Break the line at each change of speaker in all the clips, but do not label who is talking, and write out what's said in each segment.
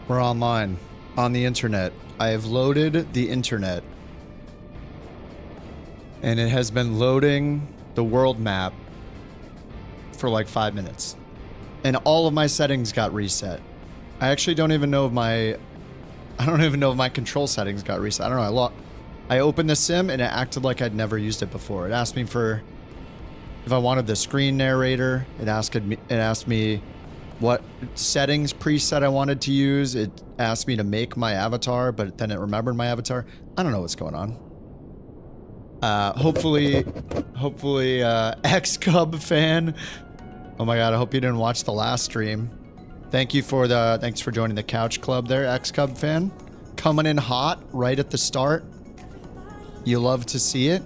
We're online. On the internet. I have loaded the internet. And it has been loading the world map for like 5 minutes. And all of my settings got reset. I actually don't even know if my... I don't even know if my control settings got reset. I don't know. I opened the sim and it acted like I'd never used it before. It asked me for... if I wanted the screen narrator. It asked me what settings preset I wanted to use. It asked me to make my avatar, but then it remembered my avatar. I don't know what's going on. Hopefully, X-Cub fan. Oh my god, I hope you didn't watch the last stream. Thanks for joining the couch club there, X-Cub fan. Coming in hot right at the start. You love to see it.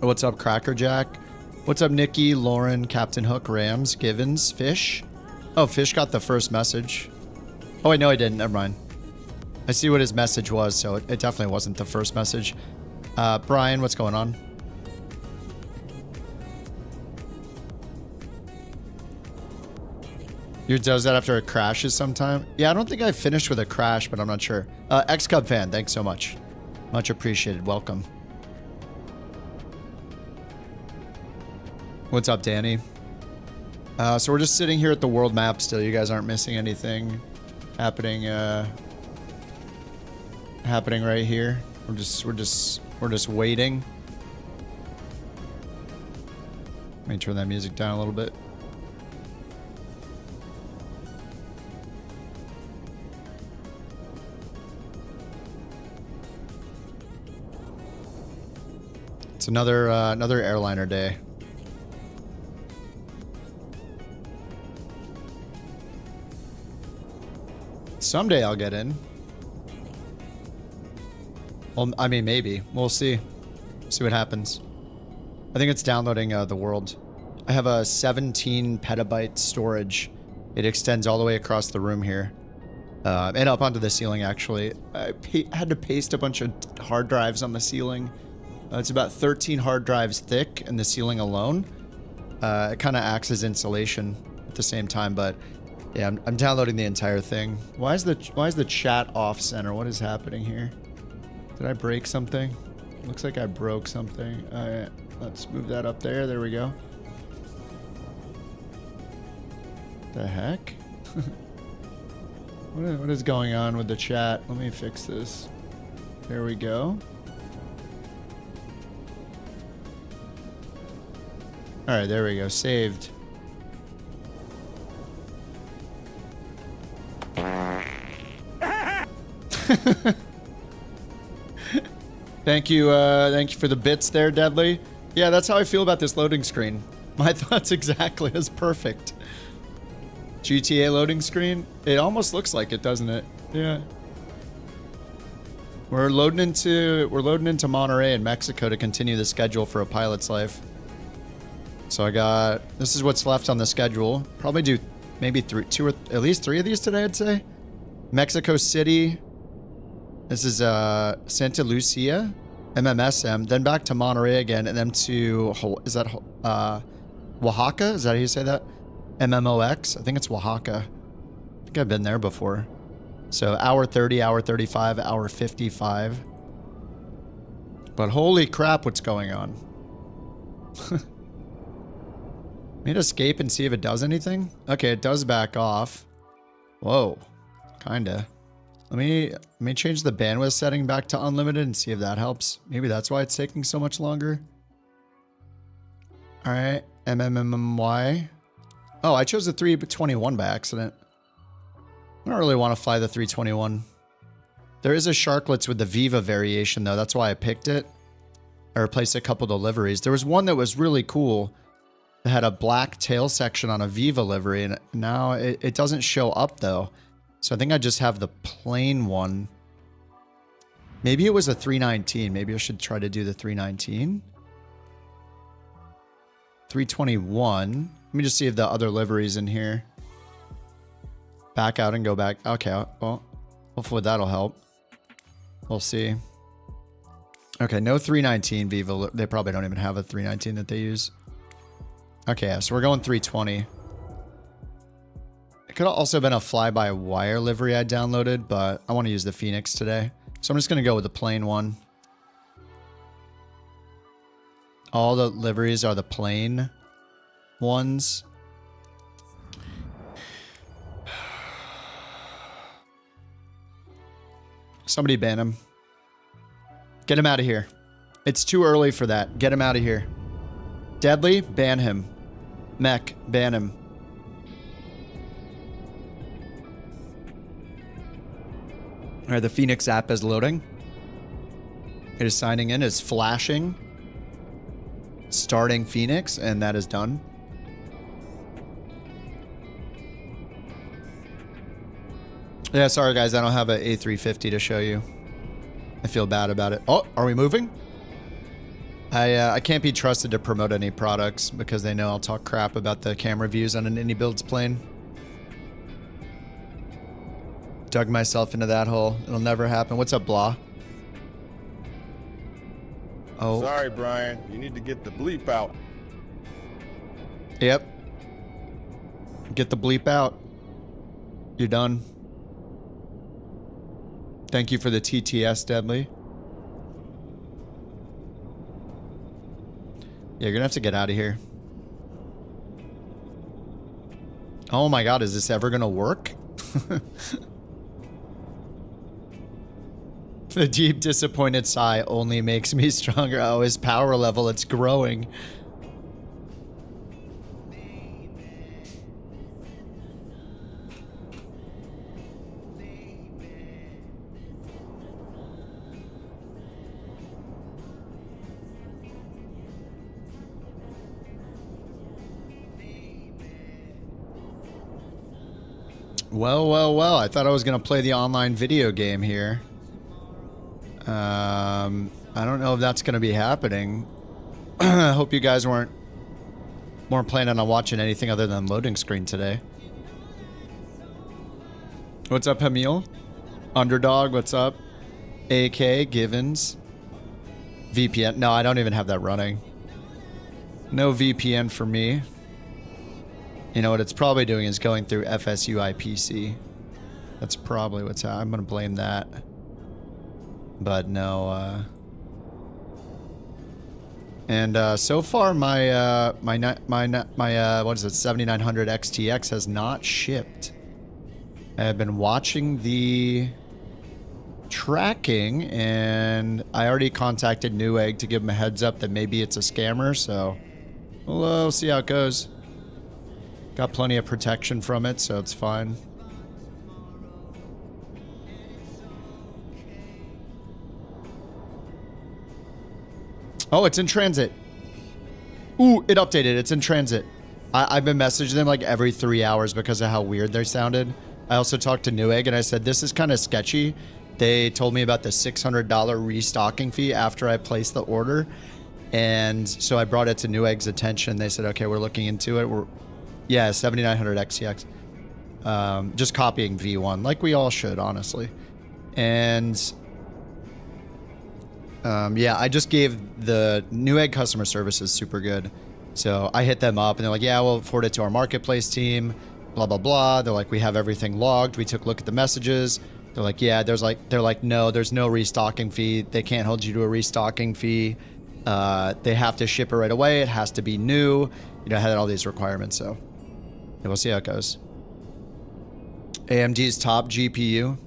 What's up, Crackerjack? What's up, Nikki, Lauren, Captain Hook, Rams, Givens, Fish? Oh, Fish got the first message. Oh, wait, no, I didn't. Never mind. I see what his message was, so it definitely wasn't the first message. Brian, what's going on? You does that after it crashes sometime? Yeah, I don't think I finished with a crash, but I'm not sure. X-Cub fan, thanks so much. Much appreciated. Welcome. What's up, Danny? So we're just sitting here at the world map still. You guys aren't missing anything happening right here. We're just waiting. Let me turn that music down a little bit. It's another airliner day. Someday I'll get in. Well, I mean, maybe. We'll see. See what happens. I think it's downloading the world. I have a 17 petabyte storage. It extends all the way across the room here. And up onto the ceiling, actually. I had to paste a bunch of hard drives on the ceiling. It's about 13 hard drives thick in the ceiling alone. It kind of acts as insulation at the same time, but yeah, I'm downloading the entire thing. Why is the chat off center? What is happening here? Did I break something? Looks like I broke something. Alright, let's move that up there. There we go. The heck? What is going on with the chat? Let me fix this. There we go. Alright, there we go. Saved. Thank you for the bits there, Deadly. Yeah, that's how I feel about this loading screen. My thoughts exactly as perfect. GTA loading screen? It almost looks like it, doesn't it? Yeah. We're loading into Monterey in Mexico to continue the schedule for a pilot's life. So this is what's left on the schedule. Probably do maybe at least three of these today, I'd say. Mexico City. This is Santa Lucia, MMSM, then back to Monterey again, and then to, is that Oaxaca? Is that how you say that? MMOX? I think it's Oaxaca. I think I've been there before. So hour 30, hour 35, hour 55. But holy crap, what's going on? Need to escape and see if it does anything? Okay, it does back off. Whoa, kinda. Let me change the bandwidth setting back to unlimited and see if that helps. Maybe that's why it's taking so much longer. All right, MMMY. Oh, I chose the 321 by accident. I don't really want to fly the 321. There is a Sharklets with the Viva variation though. That's why I picked it. I replaced a couple deliveries. There was one that was really cool. It had a black tail section on a Viva livery, and now it doesn't show up though. So I think I just have the plain one. Maybe it was a 319. Maybe I should try to do the 319. 321. Let me just see if the other livery's in here. Back out and go back. Okay, well, hopefully that'll help. We'll see. Okay, no 319 Viva. They probably don't even have a 319 that they use. Okay, so we're going 320. It could have also been a fly-by-wire livery I downloaded, but I want to use the Fenix today. So I'm just going to go with the plain one. All the liveries are the plain ones. Somebody ban him. Get him out of here. It's too early for that. Get him out of here. Deadly, ban him. Mech, ban him. All right, the Fenix app is loading. It is signing in, it's flashing. Starting Fenix, and that is done. Yeah, sorry guys, I don't have an A350 to show you. I feel bad about it. Oh, are we moving? I can't be trusted to promote any products because they know I'll talk crap about the camera views on an indie builds plane. Dug myself into that hole. It'll never happen. What's up, Blah? Oh.
Sorry, Brian. You need to get the bleep out.
Yep. Get the bleep out. You're done. Thank you for the TTS, Deadly. Yeah, you're gonna have to get out of here. Oh my god, is this ever gonna work? The deep disappointed sigh only makes me stronger. Oh, his power level, it's growing. Well, well, well. I thought I was going to play the online video game here. I don't know if that's going to be happening. I hope you guys weren't planning on watching anything other than loading screen today. What's up, Hamil? Underdog, what's up? AK, Givens. VPN. No, I don't even have that running. No VPN for me. You know what it's probably doing is going through FSUIPC. That's probably what's happening. I'm going to blame that. But no, and so far my what is it, 7900 XTX has not shipped. I've been watching the tracking, and I already contacted Newegg to give them a heads up that maybe it's a scammer, so we'll see how it goes. Got plenty of protection from it, so it's fine. Oh, it's in transit. Ooh, it updated. It's in transit. I've been messaging them like every 3 hours because of how weird they sounded. I also talked to Newegg and I said, this is kind of sketchy. They told me about the $600 restocking fee after I placed the order. And so I brought it to Newegg's attention. They said, okay, we're looking into it. Yeah, 7900 XTX. Just copying V1, like we all should, honestly. And yeah, I just gave the Newegg customer service is super good. So I hit them up and they're like, yeah, we'll forward it to our marketplace team, blah, blah, blah. They're like, we have everything logged. We took a look at the messages. They're like, yeah, they're like, no, there's no restocking fee. They can't hold you to a restocking fee. They have to ship it right away. It has to be new. You know, I had all these requirements, so yeah, we'll see how it goes. AMD's top GPU.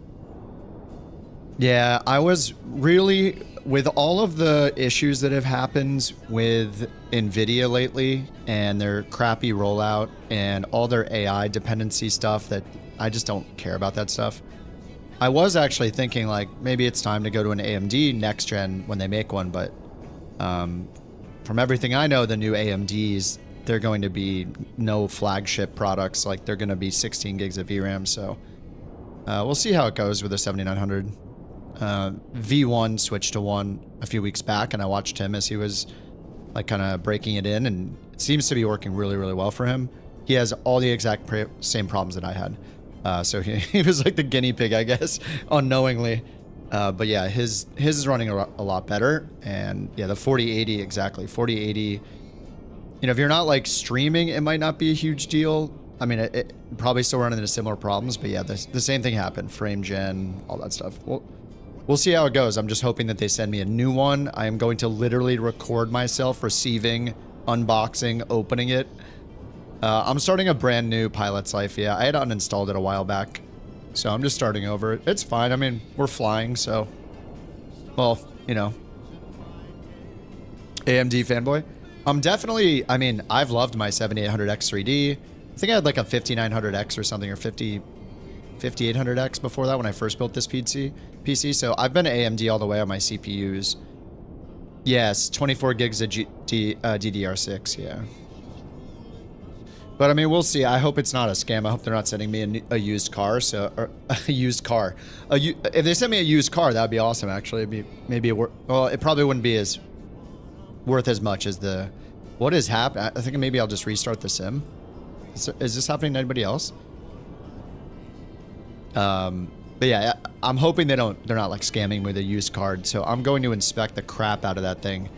Yeah, I was really, with all of the issues that have happened with NVIDIA lately and their crappy rollout and all their AI dependency stuff, that I just don't care about that stuff. I was actually thinking like maybe it's time to go to an AMD next gen when they make one, but from everything I know, the new AMDs, they're going to be no flagship products. Like they're going to be 16 gigs of VRAM. So we'll see how it goes with the 7900. V1 switched to 1 a few weeks back, and I watched him as he was like kind of breaking it in, and it seems to be working really, really well for him. He has all the exact same problems that I had. So he was like the guinea pig, I guess, unknowingly. But yeah, his is running a lot better. And yeah, the 4080, exactly. 4080, you know, if you're not like streaming, it might not be a huge deal. I mean, it probably still running into similar problems, but yeah, the same thing happened. Frame gen, all that stuff. We'll see how it goes. I'm just hoping that they send me a new one. I am going to literally record myself receiving, unboxing, opening it. I'm starting a brand new pilot's life. Yeah, I had uninstalled it a while back, so I'm just starting over. It's fine. I mean, we're flying, so, well, you know, AMD fanboy. I'm definitely, I mean, I've loved my 7800X 3D. I think I had like a 5900X or something, or 5800X before that when I first built this PC. So I've been AMD all the way on my CPUs. Yes, 24 gigs of DDR6, yeah. But I mean, we'll see. I hope it's not a scam. I hope they're not sending me a used car. So, or a used car. If they sent me a used car, that'd be awesome. Actually, it'd be maybe well, it probably wouldn't be as worth as much as the. What is happening? I think maybe I'll just restart the sim. Is this happening to anybody else? But yeah, I'm hoping they're not like scamming with a used card. So I'm going to inspect the crap out of that thing.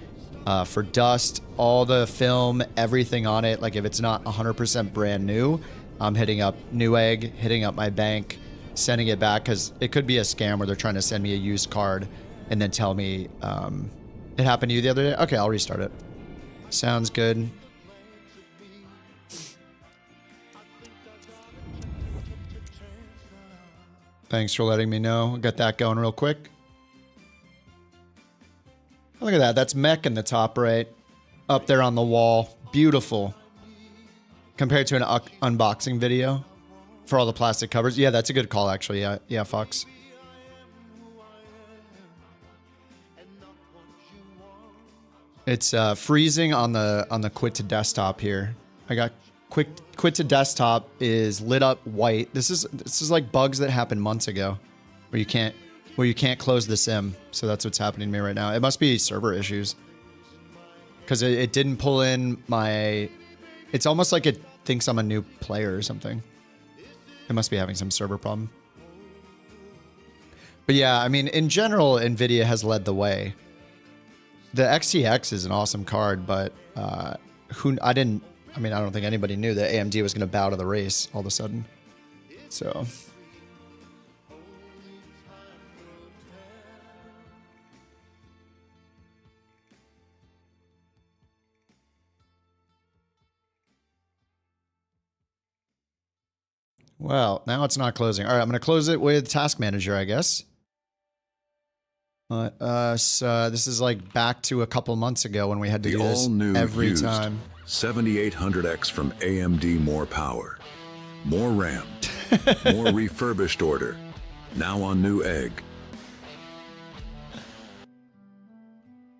For dust, all the film, everything on it. Like if it's not 100% brand new, I'm hitting up Newegg, hitting up my bank, sending it back, because it could be a scam where they're trying to send me a used card and then tell me it happened to you the other day. Okay, I'll restart it. Sounds good. Thanks for letting me know. Got that going real quick. Look at that. That's mech in the top right. Up there on the wall. Beautiful. Compared to an unboxing video for all the plastic covers. Yeah, that's a good call, actually. Yeah, Fox. It's freezing on the quit to desktop here. I got quit to desktop is lit up white. This is like bugs that happened months ago where you can't close the sim. So that's what's happening to me right now. It must be server issues. Because it didn't pull in my... It's almost like it thinks I'm a new player or something. It must be having some server problem. But yeah, I mean, in general, NVIDIA has led the way. The XTX is an awesome card, but I don't think anybody knew that AMD was going to bow to the race all of a sudden. So... Well, now it's not closing. All right, I'm going to close it with Task Manager, I guess. So this is like back to a couple months ago when we had to do this every time.
7800X from AMD, more power, more RAM, more refurbished order. Now on Newegg.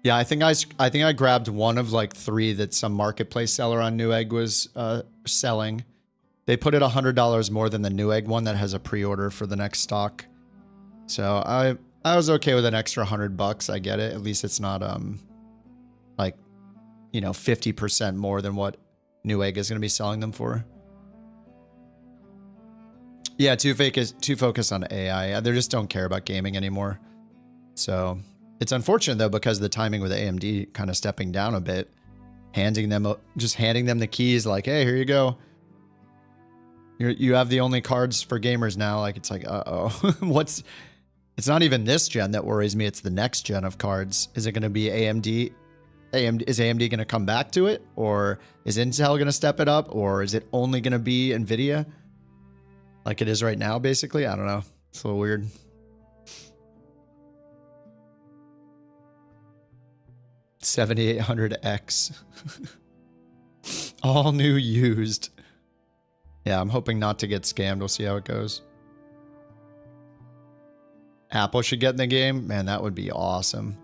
Yeah, I think I grabbed one of like 3 that some marketplace seller on Newegg was selling. They put it $100 more than the Newegg one that has a pre-order for the next stock. So I was okay with an extra $100. I get it. At least it's not like, you know, 50% more than what Newegg is going to be selling them for. Yeah, too focused on AI. They just don't care about gaming anymore. So it's unfortunate though, because the timing with AMD kind of stepping down a bit, handing them the keys like, hey, here you go. You have the only cards for gamers now. Like, it's like, uh-oh. It's not even this gen that worries me. It's the next gen of cards. Is it going to be AMD? Is AMD going to come back to it? Or is Intel going to step it up? Or is it only going to be NVIDIA? Like it is right now, basically? I don't know. It's a little weird. $7,800X. All new used. Yeah, I'm hoping not to get scammed. We'll see how it goes. Apple should get in the game. Man, that would be awesome.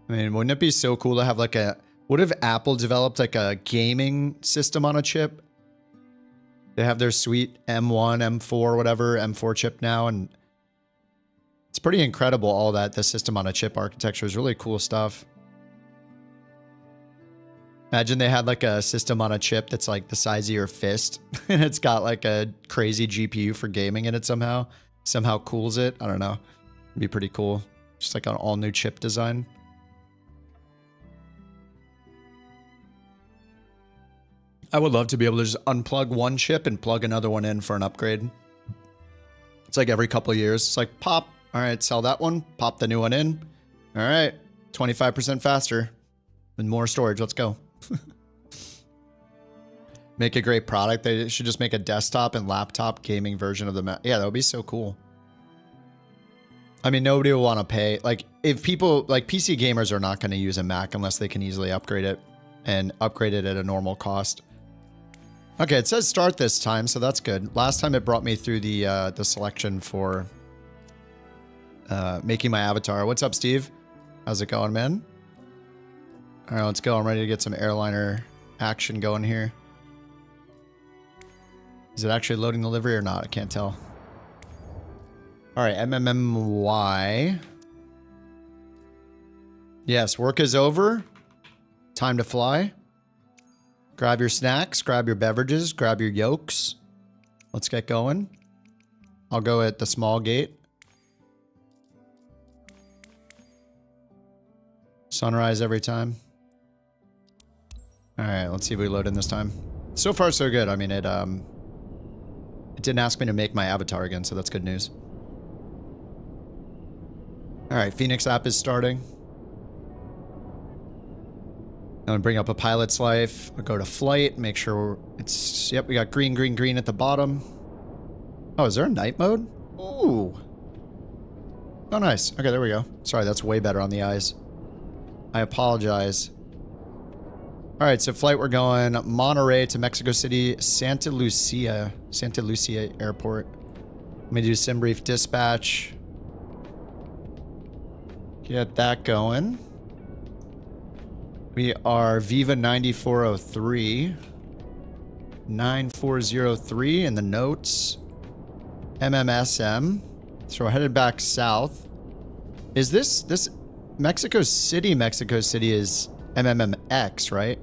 I mean, wouldn't it be so cool to have like a... What if Apple developed like a gaming system on a chip? They have their sweet M1, M4, whatever, M4 chip now, and it's pretty incredible all that. The system on a chip architecture is really cool stuff. Imagine they had like a system on a chip that's like the size of your fist and it's got like a crazy GPU for gaming in it somehow. Somehow cools it. I don't know. It'd be pretty cool. Just like an all new chip design. I would love to be able to just unplug one chip and plug another one in for an upgrade. It's like every couple of years. It's like, pop. All right, sell that one. Pop the new one in. All right, 25% faster with more storage. Let's go. Make a great product. They should just make a desktop and laptop gaming version of the Mac. Yeah, that would be so cool. I mean, nobody will want to pay. Like, if people, like PC gamers are not going to use a Mac unless they can easily upgrade it and upgrade it at a normal cost. Okay, it says start this time, so that's good. Last time it brought me through the selection for making my avatar. What's up, Steve? How's it going, man? All right, let's go. I'm ready to get some airliner action going here. Is it actually loading the livery or not? I can't tell. All right, MMMY. Yes, work is over. Time to fly. Grab your snacks, grab your beverages, grab your yolks. Let's get going. I'll go at the small gate. Sunrise every time. All right, let's see if we load in this time. So far, so good. I mean, it didn't ask me to make my avatar again, so that's good news. All right, Fenix app is starting. I'm gonna bring up a pilot's life. I'll go to flight, make sure it's, yep, we got green, green, green at the bottom. Oh, is there a night mode? Ooh. Oh, nice. Okay, there we go. Sorry, that's way better on the eyes. I apologize. All right, so flight, we're going Monterey to Mexico City, Santa Lucia Airport. Let me do sim brief dispatch. Get that going. We are Viva 9403. 9403 in the notes. MMSM. So we're headed back south. Is this Mexico City is MMMX, right?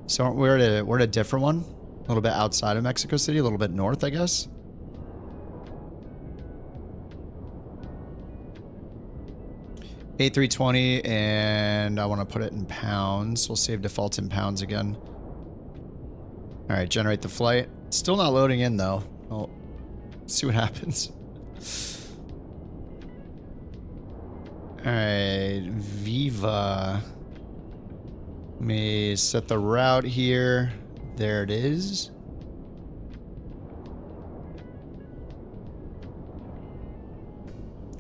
So we're at a different one. A little bit outside of Mexico City, a little bit north, I guess. A320, and I want to put it in pounds. We'll save default in pounds again. All right, generate the flight. Still not loading in though. Well, let's see what happens. All right, Viva. Let me set the route here. There it is.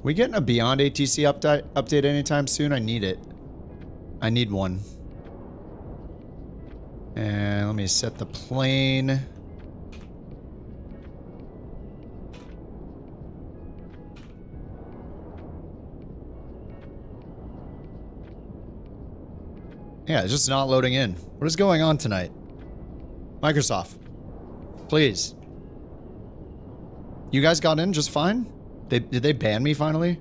We getting a Beyond ATC update anytime soon? I need it. I need one. And let me set the plane. Yeah, it's just not loading in. What is going on tonight? Microsoft, please. You guys got in just fine? Did they ban me finally?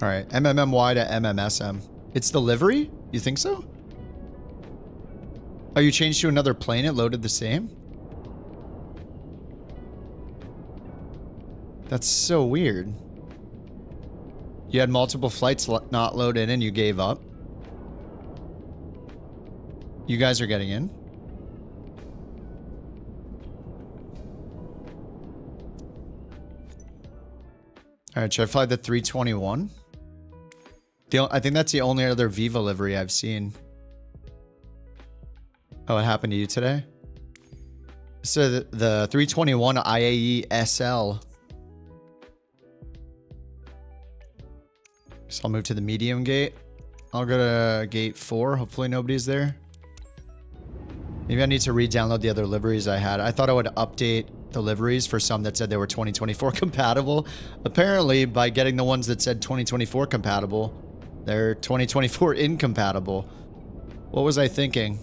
All right, MMMY to MMSM. It's the livery? You think so? Oh, you changed to another plane, it loaded the same? That's so weird. You had multiple flights not load in and you gave up. You guys are getting in? All right, should I fly the 321? I think that's the only other Viva livery I've seen. Oh, what happened to you today? So the 321 IAE SL. So I'll move to the medium gate. I'll go to gate 4. Hopefully nobody's there. Maybe I need to re-download the other liveries I had. I thought I would update the liveries for some that said they were 2024 compatible. Apparently, by getting the ones that said 2024 compatible, they're 2024 incompatible. What was I thinking?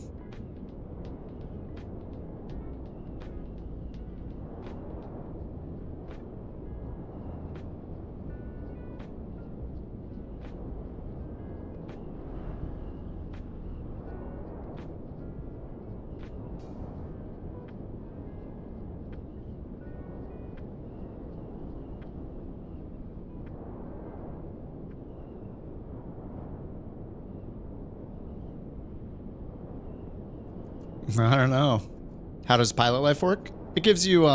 I don't know. How does pilot life work? It gives you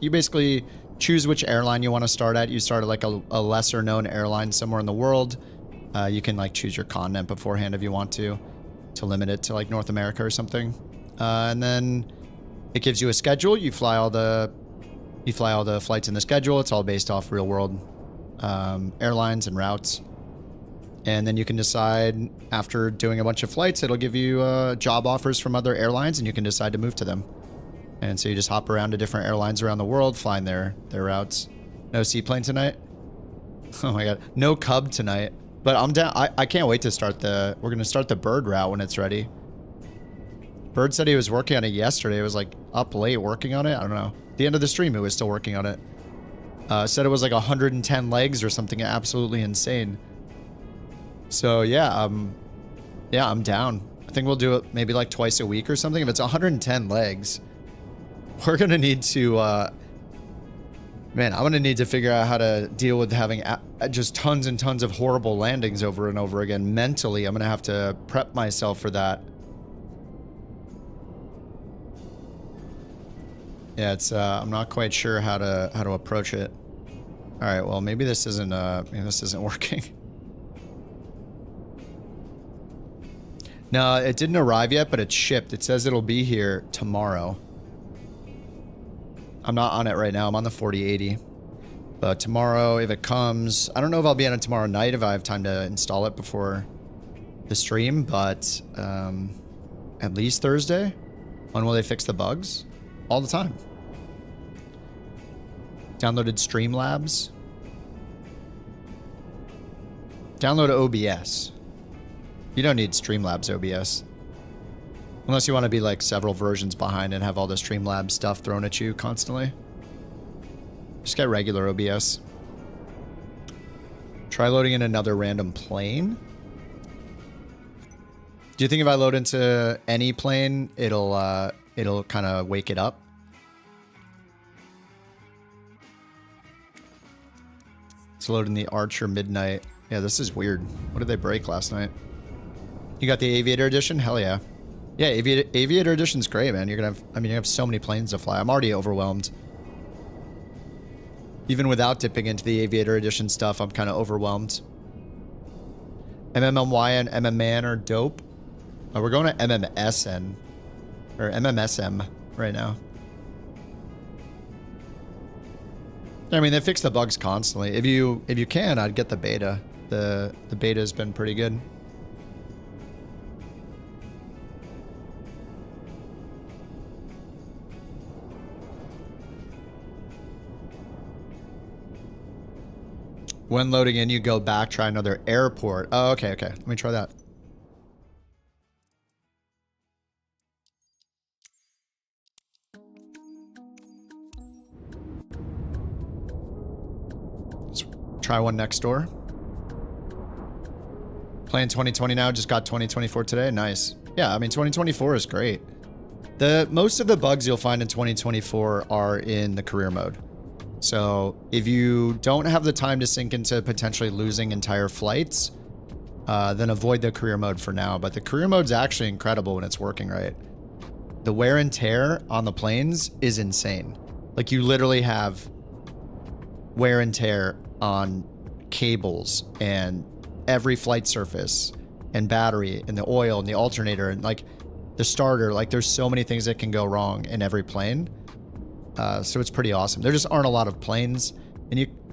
you basically choose which airline you want to start at. You start at like a lesser known airline somewhere in the world. You can like choose your continent beforehand if you want to limit it to like North America or something. And then it gives you a schedule. You fly all the flights in the schedule. It's all based off real world airlines and routes. And then you can decide after doing a bunch of flights, it'll give you job offers from other airlines and you can decide to move to them. And so you just hop around to different airlines around the world, flying their routes. No seaplane tonight? Oh my god. No Cub tonight. But I'm down. I can't wait to start we're going to start the Bird route when it's ready. Bird said he was working on it yesterday. It was like up late working on it. I don't know. At the end of the stream, he was still working on it. Said it was like 110 legs or something absolutely insane. So yeah, I'm down. I think we'll do it maybe like twice a week or something. If it's 110 legs, we're going to need to, man, I'm going to need to figure out how to deal with having just tons and tons of horrible landings over and over again. Mentally, I'm going to have to prep myself for that. Yeah, it's, I'm not quite sure how to approach it. All right, well, maybe this isn't working. No, it didn't arrive yet, but it's shipped. It says it'll be here tomorrow. I'm not on it right now. I'm on the 4080. But tomorrow, if it comes... I don't know if I'll be on it tomorrow night if I have time to install it before the stream, but at least Thursday. When will they fix the bugs? All the time. Downloaded Streamlabs. Download OBS. You don't need Streamlabs OBS. Unless you want to be like several versions behind and have all the Streamlabs stuff thrown at you constantly. Just get regular OBS. Try loading in another random plane. Do you think if I load into any plane, it'll kind of wake it up? Let's load in the Archer Midnight. Yeah, this is weird. What did they break last night? You got the Aviator Edition? Hell yeah. Yeah, Aviator Edition's great, man. You're gonna have, I mean, you have so many planes to fly. I'm already overwhelmed. Even without dipping into the Aviator Edition stuff, I'm kind of overwhelmed. MMMY and MMMan are dope. Oh, we're going to MMSN. Or MMSM right now. I mean, they fix the bugs constantly. If you can, I'd get the beta. The beta has been pretty good. When loading in, you go back, try another airport. Oh, okay, okay. Let me try that. Let's try one next door. Playing 2020 now, just got 2024 today. Nice. Yeah, I mean, 2024 is great. Most of the bugs you'll find in 2024 are in the career mode. So if you don't have the time to sink into potentially losing entire flights, then avoid the career mode for now. But the career mode's actually incredible when it's working right. The wear and tear on the planes is insane. Like you literally have wear and tear on cables and every flight surface and battery and the oil and the alternator and like the starter. Like there's so many things that can go wrong in every plane. So it's pretty awesome. There just aren't a lot of planes,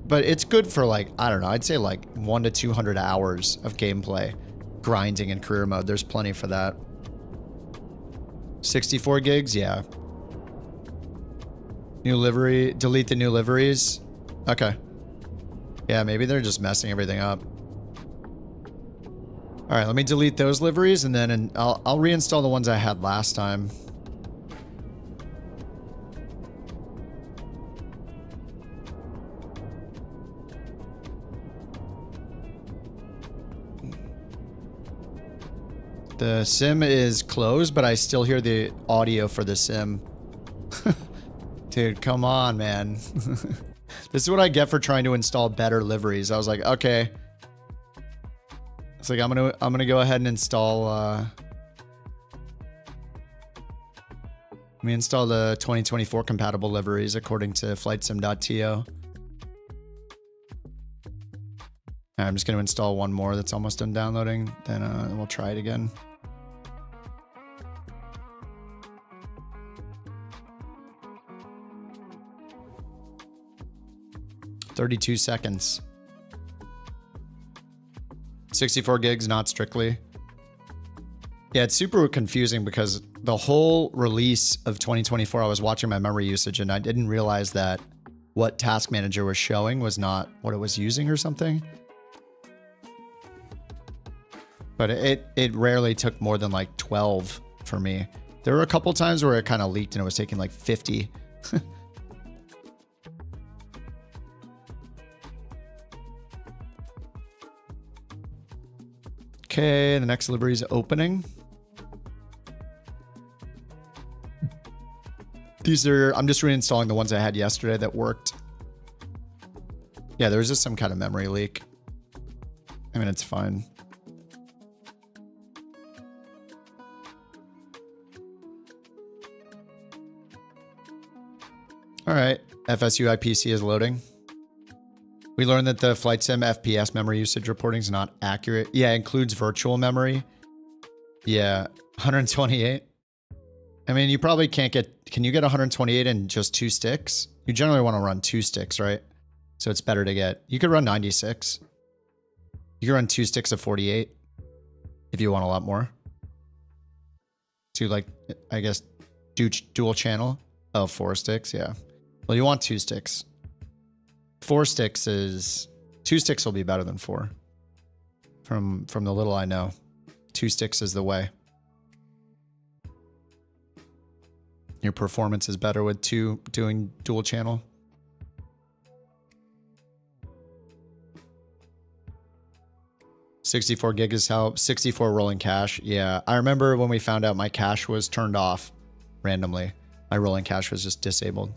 but it's good for like, I don't know, I'd say like 100 to 200 hours of gameplay, grinding in career mode. There's plenty for that. 64 gigs, yeah. New livery, delete the new liveries. Okay. Yeah, maybe they're just messing everything up. All right, let me delete those liveries and then I'll reinstall the ones I had last time. The sim is closed, but I still hear the audio for the sim. Dude, come on, man. This is what I get for trying to install better liveries. I was like, okay. It's like I'm gonna go ahead and install me install the 2024 compatible liveries according to flightsim.to. I'm just going to install one more that's almost done downloading. Then we'll try it again. $32 seconds. 64 gigs, not strictly. Yeah, it's super confusing because the whole release of 2024, I was watching my memory usage and I didn't realize that what Task Manager was showing was not what it was using or something. But it rarely took more than like 12 for me. There were a couple times where it kind of leaked and it was taking like 50. Okay, the next livery is opening. These are, I'm just reinstalling the ones I had yesterday that worked. Yeah, there was just some kind of memory leak. I mean, it's fine. All right, FSUI PC is loading. We learned that the flight sim FPS memory usage reporting is not accurate. Yeah, it includes virtual memory. Yeah, 128. I mean, you probably can't get, can you get 128 in just 2 sticks? You generally want to run 2 sticks, right? So it's better to get, you could run 96. You could run 2 sticks of 48 if you want a lot more. To like, I guess, dual channel. Oh, 4 sticks, yeah. Well, you want 2 sticks. 4 sticks is, 2 sticks will be better than 4. From the little I know, 2 sticks is the way. Your performance is better with doing dual channel. $64 gig is how 64 rolling cache. Yeah, I remember when we found out my cache was turned off randomly. My rolling cache was just disabled.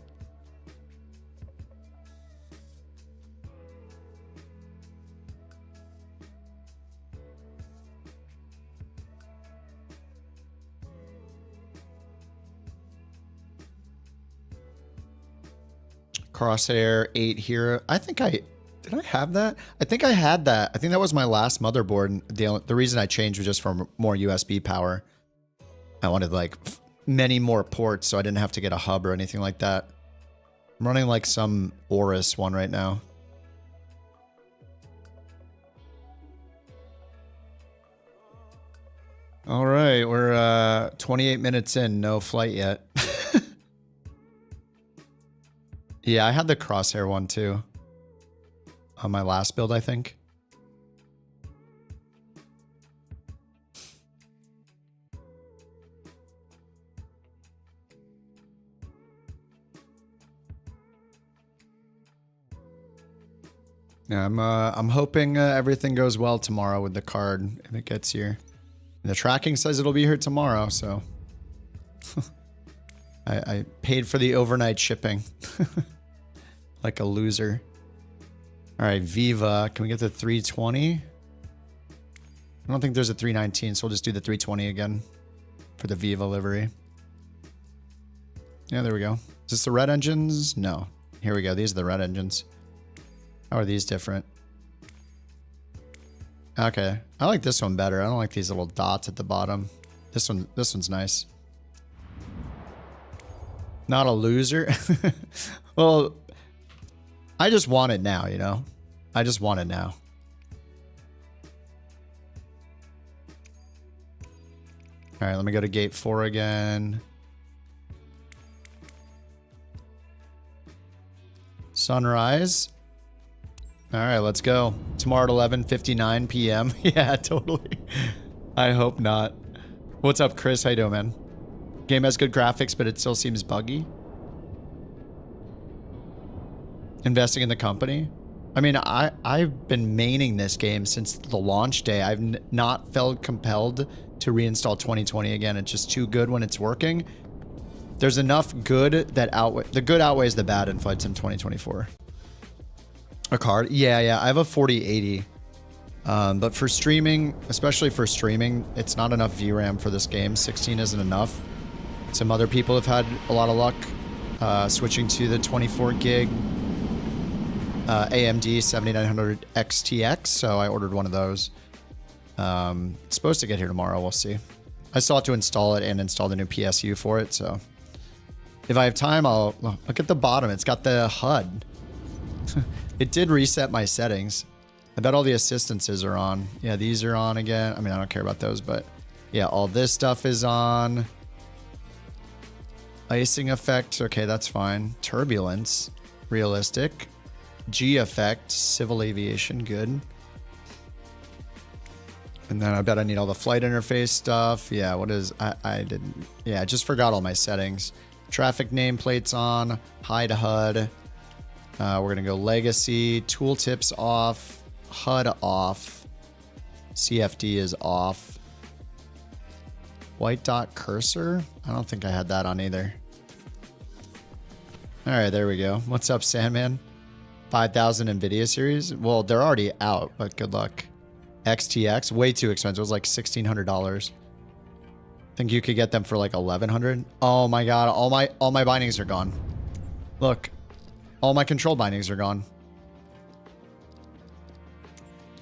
Crosshair 8 here. I think did I have that? I think I had that. I think that was my last motherboard. The reason I changed was just for more USB power. I wanted like many more ports so I didn't have to get a hub or anything like that. I'm running like some Aorus one right now. All right, we're 28 minutes in, no flight yet. Yeah, I had the Crosshair one too. On my last build, I think. Yeah, I'm hoping everything goes well tomorrow with the card if it gets here. And the tracking says it'll be here tomorrow, so I paid for the overnight shipping. Like a loser. All right, Viva. Can we get the 320? I don't think there's a 319, so we'll just do the 320 again for the Viva livery. Yeah, there we go. Is this the red engines? No. Here we go. These are the red engines. How are these different? Okay. I like this one better. I don't like these little dots at the bottom. This one's nice. Not a loser. Well, I just want it now, you know? I just want it now. All right, let me go to gate 4 again. Sunrise. All right, let's go. Tomorrow at 11:59 p.m. Yeah, totally. I hope not. What's up, Chris? How you doing, man? Game has good graphics, but it still seems buggy. Investing in the company. I mean, I've been maining this game since the launch day. I've not felt compelled to reinstall 2020 again. It's just too good when it's working. There's enough good that the good outweighs the bad in Flight Sim 2024. A card? Yeah. I have a 4080. But for streaming, especially for streaming, it's not enough VRAM for this game. 16 isn't enough. Some other people have had a lot of luck switching to the 24 gig AMD 7900 XTX, so I ordered one of those. It's supposed to get here tomorrow. We'll see. I still have to install it and install the new PSU for it, so if I have time, I'll look at the bottom. It's got the HUD. It did reset my settings. I bet all the assistances are on. Yeah, these are on again. I mean, I don't care about those, but yeah, all this stuff is on. Icing effect. Okay, that's fine. Turbulence. Realistic. G effect. Civil aviation. Good. And then I bet I need all the flight interface stuff. Yeah, what is... I didn't... Yeah, I just forgot all my settings. Traffic nameplates on. Hide HUD. We're going to go legacy. Tooltips off. HUD off. CFD is off. White dot cursor? I don't think I had that on either. All right, there we go. What's up, Sandman? 5,000 NVIDIA series? Well, they're already out, but good luck. XTX, way too expensive. It was like $1,600. I think you could get them for like $1,100. Oh my god, all my bindings are gone. Look, all my control bindings are gone.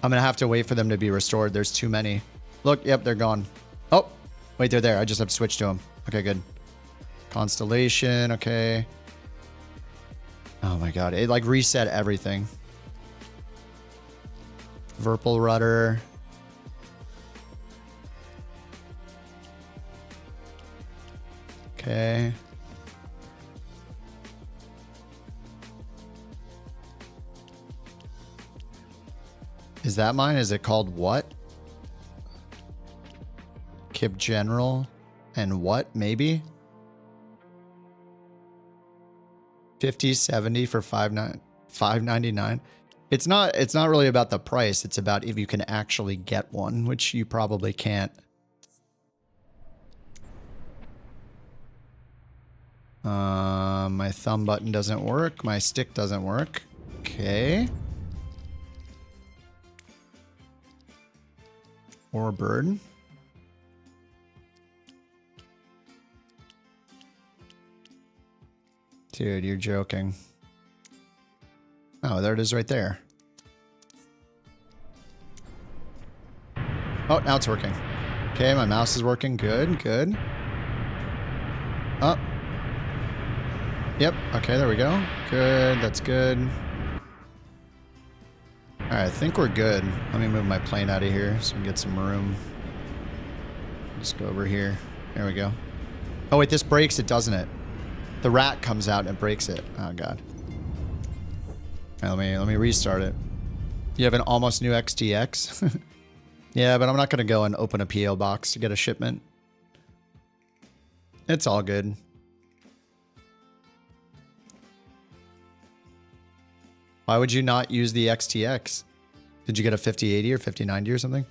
I'm gonna have to wait for them to be restored. There's too many. Look, yep, they're gone. Oh, wait, they're there. I just have to switch to them. Okay, good. Constellation, okay. Oh my god, it like reset everything. Verpal rudder. Okay. Is that mine? Is it called what? Kip General and what? Maybe? 50, 70 for $5.99. It's not really about the price. It's about if you can actually get one, which you probably can't. My thumb button doesn't work. My stick doesn't work. Okay. Or a bird. Dude, you're joking. Oh, there it is right there. Oh, now it's working. Okay, my mouse is working. Good, good. Oh. Yep, okay, there we go. Good, that's good. Alright, I think we're good. Let me move my plane out of here so we can get some room. Just go over here. There we go. Oh wait, this breaks it, doesn't it? The rat comes out and it breaks it. Oh god. Right, let me restart it. You have an almost new XTX? Yeah, but I'm not going to go and open a PO box to get a shipment. It's all good. Why would you not use the XTX? Did you get a 5080 or 5090 or something?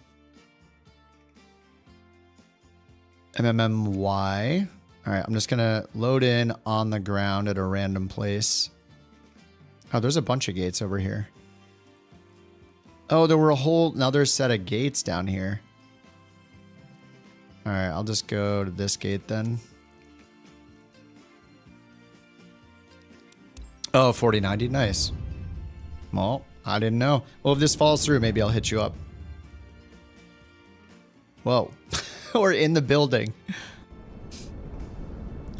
MMMY. All right, I'm just going to load in on the ground at a random place. Oh, there's a bunch of gates over here. Oh, there were a whole... Now there's a set of gates down here. All right, I'll just go to this gate then. Oh, 4090. Nice. Well, I didn't know. Well, if this falls through, maybe I'll hit you up. Whoa. We're in the building.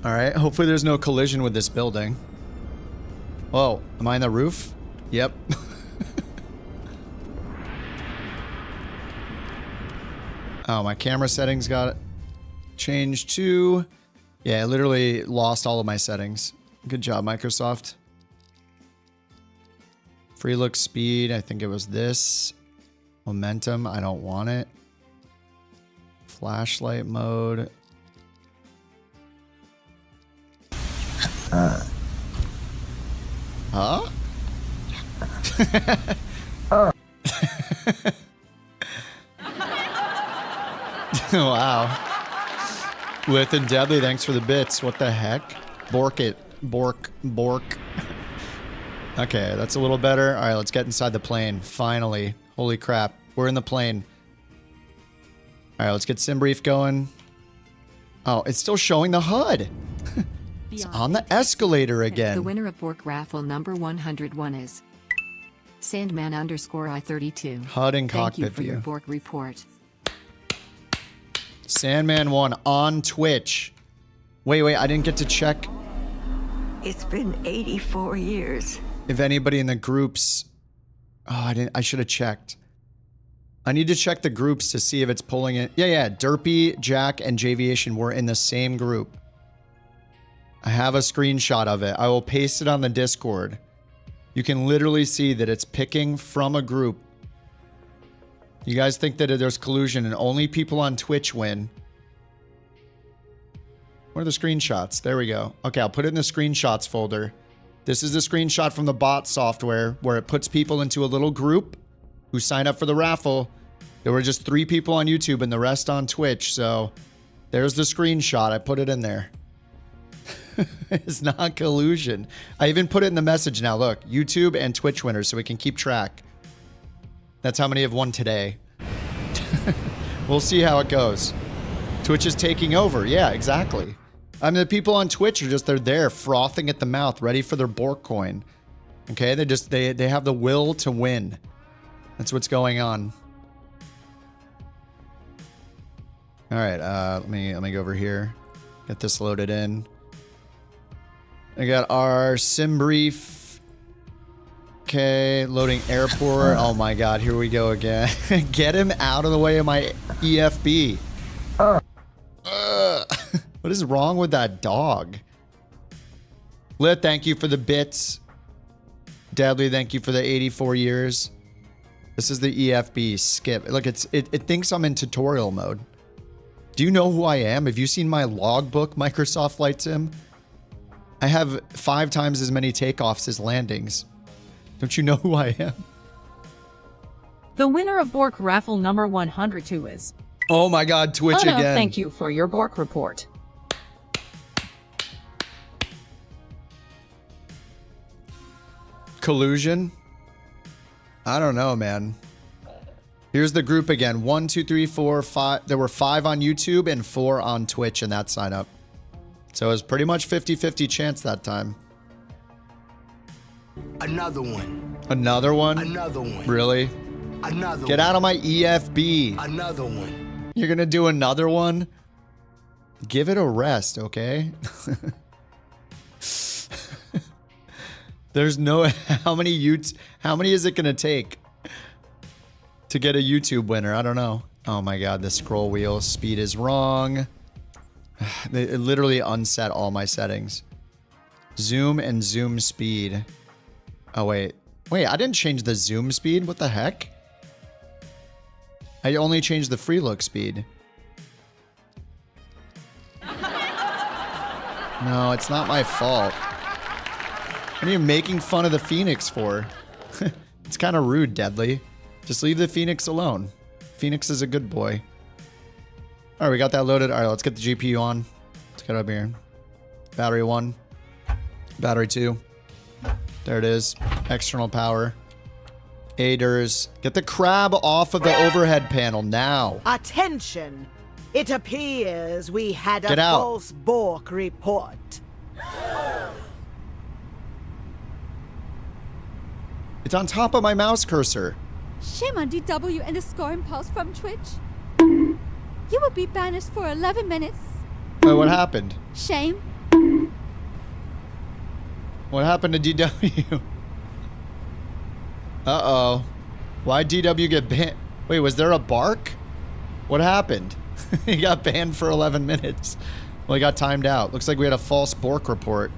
All right, hopefully there's no collision with this building. Whoa, am I on the roof? Yep. Oh, my camera settings got changed too. Yeah, I literally lost all of my settings. Good job, Microsoft. Free look speed, I think it was this. Momentum, I don't want it. Flashlight mode. Huh? Wow. With and Deadly, thanks for the bits. What the heck? Bork it. Bork. Okay, that's a little better. All right, let's get inside the plane. Finally. Holy crap. We're in the plane. All right, let's get SimBrief going. Oh, it's still showing the HUD. It's on the escalator again.
The winner of Bork Raffle number 101 is Sandman _ I32.
HUD and
Thank
Cockpit
you for your
view.
Bork report.
Sandman 1 on Twitch. Wait, I didn't get to check
It's been 84 years.
if anybody in the groups... Oh, I should have checked. I need to check the groups to see if it's pulling it. Yeah. Derpy, Jack, and Javiation were in the same group. I have a screenshot of it. I will paste it on the Discord. You can literally see that it's picking from a group. You guys think that there's collusion and only people on Twitch win. Where are the screenshots? There we go. Okay, I'll put it in the screenshots folder. This is the screenshot from the bot software where it puts people into a little group who sign up for the raffle. There were just 3 people on YouTube and the rest on Twitch. So there's the screenshot. I put it in there. It's not collusion. I even put it in the message now. Look, YouTube and Twitch winners so we can keep track. That's how many have won today. We'll see how it goes. Twitch is taking over. Yeah, exactly. I mean, the people on Twitch are they're there frothing at the mouth, ready for their BorkCoin. Okay, they have the will to win. That's what's going on. All right, let me go over here. Get this loaded in. I got our sim brief. Okay, loading airport. Oh my god, here we go again. Get him out of the way of my EFB. What is wrong with that dog? Lit, thank you for the bits. Deadly, thank you for the 84 years. This is the EFB. Skip. Look, it thinks I'm in tutorial mode. Do you know who I am? Have you seen my logbook, Microsoft Flight Sim? I have 5 times as many takeoffs as landings. Don't you know who I am?
The winner of Bork Raffle number 102 is...
Oh my god, Twitch
no,
again.
Thank you for your Bork report.
Collusion? I don't know, man. Here's the group again. 1, 2, 3, 4, 5. There were 5 on YouTube and 4 on Twitch in that sign up. So it was pretty much 50-50 chance that time.
Another one.
Another one?
Another one.
Really?
Another
Get
one.
out of my EFB.
Another one.
You're gonna do another one? Give it a rest, okay? There's no... How many is it gonna take to get a YouTube winner? I don't know. Oh my god, the scroll wheel speed is wrong. It literally unset all my settings. Zoom and zoom speed. Oh, wait. Wait, I didn't change the zoom speed? What the heck? I only changed the free look speed. No, it's not my fault. What are you making fun of the Fenix for? It's kind of rude, Deadly. Just leave the Fenix alone. Fenix is a good boy. All right, we got that loaded. All right, let's get the GPU on. Let's get up here. Battery 1. Battery 2. There it is. External power. Aiders. Get the crab off of the overhead panel now.
Attention! It appears we had
Get
a
out.
false Bork report.
It's on top of my mouse cursor.
Shame on DW and the scoring post from Twitch. You will be banished for 11 minutes.
Wait, what happened?
Shame.
What happened to DW? Uh-oh. Why'd DW get banned? Wait, was there a bark? What happened? He got banned for 11 minutes. Well, he got timed out. Looks like we had a false Bork report.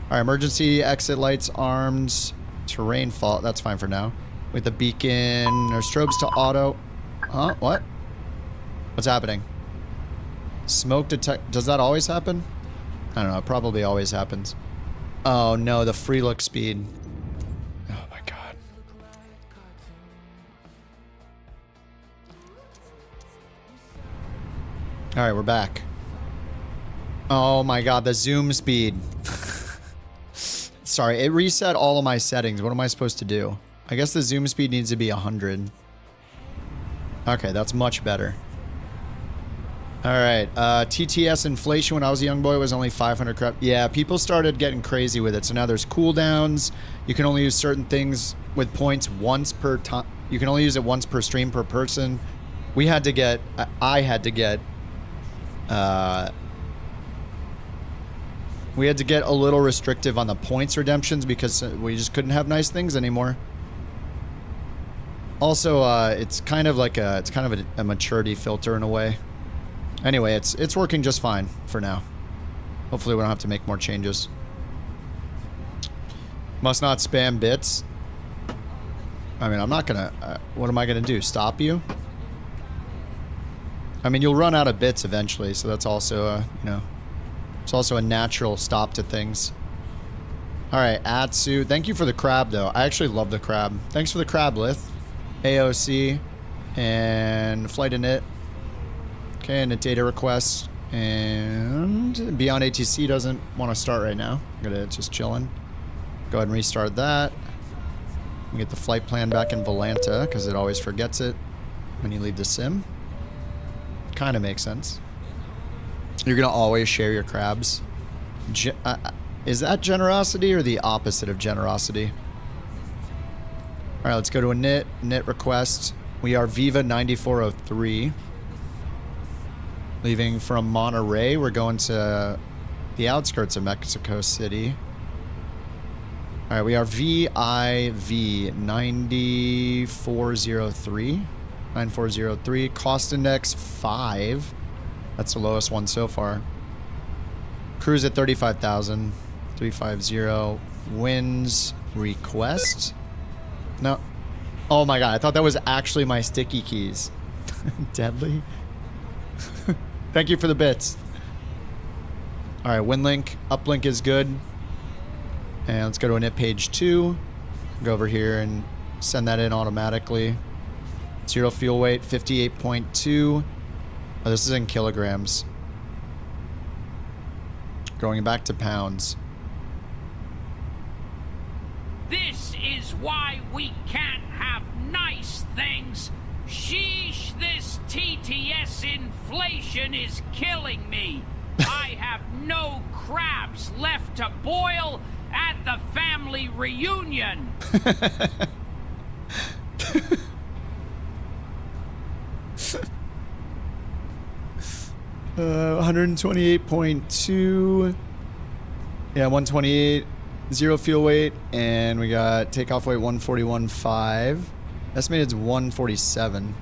All right, emergency exit lights, arms, terrain fault. That's fine for now. With the beacon, or strobes to auto. Huh? What? What's happening? Smoke detect. Does that always happen? I don't know. It probably always happens. Oh no, the free look speed. Oh my god. All right, we're back. Oh my god, the zoom speed. Sorry, it reset all of my settings. What am I supposed to do? I guess the zoom speed needs to be 100. Okay, that's much better. All right. TTS inflation when I was a young boy was only 500 crap. Yeah, people started getting crazy with it. So now there's cooldowns. You can only use certain things with points once per time. You can only use it once per stream per person. We had to get, I had to get, we had to get a little restrictive on the points redemptions because we just couldn't have nice things anymore. Also, it's kind of like a maturity filter in a way. Anyway, it's working just fine for now. Hopefully we don't have to make more changes. Must not spam bits. I mean, I'm not gonna, what am I gonna do? Stop you? I mean, you'll run out of bits eventually, so that's also, you know, it's also a natural stop to things. All right, Atsu. Thank you for the crab, though. I actually love the crab. Thanks for the crab, Lith. AOC. And flight init. Okay, and a data request. And Beyond ATC doesn't want to start right now. I'm gonna just chilling. Go ahead and restart that. And get the flight plan back in Volanta, because it always forgets it when you leave the sim. Kind of makes sense. You're gonna always share your crabs. Is that generosity or the opposite of generosity? All right, let's go to a knit request. We are Viva 9403. Leaving from Monterey, we're going to the outskirts of Mexico City. All right, we are VIV 9403. 9403. Cost index 5. That's the lowest one so far. Cruise at 35,000. 350. Winds request. No. Oh my god, I thought that was actually my sticky keys. Deadly. Thank you for the bits. All right, WinLink. Uplink is good. And let's go to init page 2. Go over here and send that in automatically. 0 fuel weight, 58.2. Oh, this is in kilograms. Going back to pounds.
This is why we can't have nice things. Sheesh, this TTS inflation is killing me. I have no crabs left to boil at the family reunion.
128.2. Yeah, 128. 0 fuel weight. And we got takeoff weight 141.5. Estimated is 147.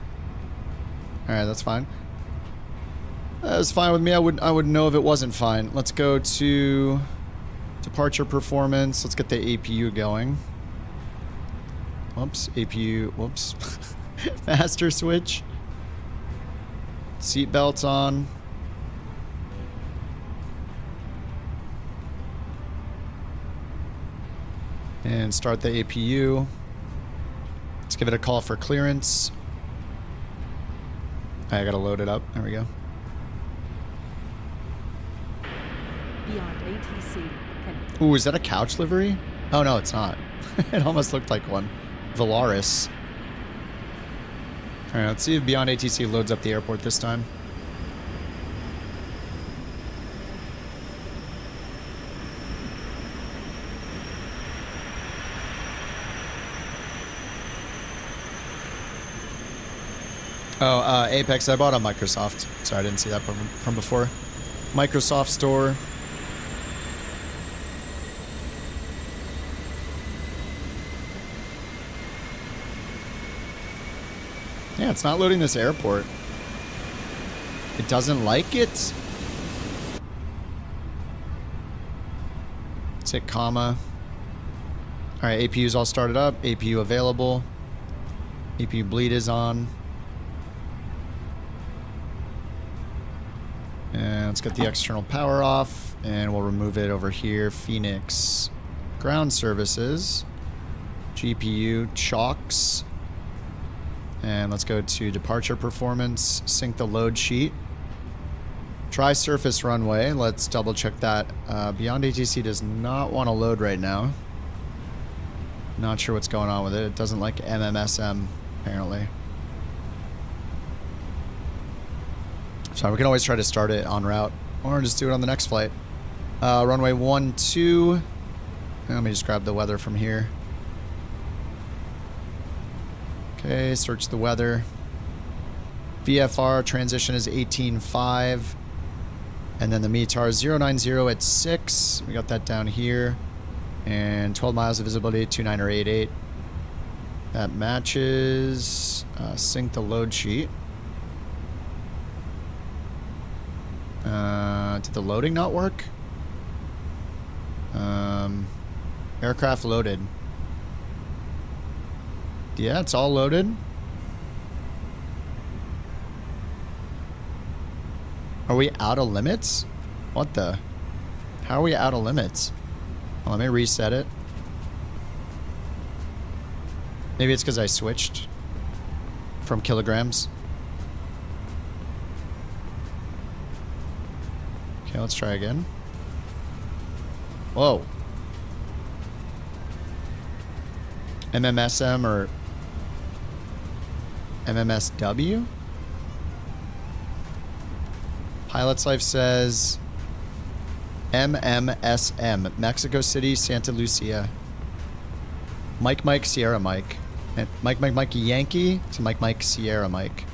Alright, that's fine. That's fine with me. I would know if it wasn't fine. Let's go to departure performance. Let's get the APU going. Whoops. APU. Whoops. Master switch. Seat belts on. And start the APU. Let's give it a call for clearance. I gotta load it up. There we go.
Beyond ATC.
Ooh, is that a couch livery? Oh no, it's not. It almost looked like one. Valaris. Alright, let's see if Beyond ATC loads up the airport this time. Oh, Apex, I bought on Microsoft. Sorry, I didn't see that from before. Microsoft Store. Yeah, it's not loading this airport. It doesn't like it? Let's hit comma. Alright, APU's all started up. APU available. APU bleed is on. And let's get the external power off, and we'll remove it over here. Fenix. Ground services. GPU. Chalks. And let's go to departure performance. Sync the load sheet. Try surface runway. Let's double check that. Beyond ATC does not want to load right now. Not sure what's going on with it. It doesn't like MMSM, apparently. So we can always try to start it en route or just do it on the next flight. Runway 12. Let me just grab the weather from here. Okay, search the weather. VFR transition is 18.5. And then the METAR is 090 at 6. We got that down here. And 12 miles of visibility, 29 or 88. That matches. Sync the load sheet. Did the loading not work? Aircraft loaded. Yeah, it's all loaded. Are we out of limits? What the? How are we out of limits? Well, let me reset it. Maybe it's because I switched from kilograms. Okay, let's try again. Whoa. MMSM or MMSW? Pilot's Life says MMSM, Mexico City, Santa Lucia. Mike, Sierra Mike. And Mike, Yankee to Mike, Sierra Mike.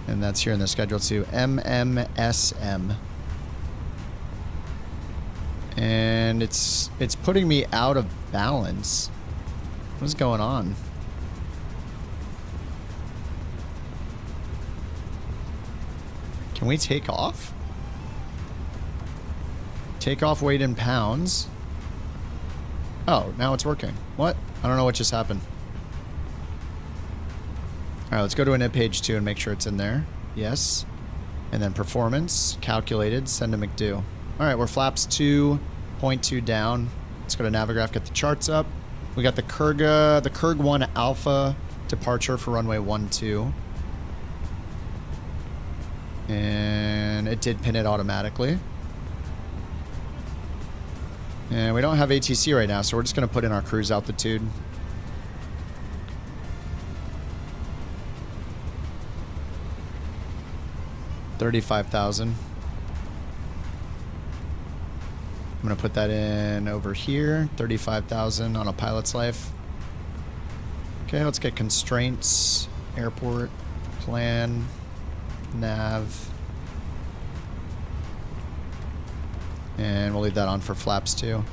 And that's here in the schedule too. MMSM. And it's putting me out of balance. What's going on? Can we take off? Takeoff weight in pounds. Oh, now it's working. What? I don't know what just happened. Alright, let's go to init page 2 and make sure it's in there. Yes. And then performance, calculated, send to McDo. Alright, we're flaps 2.2 down. Let's go to Navigraph, get the charts up. We got the Kurg 1 Alpha departure for runway 12. And it did pin it automatically. And we don't have ATC right now, so we're just going to put in our cruise altitude. $35,000. I'm going to put that in over here. 35,000 on a pilot's life. Okay, let's get constraints. Airport. Plan. Nav. And we'll leave that on for flaps too.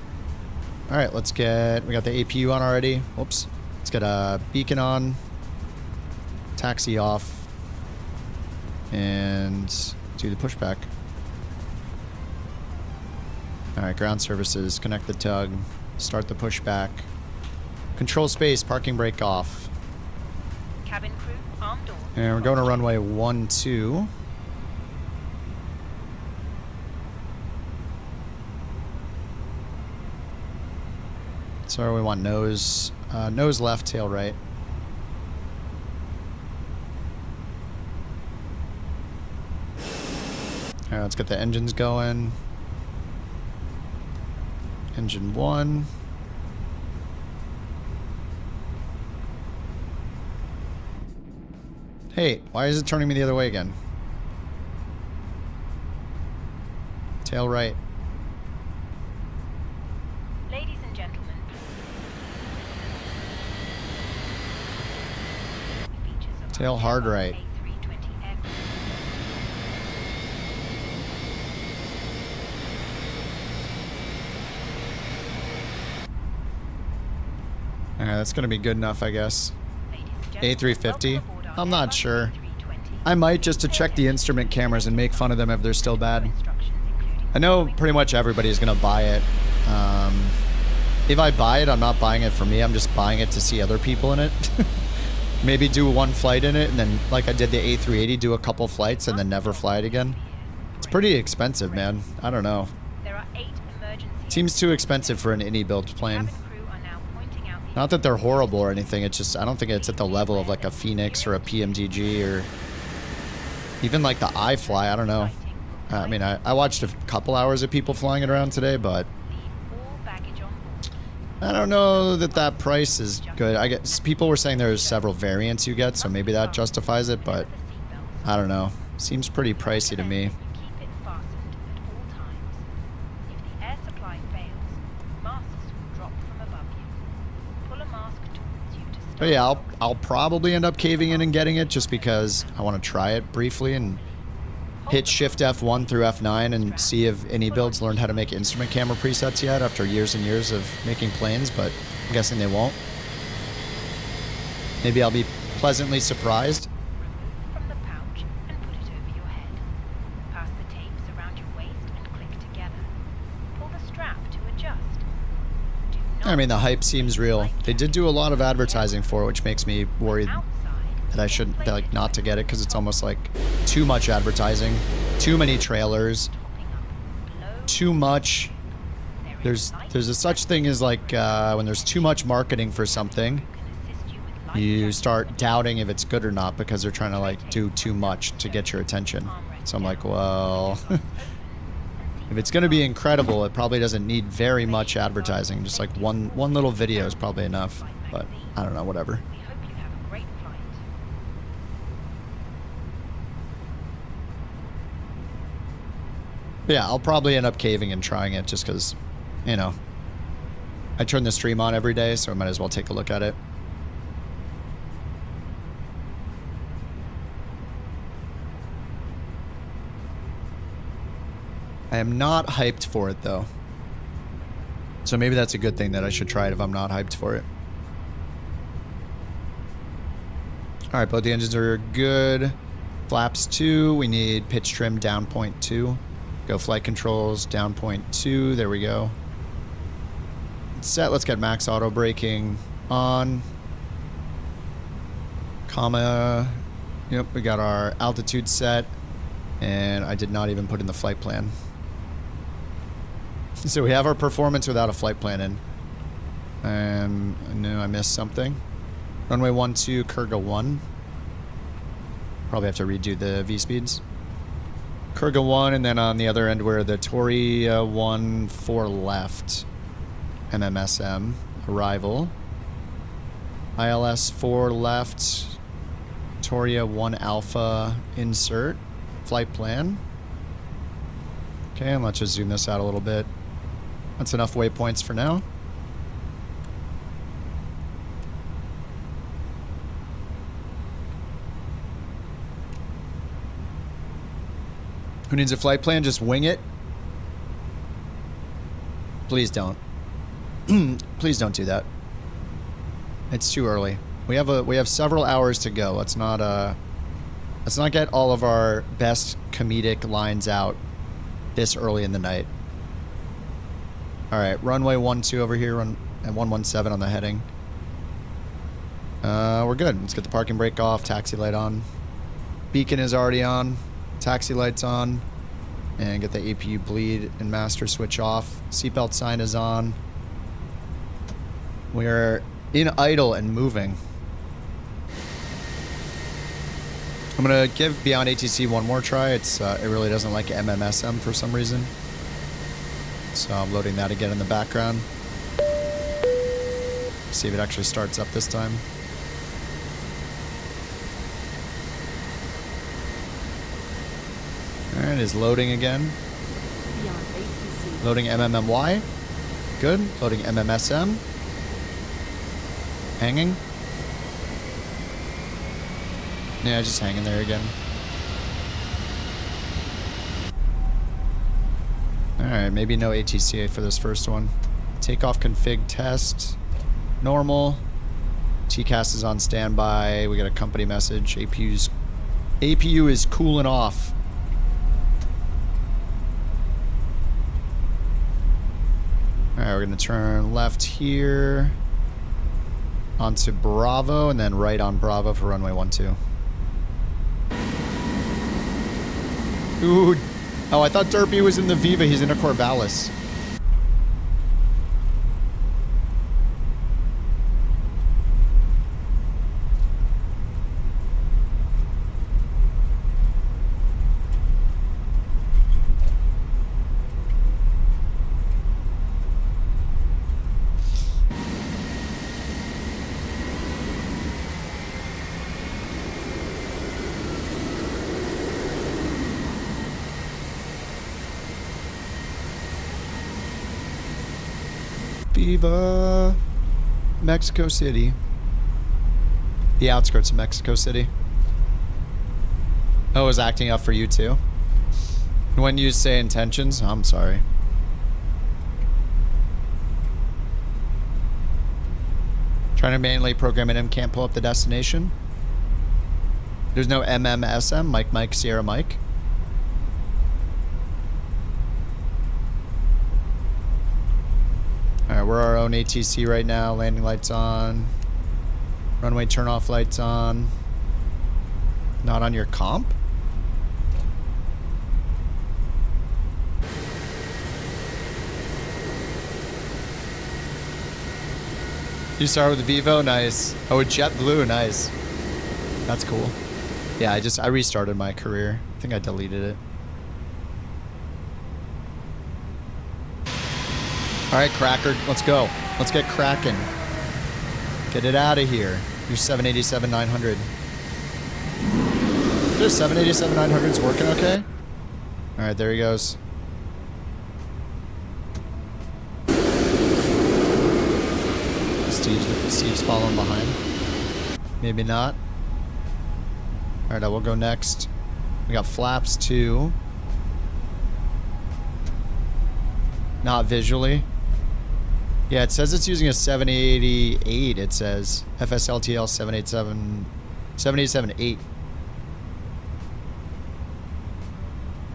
Alright, we got the APU on already. Whoops. Let's get a beacon on. Taxi off. And do the pushback. Alright, ground services. Connect the tug. Start the pushback. Control space. Parking brake off.
Cabin crew, arm door.
And we're going to runway 12. So we want nose left, tail right. Alright, let's get the engines going. Engine 1. Hey, why is it turning me the other way again? Tail right.
Ladies and gentlemen.
Tail hard right. Alright, that's gonna be good enough, I guess. A350. I'm not sure. I might just to check the instrument cameras and make fun of them if they're still bad. I know pretty much everybody's gonna buy it. If I buy it, I'm not buying it for me. I'm just buying it to see other people in it. Maybe do one flight in it, and then, like I did the A380, do a couple flights and then never fly it again. It's pretty expensive, man. I don't know. Seems too expensive for an any-built plane. Not that they're horrible or anything, it's just, I don't think it's at the level of like a Fenix or a PMDG or even like the iFly, I don't know. I mean, I watched a couple hours of people flying it around today, but I don't know that that price is good. I guess people were saying there's several variants you get, so maybe that justifies it, but I don't know. Seems pretty pricey to me.
You keep it fastened at all times. If the air supply fails, masks will drop from above you. Pull a mask towards you to start.
But yeah, I'll probably end up caving in and getting it just because I want to try it briefly and hit Shift F1 through F9 and see if any builds learned how to make instrument camera presets yet after years and years of making planes, but I'm guessing they won't. Maybe I'll be pleasantly surprised.
From the pouch and put it over your head. Pass the tapes around your waist and click together. Pull the strap to adjust. Do not
I mean, the hype seems real. They did do a lot of advertising for it, which makes me worried that I should like not to get it because it's almost like too much advertising, too many trailers, too much. There's a such thing as like when there's too much marketing for something, you start doubting if it's good or not because they're trying to like do too much to get your attention. So I'm like, well, if it's going to be incredible, it probably doesn't need very much advertising. Just like one little video is probably enough. But I don't know, whatever.
We hope you have a great flight.
Yeah, I'll probably end up caving and trying it just because, you know, I turn the stream on every day, so I might as well take a look at it. I am not hyped for it, though. So maybe that's a good thing that I should try it if I'm not hyped for it. All right, both the engines are good. Flaps 2. We need pitch trim down 0.2. Go flight controls down 0.2. There we go. Set. Let's get max auto braking on. Comma. Yep, we got our altitude set. And I did not even put in the flight plan. So we have our performance without a flight plan in. I knew I missed something. Runway 12, Kurga 1. Probably have to redo the V-speeds. Kurga 1, and then on the other end we're the Tori 1, 4 left. MMSM, arrival. ILS 4 left. Toria 1 Alpha, insert. Flight plan. Okay, and let's just zoom this out a little bit. That's enough waypoints for now. Who needs a flight plan? Just wing it. Please don't. Please don't do that. It's too early. We have several hours to go. Let's not get all of our best comedic lines out this early in the night. All right, runway 12 over here, run at 117 on the heading. We're good. Let's get the parking brake off, taxi light on. Beacon is already on, taxi light's on, and get the APU bleed and master switch off. Seatbelt sign is on. We're in idle and moving. I'm gonna give Beyond ATC one more try. It really doesn't like MMSM for some reason. So I'm loading that again in the background. See if it actually starts up this time. Alright, it is loading again. Loading MMMY. Good. Loading MMSM. Hanging. Yeah, just hanging there again. Alright, maybe no ATCA for this first one. Takeoff config test. Normal. TCAS is on standby. We got a company message. APU is cooling off. Alright, we're going to turn left here. Onto Bravo, and then right on Bravo for runway 12. Ooh. Oh, I thought Derpy was in the Viva. He's in a Corvallis. Viva Mexico City. The outskirts of Mexico City. Oh, it was acting up for you too? When you say intentions, I'm sorry. Trying to manually program it in, can't pull up the destination. There's no MMSM, Mike, Sierra, Mike. Alright, we're our own ATC right now. Landing lights on. Runway turn off lights on. Not on your comp? You start with Vivo, nice. Oh, with JetBlue, nice. That's cool. Yeah, I restarted my career. I think I deleted it. All right, Cracker, let's go. Let's get cracking. Get it out of here. Your 787-900. This 787-900's working okay? All right, there he goes. Steve's following behind. Maybe not. Alright, I will go next. We got flaps 2. Not visually. Yeah, it says it's using a 788, it says. FSLTL 787-8.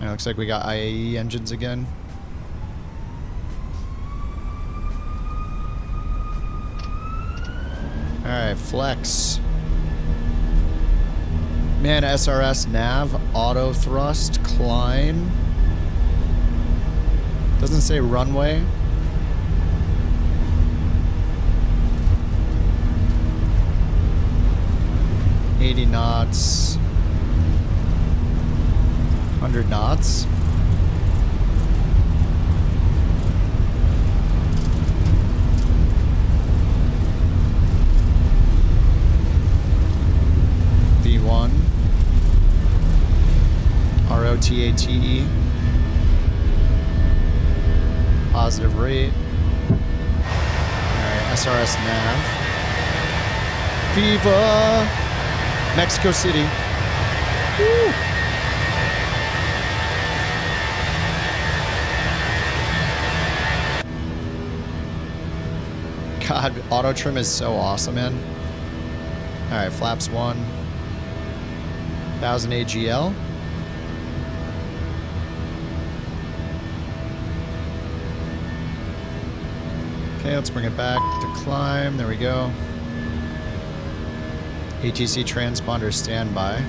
It looks like we got IAE engines again. Alright, flex. Man, SRS nav, auto thrust, climb. Doesn't say runway. $80 knots. 100 knots. V1. ROTATE. Positive rate. Alright, SRS nav. Viva Mexico City. Woo. God, auto trim is so awesome, man. Alright, flaps 1. 1000 AGL. Okay, let's bring it back to climb. There we go. ATC transponder standby.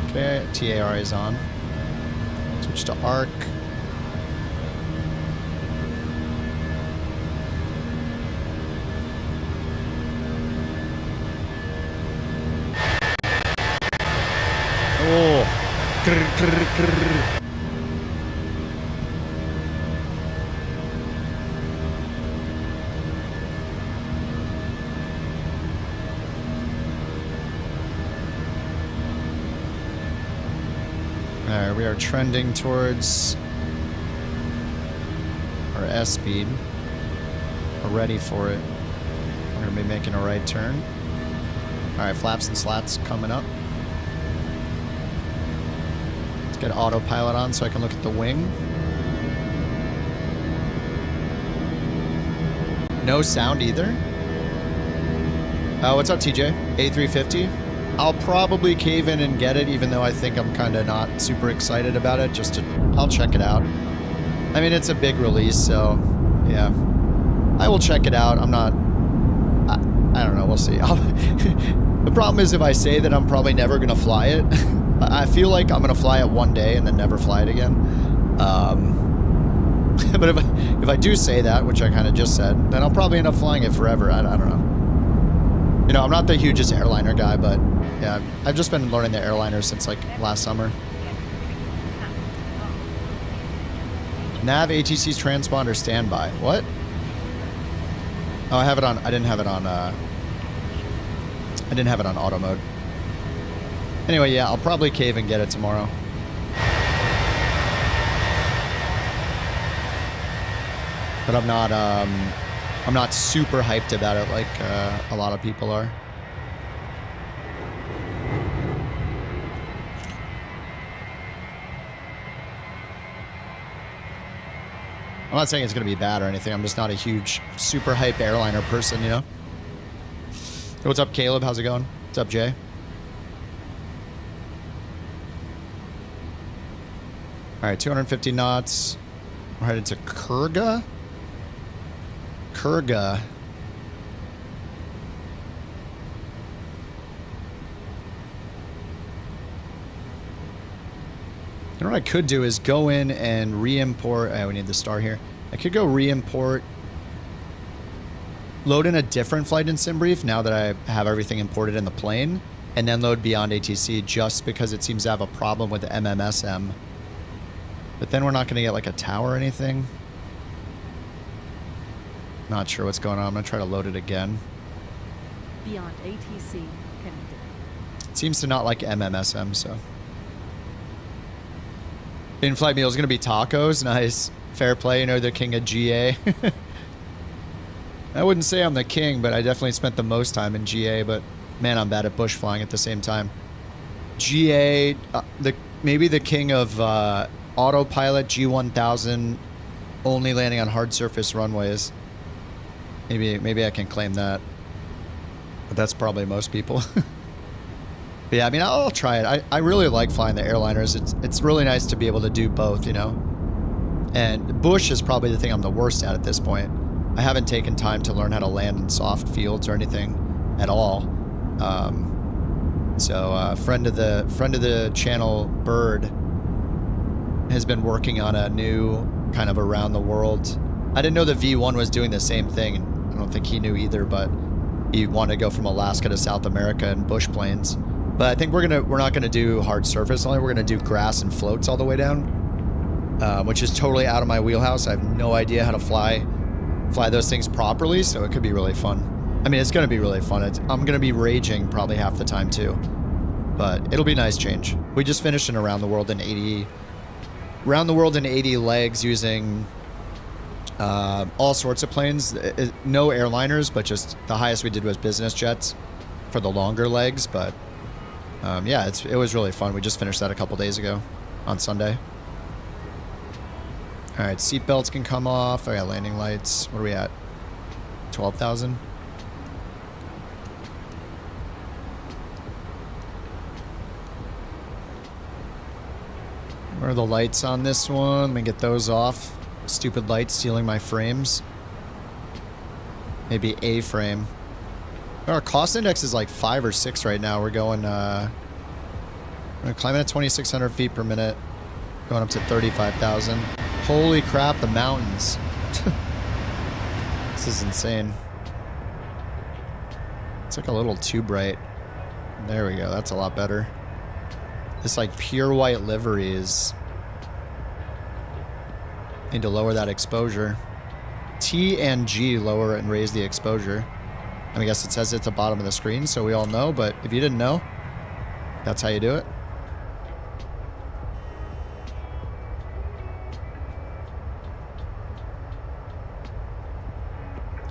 Okay, TAR is on. Switch to ARC. Oh. Grr, grr, grr. Alright, we are trending towards our S speed. We're ready for it. We're going to be making a right turn. Alright, flaps and slats coming up. Let's get autopilot on so I can look at the wing. No sound either. What's up, TJ? A350? I'll probably cave in and get it, even though I think I'm kind of not super excited about it. I'll check it out. I mean, it's a big release, so yeah. I will check it out. I'm not... I don't know. We'll see. The problem is if I say that I'm probably never going to fly it, I feel like I'm going to fly it one day and then never fly it again. But if I do say that, which I kind of just said, then I'll probably end up flying it forever. I don't know. You know, I'm not the hugest airliner guy, but yeah, I've just been learning the airliner since like last summer. Nav ATC's transponder standby. What? Oh, I have it on. I didn't have it on auto mode. Anyway, yeah, I'll probably cave and get it tomorrow. but I'm not super hyped about it like a lot of people are. I'm not saying it's going to be bad or anything. I'm just not a huge, super hype airliner person, you know? Hey, what's up, Caleb? How's it going? What's up, Jay? All right, 250 knots. We're headed to Kurga. Kurga. You know what I could do is go in and re-import. Oh, we need the star here. I could go re-import, load in a different flight in SimBrief now that I have everything imported in the plane, and then load beyond ATC just because it seems to have a problem with the MMSM. But then we're not going to get like a tower or anything. Not sure what's going on. I'm going to try to load it again.
Beyond ATC connected.
It seems to not like MMSM, so. In-flight meal is going to be tacos. Nice. Fair play. You know, the king of GA. I wouldn't say I'm the king, but I definitely spent the most time in GA. But, man, I'm bad at bush flying at the same time. GA, maybe the king of autopilot G1000, only landing on hard surface runways. Maybe I can claim that. But that's probably most people. But yeah, I mean, I'll try it. I really like flying the airliners. It's really nice to be able to do both, you know? And bush is probably the thing I'm the worst at this point. I haven't taken time to learn how to land in soft fields or anything at all. Friend of the channel, Bird, has been working on a new kind of around the world. I didn't know the V1 was doing the same thing. I don't think he knew either, but he wanted to go from Alaska to South America in bush planes. But I think we're not gonna do hard surface only. We're gonna do grass and floats all the way down, which is totally out of my wheelhouse. I have no idea how to fly those things properly, so it could be really fun. I mean, it's gonna be really fun. I'm gonna be raging probably half the time too, but it'll be a nice change. We just finished an around the world in 80 legs using all sorts of planes. No airliners, but just the highest we did was business jets for the longer legs, but. Yeah, it was really fun. We just finished that a couple days ago on Sunday. All right, seatbelts can come off. I got landing lights. What are we at? 12,000? Where are the lights on this one? Let me get those off. Stupid lights stealing my frames. Maybe a frame. Our cost index is like 5 or 6 right now. We're going climbing at 2,600 feet per minute, going up to 35,000. Holy crap, the mountains. This is insane. It's like a little too bright. There we go, that's a lot better. This like pure white livery is... Need to lower that exposure. T and G lower and raise the exposure. I guess it says it's at the bottom of the screen, so we all know, but if you didn't know, that's how you do it.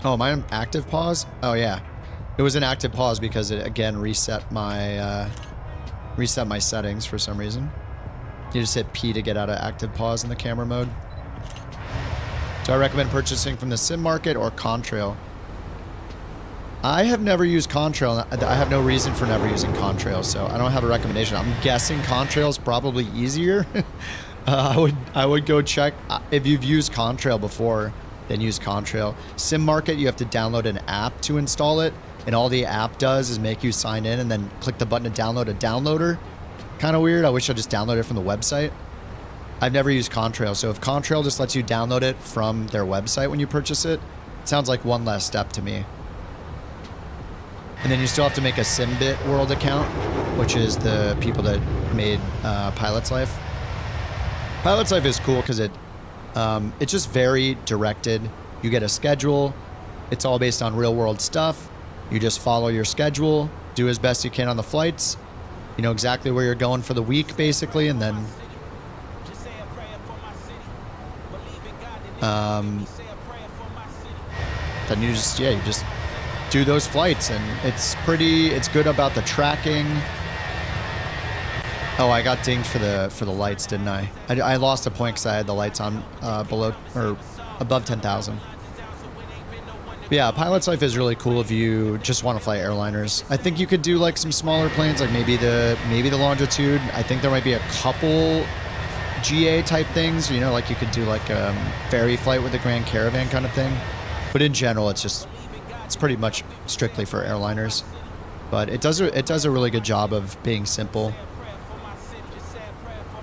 Oh, am I on active pause? Oh, yeah. It was an active pause because it, again, reset my settings for some reason. You just hit P to get out of active pause in the camera mode. Do I recommend purchasing from the sim market or Contrail? I have never used Contrail. I have no reason for never using Contrail, so I don't have a recommendation. I'm guessing Contrail is probably easier. I would go check. If you've used Contrail before, then use Contrail. Sim Market, you have to download an app to install it, and all the app does is make you sign in and then click the button to download a downloader. Kind of weird. I wish I just downloaded it from the website. I've never used Contrail, so if Contrail just lets you download it from their website when you purchase it, it sounds like one less step to me. And then you still have to make a Simbit World account, which is the people that made Pilot's Life. Pilot's Life is cool because it's just very directed. You get a schedule. It's all based on real world stuff. You just follow your schedule, do as best you can on the flights. You know exactly where you're going for the week, basically, and then then you just do those flights, and it's good about the tracking. Oh, I got dinged for the lights, didn't I? I lost a point because I had the lights on below or above 10,000. Yeah, pilot's life is really cool if you just want to fly airliners. I think you could do like some smaller planes, like maybe the Longitude. I think there might be a couple GA type things, you know, like you could do like a ferry flight with a Grand Caravan kind of thing. But in general, it's pretty much strictly for airliners. But it does a really good job of being simple.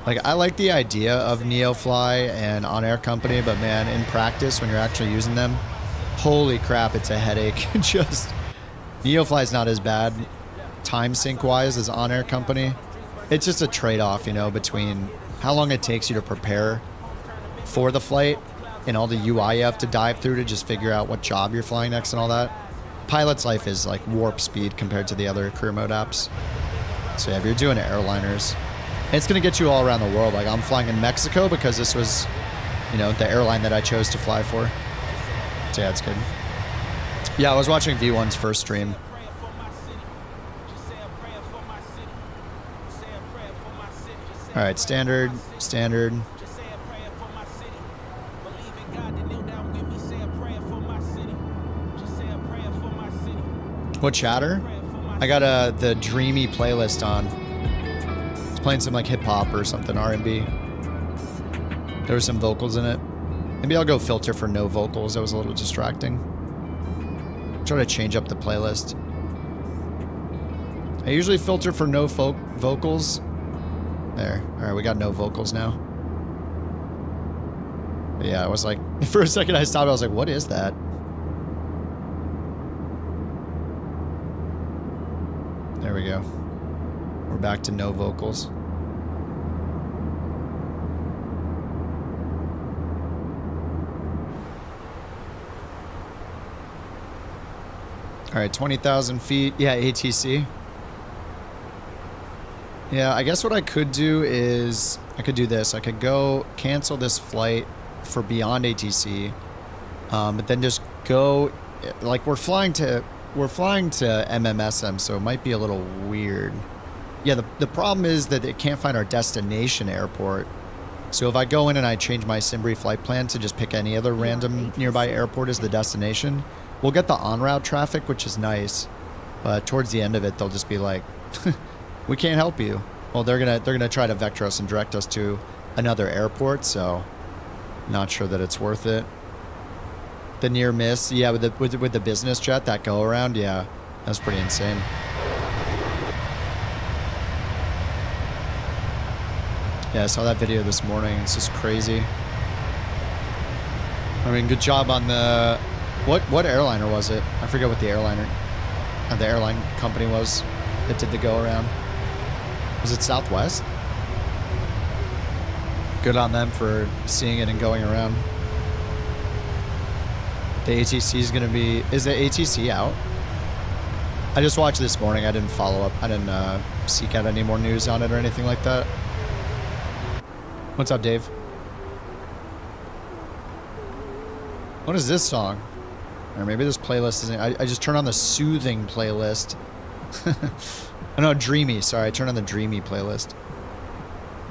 Like, I like the idea of NeoFly and On Air Company, but man, in practice, when you're actually using them, holy crap, it's a headache. Just, NeoFly is not as bad time sync wise as On Air Company. It's just a trade-off, you know, between how long it takes you to prepare for the flight and all the UI you have to dive through to just figure out what job you're flying next and all that. Pilot's life is like warp speed compared to the other career mode apps. So yeah, if you're doing airliners, it's going to get you all around the world. Like, I'm flying in Mexico because this was, you know, the airline that I chose to fly for. So yeah, it's good. Yeah, I was watching V1's first stream. All right, standard. What chatter? I got the Dreamy playlist on. It's playing some like hip hop or something, R&B. There were some vocals in it. Maybe I'll go filter for no vocals. That was a little distracting. Try to change up the playlist. I usually filter for no vocals. There. Alright, we got no vocals now. But yeah, I was like, for a second I stopped. I was like, what is that? There we go. We're back to no vocals. All right, 20,000 feet. Yeah, ATC. Yeah, I guess what I could do is I could do this. I could go cancel this flight for beyond ATC, but then just go. Like, we're flying to MMSM, so it might be a little weird. Yeah, the problem is that it can't find our destination airport. So if I go in and I change my Simbri flight plan to just pick any other random nearby airport as the destination, we'll get the on-route traffic, which is nice. But towards the end of it, they'll just be like, we can't help you. Well, they're gonna try to vector us and direct us to another airport, so not sure that it's worth it. The near miss, yeah, with the business jet, that go around, yeah, that was pretty insane. Yeah, I saw that video this morning. It's just crazy. I mean, good job on the what airliner was it? I forget what the airline company was that did the go around. Was it Southwest? Good on them for seeing it and going around. The ATC is gonna be. Is the ATC out? I just watched this morning. I didn't follow up. I didn't seek out any more news on it or anything like that. What's up, Dave? What is this song? Or maybe this playlist isn't. I just turned on the soothing playlist. I know, dreamy. Sorry, I turned on the dreamy playlist.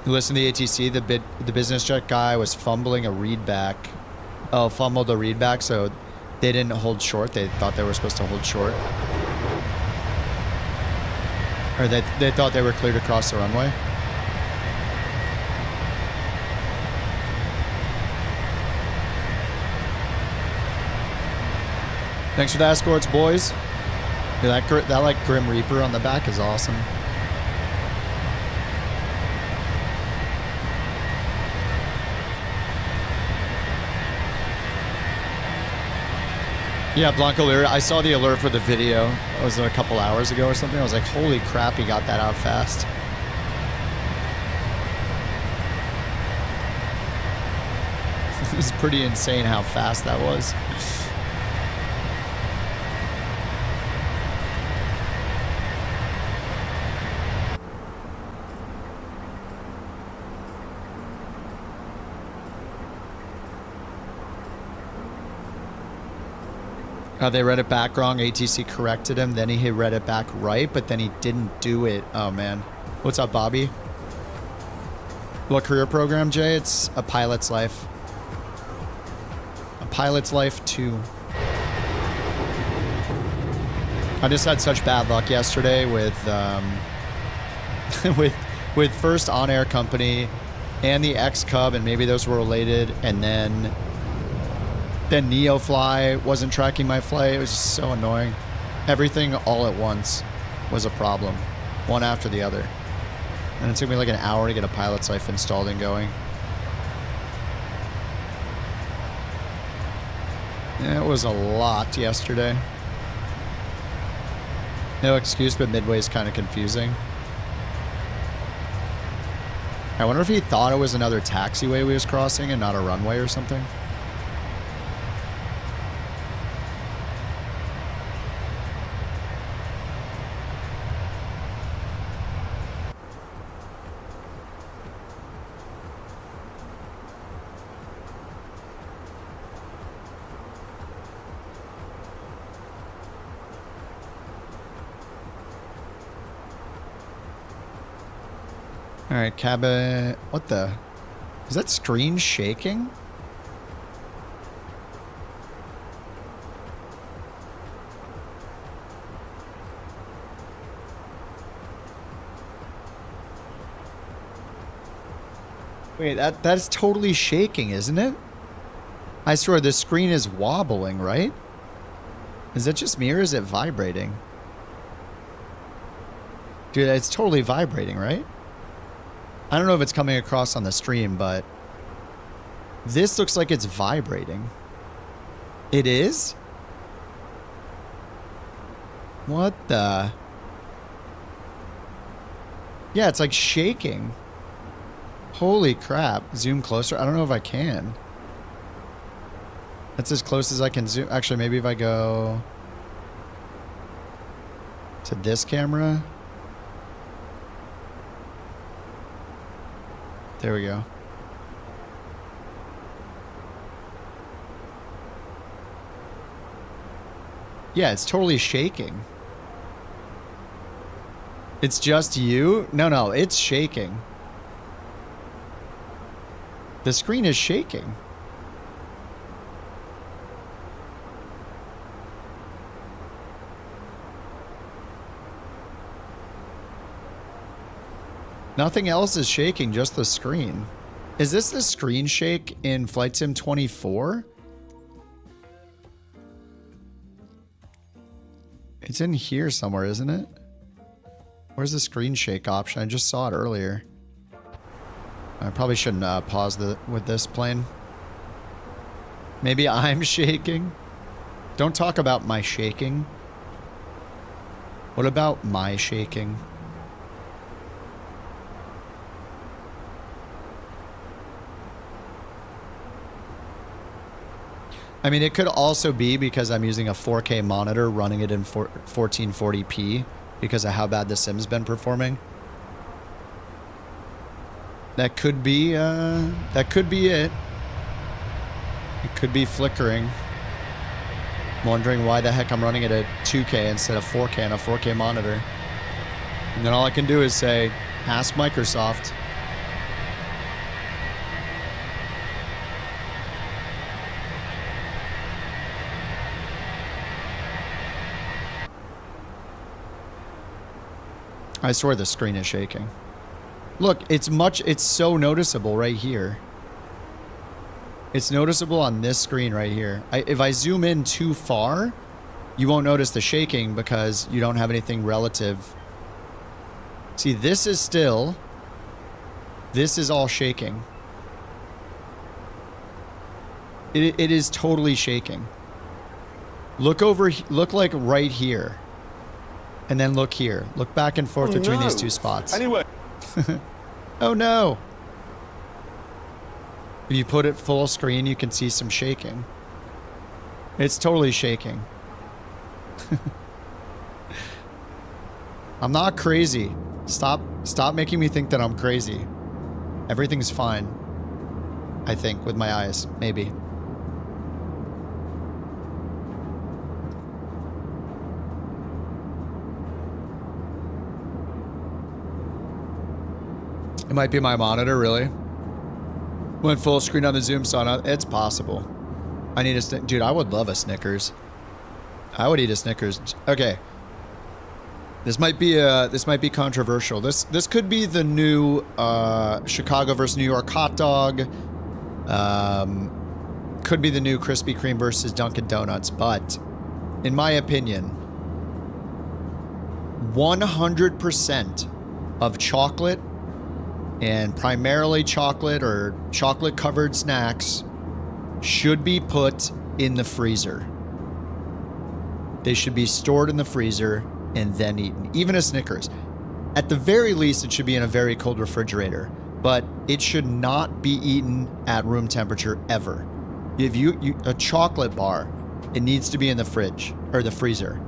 You listen to the ATC. The business jet guy was fumbling a readback. Oh, fumbled a readback, so they didn't hold short. They thought they were supposed to hold short. Or they thought they were cleared to cross the runway. Thanks for the escorts, boys. Yeah, that like Grim Reaper on the back is awesome. Yeah, Blanco Lyra, I saw the alert for the video. It was a couple hours ago or something. I was like, holy crap, he got that out fast. It's pretty insane how fast that was. They read it back wrong. ATC corrected him. Then he read it back right, but then he didn't do it. Oh, man. What's up, Bobby? What career program, Jay? It's a pilot's life. A pilot's life, too. I just had such bad luck yesterday with with first on-air company and the X-Cub, and maybe those were related, and then NeoFly wasn't tracking my flight. It was just so annoying. Everything all at once was a problem, one after the other. And it took me like an hour to get a pilot's life installed and going. Yeah, it was a lot yesterday. No excuse, but Midway is kind of confusing. I wonder if he thought it was another taxiway we was crossing and not a runway or something. All right, cabin. What the? Is that screen shaking? Wait, that's totally shaking, isn't it? I swear the screen is wobbling, right? Is it just me or is it vibrating? Dude, it's totally vibrating, right? I don't know if it's coming across on the stream, but this looks like it's vibrating. It is? What the? Yeah, it's like shaking. Holy crap. Zoom closer. I don't know if I can. That's as close as I can zoom. Actually, maybe if I go to this camera. There we go. Yeah, it's totally shaking. It's just you? No, it's shaking. The screen is shaking. Nothing else is shaking, just the screen. Is this the screen shake in Flight Sim 24? It's in here somewhere, isn't it? Where's the screen shake option? I just saw it earlier. I probably shouldn't pause with this plane. Maybe I'm shaking. Don't talk about my shaking. What about my shaking? I mean, it could also be because I'm using a 4K monitor running it in 1440p because of how bad the sim's been performing. That could be it. It could be flickering. I'm wondering why the heck I'm running it at 2K instead of 4K on a 4K monitor. And then all I can do is say, ask Microsoft. I swear the screen is shaking. Look, it's so noticeable right here. It's noticeable on this screen right here. If I zoom in too far, you won't notice the shaking because you don't have anything relative. See, this is still. This is all shaking. It is totally shaking. Look like right here. And then look here. Look back and forth between these two spots.
Anyway.
Oh no. If you put it full screen, you can see some shaking. It's totally shaking. I'm not crazy. Stop making me think that I'm crazy. Everything's fine. I think with my eyes, maybe. might be my monitor, really. Went full screen on the Zoom, saw not. It's possible. I need a dude. I would love a Snickers. I would eat a Snickers. Okay. This might be controversial. This could be the new Chicago versus New York hot dog. Could be the new Krispy Kreme versus Dunkin' Donuts, but in my opinion, 100% of chocolate and primarily chocolate or chocolate covered snacks should be put in the freezer. They should be stored in the freezer and then eaten. Even a Snickers. At the very least, it should be in a very cold refrigerator, but it should not be eaten at room temperature ever. If a chocolate bar, it needs to be in the fridge or the freezer,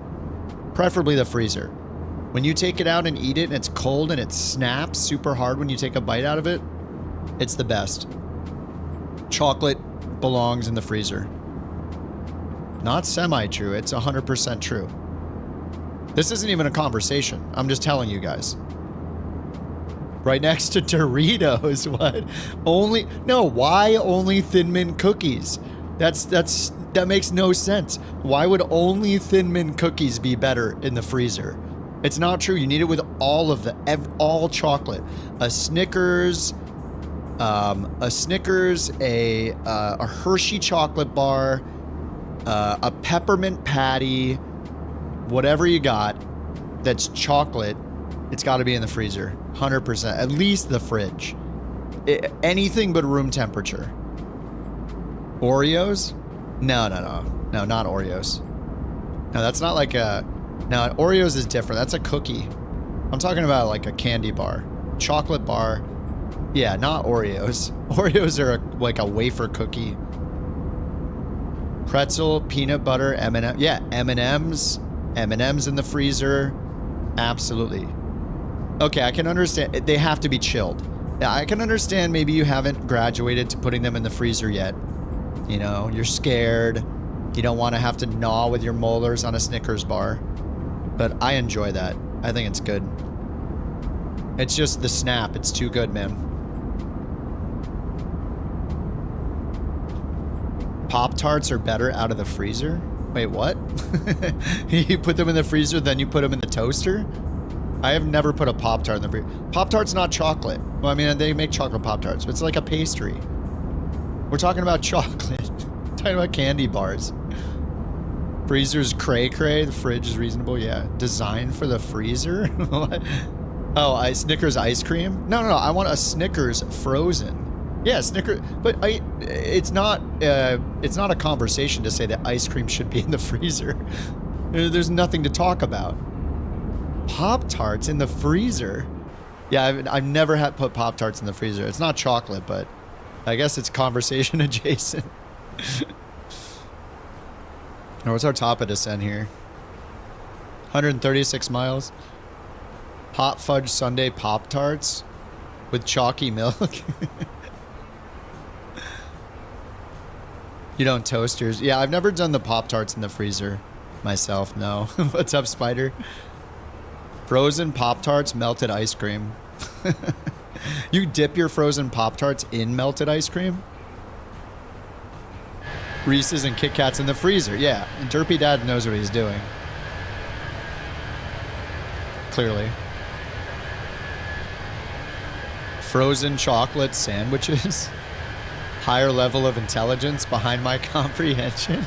preferably the freezer. When you take it out and eat it and it's cold and it snaps super hard when you take a bite out of it, it's the best. Chocolate belongs in the freezer. Not semi-true, it's 100% true. This isn't even a conversation. I'm just telling you guys. Right next to Doritos. What? Why only Thin Mint cookies? That makes no sense. Why would only Thin Mint cookies be better in the freezer? It's not true. You need it with all of all chocolate. A Snickers, a Hershey chocolate bar, a peppermint patty, whatever you got that's chocolate, it's got to be in the freezer. 100%. At least the fridge. Anything but room temperature. Oreos? No, not Oreos. No, that's not like a... No, Oreos is different. That's a cookie. I'm talking about like a candy bar. Chocolate bar. Yeah, not Oreos. Oreos are like a wafer cookie. Pretzel, peanut butter, M&M. Yeah, M&Ms. M&Ms in the freezer. Absolutely. Okay, I can understand. They have to be chilled. Yeah, I can understand maybe you haven't graduated to putting them in the freezer yet. You know, you're scared. You don't want to have to gnaw with your molars on a Snickers bar. But I enjoy that. I think it's good. It's just the snap. It's too good, man. Pop-Tarts are better out of the freezer? Wait, what? You put them in the freezer, then you put them in the toaster? I have never put a Pop-Tart in the freezer. Pop-Tart's not chocolate. Well, I mean, they make chocolate Pop-Tarts, but it's like a pastry. We're talking about chocolate. Talking about candy bars. Freezer's cray-cray. The fridge is reasonable. Yeah. Designed for the freezer? What? Oh, Snickers ice cream? No. I want a Snickers frozen. Yeah, Snickers. But it's not a conversation to say that ice cream should be in the freezer. There's nothing to talk about. Pop-Tarts in the freezer? Yeah, I've never put Pop-Tarts in the freezer. It's not chocolate, but I guess it's conversation adjacent. What's our top of descent here? 136 miles. Hot fudge sundae Pop-Tarts with chalky milk. You don't toast yours? Yeah, I've never done the Pop-Tarts in the freezer myself, no. What's up, Spider? Frozen Pop-Tarts, melted ice cream. You dip your frozen Pop-Tarts in melted ice cream? Reese's and Kit Kats in the freezer. Yeah, and Derpy Dad knows what he's doing. Clearly. Frozen chocolate sandwiches. Higher level of intelligence behind my comprehension.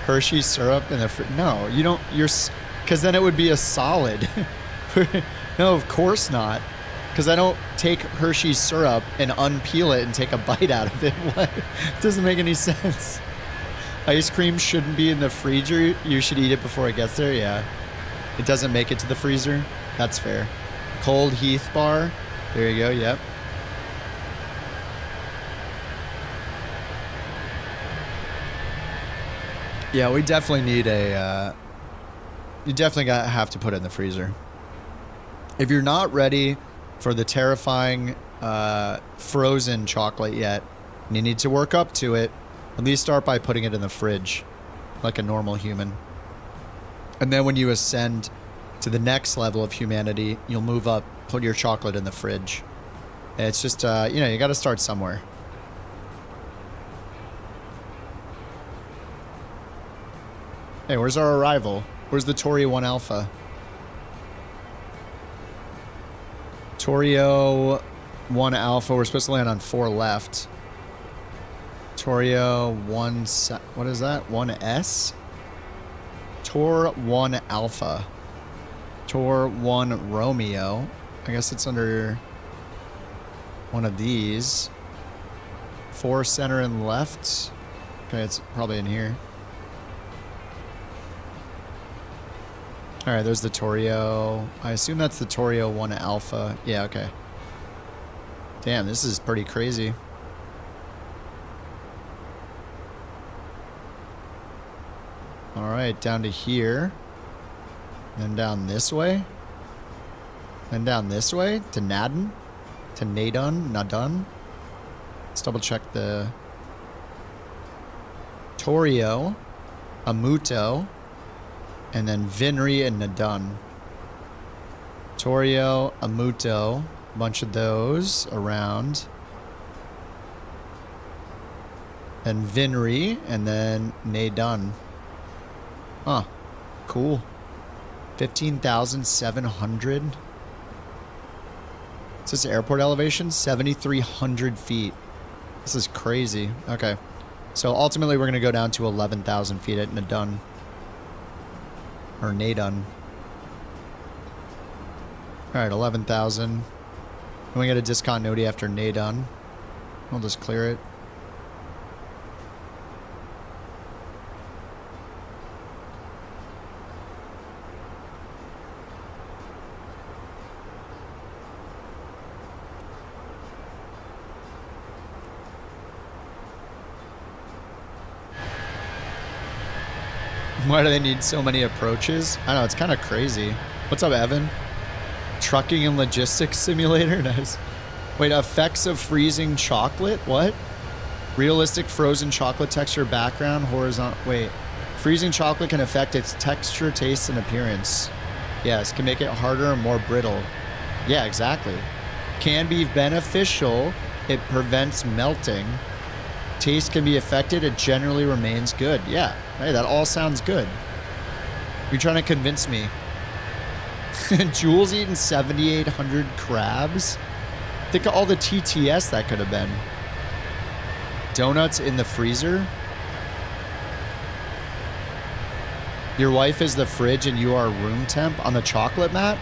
Hershey syrup in the no, you don't. Because then it would be a solid. No, of course not. Because I don't take Hershey's syrup and unpeel it and take a bite out of it. What? It doesn't make any sense. Ice cream shouldn't be in the freezer. You should eat it before it gets there. Yeah. It doesn't make it to the freezer. That's fair. Cold Heath bar. There you go. Yep. Yeah, we definitely need a... you definitely have to put it in the freezer. If you're not ready for the terrifying frozen chocolate yet, and you need to work up to it, at least start by putting it in the fridge like a normal human. And then when you ascend to the next level of humanity, you'll move up, put your chocolate in the fridge. It's just, you know, you got to start somewhere. Hey, where's our arrival? Where's the Torio 1 Alpha? Torio 1 Alpha. We're supposed to land on 4 left. Torio 1... What is that? 1S? Tor 1 Alpha. Tor 1 Romeo. I guess it's under one of these. 4 center and left. Okay, it's probably in here. Alright, there's the Torio. I assume that's the Torio 1 Alpha. Yeah, okay. Damn, this is pretty crazy. Alright, down to here. Then down this way. Then down this way to Naden. To Nadun. Let's double check the Torio, Amuto, and then Vinri and Nadun. Torio, Amuto, a bunch of those around. And Vinri, and then Nadun. Huh. Cool. 15,700. What's this airport elevation? 7,300 feet. This is crazy. Okay. So ultimately we're going to go down to 11,000 feet at Nadun. Or Nadun. Alright, 11,000. And we get a discontinuity after Nadun. We'll just clear it. Why do they need so many approaches? I know, it's kind of crazy. What's up, Evan? Trucking and logistics simulator? Nice. Wait, effects of freezing chocolate? What? Realistic frozen chocolate texture background, horizontal... Wait. Freezing chocolate can affect its texture, taste, and appearance. Yes, can make it harder and more brittle. Yeah, exactly. Can be beneficial. It prevents melting. Taste can be affected. It generally remains good. Yeah. Hey, that all sounds good. You're trying to convince me. Jules eating 7,800 crabs? Think of all the TTS that could have been. Donuts in the freezer? Your wife is the fridge and you are room temp on the chocolate, Matt?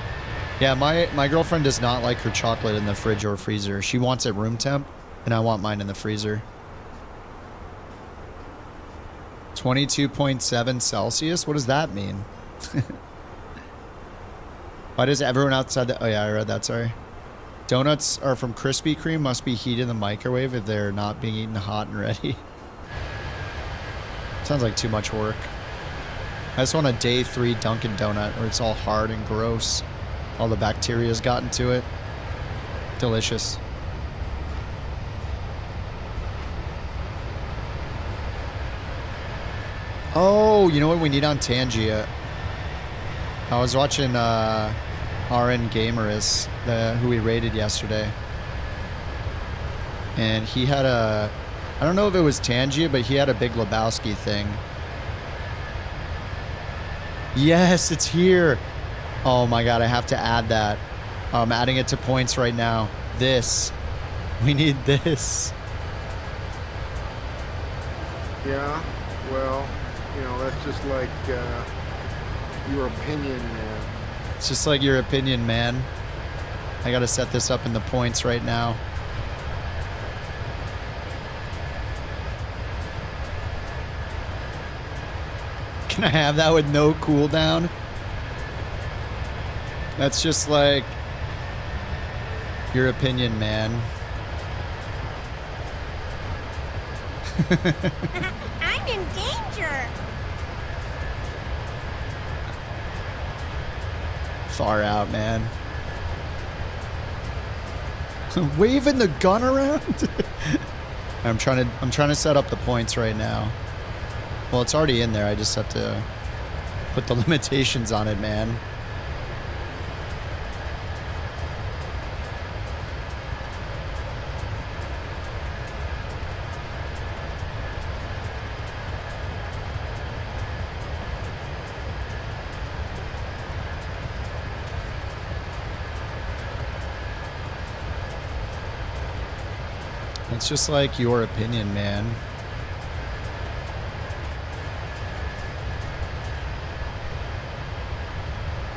Yeah, my girlfriend does not like her chocolate in the fridge or freezer. She wants it room temp, and I want mine in the freezer. 22.7 Celsius? What does that mean? Why does everyone outside the... Oh, yeah, I read that, sorry. Donuts are from Krispy Kreme, must be heated in the microwave if they're not being eaten hot and ready. Sounds like too much work. I just want a day 3 Dunkin' Donut where it's all hard and gross. All the bacteria's gotten to it. Delicious. Oh, you know what we need on Tangia? I was watching RN Gamerus, who we raided yesterday. And he had a... I don't know if it was Tangia, but he had a Big Lebowski thing. Yes, it's here. Oh my god, I have to add that. I'm adding it to points right now. This. We need this.
Yeah, well, you know, that's just like your opinion, man.
It's just like your opinion, man. I gotta set this up in the points right now. Can I have that with no cooldown? That's just like your opinion, man.
I'm in danger.
Far out, man. Waving the gun around. I'm trying to set up the points right now. Well, it's already in there. I just have to put the limitations on it, man. That's just like your opinion, man.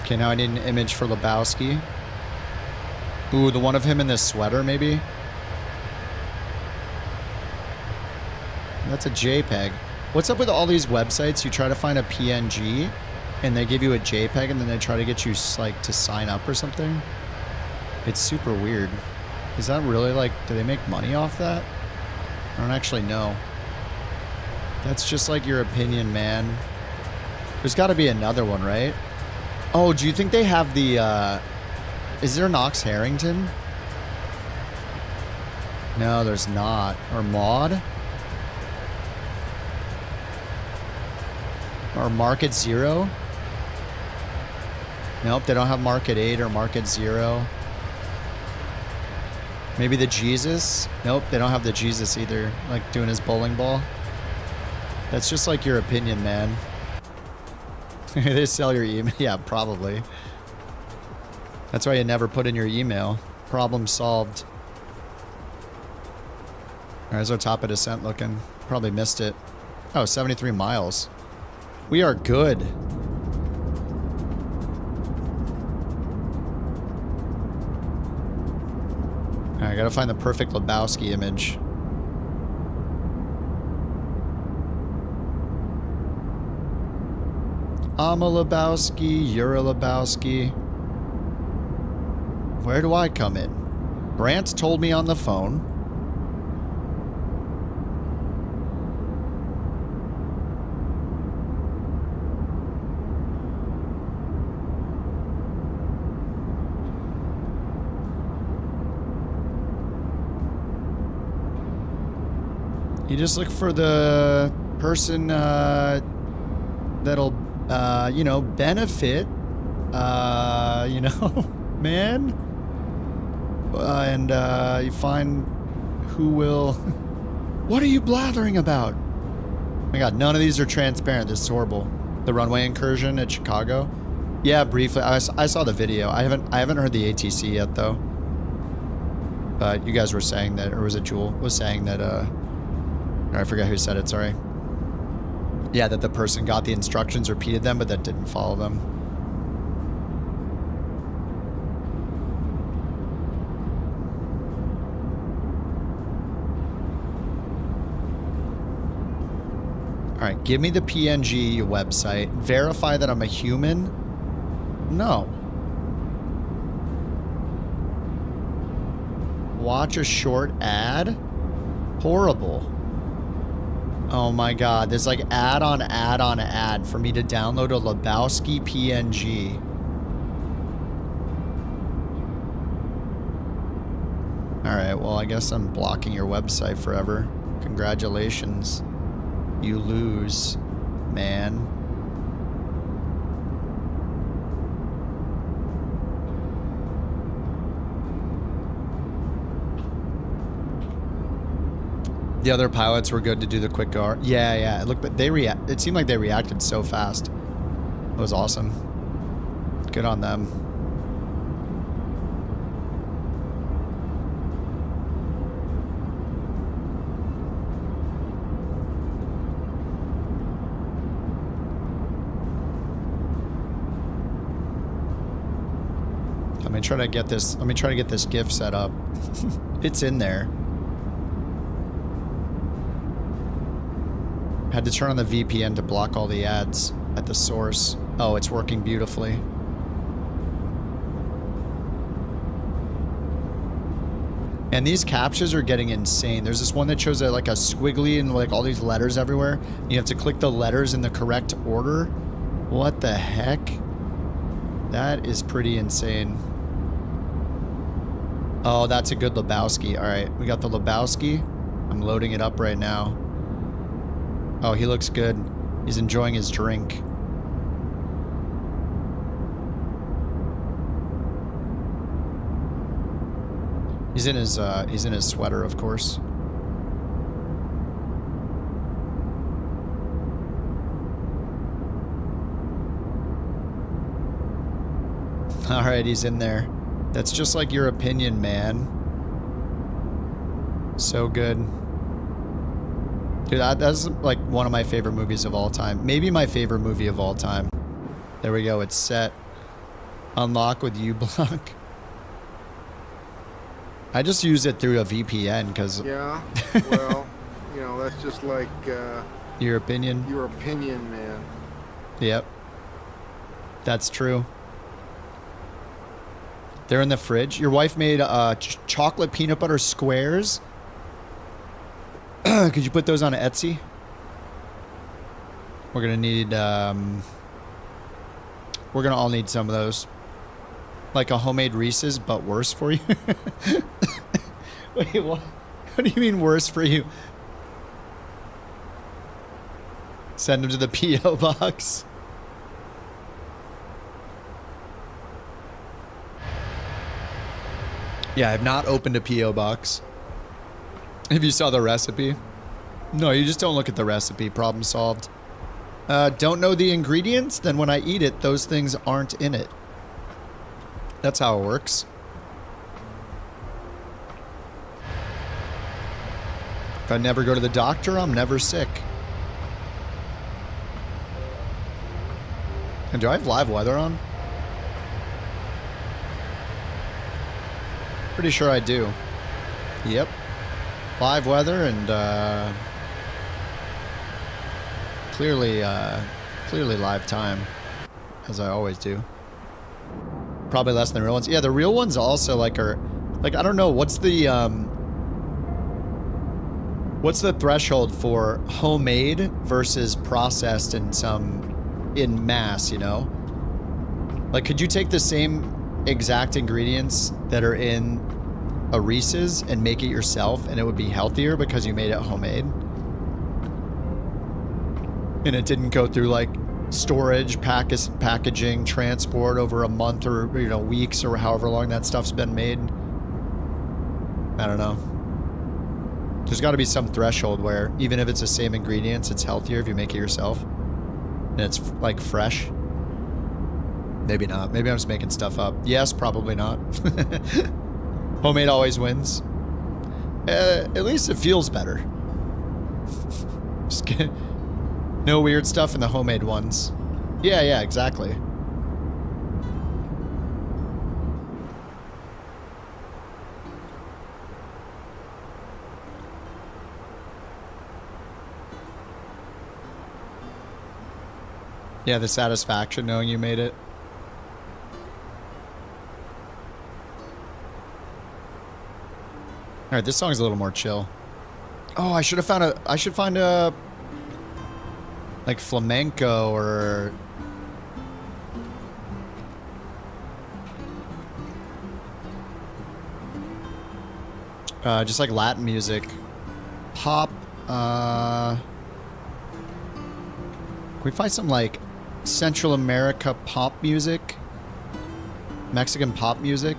Okay, now I need an image for Lebowski. Ooh, the one of him in this sweater, maybe? That's a JPEG. What's up with all these websites? You try to find a PNG, and they give you a JPEG, and then they try to get you, like, to sign up or something? It's super weird. Is that really, like, do they make money off that? I don't actually know. That's just like your opinion, man. There's got to be another one, right? Oh, do you think they have the, is there Knox Harrington? No, there's not. Or Maud? Or Market Zero? Nope, they don't have Market 8 or Market Zero. Maybe the Jesus? Nope, they don't have the Jesus either. Like doing his bowling ball. That's just like your opinion, man. They sell your email. Yeah, probably. That's why you never put in your email. Problem solved. Alright, there's our top of descent looking. Probably missed it. Oh, 73 miles. We are good. Alright, I gotta find the perfect Lebowski image. I'm a Lebowski, you're a Lebowski. Where do I come in? Brant told me on the phone. You just look for the person that'll, you know, benefit, you know, man. And you find who will... What are you blathering about? Oh my god, none of these are transparent. This is horrible. The runway incursion at Chicago. Yeah, briefly. I saw the video. I haven't heard the ATC yet, though. But you guys were saying that, or was it Jewel was saying that, I forget who said it, sorry. Yeah, that the person got the instructions, repeated them, but that didn't follow them. Alright, give me the PNG website. Verify that I'm a human? No. Watch a short ad? Horrible. Oh my god, there's like ad on ad on ad for me to download a Lebowski PNG. Alright, well I guess I'm blocking your website forever. Congratulations. You lose, man. The other pilots were good to do the quick go. Yeah, yeah. Look, but it seemed like they reacted so fast. It was awesome. Good on them. Let me try to get this GIF set up. It's in there. Had to turn on the VPN to block all the ads at the source. Oh, it's working beautifully. And these captchas are getting insane. There's this one that shows like a squiggly and like all these letters everywhere. You have to click the letters in the correct order. What the heck? That is pretty insane. Oh, that's a good Lebowski. All right, we got the Lebowski. I'm loading it up right now. Oh, he looks good. He's enjoying his drink. He's in his sweater, of course. All right, he's in there. That's just like your opinion, man. So good. Dude, that's like one of my favorite movies of all time. Maybe my favorite movie of all time. There we go. It's set. Unlock with uBlock. I just use it through a VPN because...
Yeah, well, you know, that's just like...
your opinion?
Your opinion, man.
Yep. That's true. They're in the fridge. Your wife made chocolate peanut butter squares. Could you put those on Etsy? We're going to need... we're going to all need some of those. Like a homemade Reese's, but worse for you. Wait, what? What do you mean worse for you? Send them to the P.O. box. Yeah, I've not opened a P.O. box. If you saw the recipe. No, you just don't look at the recipe. Problem solved. Don't know the ingredients? Then when I eat it, those things aren't in it. That's how it works. If I never go to the doctor, I'm never sick. And do I have live weather on? Pretty sure I do. Yep. Live weather and clearly live time, as I always do. Probably less than real ones. Yeah, the real ones also like are like, I don't know, what's the threshold for homemade versus processed in mass, you know? Like, could you take the same exact ingredients that are in a Reese's and make it yourself and it would be healthier because you made it homemade? And it didn't go through like storage, packaging, transport over a month or, you know, weeks or however long that stuff's been made. I don't know. There's got to be some threshold where even if it's the same ingredients, it's healthier if you make it yourself. And it's like fresh. Maybe not. Maybe I'm just making stuff up. Yes, probably not. Homemade always wins. At least it feels better. Just kidding. No weird stuff in the homemade ones. Yeah, exactly. Yeah, the satisfaction knowing you made it. All right, this song's a little more chill. Oh, I should find a like flamenco or just like Latin music. Pop. Can we find some like Central America pop music? Mexican pop music?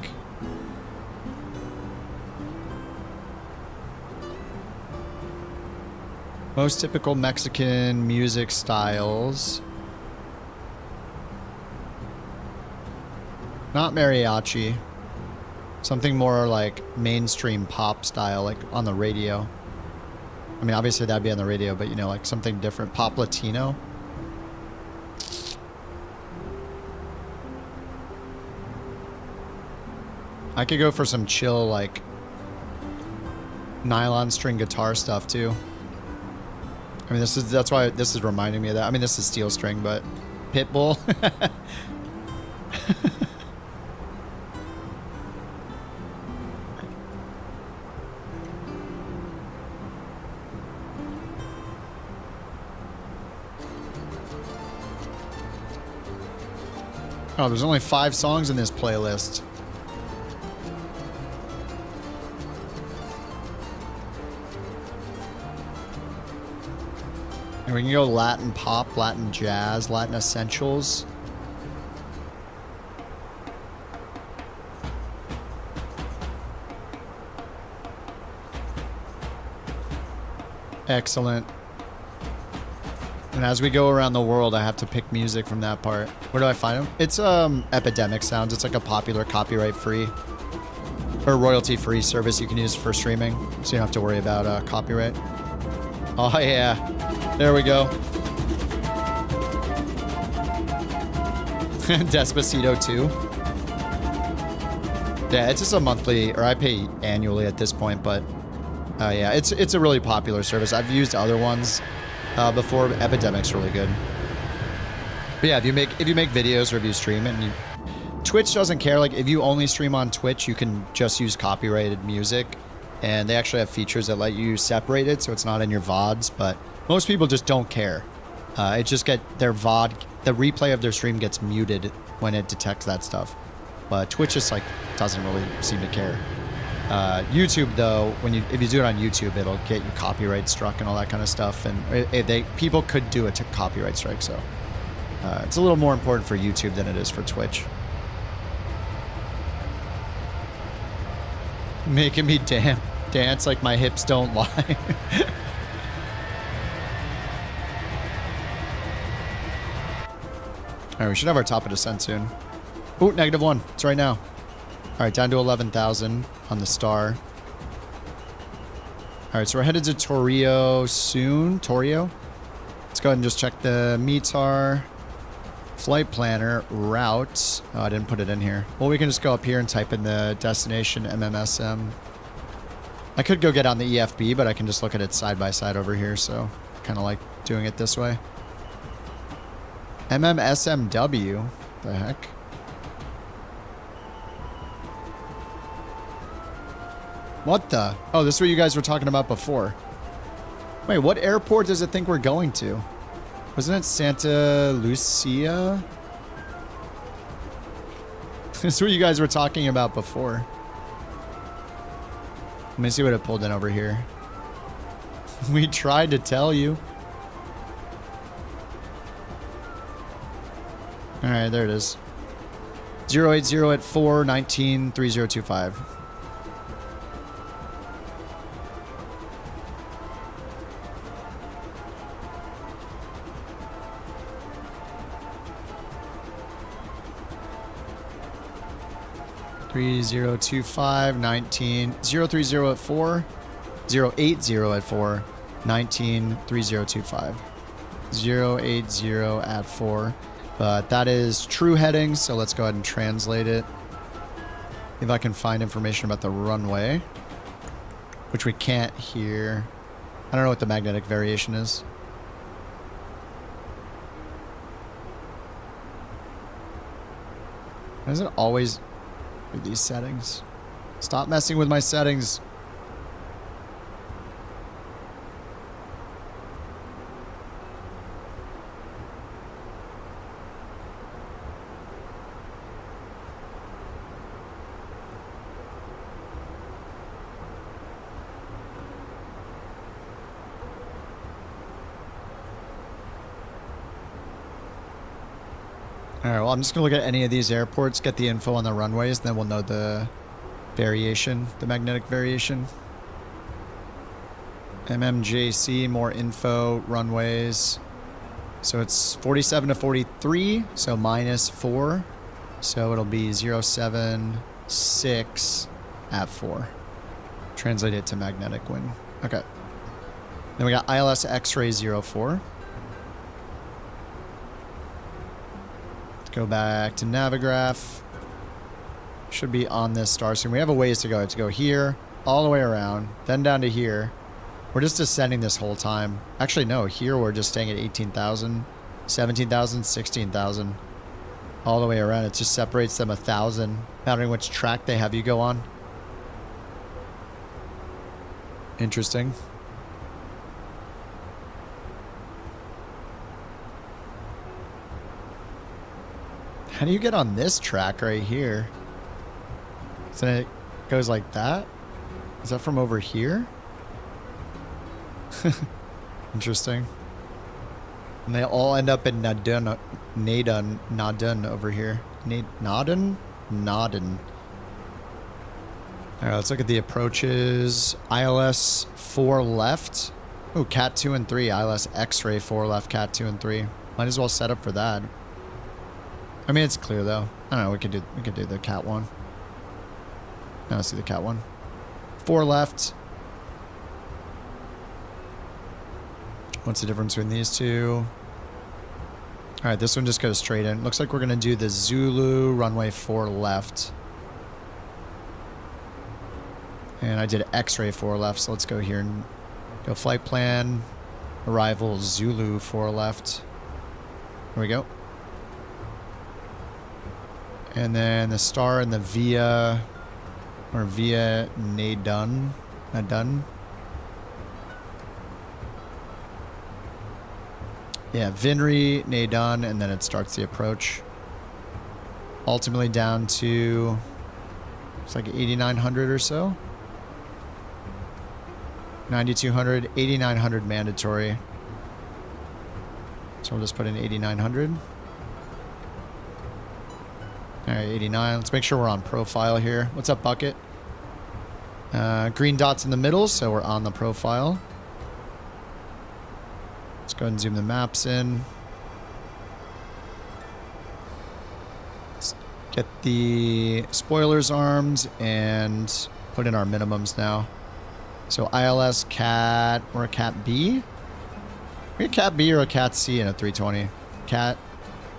Most typical Mexican music styles. Not mariachi. Something more like mainstream pop style, like on the radio. I mean, obviously that'd be on the radio, but you know, like something different. Pop Latino. I could go for some chill, like nylon string guitar stuff too. I mean, that's why this is reminding me of that. I mean, this is steel string, but Pitbull. Oh, there's only 5 songs in this playlist. And we can go Latin pop, Latin jazz, Latin essentials. Excellent. And as we go around the world, I have to pick music from that part. Where do I find them? It's Epidemic Sounds. It's like a popular copyright free. or royalty-free service you can use for streaming, so you don't have to worry about copyright. Oh yeah, there we go. Despacito 2. Yeah, it's just a monthly, or I pay annually at this point, but yeah, it's a really popular service. I've used other ones before. Epidemic's really good. But yeah, if you make videos or if you stream it, and Twitch doesn't care. Like if you only stream on Twitch, you can just use copyrighted music, and they actually have features that let you separate it so it's not in your VODs. But most people just don't care. It just their VOD, the replay of their stream gets muted when it detects that stuff. But Twitch just like doesn't really seem to care. YouTube though, if you do it on YouTube, it'll get you copyright struck and all that kind of stuff. And people could do it to copyright strike, so it's a little more important for YouTube than it is for Twitch. Making me dance like my hips don't lie. All right, we should have our top of descent soon. Ooh, -1. It's right now. All right, down to 11,000 on the star. All right, so we're headed to Torrio soon. Torrio. Let's go ahead and just check the METAR flight planner route. Oh, I didn't put it in here. Well, we can just go up here and type in the destination MMSM. I could go get on the EFB, but I can just look at it side by side over here. So I kind of like doing it this way. MMSMW. The heck? What the? Oh, this is what you guys were talking about before. Wait, what airport does it think we're going to? Wasn't it Santa Lucia? This is what you guys were talking about before. Let me see what it pulled in over here. We tried to tell you. All right, there it is. 080 at 419 3025. Zero 19 030 at 4 080 at 4 19 3025 080 at 4. But that is true heading, so let's go ahead and translate it. If I can find information about the runway, which we can't here. I don't know what the magnetic variation is. Why does it always do these settings? Stop messing with my settings. All right, well, I'm just going to look at any of these airports, get the info on the runways, and then we'll know the variation, the magnetic variation. MMJC, more info, runways. So it's 47 to 43, so -4. So it'll be 076 at 4. Translate it to magnetic wind. Okay. Then we got ILS X-ray 04. Go back to Navigraph. Should be on this star soon. We have a ways to go. We have to go here, all the way around, then down to here. We're just descending this whole time. Actually, no. Here we're just staying at 18,000, 17,000, 16,000. All the way around. It just separates them 1,000, depending on which track they have you go on. Interesting. How do you get on this track right here? So it goes like that? Is that from over here? Interesting. And they all end up in Nadun over here. Nadun? Nadun. All right, let's look at the approaches. ILS 4 left. Oh, Cat 2 and 3. ILS X-ray 4 left, Cat 2 and 3. Might as well set up for that. I mean, it's clear though. I don't know. We could do the Cat 1. Now let's see the cat one. 4 left. What's the difference between these two? All right, this one just goes straight in. Looks like we're going to do the Zulu runway 4 left. And I did X-ray 4 left, so let's go here and go flight plan. Arrival Zulu 4 left. There we go. And then the star and the Via, or Via Nadun. Nadun. Yeah, Vinri, Nadun, and then it starts the approach. Ultimately down to, it's like 8,900 or so. 9,200, 8,900 mandatory. So we'll just put in 8,900. All right, 89. Let's make sure we're on profile here. What's up, Bucket? Green dots in the middle, so we're on the profile. Let's go ahead and zoom the maps in. Let's get the spoilers armed and put in our minimums now. So ILS cat or a cat B? Are we a cat B or a cat C in a 320? Cat,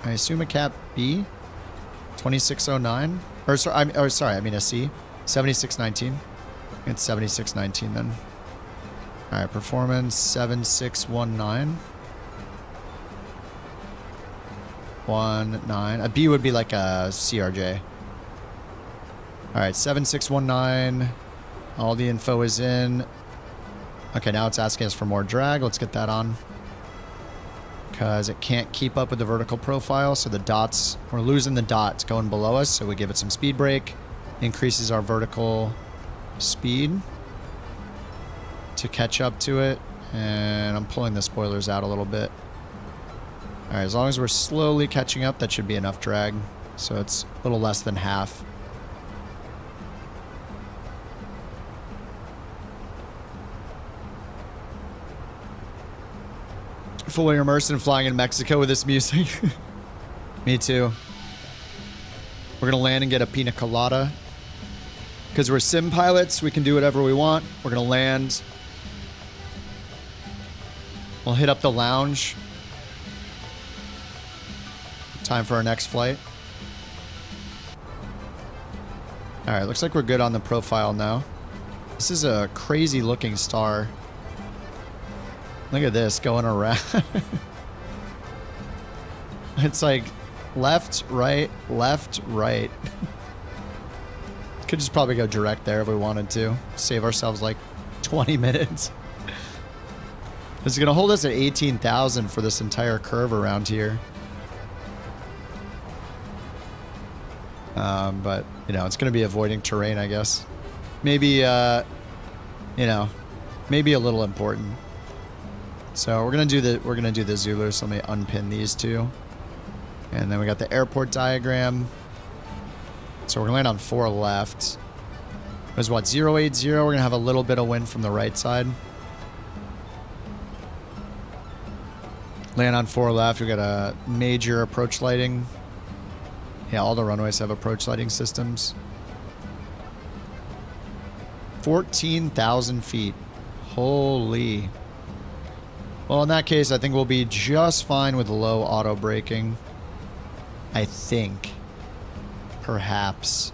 I assume a cat B. 2609. Or sorry, I mean a C. 7619. It's 7619 then. All right, performance 7619. 19. A B would be like a CRJ. All right, 7619. All the info is in. Okay, now it's asking us for more drag. Let's get that on. Because it can't keep up with the vertical profile. So the dots, we're losing the dots going below us. So we give it some speed brake. Increases our vertical speed to catch up to it. And I'm pulling the spoilers out a little bit. All right, as long as we're slowly catching up, that should be enough drag. So it's a little less than half. Fully immersed in flying in Mexico with this music. Me too. We're gonna land and get a pina colada. Because we're sim pilots, we can do whatever we want. We're gonna land. We'll hit up the lounge. Time for our next flight. Alright, looks like we're good on the profile now. This is a crazy looking star. Look at this going around. It's like left, right, left, right. Could just probably go direct there if we wanted to. Save ourselves like 20 minutes. This is going to hold us at 18,000 for this entire curve around here. But, you know, it's going to be avoiding terrain, I guess. Maybe, you know, maybe a little important. So we're gonna do the Zulu. So let me unpin these two, and then we got the airport diagram. So we're gonna land on 4 left. It was what, 080. We're gonna have a little bit of wind from the right side. Land on 4 left. We got a major approach lighting. Yeah, all the runways have approach lighting systems. 14,000 feet. Holy. Well, in that case, I think we'll be just fine with low auto braking. I think. Perhaps.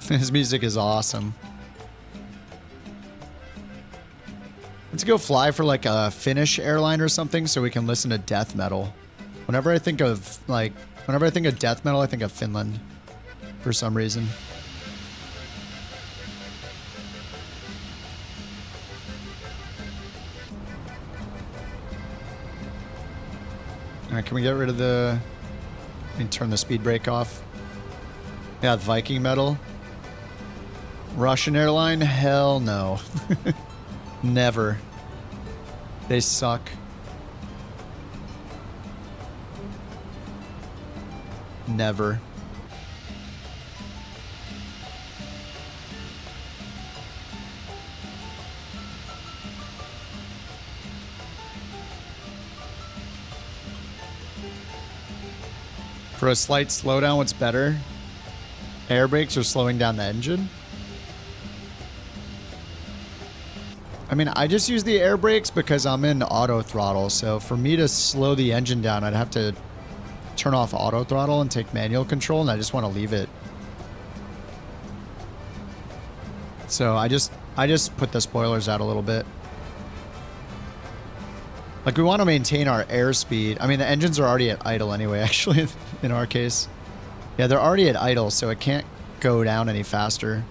This music is awesome. Let's go fly for like a Finnish airline or something so we can listen to death metal. Whenever I think of death metal, I think of Finland for some reason. All right, can we get rid of the... Let me turn the speed brake off. Yeah, Viking metal. Russian airline? Hell no. Never. They suck. Never. For a slight slowdown, what's better? Air brakes or slowing down the engine? I mean, I just use the air brakes because I'm in auto throttle. So for me to slow the engine down, I'd have to turn off auto throttle and take manual control, and I just want to leave it. So I just put the spoilers out a little bit. Like, we want to maintain our airspeed. I mean, the engines are already at idle anyway, actually, in our case. Yeah, they're already at idle, so it can't go down any faster.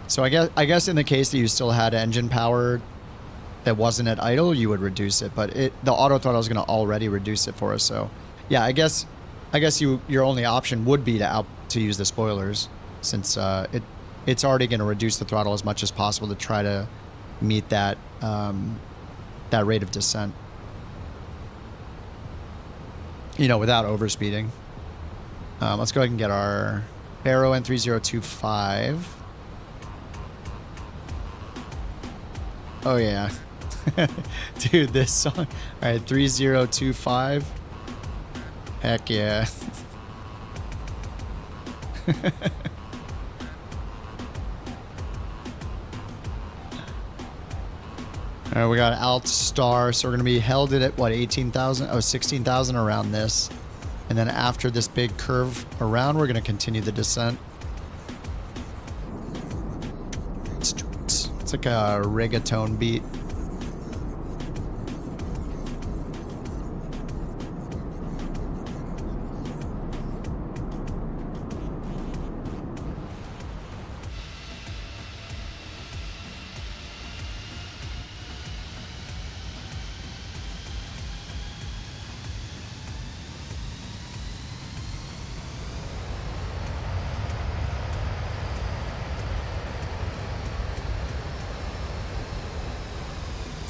So I guess in the case that you still had engine power that wasn't at idle, you would reduce it. But the auto throttle is going to already reduce it for us. So yeah, I guess your only option would be to use the spoilers, since it's already going to reduce the throttle as much as possible to try to meet that that rate of descent. You know, without overspeeding. Let's go ahead and get our Aero N3025. Oh yeah. Dude, this song. Alright, 3025. Heck yeah. Alright, we got Alt Star, so we're going to be held at what, 18,000? Oh, 16,000 around this. And then after this big curve around, we're going to continue the descent. It's like a reggaeton beat.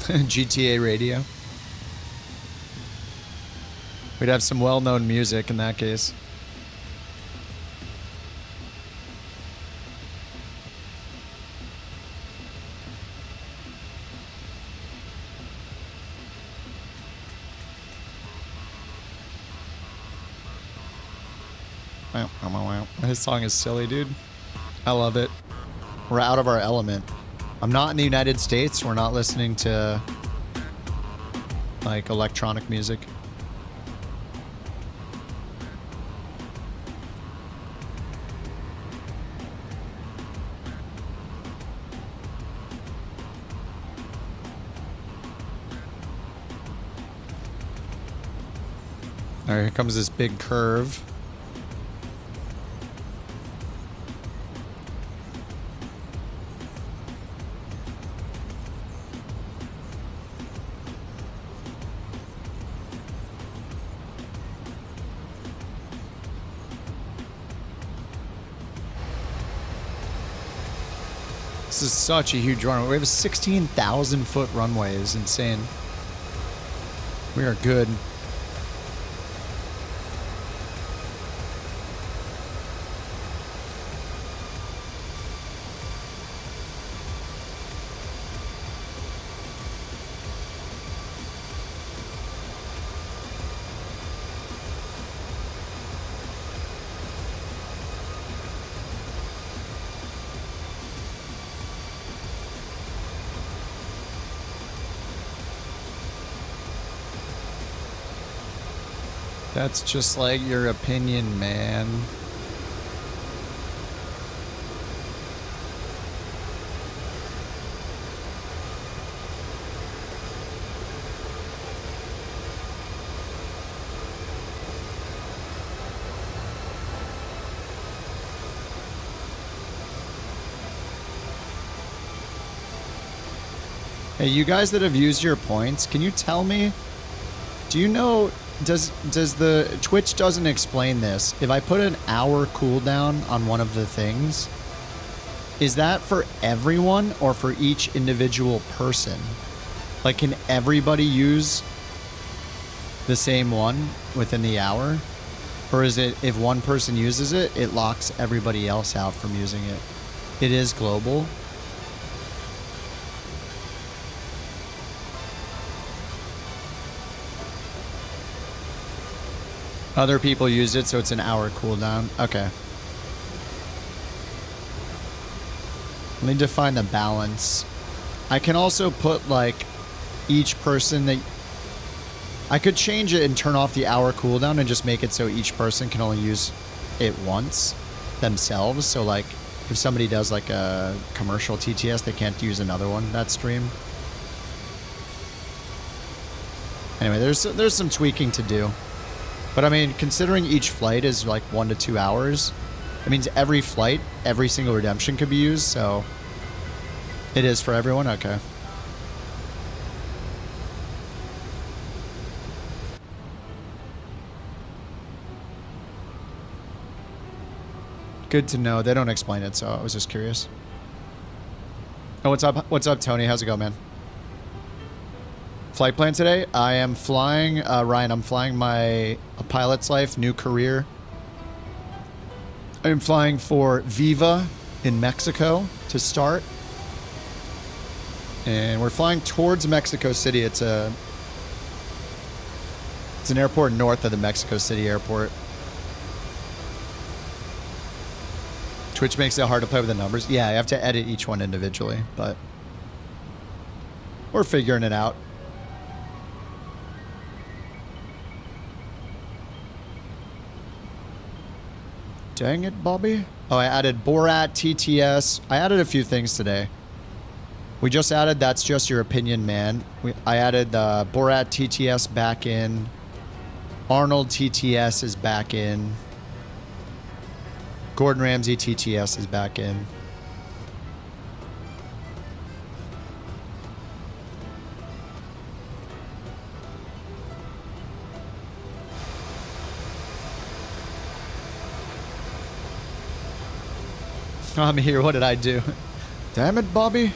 GTA radio. We'd have some well-known music in that case. His song is silly, dude. I love it. We're out of our element. I'm not in the United States. We're not listening to like electronic music. All right, here comes this big curve. This is such a huge runway. We have a 16,000 foot runway. It's insane. We are good. That's just like your opinion, man. Hey, you guys that have used your points, can you tell me, do you know, does the Twitch doesn't explain this. If I put an hour cooldown on one of the things, is that for everyone or for each individual person? Like, can everybody use the same one within the hour? Or is it if one person uses it, it locks everybody else out from using it? It is global. Other people used it, so it's an hour cooldown. Okay. Let me define the balance. I can also put like each person that... I could change it and turn off the hour cooldown and just make it so each person can only use it once themselves. So like if somebody does like a commercial TTS, they can't use another one that stream. Anyway, there's some tweaking to do. But I mean, considering each flight is like 1 to 2 hours, it means every flight, every single redemption could be used, so it is for everyone? Okay. Good to know. They don't explain it, so I was just curious. Oh, what's up? What's up, Tony? How's it going, man? Flight plan today? I am flying, Ryan, I'm flying my pilot's life, new career. I'm flying for Viva in Mexico to start. And we're flying towards Mexico City. It's an airport north of the Mexico City airport. Twitch makes it hard to play with the numbers. Yeah, I have to edit each one individually, but we're figuring it out. Dang it, Bobby. Oh, I added Borat, TTS. I added a few things today. We just added That's Just Your Opinion, Man. I added Borat TTS back in. Arnold TTS is back in. Gordon Ramsay TTS is back in. I'm here. What did I do? Damn it, Bobby.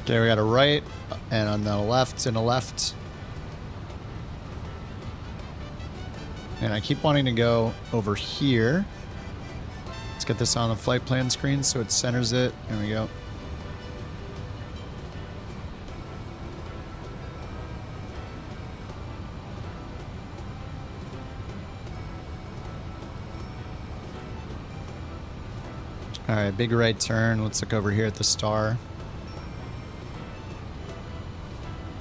Okay, we got a right and on the left and a left. And I keep wanting to go over here. Let's get this on the flight plan screen so it centers it. There we go. All right, big right turn. Let's look over here at the star.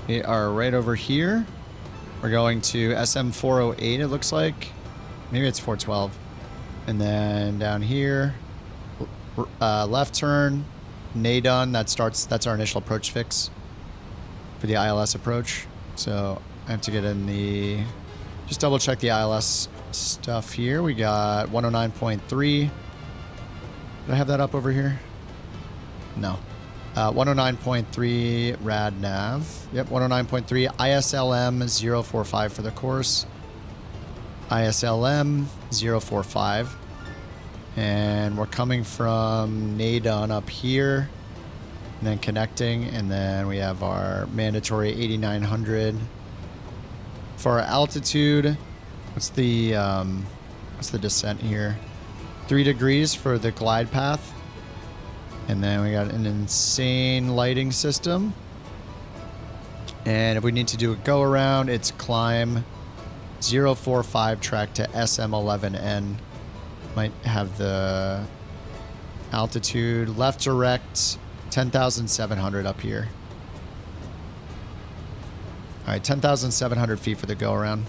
We are right over here. We're going to SM408, it looks like. Maybe it's 412. And then down here, left turn, NADON, that's our initial approach fix for the ILS approach. So I have to get in just double check the ILS stuff here. We got 109.3. Did I have that up over here? No. 109.3 rad nav. Yep, 109.3 ISLM 045 for the course. ISLM 045. And we're coming from NADON up here. And then connecting. And then we have our mandatory 8900. For our altitude, what's the descent here? 3 degrees for the glide path. And then we got an insane lighting system. And if we need to do a go around, it's climb 045 track to SM11N. Might have the altitude left direct 10,700 up here. All right, 10,700 feet for the go around.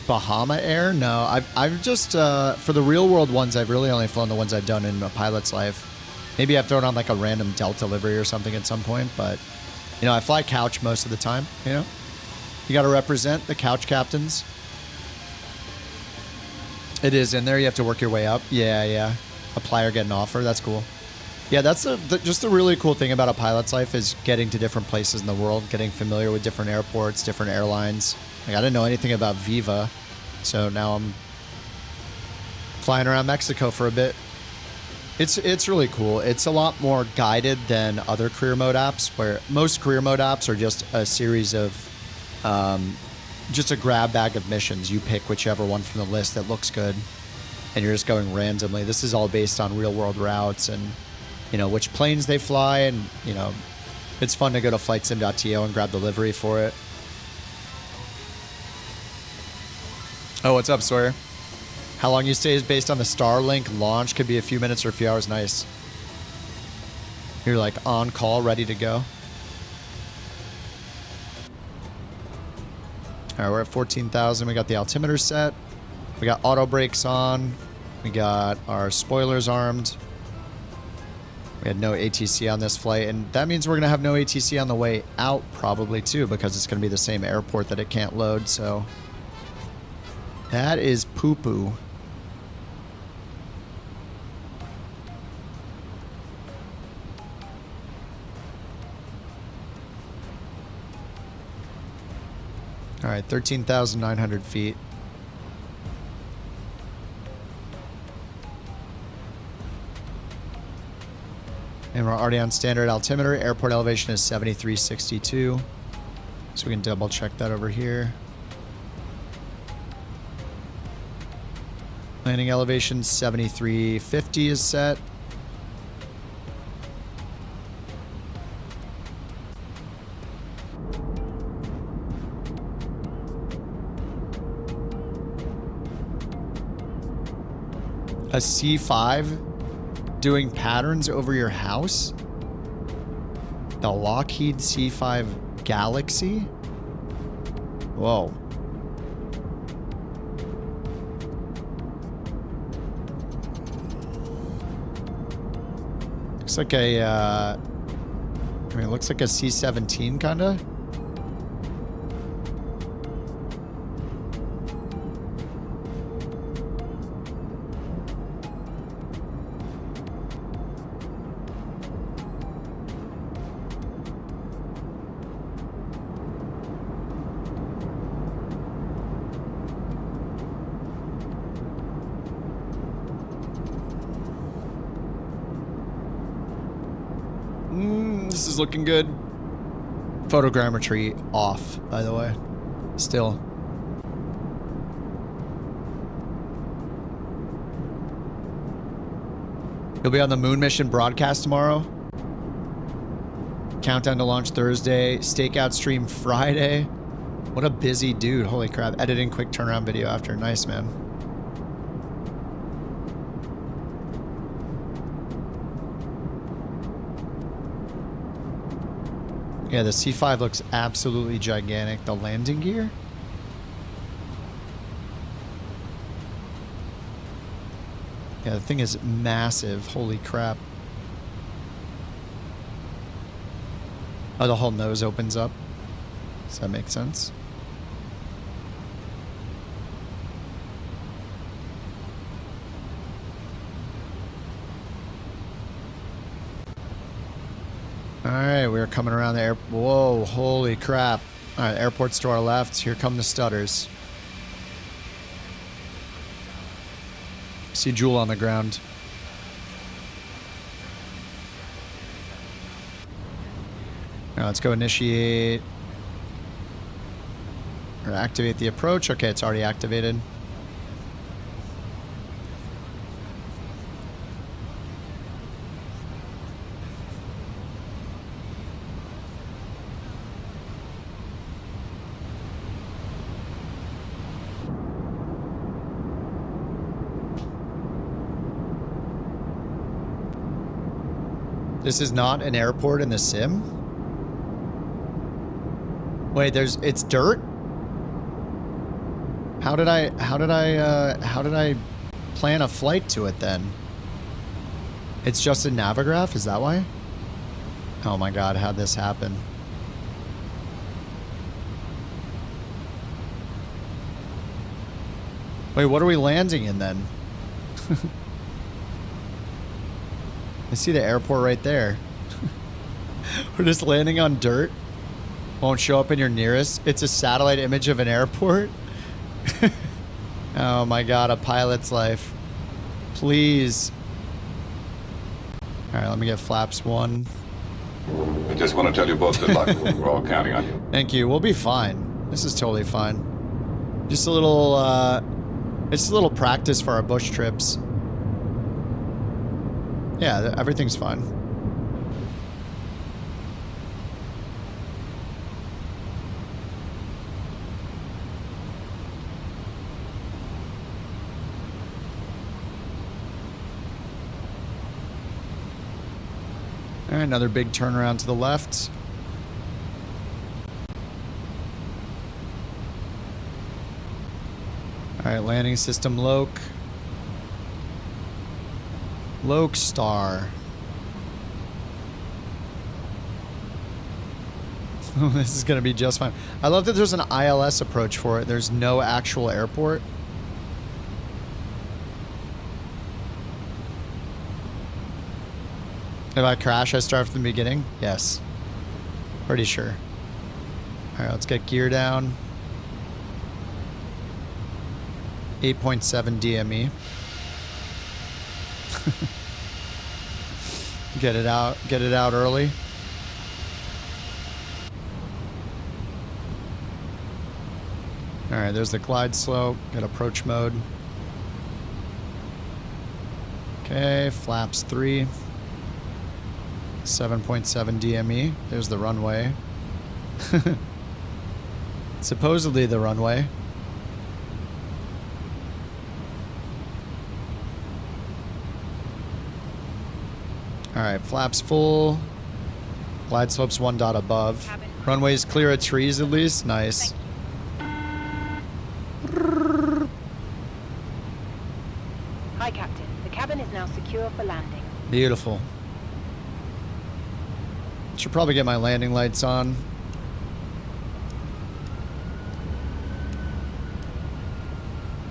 Bahama Air? No, I've just, for the real world ones, I've really only flown the ones I've done in a pilot's life. Maybe I've thrown on like a random Delta livery or something at some point, but, you know, I fly couch most of the time, you know? You got to represent the couch captains. It is in there. You have to work your way up. Yeah, yeah. Apply or get an offer. That's cool. Yeah, that's just the really cool thing about a pilot's life is getting to different places in the world, getting familiar with different airports, different airlines. Like, I didn't know anything about Viva, so now I'm flying around Mexico for a bit. It's really cool. It's a lot more guided than other career mode apps, where most career mode apps are just a series of just a grab bag of missions. You pick whichever one from the list that looks good, and you're just going randomly. This is all based on real world routes and, you know, which planes they fly, and, you know, it's fun to go to flightsim.to and grab the livery for it. Oh, what's up, Sawyer? How long you stay is based on the Starlink launch. Could be a few minutes or a few hours. Nice. You're like on call, ready to go. All right, we're at 14,000. We got the altimeter set. We got auto brakes on. We got our spoilers armed. We had no ATC on this flight, and that means we're going to have no ATC on the way out probably too, because it's going to be the same airport that it can't load, so that is poo-poo. All right, 13,900 feet. And we're already on standard altimeter. Airport elevation is 7362. So we can double check that over here. Landing elevation 7350 is set. A C5 doing patterns over your house? The Lockheed C5 Galaxy? Whoa. Looks like a, I mean, it looks like a C-17 kinda. This is looking good. Photogrammetry off, by the way. Still. You'll be on the moon mission broadcast tomorrow. Countdown to launch Thursday. Stakeout stream Friday. What a busy dude. Holy crap. Editing quick turnaround video after. Nice, man. Yeah, the C5 looks absolutely gigantic. The landing gear? Yeah, the thing is massive. Holy crap. Oh, the whole nose opens up. Does that make sense? All right, we're coming around the air. Whoa, holy crap. All right, airport's to our left. Here come the stutters. See Jewel on the ground. Now let's go initiate or activate the approach. Okay, it's already activated. This is not an airport in the sim? Wait, it's dirt? How did I plan a flight to it then? It's just a Navigraph, is that why? Oh my god, how'd this happen? Wait, what are we landing in then? I see the airport right there. We're just landing on dirt. Won't show up in your nearest. It's a satellite image of an airport. Oh my god, a pilot's life. Please. right, let me get flaps 1.
I just want to tell you both good luck. We're all counting on you.
Thank you. We'll be fine. This is totally fine. Just a little, it's a little practice for our bush trips. Yeah, everything's fine. All right, another big turnaround to the left. All right, landing system Loke. Loke Star. This is going to be just fine. I love that there's an ILS approach for it. There's no actual airport. If I crash, I start from the beginning? Yes. Pretty sure. Alright, let's get gear down. 8.7 DME. Get it out early. Alright, there's the glide slope. Got approach mode. Okay, flaps 3. 7.7 DME. There's the runway. Supposedly the runway. Alright, flaps full. Glide slopes 1 dot above. Runway's clear of trees at least. Nice.
Hi, Captain. The cabin is now secure for landing.
Beautiful. Should probably get my landing lights on.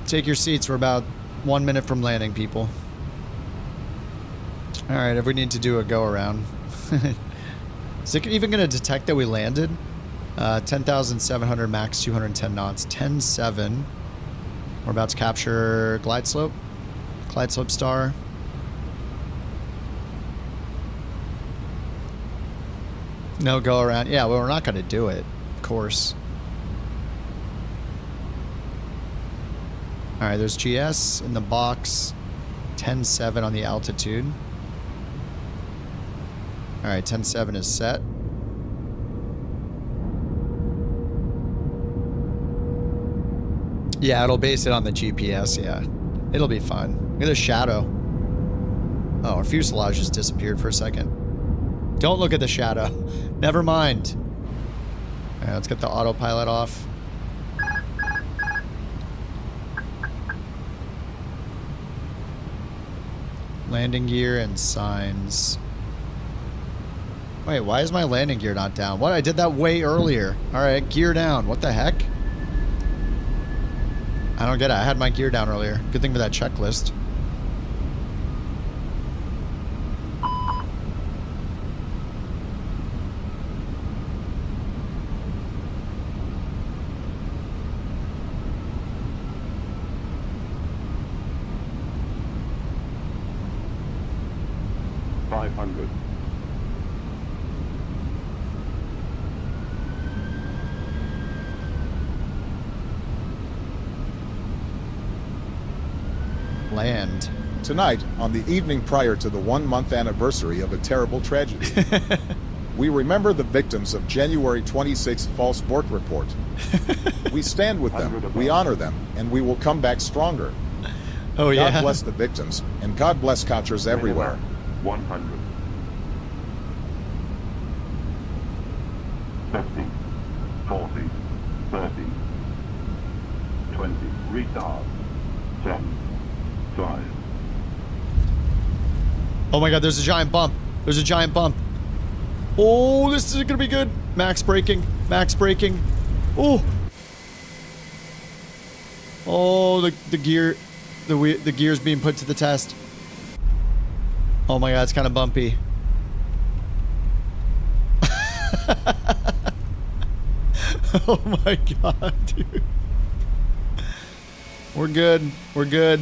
Take your seats. We're about 1 minute from landing, people. Alright, if we need to do a go around. Is it even going to detect that we landed? 10,700 max, 210 knots. 10.7. We're about to capture glide slope. Glide slope star. No go around. Yeah, well, we're not going to do it. Of course. Alright, there's GS in the box. 10.7 on the altitude. Alright, 10.7 is set. Yeah, it'll base it on the GPS, yeah. It'll be fine. Look at the shadow. Oh, our fuselage just disappeared for a second. Don't look at the shadow. Never mind. Alright, let's get the autopilot off. Landing gear and signs. Wait, why is my landing gear not down? What? I did that way earlier. Alright, gear down. What the heck? I don't get it. I had my gear down earlier. Good thing for that checklist. Land.
Tonight, on the evening prior to the 1-month anniversary of a terrible tragedy, we remember the victims of January 26th false Bork report. We stand with them, we honor them, and we will come back stronger.
Oh, yeah.
God bless the victims, and God bless Cotchers everywhere.
100. 50. 40. 30. 20. Retard. 10. 5.
Oh my god, there's a giant bump. There's a giant bump. Oh, this is gonna be good. Max braking. Max braking. Oh. Oh, the gear. The gear's being put to the test. Oh my god, it's kind of bumpy. Oh my god, dude. We're good. We're good.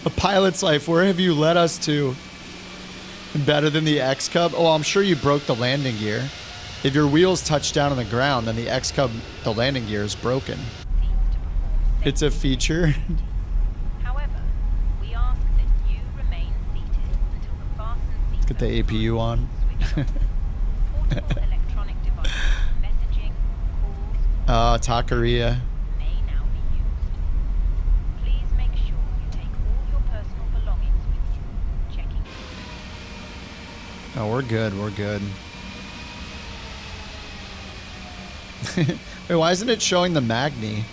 A pilot's life, where have you led us to? Better than the X-Cub? Oh, I'm sure you broke the landing gear. If your wheels touch down on the ground, then the X-Cub, the landing gear is broken. It's a feature.
However, we ask that you remain seated until the fasten seat.
Let's get the APU on.
Portable electronic devices, messaging, calls,
Taqueria.
may now be used. Please make sure you take all your personal belongings with you. Checking.
Oh, we're good. We're good. Wait, why isn't it showing the Magni?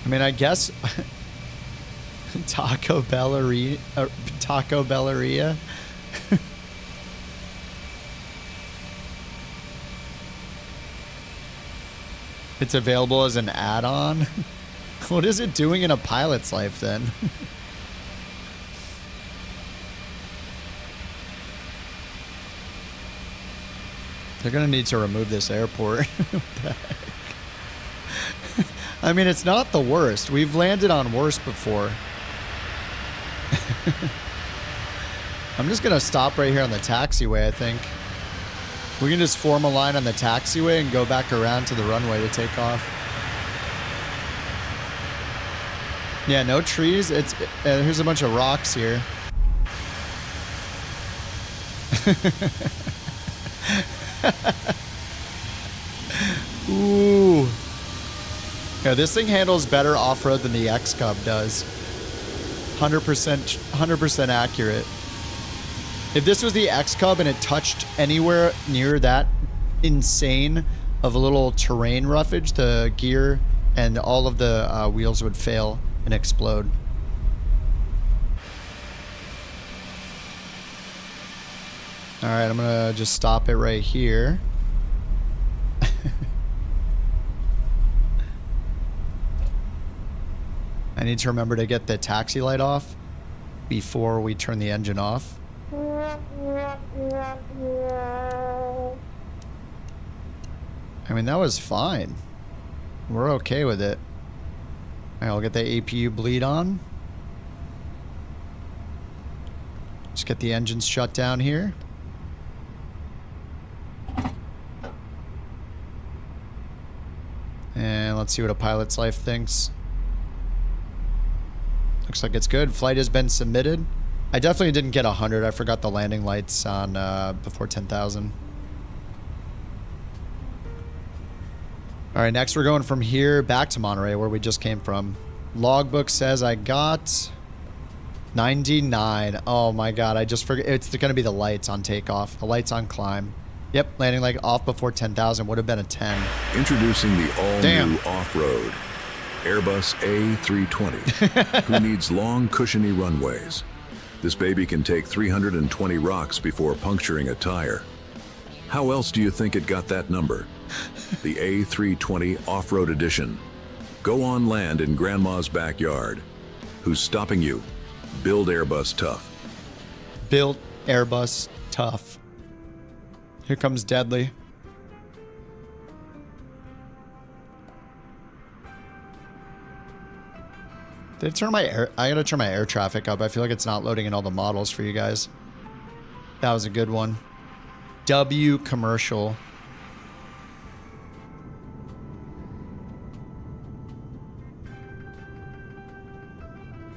I mean, I guess Taco Belleria. It's available as an add-on. What is it doing in a pilot's life then? They're gonna need to remove this airport. What the heck? I mean, it's not the worst. We've landed on worse before. I'm just gonna stop right here on the taxiway, I think. We can just form a line on the taxiway and go back around to the runway to take off. Yeah, no trees. It's here's a bunch of rocks here. Ooh. Yeah, this thing handles better off-road than the X-Cub does. 100% accurate. If this was the X-Cub and it touched anywhere near that insane of a little terrain roughage, the gear and all of the wheels would fail and explode. All right, I'm gonna just stop it right here. I need to remember to get the taxi light off before we turn the engine off. I mean, that was fine. We're okay with it. All right, I'll get the APU bleed on. Just get the engines shut down here. And let's see what a pilot's life thinks. Looks like it's good. Flight has been submitted. I definitely didn't get 100. I forgot the landing lights on before 10,000. All right, next we're going from here back to Monterey, where we just came from. Logbook says I got 99. Oh my God, I just forget. It's going to be the lights on takeoff. The lights on climb. Yep, landing light off before 10,000 would have been a 10.
Introducing the all-new off-road Airbus A320, who needs long, cushiony runways. This baby can take 320 rocks before puncturing a tire. How else do you think it got that number? The A320 Off-Road Edition. Go on land in Grandma's backyard. Who's stopping you? Build Airbus tough.
Build Airbus tough. Here comes Deadly. Did I turn my air? I gotta turn my air traffic up. I feel like it's not loading in all the models for you guys. That was a good one. W commercial.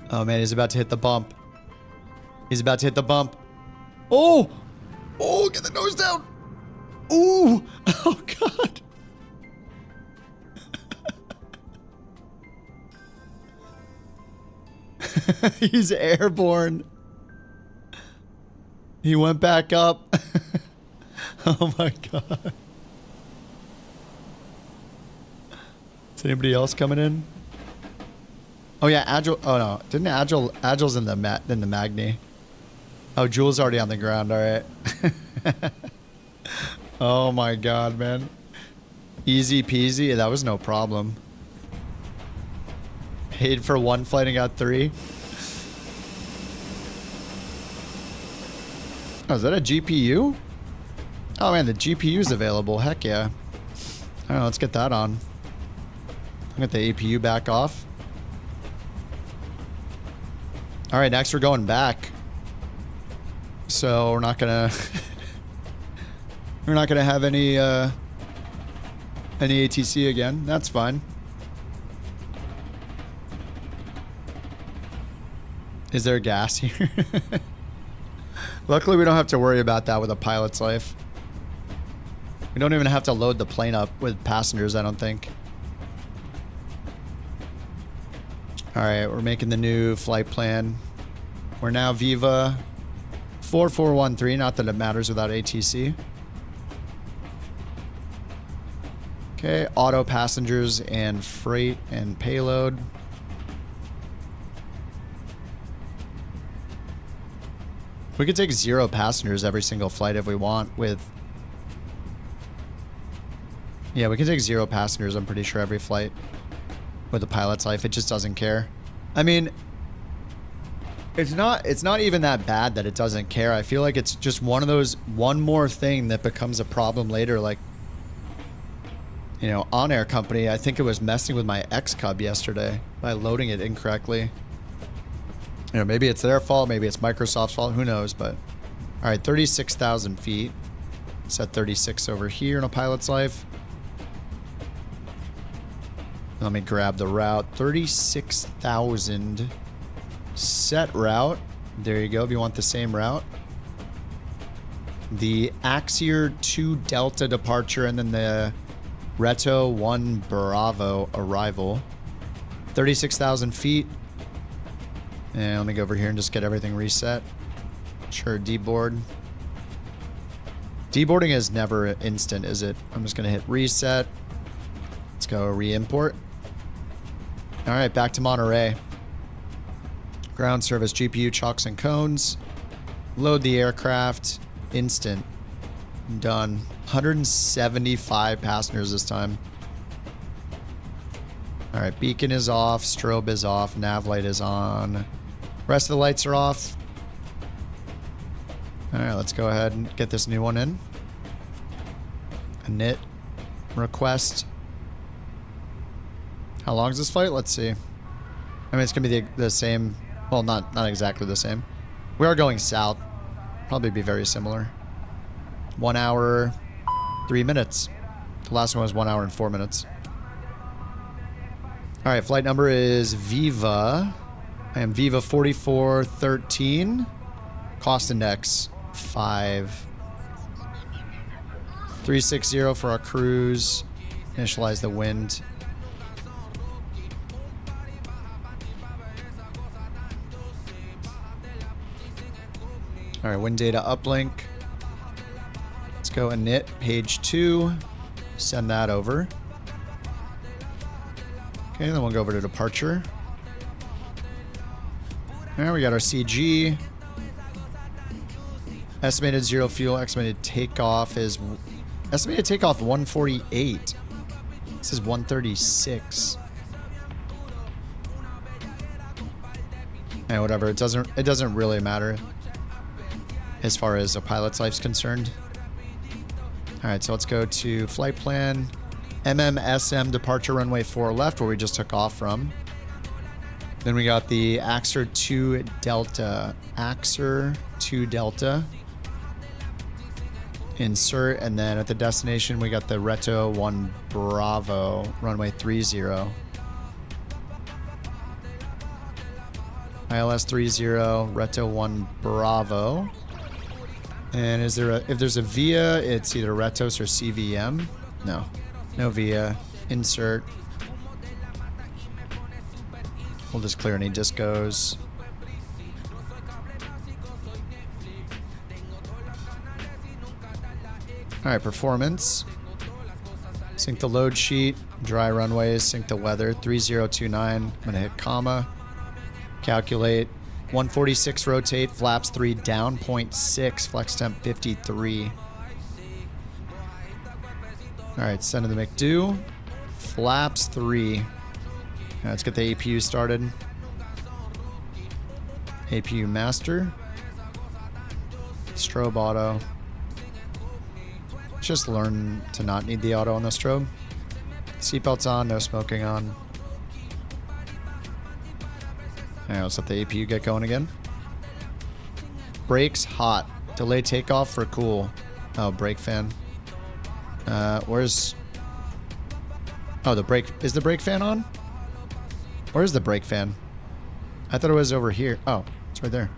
Oh man, he's about to hit the bump. He's about to hit the bump. Oh! Oh, get the nose down! Ooh! Oh God! He's airborne. He went back up. Oh my God. Is anybody else coming in? Oh yeah, Agile. Oh no, didn't Agile's in the Magni. Oh, Jules already on the ground. All right. Oh my God, man. Easy peasy. That was no problem. Paid for one flight and got 3. Oh, is that a GPU? Oh man, the GPU's available. Heck yeah. All right, let's get that on. I'll get the APU back off. All right, next we're going back. So we're not gonna we're not gonna have any ATC again. That's fine. Is there gas here? Luckily, we don't have to worry about that with a pilot's life. We don't even have to load the plane up with passengers, I don't think. All right, we're making the new flight plan. We're now Viva 4413, not that it matters without ATC. Okay, auto passengers and freight and payload. We could take 0 passengers every single flight if we want with... Yeah, we can take 0 passengers, I'm pretty sure, every flight with the pilot's life. It just doesn't care. I mean, it's not even that bad that it doesn't care. I feel like it's just one of those, one more thing that becomes a problem later. Like, you know, On Air Company, I think it was messing with my X-Cub yesterday by loading it incorrectly. You know, maybe it's their fault, maybe it's Microsoft's fault, who knows, but... All right, 36,000 feet. Set 36 over here in a pilot's life. Let me grab the route. 36,000. Set route. There you go, if you want the same route. The Axier 2 Delta departure, and then the Reto 1 Bravo arrival. 36,000 feet. And let me go over here and just get everything reset. Sure, deboard. Deboarding is never instant, is it? I'm just going to hit reset. Let's go re-import. All right, back to Monterey. Ground service, GPU, chocks and cones. Load the aircraft. Instant. Done. 175 passengers this time. All right, beacon is off. Strobe is off. Nav light is on. Rest of the lights are off. All right, let's go ahead and get this new one in. Init request. How long is this flight? Let's see. I mean, it's gonna be the same. Well, not exactly the same. We are going south. Probably be very similar. 1 hour, 3 minutes. The last one was 1 hour and 4 minutes. All right, flight number is Viva. I am Viva 4413. Cost index 5. 360 for our cruise. Initialize the wind. All right, wind data uplink. Let's go init page 2. Send that over. Okay, then we'll go over to departure. Now we got our CG. Estimated 0 fuel. Estimated takeoff is... Estimated takeoff 148. This is 136. And whatever, it doesn't really matter as far as a pilot's life's concerned. All right, so let's go to flight plan. MMSM departure runway 4 left, where we just took off from. Then we got the Axier 2 Delta. Axier 2 Delta. Insert, and then at the destination we got the Reto 1 Bravo, runway 30. ILS 30, Reto 1 Bravo. And is there if there's a VIA, it's either Retos or CVM? No VIA. Insert. We'll just clear any discos. All right, performance. Sync the load sheet, dry runways, sync the weather, 3029. I'm gonna hit comma. Calculate. 146 rotate, flaps 3 down, 0.6, flex temp 53. All right, send to the McDo. Flaps 3. Let's get the APU started. APU master. Strobe auto. Just learn to not need the auto on the strobe. Seatbelts on, no smoking on. Alright, let's let the APU get going again. Brakes hot. Delay takeoff for cool. Oh, brake fan. Where's... Oh, the brake... Is the brake fan on? Where's the brake fan? I thought it was over here. Oh, it's right there.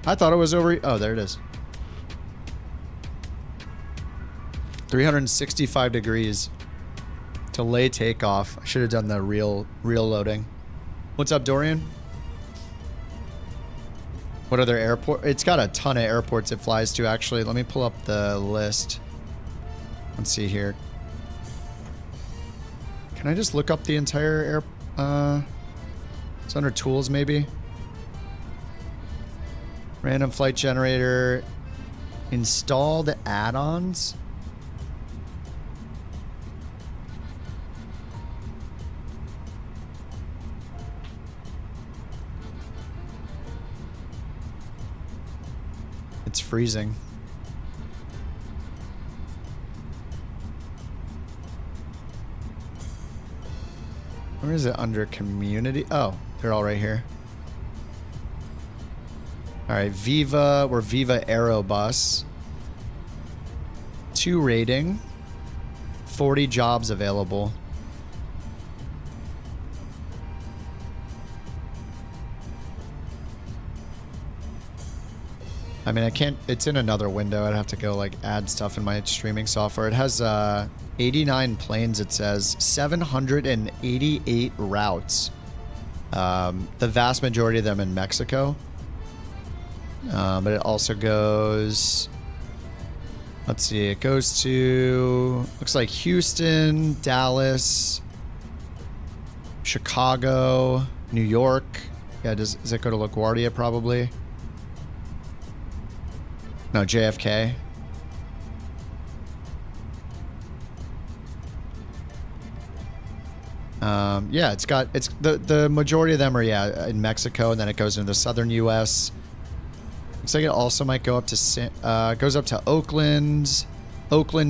I thought it was over... Oh, there it is. 365 degrees. Delay takeoff. I should have done the real loading. What's up, Dorian? What other airport? It's got a ton of airports it flies to, actually. Let me pull up the list. Let's see here. Can I just look up the entire air... it's under tools, maybe? Random flight generator. Installed add-ons. It's freezing. Where is it under community? Oh, they're all right here. All right, Viva. We're Viva Aerobus. 2 rating. 40 jobs available. I mean, I can't, it's in another window. I'd have to go like add stuff in my streaming software. It has 89 planes, it says, 788 routes. The vast majority of them in Mexico. But it also goes, let's see, it goes to, looks like Houston, Dallas, Chicago, New York. Yeah, does it go to LaGuardia probably? No, JFK. Yeah, it's the majority of them are, yeah, in Mexico, and then it goes into the southern U.S. Looks like it also might go up to, goes up to Oakland,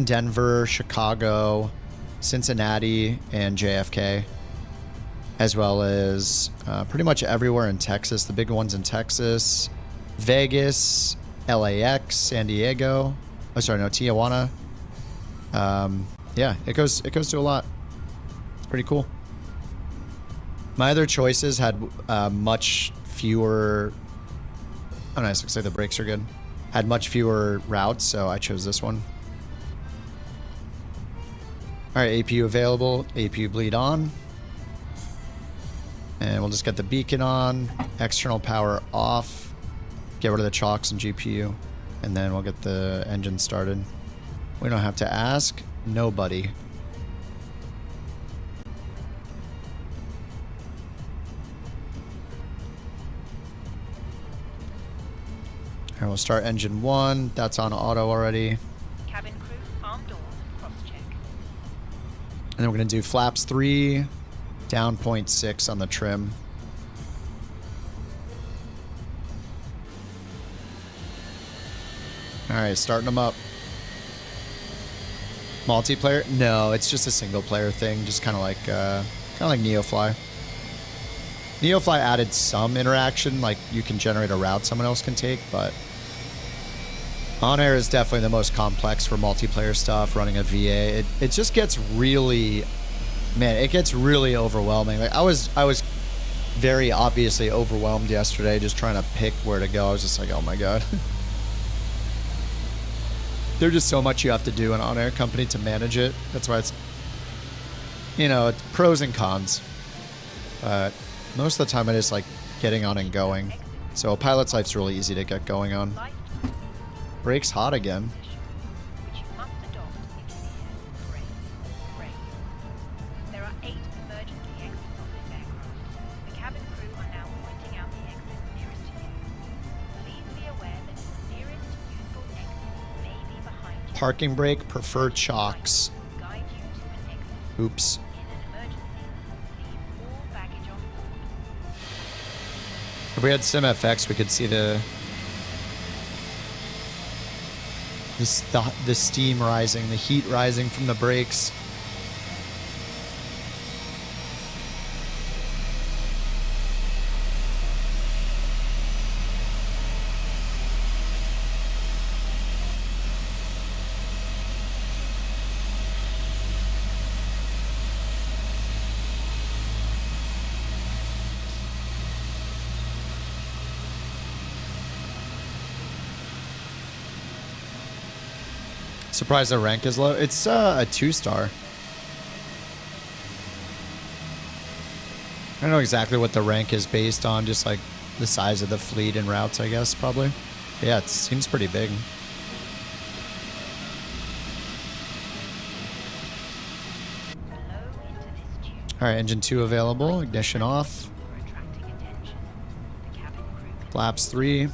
Denver, Chicago, Cincinnati, and JFK, as well as pretty much everywhere in Texas. The big ones in Texas, Vegas, LAX, San Diego. Oh, sorry, no, Tijuana. Yeah, it goes to a lot. It's pretty cool. My other choices had much fewer. Oh, nice. Looks like the brakes are good. Had much fewer routes, so I chose this one. All right, APU available. APU bleed on. And we'll just get the beacon on. External power off. Get rid of the chocks and GPU. And then we'll get the engine started. We don't have to ask nobody. All right, we'll start engine 1. That's on auto already.
Cabin crew, arm doors, cross-check.
And then we're going to do flaps 3, down 0.6 on the trim. All right, starting them up. Multiplayer? No, it's just a single player thing, just kind of like Neofly. Neofly added some interaction, like you can generate a route someone else can take, but On Air is definitely the most complex for multiplayer stuff, running a VA. It just gets really, man, it gets really overwhelming. Like I was very obviously overwhelmed yesterday just trying to pick where to go. I was just like, oh my God. There's just so much you have to do in On Air company to manage it. That's why it's, you know, it's pros and cons. But most of the time it is like getting on and going. So Pilot's Life's really easy to get going on. Brakes hot again.
There are 8 emergency exits on this aircraft. The cabin crew are now pointing out the exits nearest to you. Please be aware that the nearest useful exit may be behind you.
Parking brake, prefer chocks. Oops. If we had SimFX, we could see the The steam rising, the heat rising from the brakes. Surprised the rank is low. It's a 2-star. I don't know exactly what the rank is based on, just like the size of the fleet and routes, I guess, probably. Yeah, it seems pretty big. All right, engine 2 available. Ignition off. Flaps 3.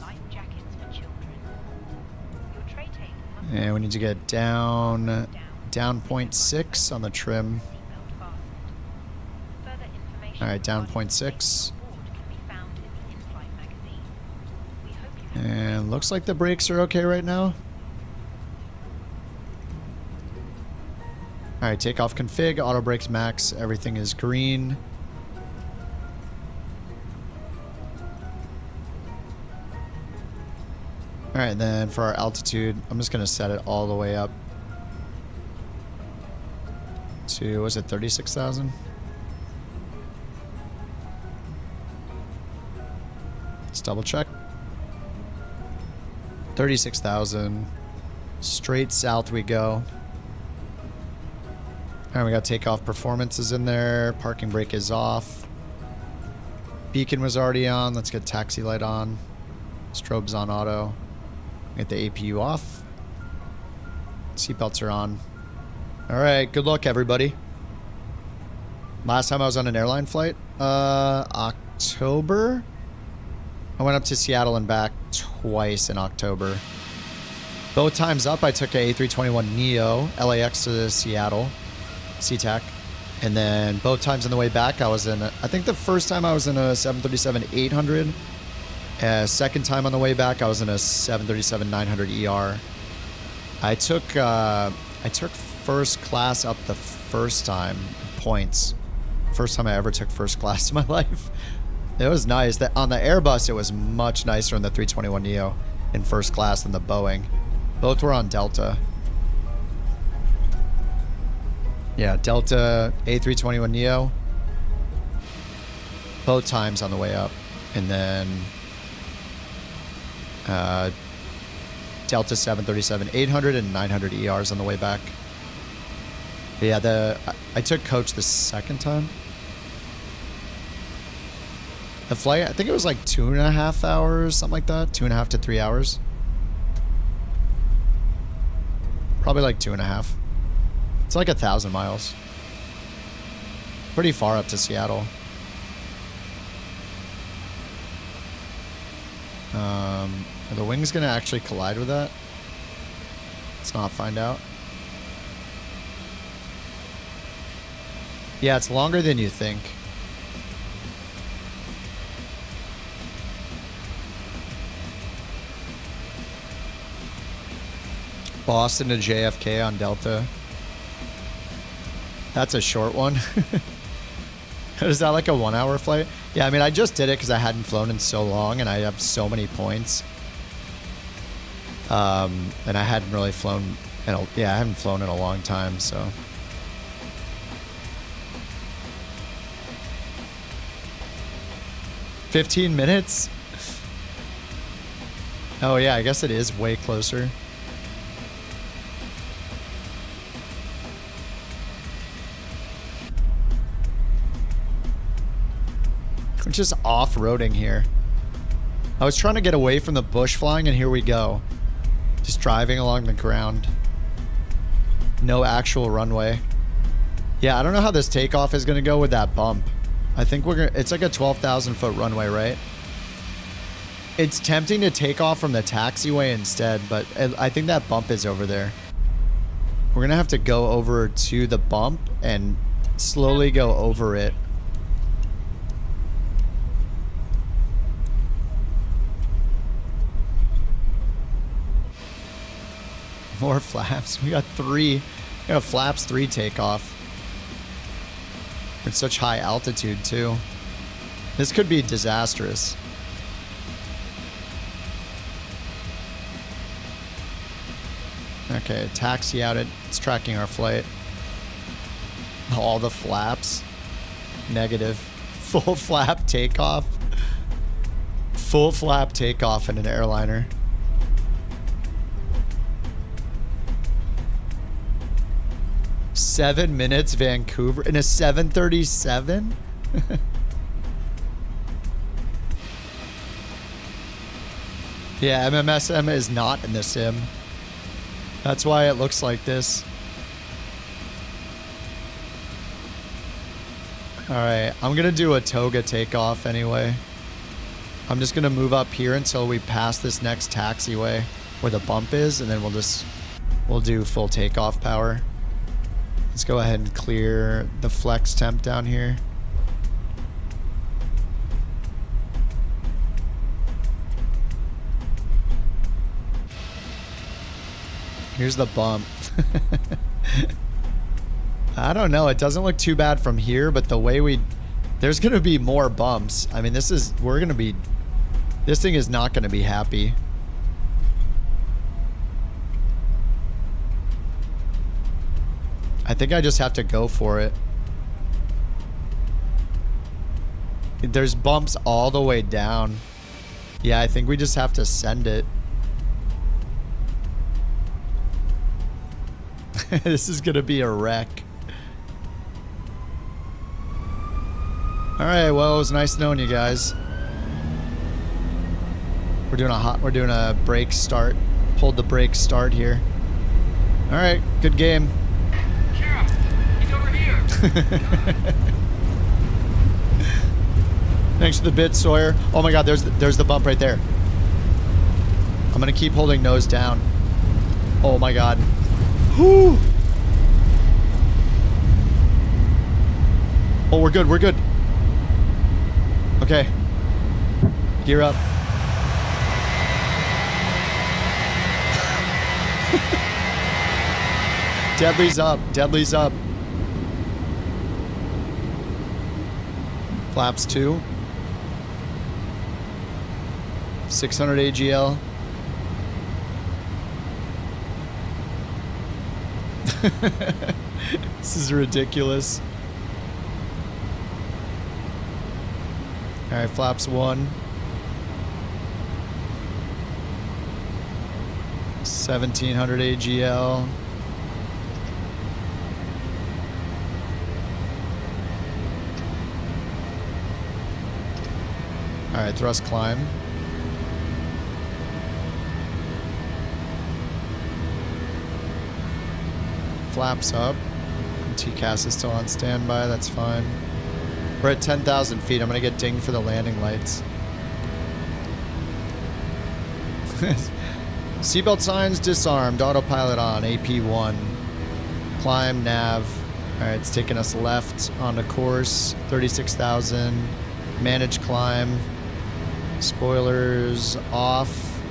And we need to get down 0.6 on the trim. All right, down 0.6. And looks like the brakes are okay right now. All right, takeoff config, auto brakes max, everything is green. All right, then for our altitude, I'm just gonna set it all the way up to, was it 36,000? Let's double check. 36,000. Straight south we go. All right, we got takeoff performances in there. Parking brake is off. Beacon was already on. Let's get taxi light on. Strobes on auto. Get the APU off. Seatbelts are on. All right, good luck, everybody. Last time I was on an airline flight, October. I went up to Seattle and back twice in October. Both times up, I took a A321neo, LAX to Seattle, SeaTac. And then both times on the way back, I was in, I think the first time I was in a 737-800. Second time on the way back, I was in a 737-900ER. I took first class up the first time, points. First time I ever took first class in my life. It was nice. That on the Airbus, it was much nicer in the 321neo in first class than the Boeing. Both were on Delta. Yeah, Delta A321neo. Both times on the way up. And then Delta 737-800 and 900ERs on the way back. But yeah, I took coach the second time. The flight, I think it was like 2.5 hours, something like that. 2.5 to 3 hours. Probably like 2.5. It's like 1,000 miles. Pretty far up to Seattle. Are the wings gonna actually collide with that? Let's not find out. Yeah, it's longer than you think. Boston to JFK on Delta. That's a short one. Is that like a 1 hour flight? Yeah, I mean, I just did it because I hadn't flown in so long and I have so many points. And I hadn't really flown in I haven't flown in a long time, so. "15 minutes? Oh yeah, I guess it is way closer. We're just off-roading here. I was trying to get away from the bush flying, and here we go. Just driving along the ground. No actual runway. Yeah, I don't know how this takeoff is going to go with that bump. I think it's like a 12,000 foot runway, right? It's tempting to take off from the taxiway instead, but I think that bump is over there. We're going to have to go over to the bump and slowly go over it. More flaps. We got 3. We got flaps 3 takeoff. At such high altitude too. This could be disastrous. Okay, taxi out it. It's tracking our flight. All the flaps. Negative. Full flap takeoff. Full flap takeoff in an airliner. Seven minutes Vancouver in a 737? Yeah, MMSM is not in the sim. That's why it looks like this. Alright, I'm gonna do a toga takeoff anyway. I'm just gonna move up here until we pass this next taxiway where the bump is, and then we'll do full takeoff power. Let's go ahead and clear the flex temp down here. Here's the bump. I don't know. It doesn't look too bad from here, but the way there's going to be more bumps. I mean, this thing is not going to be happy. I think I just have to go for it. There's bumps all the way down. Yeah, I think we just have to send it. This is gonna be a wreck. Alright, well, it was nice knowing you guys. We're doing a brake start. Hold the brake start here. Alright, good game.
Sheriff, he's over here.
Thanks for the bit, Sawyer. Oh my god, there's the bump right there. I'm gonna keep holding nose down. Oh my god. Whew. Oh, we're good, we're good. Okay. Gear up. Deadly's up, deadly's up. Flaps 2. 600 AGL. This is ridiculous. Alright, flaps 1. 1700 AGL. Alright, thrust climb. Flaps up. TCAS is still on standby, that's fine. We're at 10,000 feet. I'm going to get dinged for the landing lights. Seatbelt signs disarmed. Autopilot on. AP1. Climb, nav. Alright, it's taking us left onto course. 36,000. Manage climb. Spoilers off.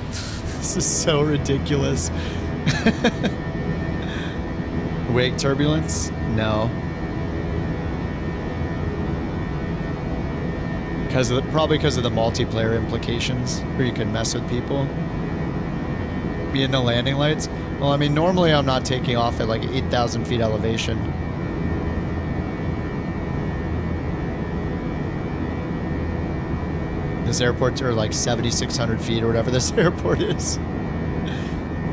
This is so ridiculous. Wake turbulence? No. Probably because of the multiplayer implications, where you can mess with people. Be in the landing lights? Well, I mean, normally I'm not taking off at like 8,000 feet elevation. This airport's are like 7,600 feet or whatever this airport is.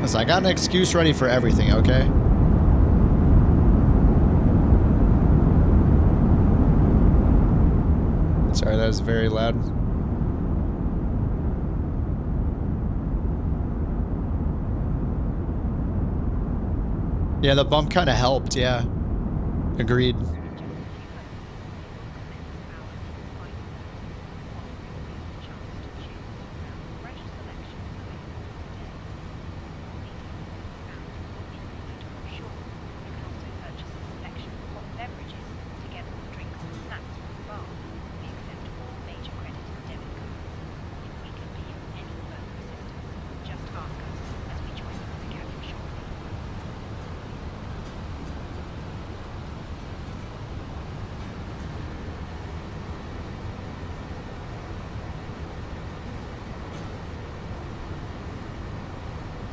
So I got an excuse ready for everything, okay? Sorry, that was very loud. Yeah, the bump kind of helped, yeah. Agreed.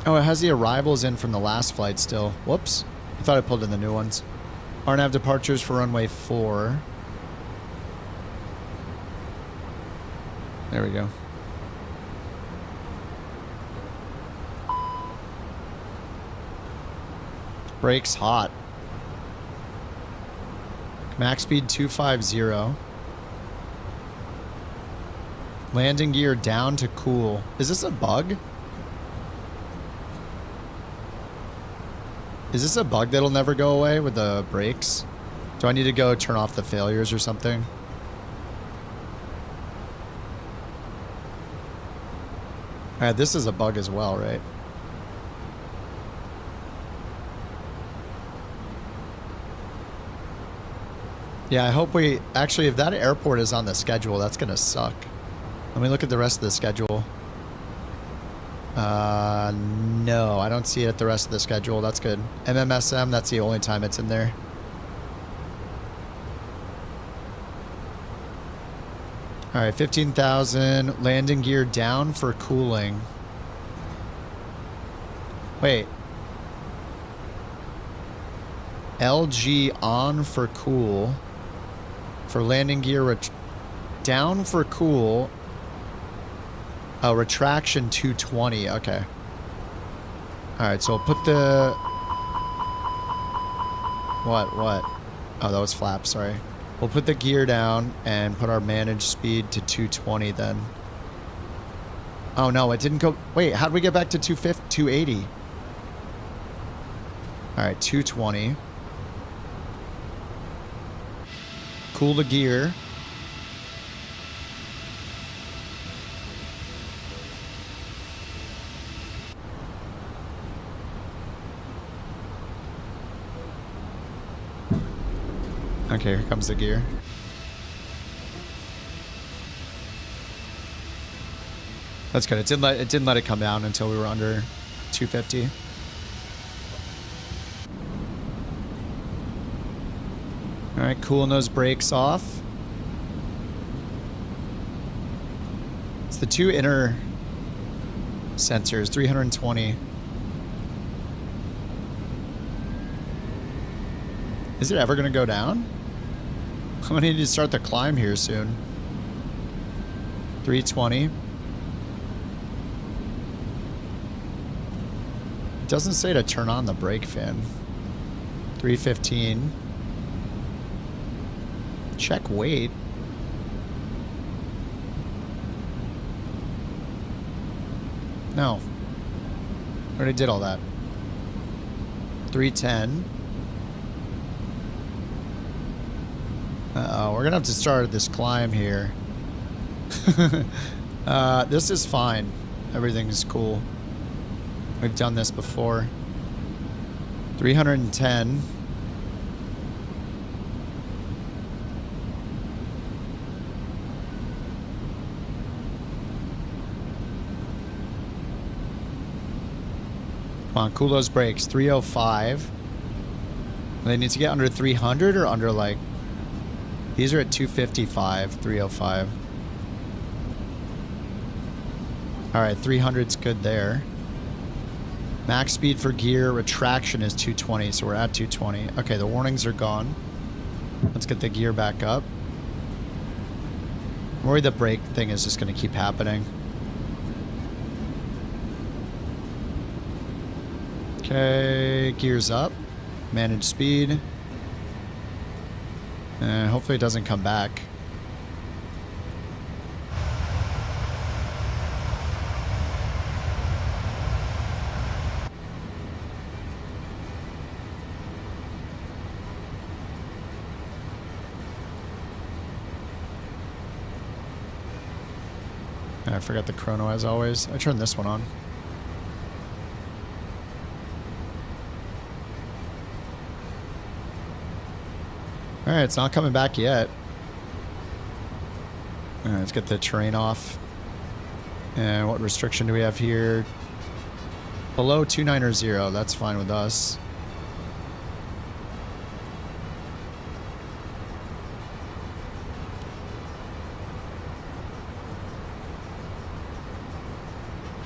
Oh, it has the arrivals in from the last flight still. Whoops. I thought I pulled in the new ones. RNAV departures for runway 4. There we go. Brakes hot. Max speed 250. Landing gear down to cool. Is this a bug? Is this a bug that'll never go away with the brakes? Do I need to go turn off the failures or something? Alright, this is a bug as well, right? Yeah, I hope we... Actually, if that airport is on the schedule, that's gonna suck. Let me look at the rest of the schedule. No, I don't see it at the rest of the schedule. That's good. MMSM, that's the only time it's in there. Alright, 15,000. Landing gear down for cooling. Wait. LG on for cool. For landing gear down for cool. Oh, retraction 220. Okay. Alright, so we'll put the... What? Oh, that was flap, sorry. We'll put the gear down and put our managed speed to 220 then. Oh no, it didn't go... Wait, how'd we get back to 280? Alright, 220. Cool the gear. Okay, here comes the gear. That's good. It didn't let it come down until we were under 250. All right, cooling those brakes off. It's the two inner sensors, 320. Is it ever going to go down? I'm going to need to start the climb here soon. 320. It doesn't say to turn on the brake fan. 315. Check weight. No. Already did all that. 310. Uh-oh, we're gonna have to start this climb here. This is fine. Everything's cool. We've done this before. 310. Come on, cool those brakes. 305. They need to get under 300 or under like... These are at 255, 305. Alright, 300's good there. Max speed for gear retraction is 220, so we're at 220. Okay, the warnings are gone. Let's get the gear back up. I'm worried the brake thing is just going to keep happening. Okay, gears up. Manage speed. Hopefully it doesn't come back. I forgot the chrono as always. I turned this one on. Alright, it's not coming back yet. Alright, let's get the terrain off. And what restriction do we have here? Below 290, that's fine with us.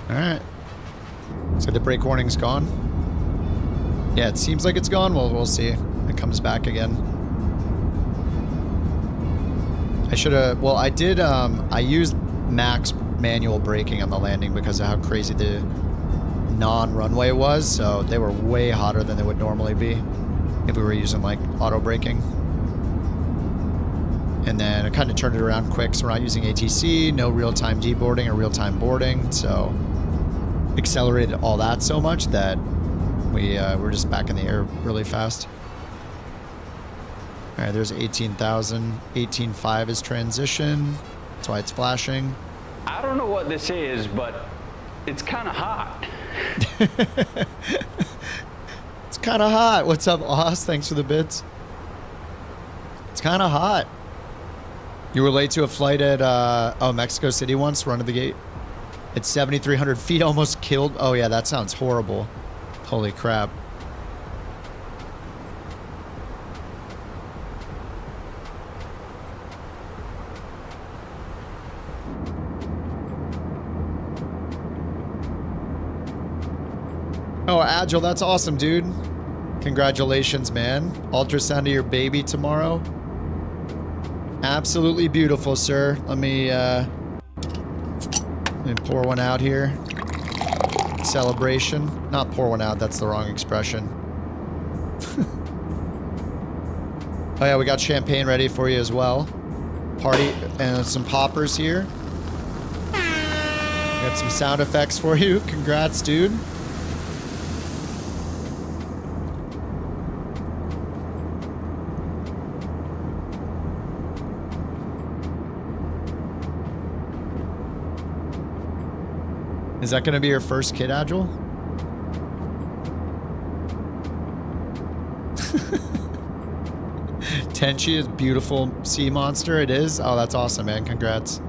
Alright. So the brake warning's gone? Yeah, it seems like it's gone. Well, we'll see. It comes back again. I should have... Well, I did... I used max manual braking on the landing because of how crazy the non-runway was. So they were way hotter than they would normally be if we were using, like, auto braking. And then I kind of turned it around quick, so we're not using ATC, no real-time deboarding or real-time boarding, so accelerated all that so much that we're just back in the air really fast. All right, there's 18,000. 18.5 is transition. That's why it's flashing.
I don't know what this is, but it's kind of hot.
It's kind of hot. What's up, Oz? Thanks for the bits. It's kind of hot. You were late to a flight at Mexico City once, run to the gate. It's 7,300 feet, almost killed. Oh yeah, that sounds horrible. Holy crap. Oh, Agile, that's awesome, dude. Congratulations, man. Ultrasound of your baby tomorrow. Absolutely beautiful, sir. Let me pour one out here. Celebration. Not pour one out, that's the wrong expression. Oh yeah, we got champagne ready for you as well. Party and some poppers here. Got some sound effects for you. Congrats, dude. Is that going to be your first kid, Agile? Tenchi is beautiful sea monster. It is? Oh, that's awesome, man. Congrats.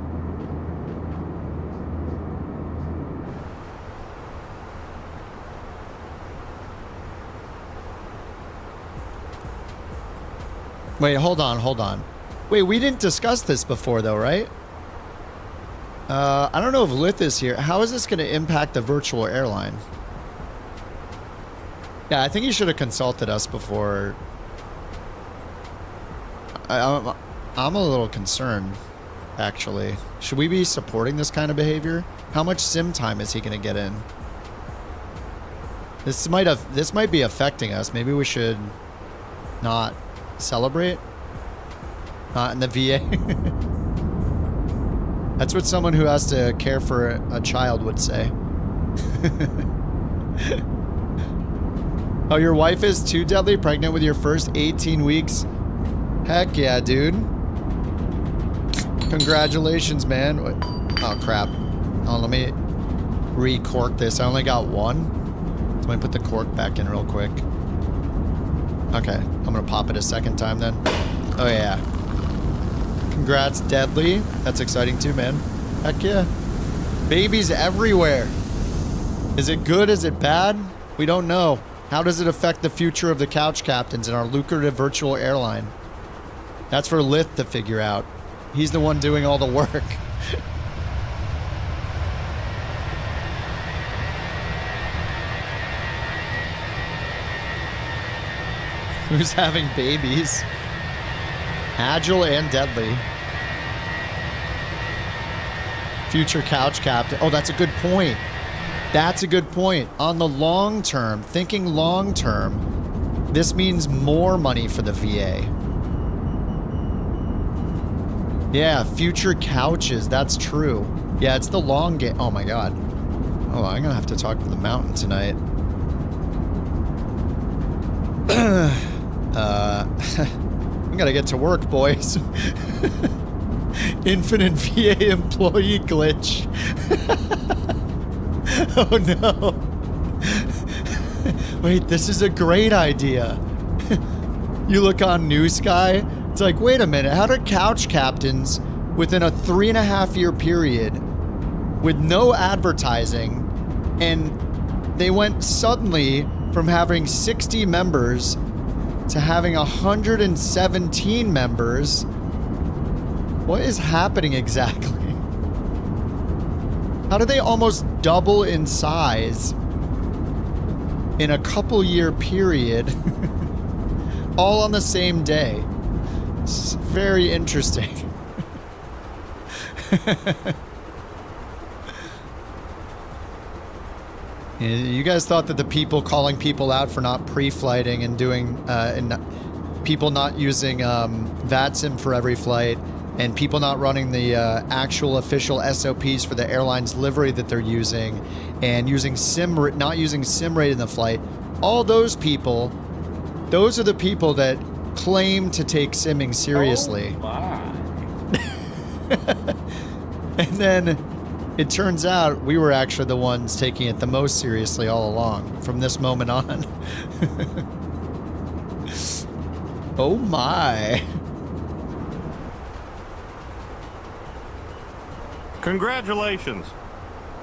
Wait, hold on. Wait, we didn't discuss this before, though, right? I don't know if Lith is here. How is this going to impact the virtual airline? Yeah, I think you should have consulted us before. I'm a little concerned, actually. Should we be supporting this kind of behavior? How much sim time is he going to get in? This might be affecting us. Maybe we should not celebrate. Not in the VA. That's what someone who has to care for a child would say. Oh, your wife is too deadly pregnant with your first 18 weeks? Heck yeah, dude. Congratulations, man. Oh, crap. Oh, let me re-cork this. I only got one. So let me put the cork back in real quick. Okay, I'm going to pop it a second time then. Oh, yeah. Congrats, Deadly. That's exciting too, man. Heck yeah. Babies everywhere. Is it good? Is it bad? We don't know. How does it affect the future of the couch captains in our lucrative virtual airline? That's for Lith to figure out. He's the one doing all the work. Who's having babies? Agile and Deadly. Future couch captain. Oh, that's a good point. That's a good point. On the long term, thinking long term, this means more money for the VA. Yeah, future couches. That's true. Yeah, it's the long game. Oh my god. Oh, I'm gonna have to talk to the mountain tonight. I gotta get to work, boys. Infinite VA employee glitch. Oh no. Wait, this is a great idea. You look on New Sky, it's like, wait a minute, how did couch captains within a 3.5-year period with no advertising, and they went suddenly from having 60 members to having 117 members. What is happening exactly? How did they almost double in size in a couple year period, all on the same day. It's very interesting. You guys thought that the people calling people out for not pre-flighting and doing, and people not using VATSIM for every flight, and people not running the actual official SOPs for the airline's livery that they're using, and using not using sim rate in the flight, all those people, those are the people that claim to take simming seriously.
Oh my.
And then it turns out we were actually the ones taking it the most seriously all along, from this moment on. Oh my.
Congratulations.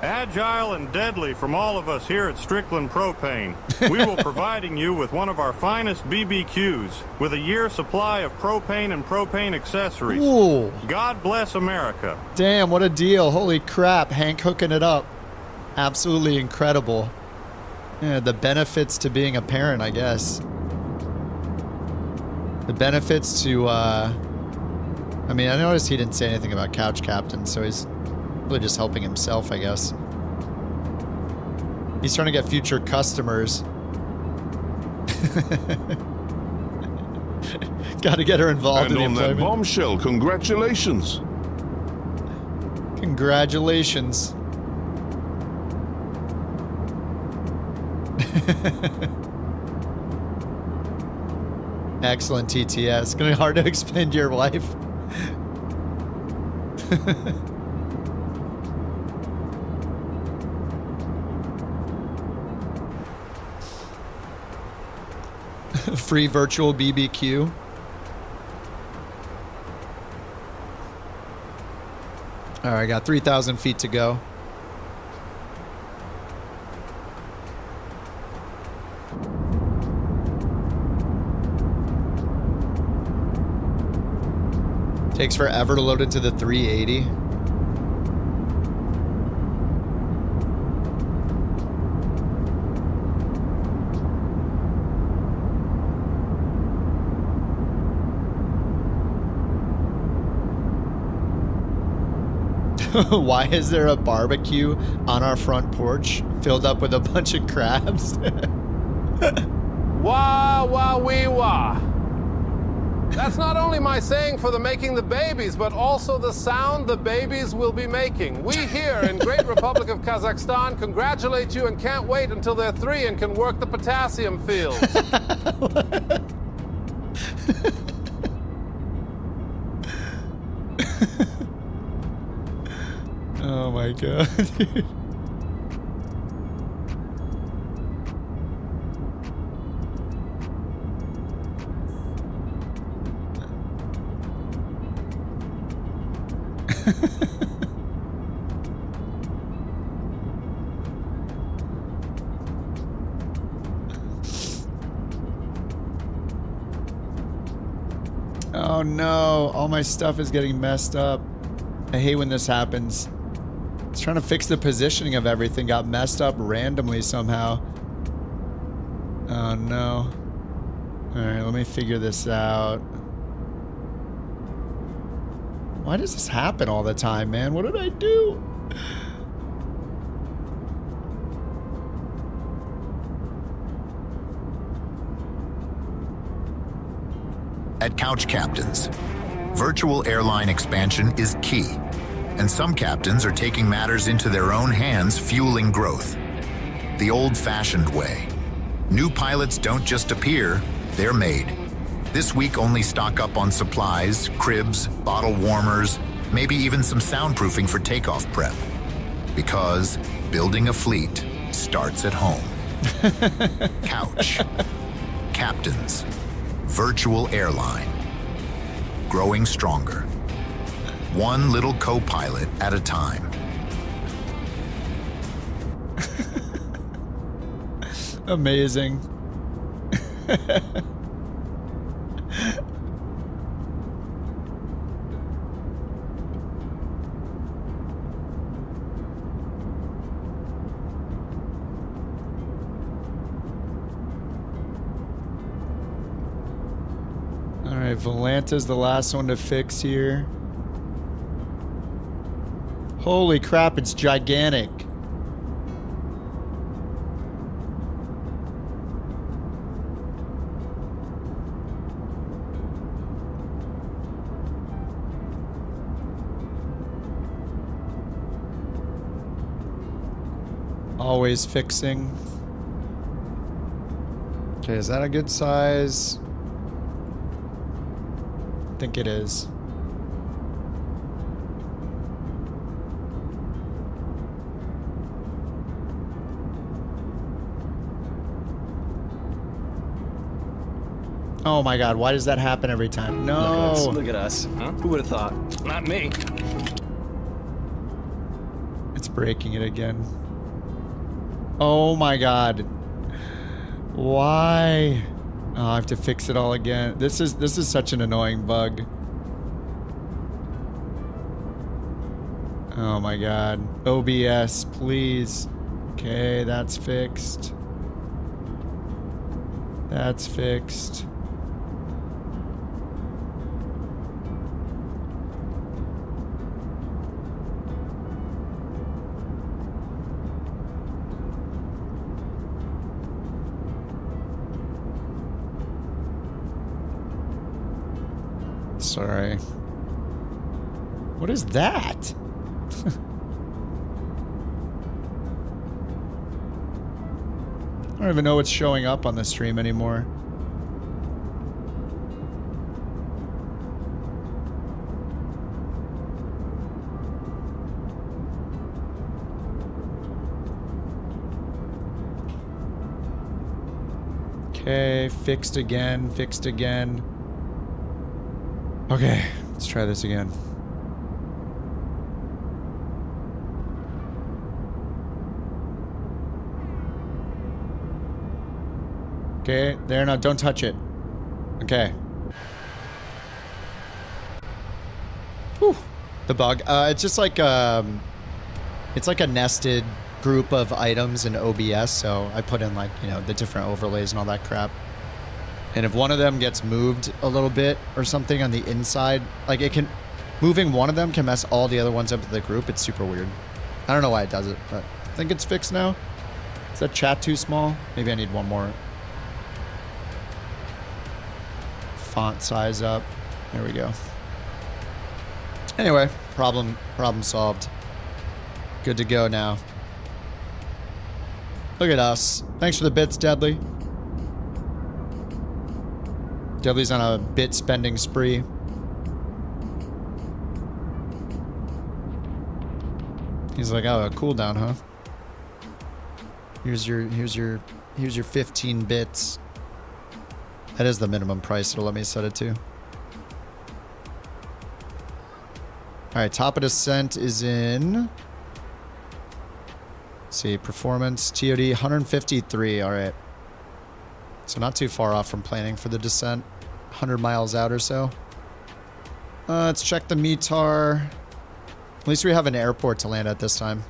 Agile and deadly from all of us here at Strickland Propane. We will be providing you with one of our finest BBQs with a year's supply of propane and propane accessories.
Ooh.
God bless America.
Damn, what a deal. Holy crap, Hank hooking it up. Absolutely incredible. Yeah, the benefits to being a parent, I guess. The benefits to, I mean, I noticed he didn't say anything about Couch Captain, so he's really just helping himself, I guess. He's trying to get future customers. Got to get her involved in the
And on that
employment.
bombshell, congratulations.
Congratulations. Excellent TTS. Gonna be hard to explain to your wife. Free virtual BBQ. All right, I got 3,000 feet to go. Takes forever to load into the 380. Why is there a barbecue on our front porch filled up with a bunch of crabs?
Wah, wah, wee, wah. That's not only my saying for the making the babies, but also the sound the babies will be making. We here in Great Republic of Kazakhstan congratulate you and can't wait until they're 3 and can work the potassium fields.
Oh my god, dude. Oh no, all my stuff is getting messed up. I hate when this happens. I was trying to fix the positioning of everything, got messed up randomly somehow. Oh no. Alright, let me figure this out. Why does this happen all the time, man? What did I do?
At Couch Captains, virtual airline expansion is key, and some captains are taking matters into their own hands, fueling growth. The old-fashioned way. New pilots don't just appear, they're made. This week only stock up on supplies, cribs, bottle warmers, maybe even some soundproofing for takeoff prep. Because building a fleet starts at home. Couch. Captains. Virtual airline. Growing stronger. One little co-pilot at a time.
Amazing. Okay, Volanta's the last one to fix here. Holy crap, it's gigantic. Always fixing. Okay, is that a good size? I think it is. Oh my god, why does that happen every time? No!
Look at us. Huh? Who would have thought? Not me.
It's breaking it again. Oh my god. Why? Oh, I have to fix it all again. This is such an annoying bug. Oh my god. OBS, please. Okay, that's fixed. That's fixed. Sorry. What is that? I don't even know what's showing up on the stream anymore. Okay, fixed again, fixed again. Okay, let's try this again. Okay, there, now don't touch it. Okay. Whew. The bug. It's just like it's like a nested group of items in OBS, so I put in like, you know, the different overlays and all that crap. And if one of them gets moved a little bit or something on the inside, like it can, moving one of them can mess all the other ones up to the group. It's super weird. I don't know why it does it, but I think it's fixed now. Is that chat too small? Maybe I need one more font size up. There we go. Anyway, problem solved. Good to go now. Look at us. Thanks for the bits, Deadly. Deadly's on a bit spending spree. He's like, oh, a cooldown, huh? Here's your 15 bits. That is the minimum price it'll let me set it to. Alright, top of descent is in. Let's see, performance, TOD 153, alright. So not too far off from planning for the descent. 100 miles out or so. Let's check the METAR. At least we have an airport to land at this time.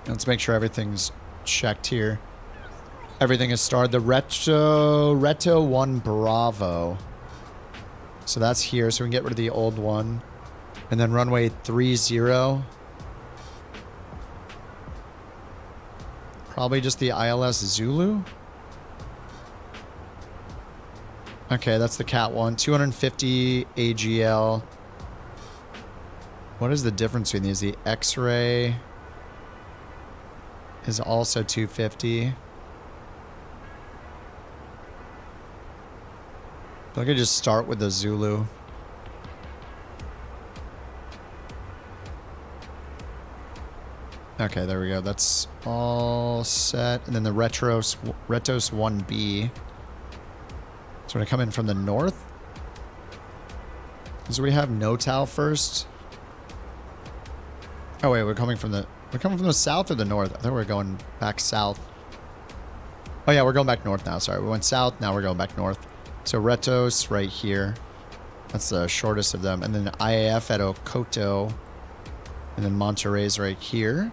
Let's make sure everything's checked here. Everything is starred. The Reto 1 Bravo. So that's here, so we can get rid of the old one. And then runway 30. Probably just the ILS Zulu. Okay, that's the Cat 1. 250 AGL. What is the difference between these? The X-Ray is also 250. I feel like I just start with the Zulu. Okay, there we go. That's all set. And then the Retos 1B. So when I come in from the north, so we have NOTAL first. Oh wait, we're coming from the south or the north? I thought we were going back south. Oh yeah, we're going back north now. Sorry, we went south. Now we're going back north. So Retos right here. That's the shortest of them. And then IAF at Okoto. And then Monterey's right here.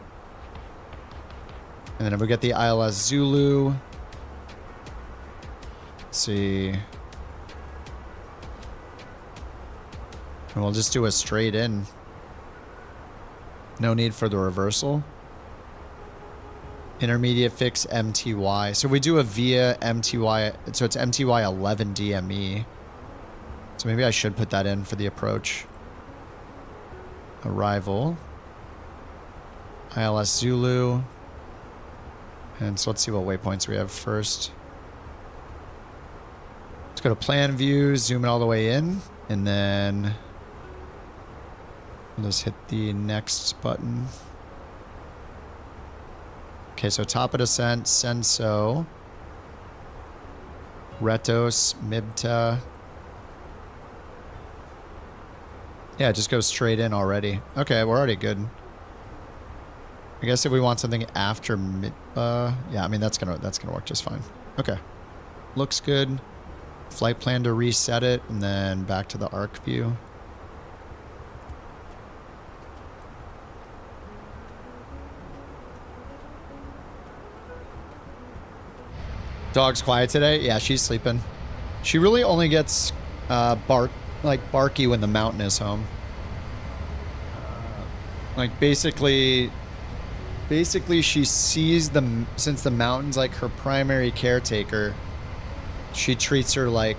And then if we get the ILS Zulu. Let's see. And we'll just do a straight in. No need for the reversal. Intermediate fix MTY. So we do a via MTY. So it's MTY 11 DME. So maybe I should put that in for the approach. Arrival. ILS Zulu. And so let's see what waypoints we have first. Let's go to plan view, zoom it all the way in, and then we'll just hit the next button. Okay, so top of descent, Senso, Retos, Mibta. Yeah, it just goes straight in already. Okay, we're already good. I guess if we want something after Mitba, yeah, I mean that's gonna work just fine. Okay, looks good. Flight plan to reset it, and then back to the arc view. Dog's quiet today. Yeah, she's sleeping. She really only gets barky when the mountain is home. Like basically she sees since the mountain's like her primary caretaker. She treats her like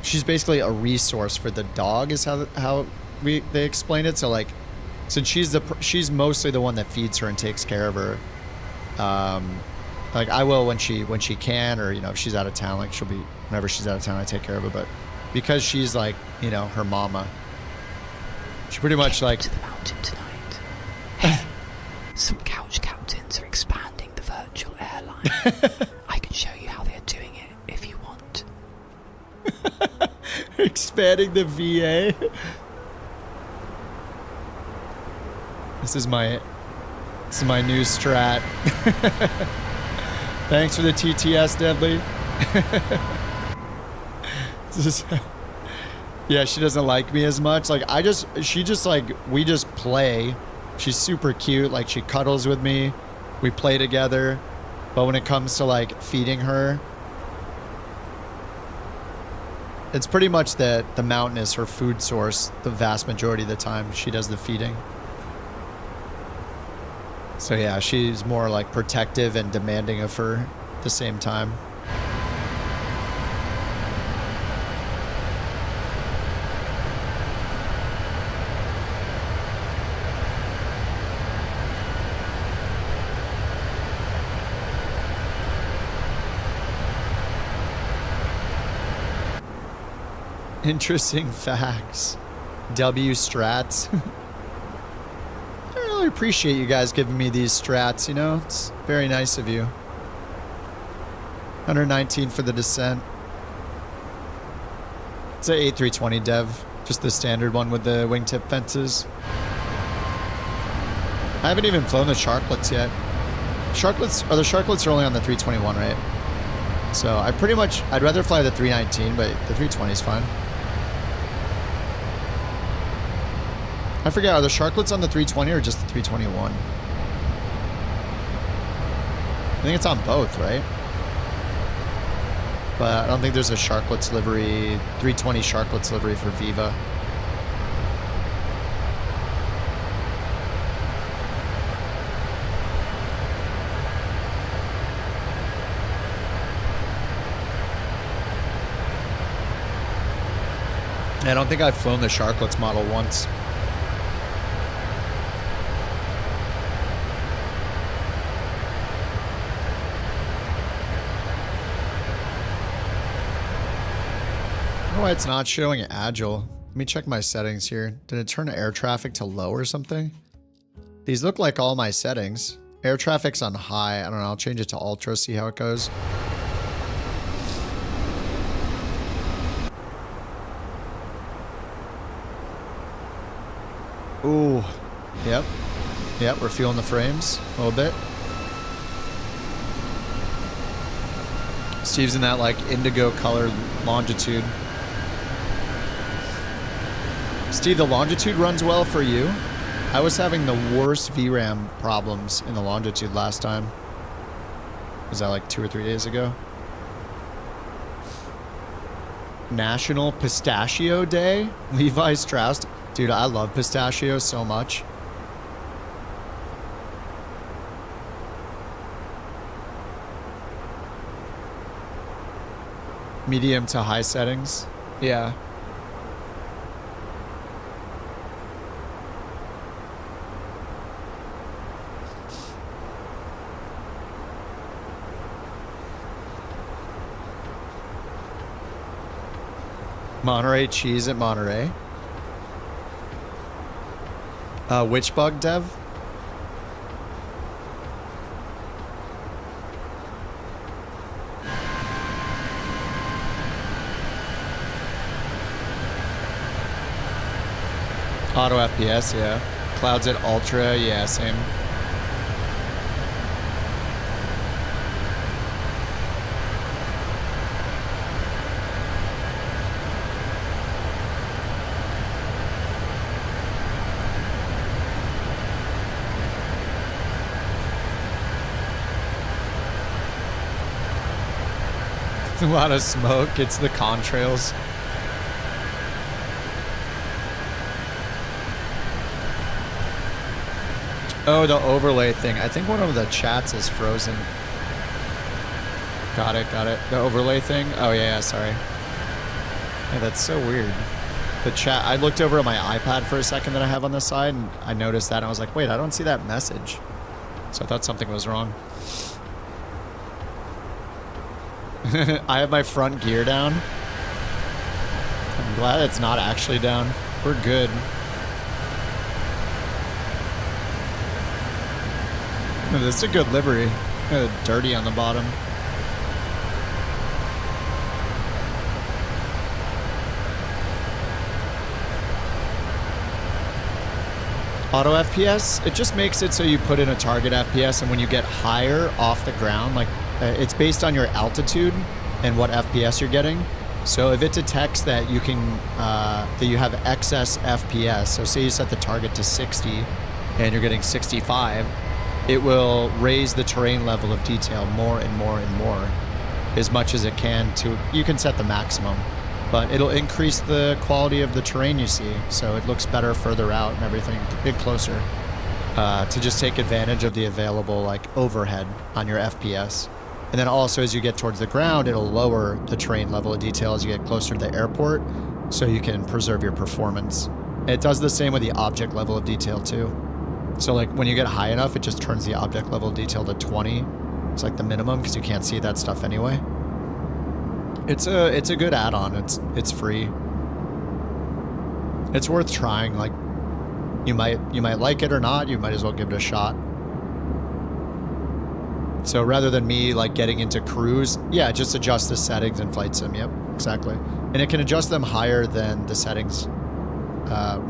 she's basically a resource for the dog is how they explain it. So like, since she's mostly the one that feeds her and takes care of her. Like I will when she can, or you know if she's out of town, like she'll be whenever she's out of town I take care of her. But because she's like you know her mama, she pretty much like
to the mountain tonight. Some couch captains are expanding the virtual airline. I can show you how they're doing it if you want.
Expanding the VA. This is my new strat. Thanks for the TTS, Deadly. Yeah, she doesn't like me as much. Like we just play. She's super cute. Like she cuddles with me. We play together. But when it comes to like feeding her, it's pretty much that the mountain is her food source the vast majority of the time. She does the feeding. So yeah, she's more like protective and demanding of her at the same time. Interesting facts. W strats. I really appreciate you guys giving me these strats, you know? It's very nice of you. 119 for the descent. It's an A320 dev. Just the standard one with the wingtip fences. I haven't even flown the Sharklets yet. The Sharklets are only on the 321, right? So I'd rather fly the 319, but the 320 is fine. I forget, are the Sharklets on the 320 or just the 321? I think it's on both, right? But I don't think there's a Sharklets livery, 320 Sharklets livery for Viva. I don't think I've flown the Sharklets model once. Why it's not showing agile. Let me check my settings here. Did it turn air traffic to low or something? These look like all my settings. Air traffic's on high. I don't know. I'll change it to ultra, see how it goes. Ooh. Yep. Yep, we're feeling the frames a little bit. Steve's in that like indigo color longitude. Steve, the longitude runs well for you. I was having the worst VRAM problems in the longitude last time. Was that like 2 or 3 days ago? National Pistachio Day. Levi Strauss. Dude, I love pistachios so much. Medium to high settings. Yeah. Monterey cheese at Monterey. Which bug, Dev? Auto FPS, yeah. Clouds at Ultra, yeah, same. A lot of smoke. It's the contrails. Oh, the overlay thing. I think one of the chats is frozen. Got it, got it. The overlay thing? Oh, yeah, sorry. Yeah, that's so weird. The chat, I looked over at my iPad for a second that I have on the side, and I noticed that, and I was like, wait, I don't see that message. So I thought something was wrong. I have my front gear down. I'm glad it's not actually down. We're good. This is a good livery. Dirty on the bottom. Auto FPS, it just makes it so you put in a target FPS, and when you get higher off the ground, like it's based on your altitude and what FPS you're getting. So if it detects that you can, that you have excess FPS, so say you set the target to 60 and you're getting 65, it will raise the terrain level of detail more and more and more, as much as it can to, you can set the maximum, but it'll increase the quality of the terrain you see. So it looks better further out and everything, a bit closer, to just take advantage of the available like overhead on your FPS. And then also as you get towards the ground, it'll lower the terrain level of detail as you get closer to the airport, so you can preserve your performance. And it does the same with the object level of detail too. So like when you get high enough, it just turns the object level of detail to 20. It's like the minimum because you can't see that stuff anyway. It's a good add-on. It's free. It's worth trying. Like you might like it or not. You might as well give it a shot. So rather than me like getting into cruise, yeah, just adjust the settings in Flight Sim. Yep, exactly. And it can adjust them higher than the settings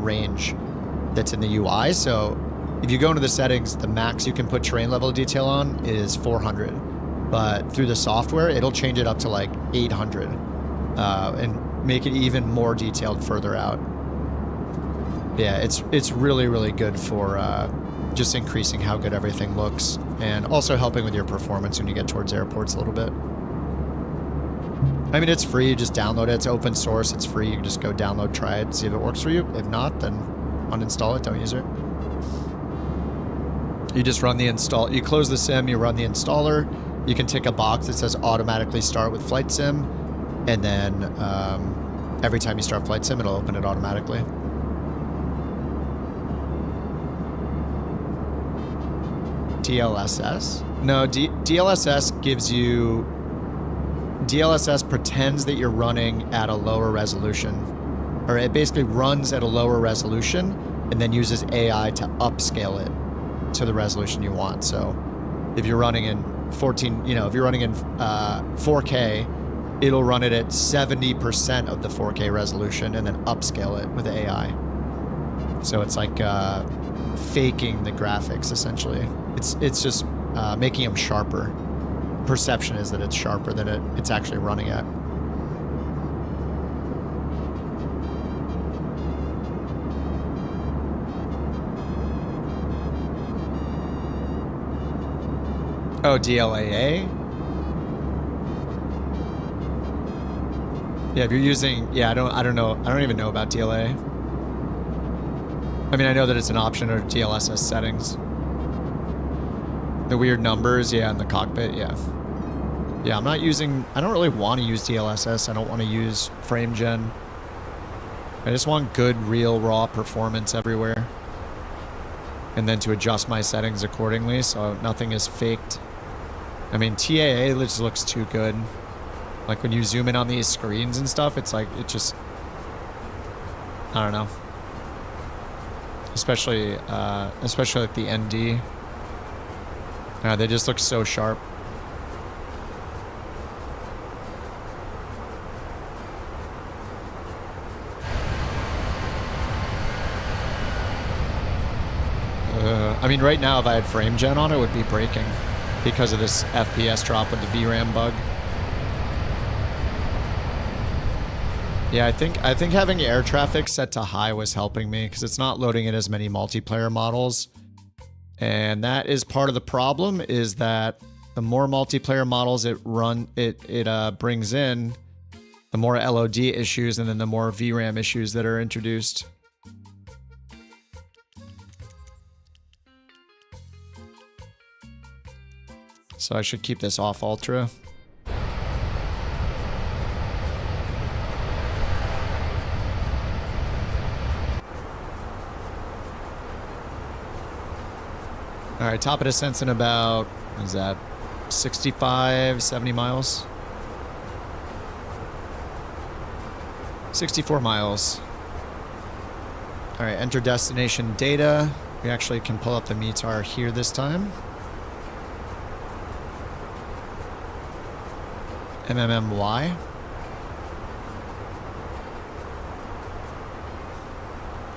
range that's in the UI. So if you go into the settings, the max you can put terrain level detail on is 400. But through the software, it'll change it up to like 800 and make it even more detailed further out. Yeah, it's really, really good for just increasing how good everything looks, and also helping with your performance when you get towards airports a little bit. I mean, it's free. You just download it. It's open source. It's free. You can just go download, try it, see if it works for you. If not, then uninstall it. Don't use it. You just run the install. You close the sim. You run the installer. You can tick a box that says automatically start with Flight Sim, and then every time you start Flight Sim, it'll open it automatically. DLSS? No, DLSS gives you... DLSS pretends that you're running at a lower resolution. Or it basically runs at a lower resolution and then uses AI to upscale it to the resolution you want. So if you're running in 14, you know, if you're running in 4K, it'll run it at 70% of the 4K resolution and then upscale it with AI. So it's like faking the graphics, essentially. It's just making them sharper. Perception is that it's sharper than it's actually running at. Oh, DLAA? Yeah, if you're using, yeah, I don't know. I don't even know about DLA. I mean, I know that it's an option under DLSS settings. The weird numbers, yeah, in the cockpit, yeah. Yeah, I'm not using, I don't really want to use DLSS. I don't want to use frame gen. I just want good, real, raw performance everywhere. And then to adjust my settings accordingly so nothing is faked. I mean, TAA just looks too good. Like when you zoom in on these screens and stuff, it's like, it just, I don't know. Especially like the ND. They just look so sharp. I mean, right now, if I had frame gen on, it would be breaking because of this FPS drop with the VRAM bug. Yeah, I think having air traffic set to high was helping me because it's not loading in as many multiplayer models. And that is part of the problem, is that the more multiplayer models it brings in, the more LOD issues and then the more VRAM issues that are introduced. So I should keep this off ultra. All right, top of descent's in about, what is that, 65, 70 miles? 64 miles. All right, enter destination data. We actually can pull up the METAR here this time. MMMY.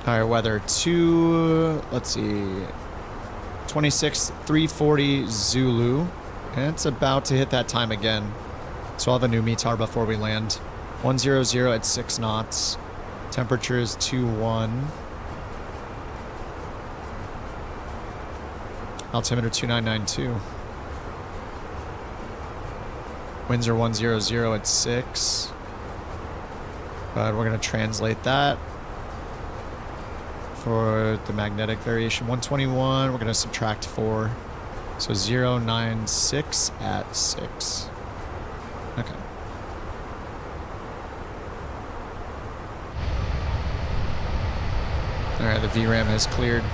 All right, weather 2, let's see, 26,340 Zulu. And it's about to hit that time again. So I'll have a new METAR before we land. 100 at 6 knots. Temperature is 21. Altimeter 2992. Winds are 100 at 6. But we're going to translate that for the magnetic variation. 121, we're going to subtract 4. So 096 at 6. Okay. All right, the VRAM has cleared.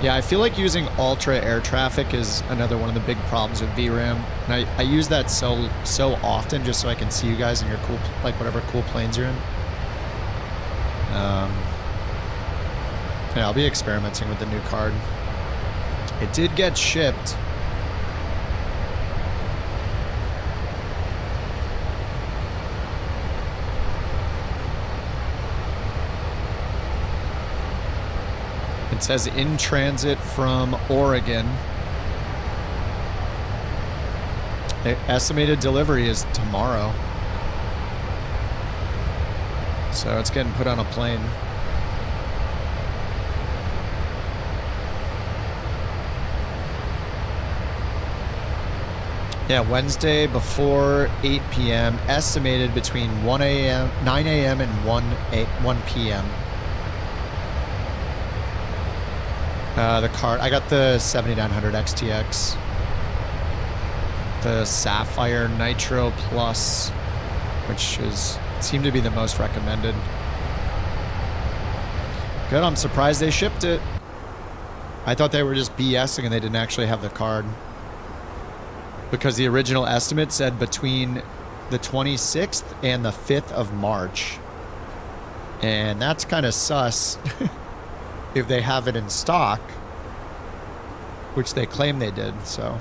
Yeah, I feel like using ultra air traffic is another one of the big problems with VRAM. And I use that so often just so I can see you guys in your cool, like whatever cool planes you're in. Yeah, I'll be experimenting with the new card. It did get shipped. It says in transit from Oregon. The estimated delivery is tomorrow. So it's getting put on a plane. Yeah, Wednesday before 8 p.m. Estimated between 9 a.m. and 1 p.m. The card, I got the 7900 XTX. The Sapphire Nitro Plus, which seemed to be the most recommended. Good, I'm surprised they shipped it. I thought they were just BSing and they didn't actually have the card. Because the original estimate said between the 26th and the 5th of March. And that's kind of sus if they have it in stock, which they claim they did, so.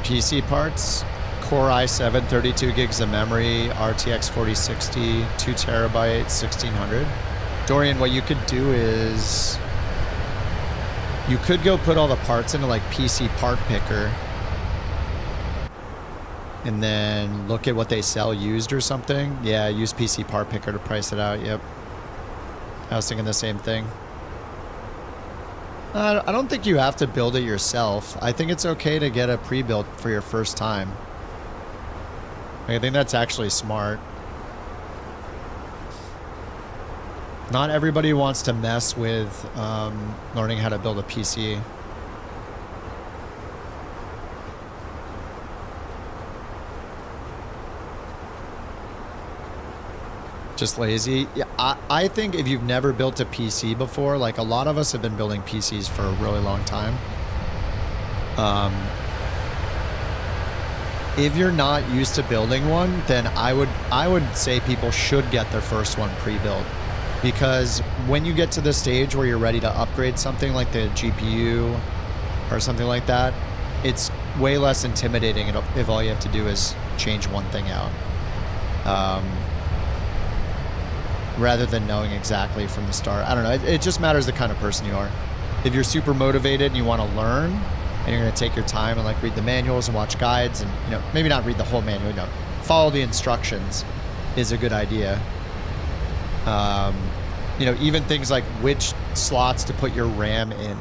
PC parts, Core i7, 32 gigs of memory, RTX 4060, 2 terabyte, 1600. Dorian, what you could do is you could go put all the parts into like PC part picker and then look at what they sell used or something. Yeah, use PC part picker to price it out. Yep. I was thinking the same thing. I don't think you have to build it yourself. I think it's okay to get a pre-built for your first time. I think that's actually smart. Not everybody wants to mess with learning how to build a PC. Just lazy. Yeah, I think if you've never built a PC before, like a lot of us have been building PCs for a really long time. If you're not used to building one, then I would say people should get their first one pre-built, because when you get to the stage where you're ready to upgrade something like the GPU or something like that, it's way less intimidating if all you have to do is change one thing out. Rather than knowing exactly from the start. I don't know. It just matters the kind of person you are. If you're super motivated and you want to learn, and you're going to take your time and like read the manuals and watch guides, and maybe not read the whole manual, follow the instructions is a good idea. Even things like which slots to put your RAM in,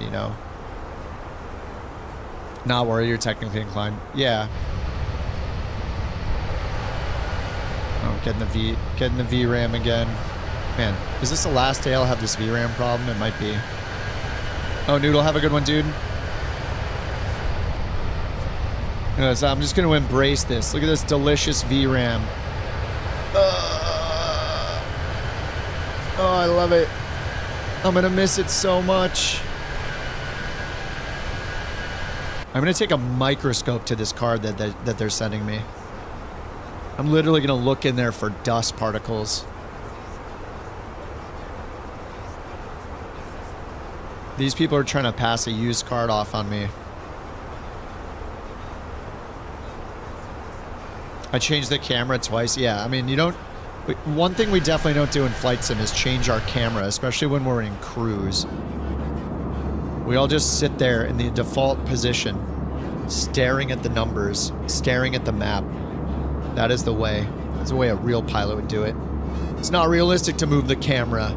Not worry, you're technically inclined. Yeah. Oh, getting the VRAM again. Man, is this the last day I'll have this VRAM problem? It might be. Oh, Noodle, have a good one, dude. So I'm just going to embrace this. Look at this delicious VRAM. Oh, I love it. I'm going to miss it so much. I'm going to take a microscope to this card that they're sending me. I'm literally going to look in there for dust particles. These people are trying to pass a used card off on me. I changed the camera twice. Yeah, I mean, one thing we definitely don't do in Flight Sim is change our camera, especially when we're in cruise. We all just sit there in the default position, staring at the numbers, staring at the map. That is the way. That's the way a real pilot would do it. It's not realistic to move the camera.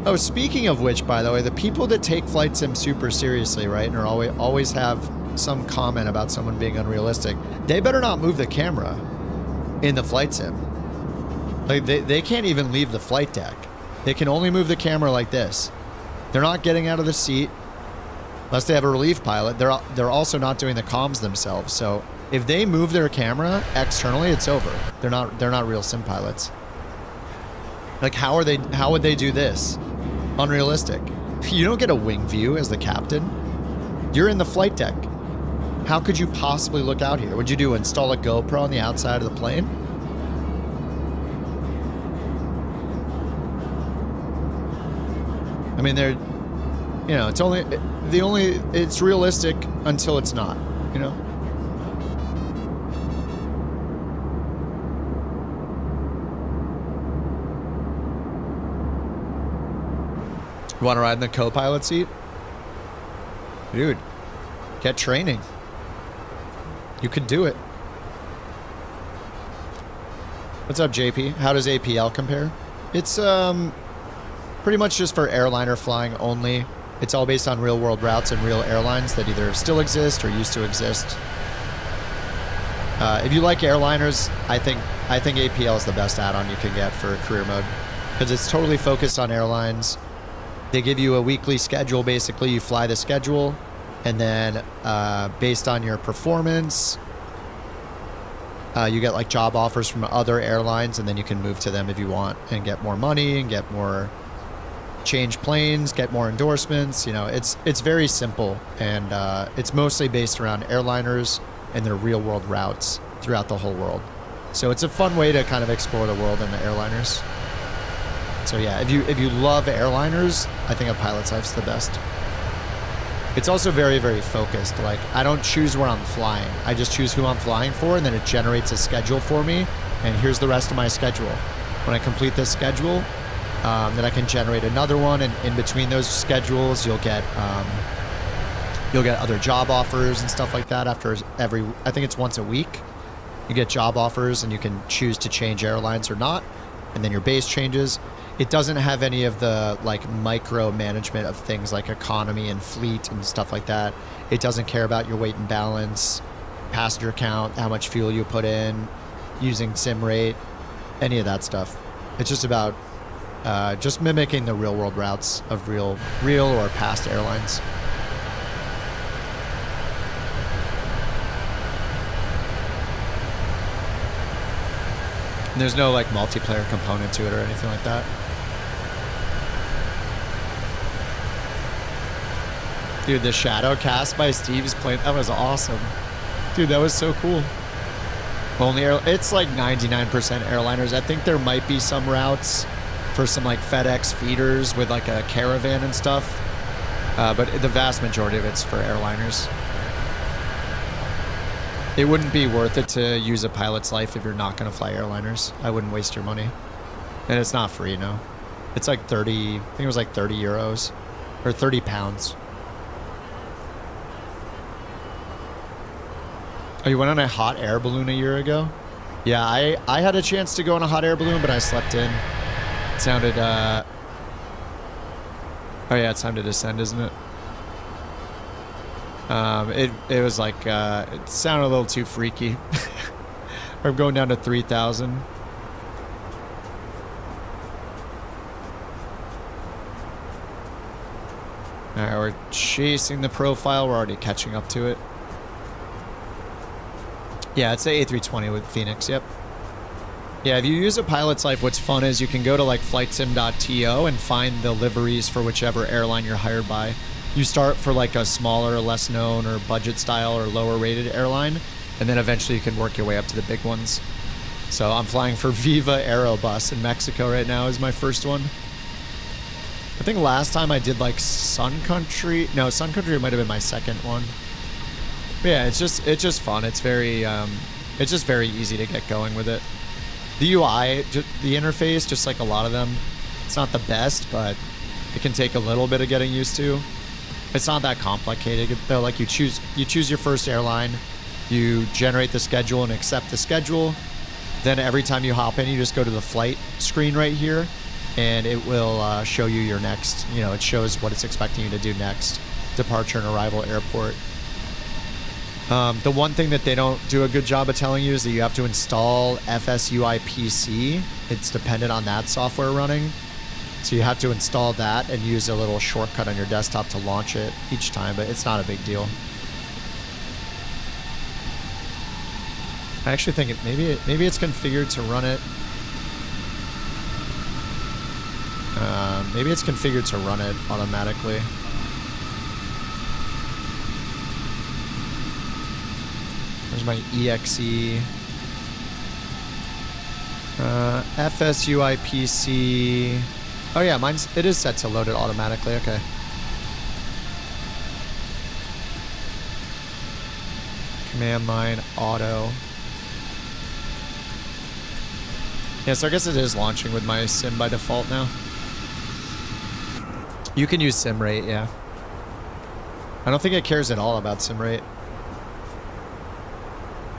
Oh, speaking of which, by the way, the people that take Flight Sim super seriously, right, and are always have some comment about someone being unrealistic, they better not move the camera in the Flight Sim. Like, they can't even leave the flight deck. They can only move the camera like this. They're not getting out of the seat unless they have a relief pilot. They're also not doing the comms themselves. So if they move their camera externally, it's over. They're not real sim pilots. Like, how would they do this? Unrealistic. You don't get a wing view as the captain. You're in the flight deck. How could you possibly look out here? What'd you do? Install a GoPro on the outside of the plane? I mean, it's realistic until it's not, You want to ride in the co-pilot seat? Dude, get training. You could do it. What's up, JP? How does APL compare? It's pretty much just for airliner flying only. It's all based on real world routes and real airlines that either still exist or used to exist. If you like airliners, I think APL is the best add-on you can get for career mode, because it's totally focused on airlines. They give you a weekly schedule. Basically, you fly the schedule, and then based on your performance, you get like job offers from other airlines, and then you can move to them if you want and get more money and get more change planes, get more endorsements. It's very simple, and it's mostly based around airliners and their real world routes throughout the whole world. So it's a fun way to kind of explore the world in the airliners. So yeah, if you love airliners, I think a pilot's life's the best. It's also very, very focused. Like, I don't choose where I'm flying. I just choose who I'm flying for, and then it generates a schedule for me, and here's the rest of my schedule. When I complete this schedule, then I can generate another one, and in between those schedules, you'll get other job offers and stuff like that after I think it's once a week. You get job offers, and you can choose to change airlines or not. and then your base changes. It doesn't have any of the like micro management of things like economy and fleet and stuff like that. It doesn't care about your weight and balance, passenger count, how much fuel you put in, using sim rate, any of that stuff. It's just about just mimicking the real world routes of real or past airlines. And there's no like multiplayer component to it or anything like that. Dude, the shadow cast by Steve's plane, that was awesome. Dude, that was so cool. It's like 99% airliners. I think there might be some routes for some like FedEx feeders with like a caravan and stuff. But the vast majority of it's for airliners. It wouldn't be worth it to use a pilot's life if you're not going to fly airliners. I wouldn't waste your money. And it's not free, no. It's like 30, I think it was like 30 euros or 30 pounds. Oh, you went on a hot air balloon a year ago? Yeah, I had a chance to go on a hot air balloon, but I slept in. It sounded, oh yeah, it's time to descend, isn't it? It was like, it sounded a little too freaky. I'm going down to 3,000. Alright, we're chasing the profile. We're already catching up to it. Yeah, it's the A320 with Fenix, yep. Yeah, if you use a pilot's life, what's fun is you can go to like flightsim.to and find the liveries for whichever airline you're hired by. You start for like a smaller, less known, or budget style or lower rated airline, and then eventually you can work your way up to the big ones. So I'm flying for Viva Aerobus in Mexico right now is my first one. I think last time I did like Sun Country. No, Sun Country might have been my second one. But yeah, it's just fun. It's just very easy to get going with it. The UI, the interface, just like a lot of them, it's not the best, but it can take a little bit of getting used to. It's not that complicated though. Like you choose your first airline, you generate the schedule and accept the schedule. Then every time you hop in, you just go to the flight screen right here, and it will show you your next. You know, it shows what it's expecting you to do next, departure and arrival airport. The one thing that they don't do a good job of telling you is that you have to install FSUI PC. It's dependent on that software running. So you have to install that and use a little shortcut on your desktop to launch it each time, but it's not a big deal. I actually think maybe it's configured to run it. Maybe it's configured to run it automatically. There's my EXE. FSUI PC. Oh yeah, it is set to load it automatically, okay. Command line, auto. Yeah, so I guess it is launching with my sim by default now. You can use sim rate, yeah. I don't think it cares at all about sim rate.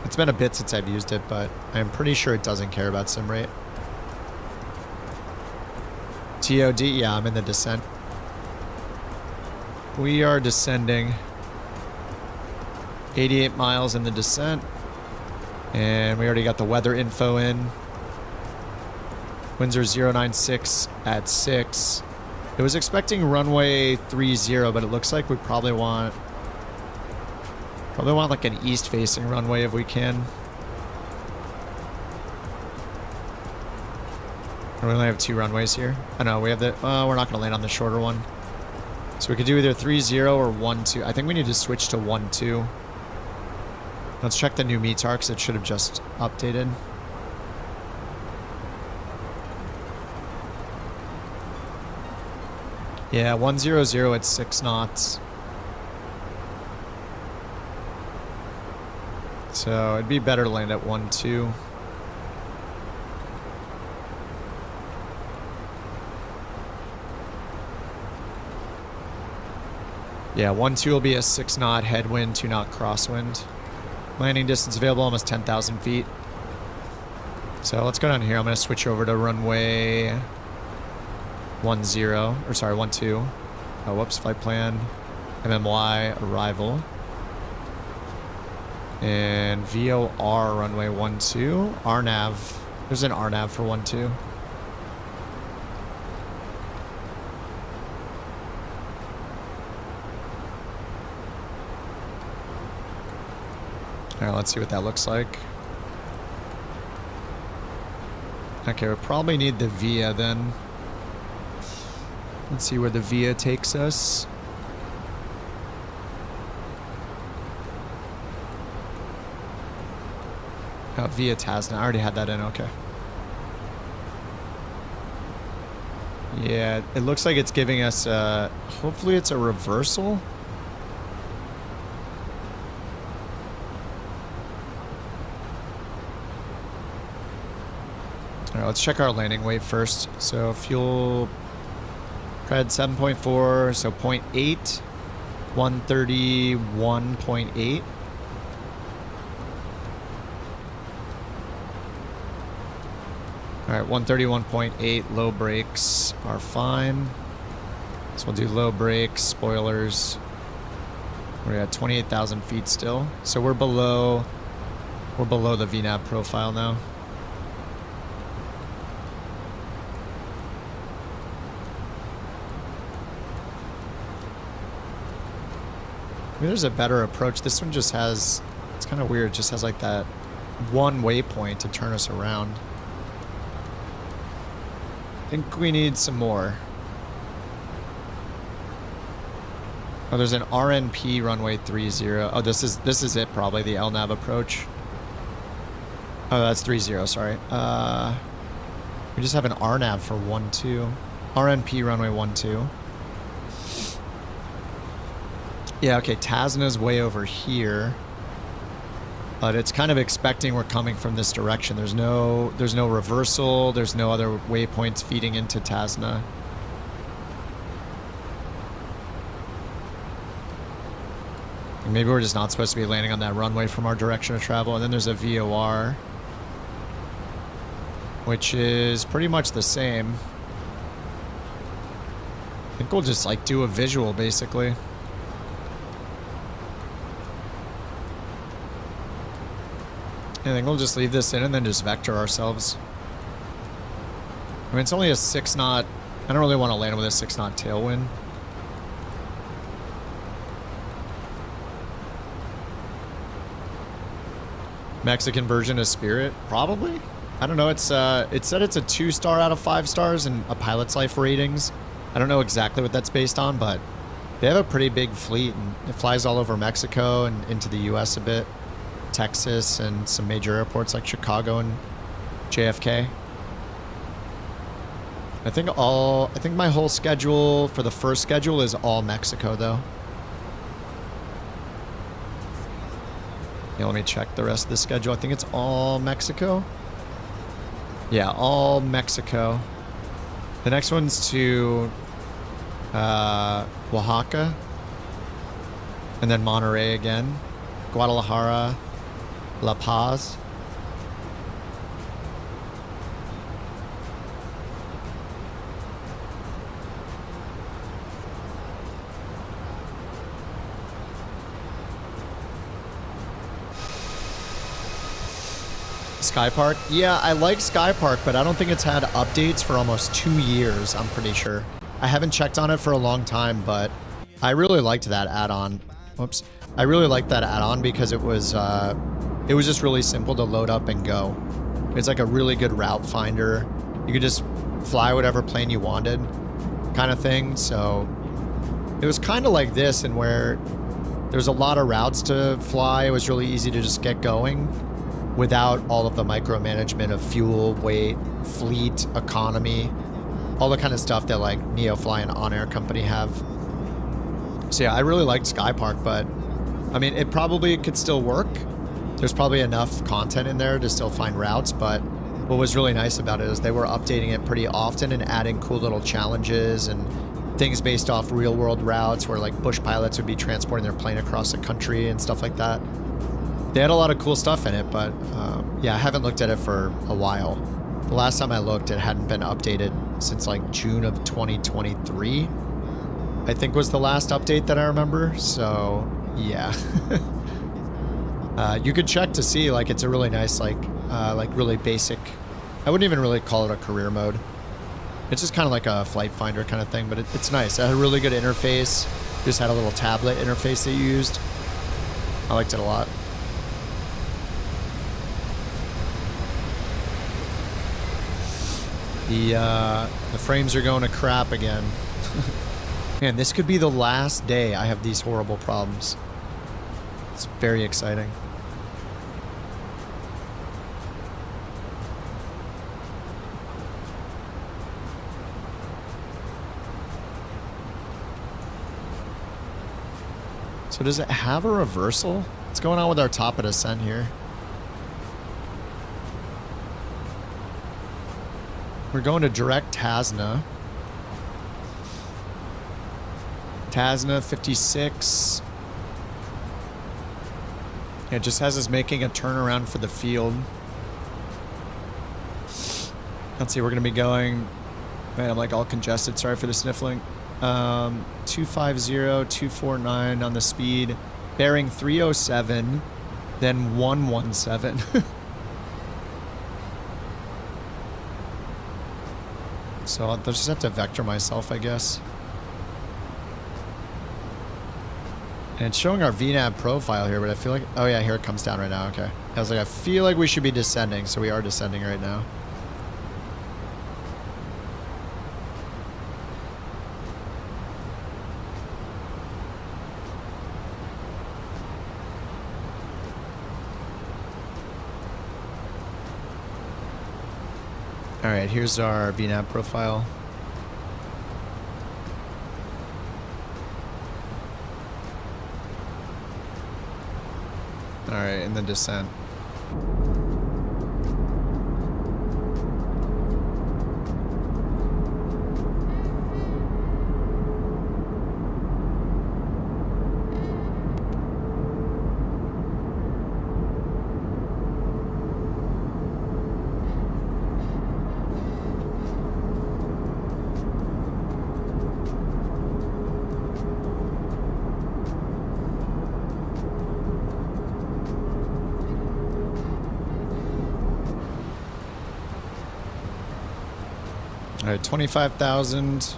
It's been a bit since I've used it, but I'm pretty sure it doesn't care about sim rate. TOD, yeah, I'm in the descent. We are descending. 88 miles in the descent. And we already got the weather info in. Winds are 096 at 6. It was expecting runway 30, but it looks like we probably want like an east-facing runway if we can. We only have 2 runways here. I know we have the. We're not going to land on the shorter one. So we could do either 30 or 12. I think we need to switch to 12. Let's check the new METAR because it should have just updated. Yeah, 100 at 6 knots. So it'd be better to land at 12. Yeah, 12 will be a 6 knot headwind, 2 knot crosswind. Landing distance available almost 10,000 feet. So let's go down here. I'm going to switch over to runway 10, or sorry, 12. Oh, whoops, flight plan, MMY, arrival. And VOR runway 12, RNAV. There's an RNAV for 12. All right, let's see what that looks like. Okay, we probably need the VIA then. Let's see where the VIA takes us. Oh, via Tasna. I already had that in. Okay. Yeah, it looks like it's giving us hopefully it's a reversal. All right, let's check our landing weight first. So fuel pred 7.4, so 0.8, 131.8. All right, 131.8, low brakes are fine. So we'll do low brakes, spoilers. We're at 28,000 feet still. So we're below the VNAV profile now. Maybe there's a better approach. This one just has, it's kind of weird, it just has like that one waypoint to turn us around. I think we need some more. Oh, there's an RNP runway 30. Oh, this is it probably, the LNAV approach. Oh, that's 30, sorry. We just have an RNAV for 12. RNP runway 12. Yeah, okay, Tasna's way over here. But it's kind of expecting we're coming from this direction. There's no reversal, there's no other waypoints feeding into Tasna. Maybe we're just not supposed to be landing on that runway from our direction of travel. And then there's a VOR, which is pretty much the same. I think we'll just like do a visual basically. I think we'll just leave this in and then just vector ourselves. I mean, it's only a 6 knot. I don't really want to land with a 6 knot tailwind. Mexican version of Spirit? Probably. I don't know. It's it said it's a 2-star out of 5 stars in a pilot's life ratings. I don't know exactly what that's based on, but they have a pretty big fleet and it flies all over Mexico and into the US a bit. Texas and some major airports like Chicago and JFK. I think my whole schedule for the first schedule is all Mexico though. Yeah, let me check the rest of the schedule. I think it's all Mexico. Yeah, all Mexico. The next one's to Oaxaca and then Monterrey again, Guadalajara, La Paz. Sky Park? Yeah, I like Sky Park, but I don't think it's had updates for almost 2 years, I'm pretty sure. I haven't checked on it for a long time, but I really liked that add-on. Whoops. I really liked that add-on because it was just really simple to load up and go. It's like a really good route finder. You could just fly whatever plane you wanted kind of thing. So it was kind of like this, and where there's a lot of routes to fly. It was really easy to just get going without all of the micromanagement of fuel, weight, fleet, economy, all the kind of stuff that like Neofly and On Air Company have. So yeah, I really liked Sky Park, but I mean, it probably could still work. There's probably enough content in there to still find routes, but what was really nice about it is they were updating it pretty often and adding cool little challenges and things based off real world routes where like bush pilots would be transporting their plane across the country and stuff like that. They had a lot of cool stuff in it, but yeah, I haven't looked at it for a while. The last time I looked, it hadn't been updated since like June of 2023. I think was the last update that I remember. So yeah, you could check to see. Like, it's a really nice, like really basic. I wouldn't even really call it a career mode. It's just kind of like a flight finder kind of thing, but it's nice. It had a really good interface. Just had a little tablet interface that you used. I liked it a lot. The frames are going to crap again. Man, this could be the last day I have these horrible problems. It's very exciting. So does it have a reversal? What's going on with our top of descent here? We're going to direct Tasna. Tasna 56. Yeah, it just has us making a turnaround for the field. Let's see, we're going to be going... Man, I'm like all congested. Sorry for the sniffling. 250, 249 on the speed. Bearing 307, then 117. So I'll just have to vector myself, I guess. And it's showing our VNAV profile here, but I feel like... Oh yeah, here it comes down right now. Okay. I was like, I feel like we should be descending, so we are descending right now. Alright, here's our VNAV profile. Alright, and then descent. All right, 25,000.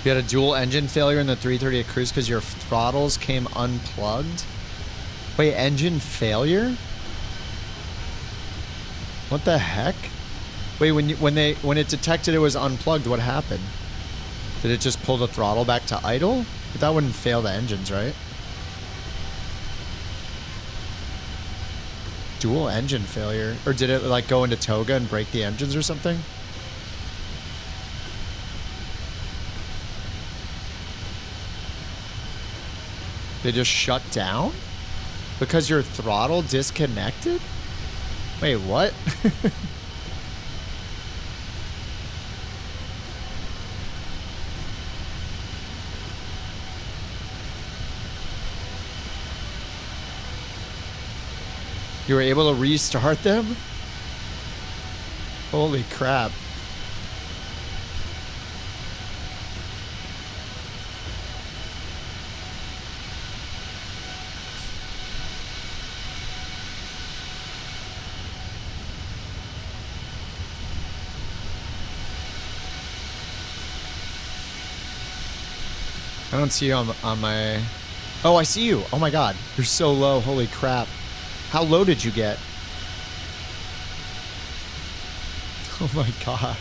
You had a dual engine failure in the 330 at cruise because your throttles came unplugged? Wait, engine failure? What the heck? Wait, when it detected it was unplugged, what happened? Did it just pull the throttle back to idle? But that wouldn't fail the engines, right? Dual engine failure. Or did it like go into toga and break the engines or something? They just shut down? Because your throttle disconnected? Wait, what? You were able to restart them? Holy crap. I don't see you on my... Oh, I see you. Oh my god. You're so low. Holy crap. How low did you get? Oh my god.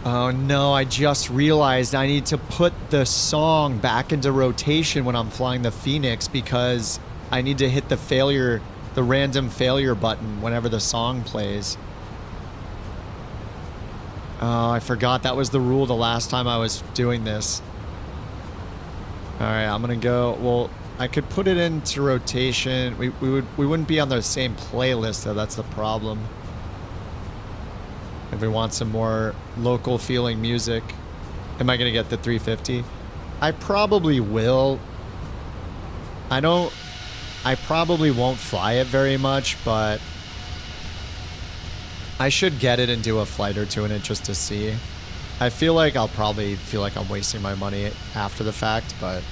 Oh no, I just realized I need to put the song back into rotation when I'm flying the Fenix because I need to hit the random failure button whenever the song plays. Oh, I forgot that was the rule the last time I was doing this. All right, I'm gonna go. Well, I could put it into rotation. We wouldn't be on the same playlist though. That's the problem. If we want some more local feeling music, am I gonna get the 350? I probably will. I probably won't fly it very much, but I should get it and do a flight or two in it just to see. I feel like I'll probably feel like I'm wasting my money after the fact, but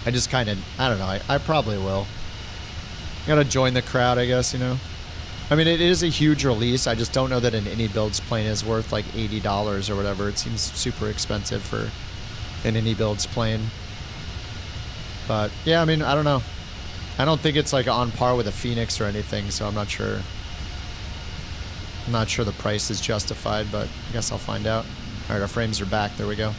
I just kind of, I don't know, I probably will. Gotta join the crowd, I guess, you know? I mean, it is a huge release. I just don't know that an Indie Builds plane is worth like $80 or whatever. It seems super expensive for an Indie Builds plane. But yeah, I mean, I don't know. I don't think it's like on par with a Fenix or anything, so I'm not sure. I'm not sure the price is justified, but I guess I'll find out. All right, our frames are back. There we go.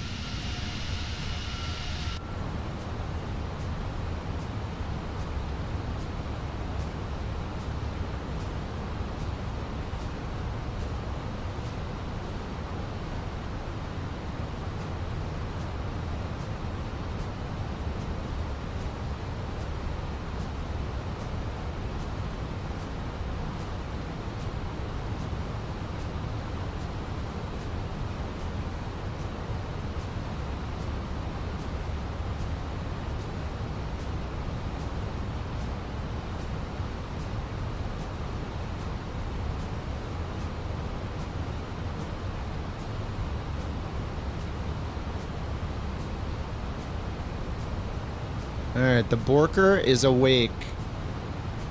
Alright, the Borker is awake.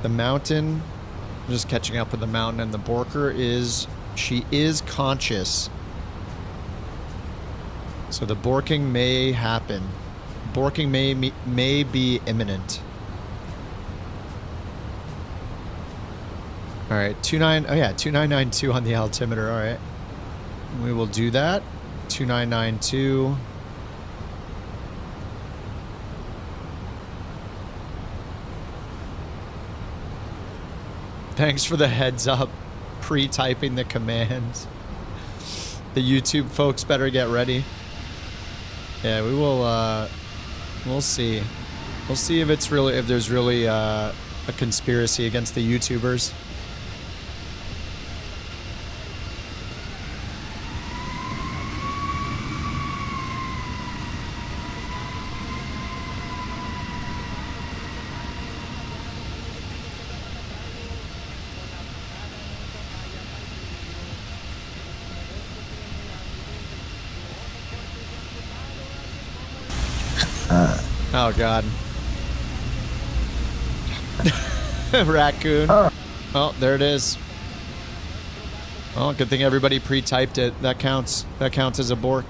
The mountain, I'm just catching up with the mountain, and the Borker is, she is conscious. So the borking may happen. Borking may be imminent. Alright, 2992 on the altimeter, alright. We will do that. 2992. Thanks for the heads up, pre-typing the commands. The YouTube folks better get ready. Yeah, we will, we'll see. We'll see if it's really, if there's really a conspiracy against the YouTubers. Oh god. Raccoon. Oh, there it is. Oh, good thing everybody pre-typed it. That counts. That counts as a bork.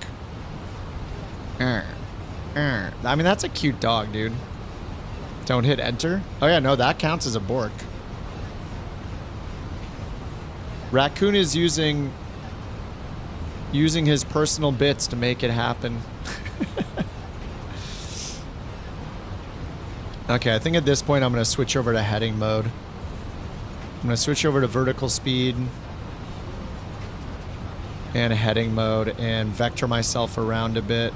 I mean, that's a cute dog, dude. Don't hit enter. Oh yeah, no, that counts as a bork. Raccoon is using his personal bits to make it happen. Okay, I think at this point I'm going to switch over to heading mode. I'm going to switch over to vertical speed and heading mode and vector myself around a bit.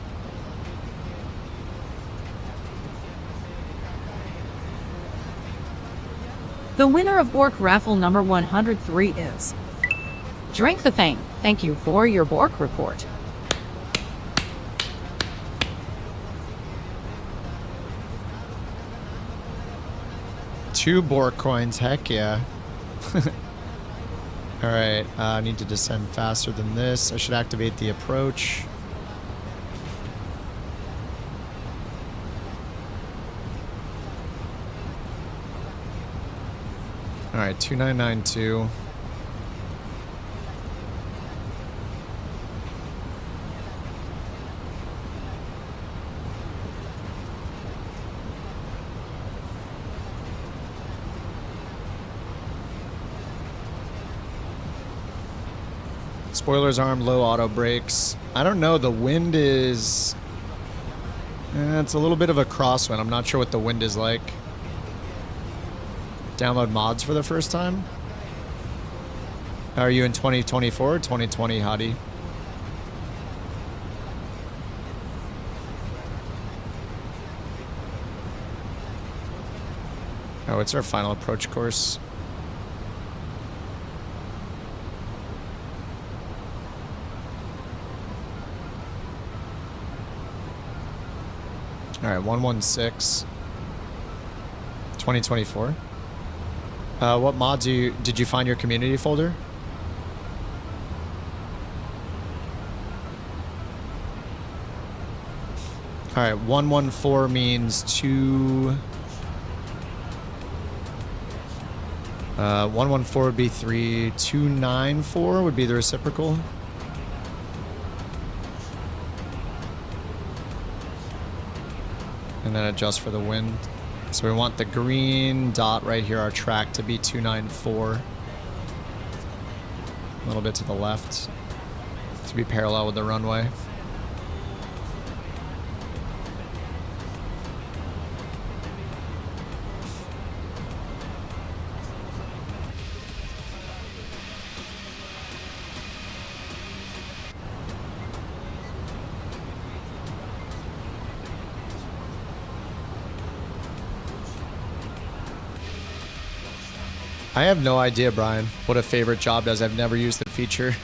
The winner of Bork Raffle number 103 is Drink the Thing. Thank you for your Bork report.
Two bork coins, heck yeah. Alright, I need to descend faster than this. I should activate the approach. Alright, 2992. Spoilers arm, low auto brakes. I don't know, the wind is... it's a little bit of a crosswind. I'm not sure what the wind is like. Download mods for the first time? Are you in 2024 or 2020, Hottie? Oh, it's our final approach course. All right, 116. 2024. What mods did you find your community folder? All right, 114 means 114 would be 3. 294 would be the reciprocal. And then adjust for the wind. So we want the green dot right here, our track, to be 294. A little bit to the left to be parallel with the runway. I have no idea, Brian, what a favorite job does. I've never used the feature.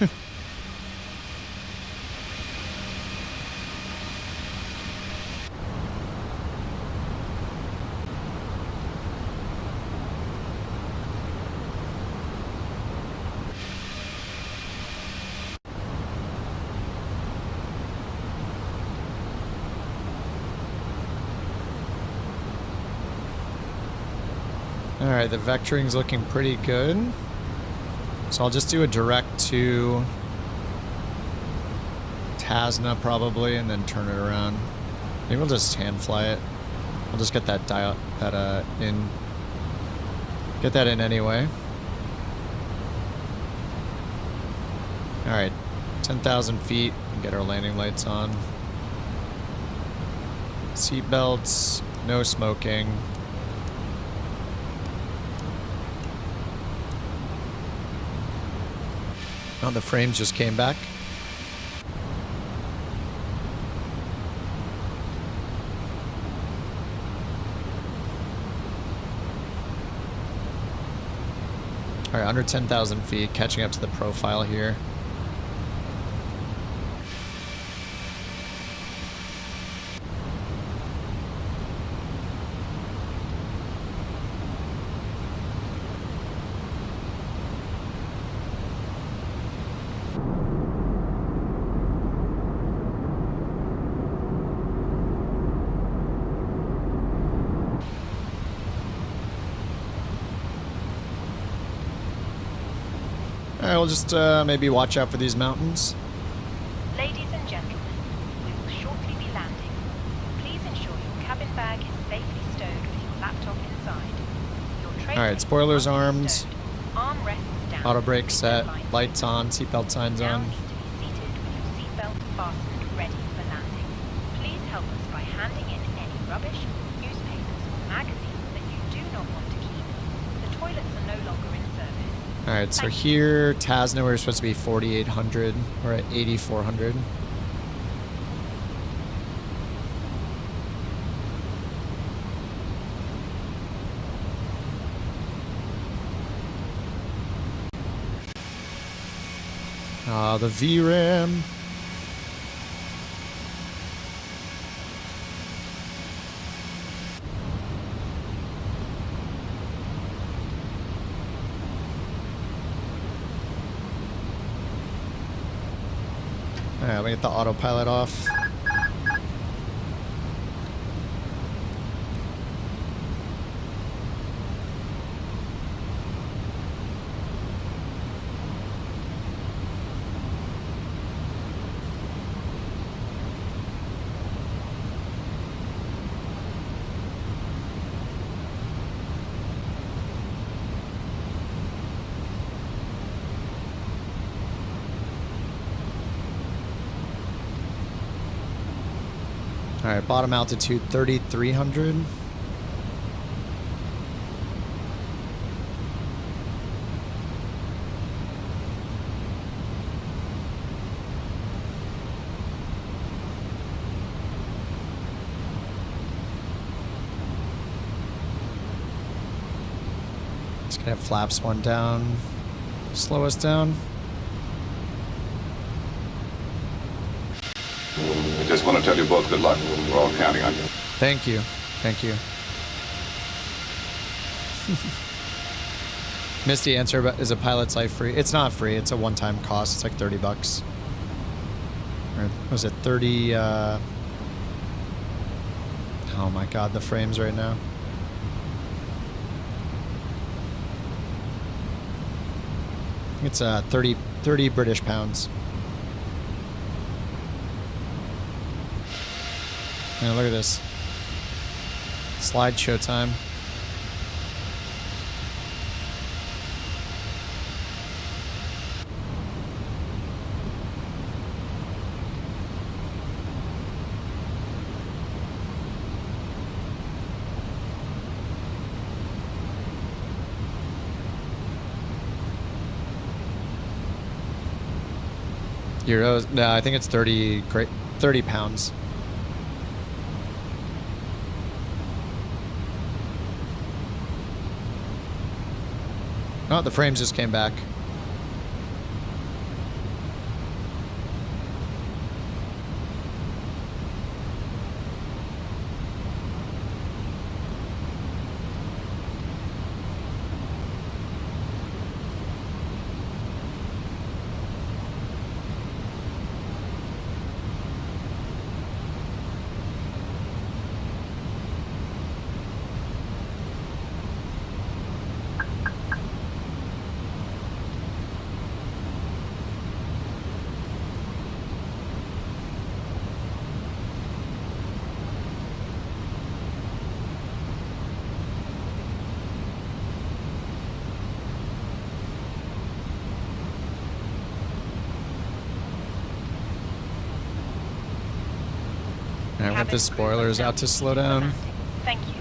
Alright, the vectoring's looking pretty good. So I'll just do a direct to Tasna probably, and then turn it around. Maybe we'll just hand fly it. I'll just get that in. Get that in anyway. Alright, 10,000 feet. Get our landing lights on. Seat belts, no smoking. Oh, the frames just came back. All right, under 10,000 feet, catching up to the profile here. Alright, we'll just maybe watch out for these mountains.
Ladies and gentlemen, we will shortly be landing. Please ensure your cabin bag is safely stowed with your laptop inside.
Alright, spoilers armed.
Armrests down.
Auto brake set. Lights on. Seatbelt signs on.
Seated with your seatbelt fastened, ready for landing. Please help us by handing in any rubbish, newspapers, or magazines that you do not want to keep. The toilets are no longer in service.
Alright, so here, Tasna, we're supposed to be 4,800. We're at 8,400. Ah, the VRAM. Alright, let me get the autopilot off. Alright, bottom altitude 3,300. Can have flaps one down. Slow us down.
I just want to tell you both good luck. We're all counting on you.
Thank you. Thank you. Misty answer, is a pilot's life free? It's not free. It's a one-time cost. It's like $30. Or was it 30? Oh my God, the frames right now. It's 30 British pounds. Yeah, look at this. Slideshow time. Euros? No, I think it's 30 pounds. Oh, the frames just came back. I want the spoilers out to slow down.
Thank you.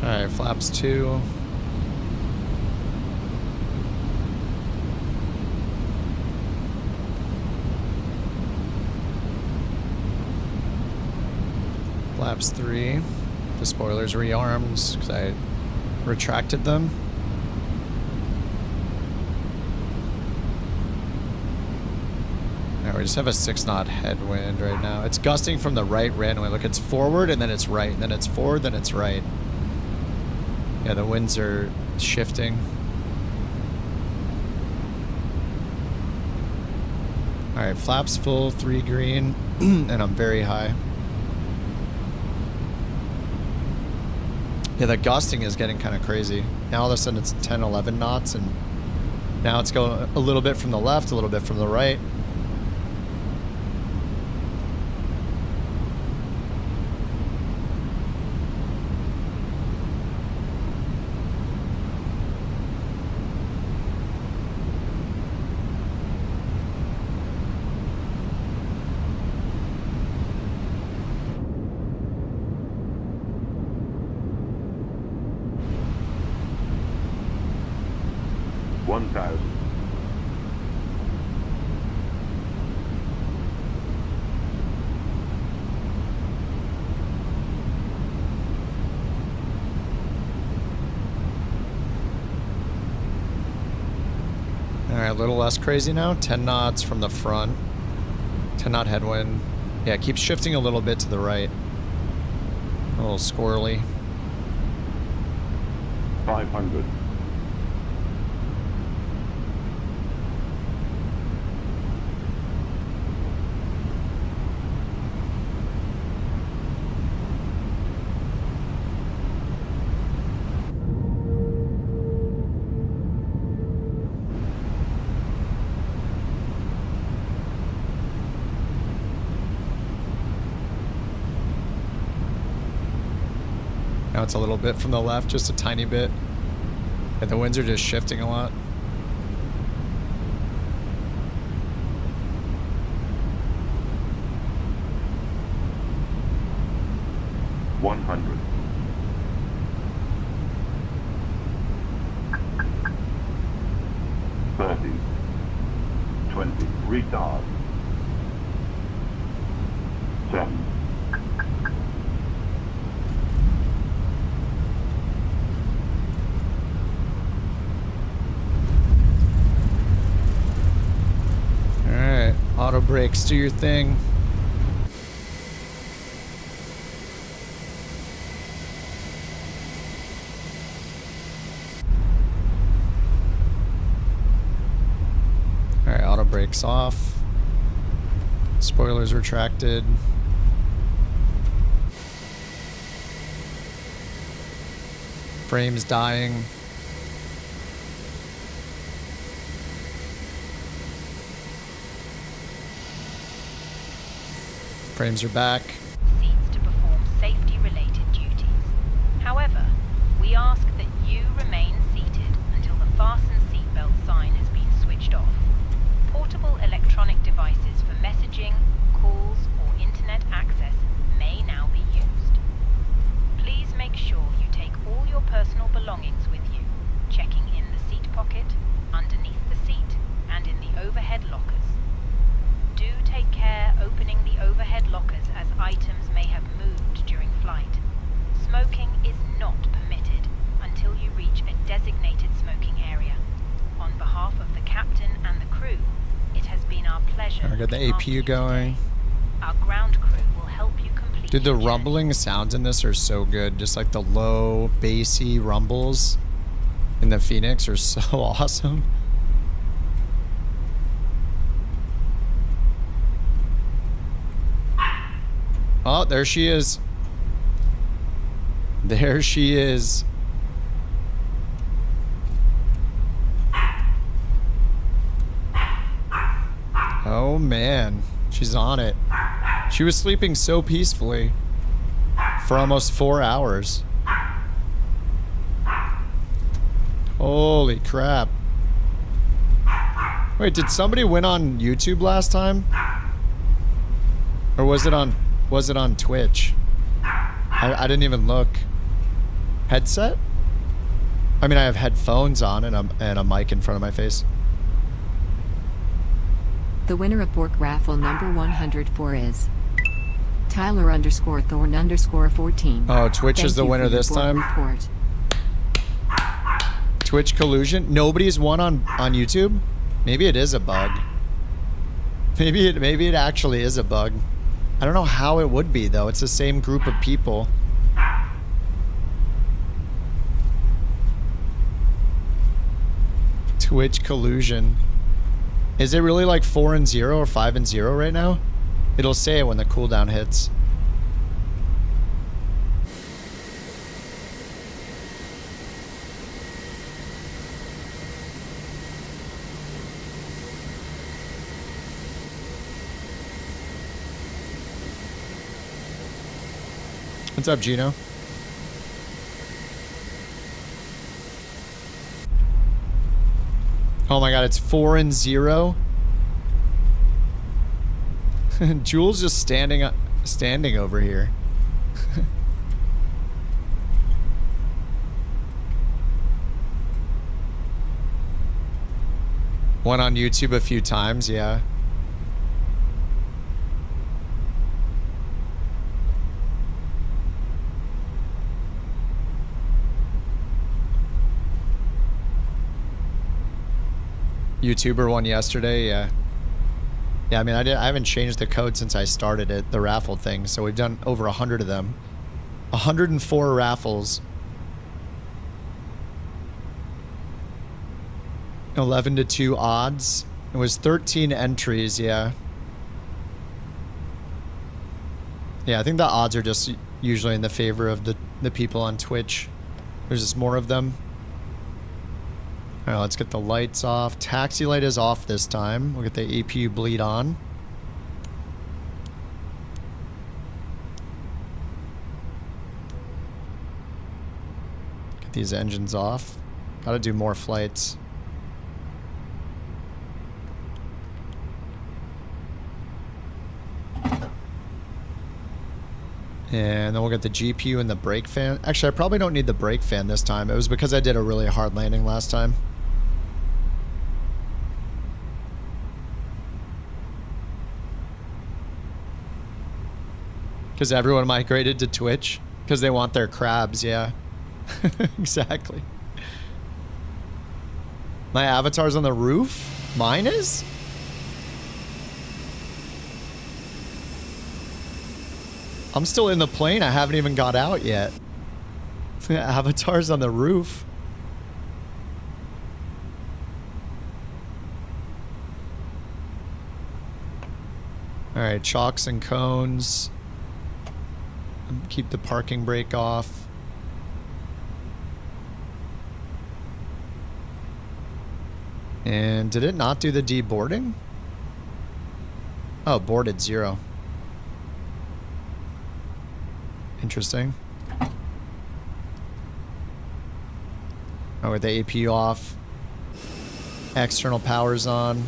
Alright, flaps 2. Flaps 3. The spoilers rearms because I retracted them. Now we just have a 6-knot headwind right now. It's gusting from the right randomly. Look, it's forward and then it's right, and then it's forward, then it's right. Yeah, the winds are shifting. Alright, flaps full, 3 green, and I'm very high. Yeah, the gusting is getting kind of crazy. Now all of a sudden it's 10, 11 knots, and now it's going a little bit from the left, a little bit from the right. A little less crazy now. 10 knots from the front. 10 knot headwind. Yeah, it keeps shifting a little bit to the right. A little squirrely.
500.
Now it's a little bit from the left, just a tiny bit. And the winds are just shifting a lot.
100. $30, 20, retard. 10.
Alright, auto brakes, do your thing. Alright, auto brakes off. Spoilers retracted. Frames dying. Frames are back.
Seats to perform safety-related duties. However, we ask that you remain seated until the fasten seatbelt sign has been switched off. Portable electronic devices for messaging, calls, or internet access may now be used. Please make sure you take all your personal belongings with you, checking in the seat pocket, underneath the seat, and in the overhead lockers. Do take care opening the overhead lockers as items may have moved during flight. Smoking is not permitted until you reach a designated smoking area. On behalf of the captain and the crew, it has been our pleasure.
I got the APU going.
Our ground crew will help you complete.
Dude, the rumbling sounds in this are so good. Just like the low, bassy rumbles in the Fenix are so awesome. Oh, there she is. There she is. Oh man, she's on it. She was sleeping so peacefully for almost 4 hours. Holy crap. Wait, did somebody win on YouTube last time? Or was it on Twitch? I didn't even look. Headset? I mean, I have headphones on and a mic in front of my face.
The winner of Bork Raffle number 104 is Tyler_Thorn_14.
Oh, Twitch is the winner this time?
Report.
Twitch collusion? Nobody's won on YouTube? Maybe it is a bug. Maybe it actually is a bug. I don't know how it would be though. It's the same group of people. Twitch collusion. Is it really like 4-0 or 5-0 right now? It'll say it when the cooldown hits. What's up, Gino? Oh my god, it's 4-0. Jules just standing over here. Went on YouTube a few times, yeah. YouTuber one yesterday, yeah. Yeah, I mean, I haven't changed the code since I started it, the raffle thing. So we've done over 100 of them. 104 raffles. 11-2 odds. It was 13 entries, yeah. Yeah, I think the odds are just usually in the favor of the people on Twitch. There's just more of them. All right, let's get the lights off. Taxi light is off this time. We'll get the APU bleed on. Get these engines off. Gotta do more flights. And then we'll get the GPU and the brake fan. Actually, I probably don't need the brake fan this time. It was because I did a really hard landing last time. Because everyone migrated to Twitch. Because they want their crabs, yeah. Exactly. My avatar's on the roof? Mine is? I'm still in the plane. I haven't even got out yet. Avatar's on the roof. Alright, chalks and cones. Keep the parking brake off. And did it not do the deboarding? Oh, boarded 0. Interesting. Oh, with the AP off. External power's on.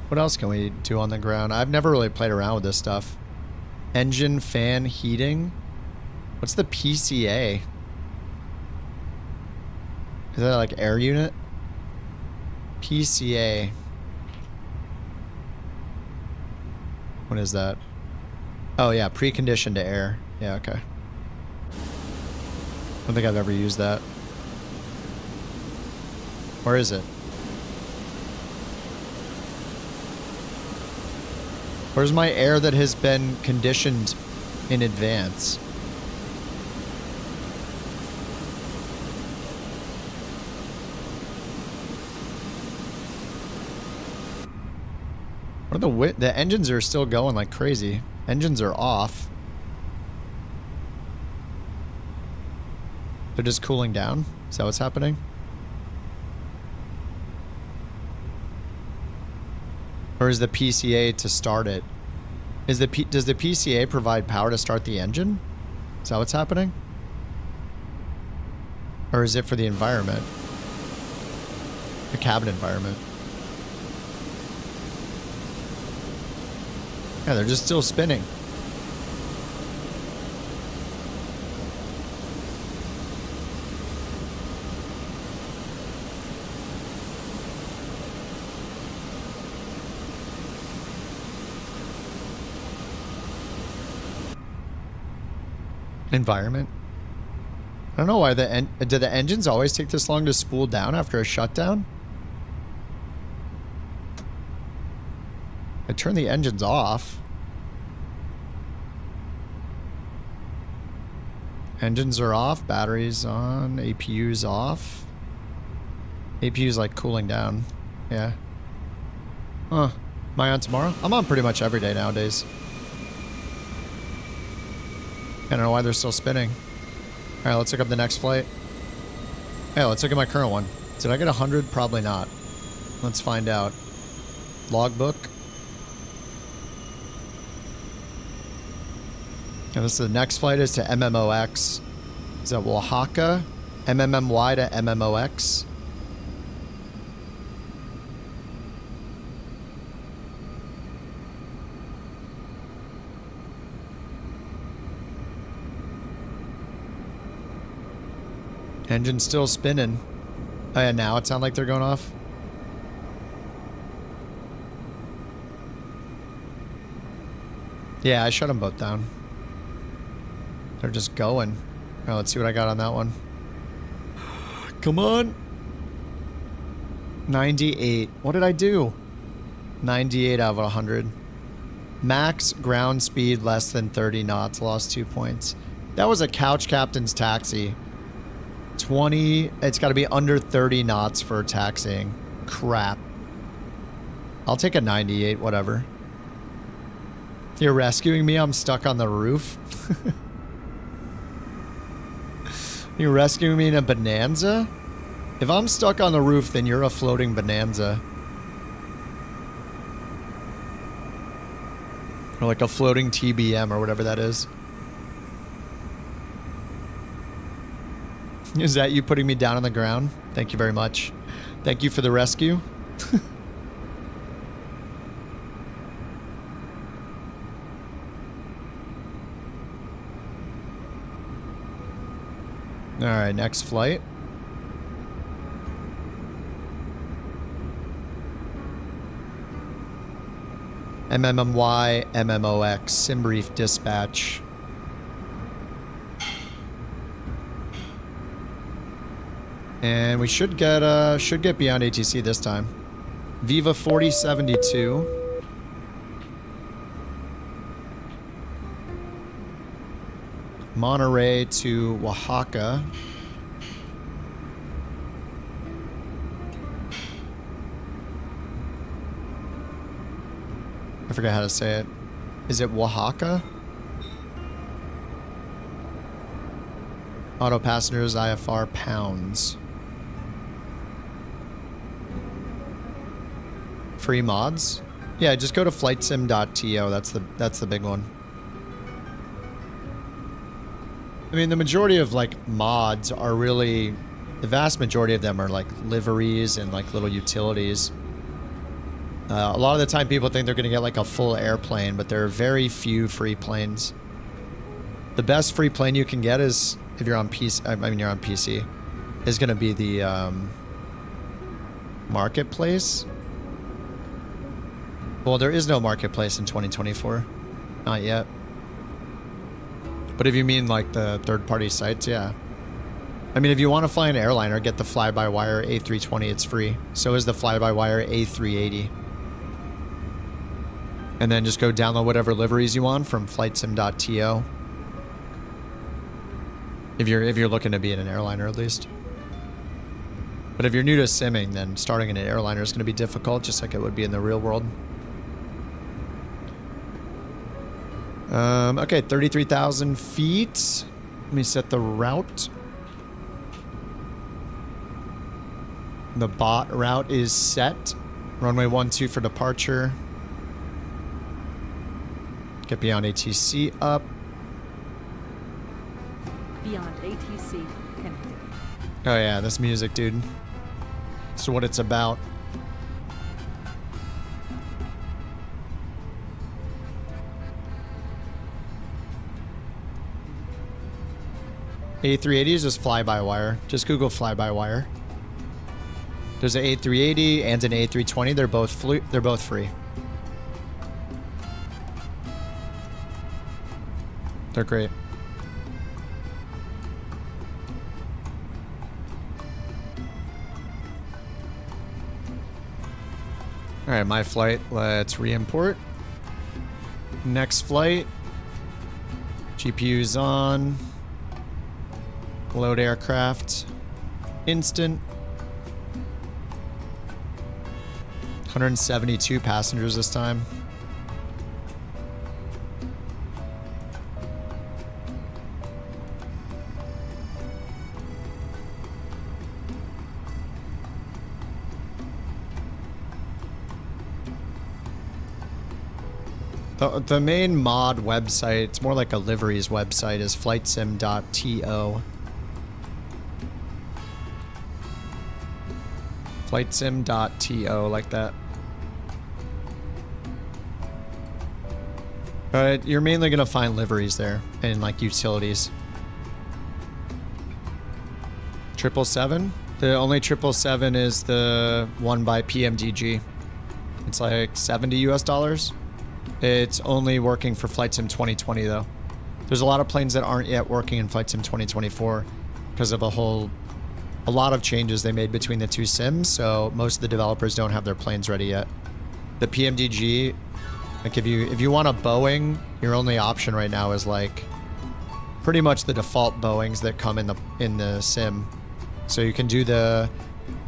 What else can we do on the ground? I've never really played around with this stuff. Engine, fan, heating. What's the PCA? Is that like air unit? PCA. What is that? Oh yeah, preconditioned to air. Yeah, okay. I don't think I've ever used that. Where is it? Where's my air that has been conditioned in advance? What are the engines are still going like crazy. Engines are off. They're just cooling down? Is that what's happening? Or is the PCA to start it? Does the PCA provide power to start the engine? Is that what's happening? Or is it for the environment? The cabin environment? Yeah, they're just still spinning. Environment. I don't know why do the engines always take this long to spool down after a shutdown? I turn the engines off. Engines are off, batteries on, APU's off. APU's like cooling down. Yeah. Huh. Am I on tomorrow? I'm on pretty much every day nowadays. I don't know why they're still spinning. Alright, let's look up the next flight. Hey, let's look at my current one. Did I get 100? Probably not. Let's find out. Logbook. And this is the next flight is to MMOX. Is that Oaxaca? MMMY to MMOX. Engine's still spinning. Oh yeah, now it sounds like they're going off. Yeah, I shut them both down. They're just going. All right, let's see what I got on that one. Come on. 98. What did I do? 98 out of 100. Max ground speed less than 30 knots. Lost 2 points. That was a couch captain's taxi. 20. It's got to be under 30 knots for taxiing. Crap. I'll take a 98, whatever. You're rescuing me? I'm stuck on the roof. You're rescuing me in a Bonanza? If I'm stuck on the roof, then you're a floating Bonanza. Or like a floating TBM or whatever that is. Is that you putting me down on the ground? Thank you very much. Thank you for the rescue. All right, next flight. MMMY, MMOX, sim brief dispatch. And we should get beyond ATC this time. Viva 4072. Monterey to Oaxaca. I forget how to say it. Is it Oaxaca? Auto passengers, IFR pounds. Free mods? Yeah, just go to flightsim.to. That's the big one. I mean, the majority of like mods are really, the vast majority of them are like liveries and like little utilities. A lot of the time people think they're going to get like a full airplane, but there are very few free planes. The best free plane you can get is, if you're on PC, I mean you're on PC, is going to be the marketplace. Well, there is no marketplace in 2024. Not yet. But if you mean like the third-party sites, yeah. I mean, if you want to fly an airliner, get the fly-by-wire A320, it's free. So is the fly-by-wire A380. And then just go download whatever liveries you want from flightsim.to. If you're looking to be in an airliner, at least. But if you're new to simming, then starting in an airliner is going to be difficult, just like it would be in the real world. Okay, 33,000 feet. Let me set the route. The bot route is set. Runway 12 for departure. Get beyond ATC up.
Beyond ATC connected.
Oh yeah, this music, dude. It's what it's about. A380 is just fly-by-wire. Just Google fly-by-wire. There's an A380 and an A320. They're both free. They're great. All right, my flight. Let's re-import. Next flight. GPU's on. Load aircraft. Instant. 172 passengers this time. The main mod website, it's more like a liveries website, is flightsim.to. Flightsim.to, like that. But you're mainly going to find liveries there and like utilities. 777? The only 777 is the one by PMDG. It's like $70 US. It's only working for FlightSim 2020 though. There's a lot of planes that aren't yet working in FlightSim 2024 because of a lot of changes they made between the two sims, so most of the developers don't have their planes ready yet. The PMDG, like if you want a Boeing, your only option right now is like pretty much the default Boeings that come in the sim. So you can do the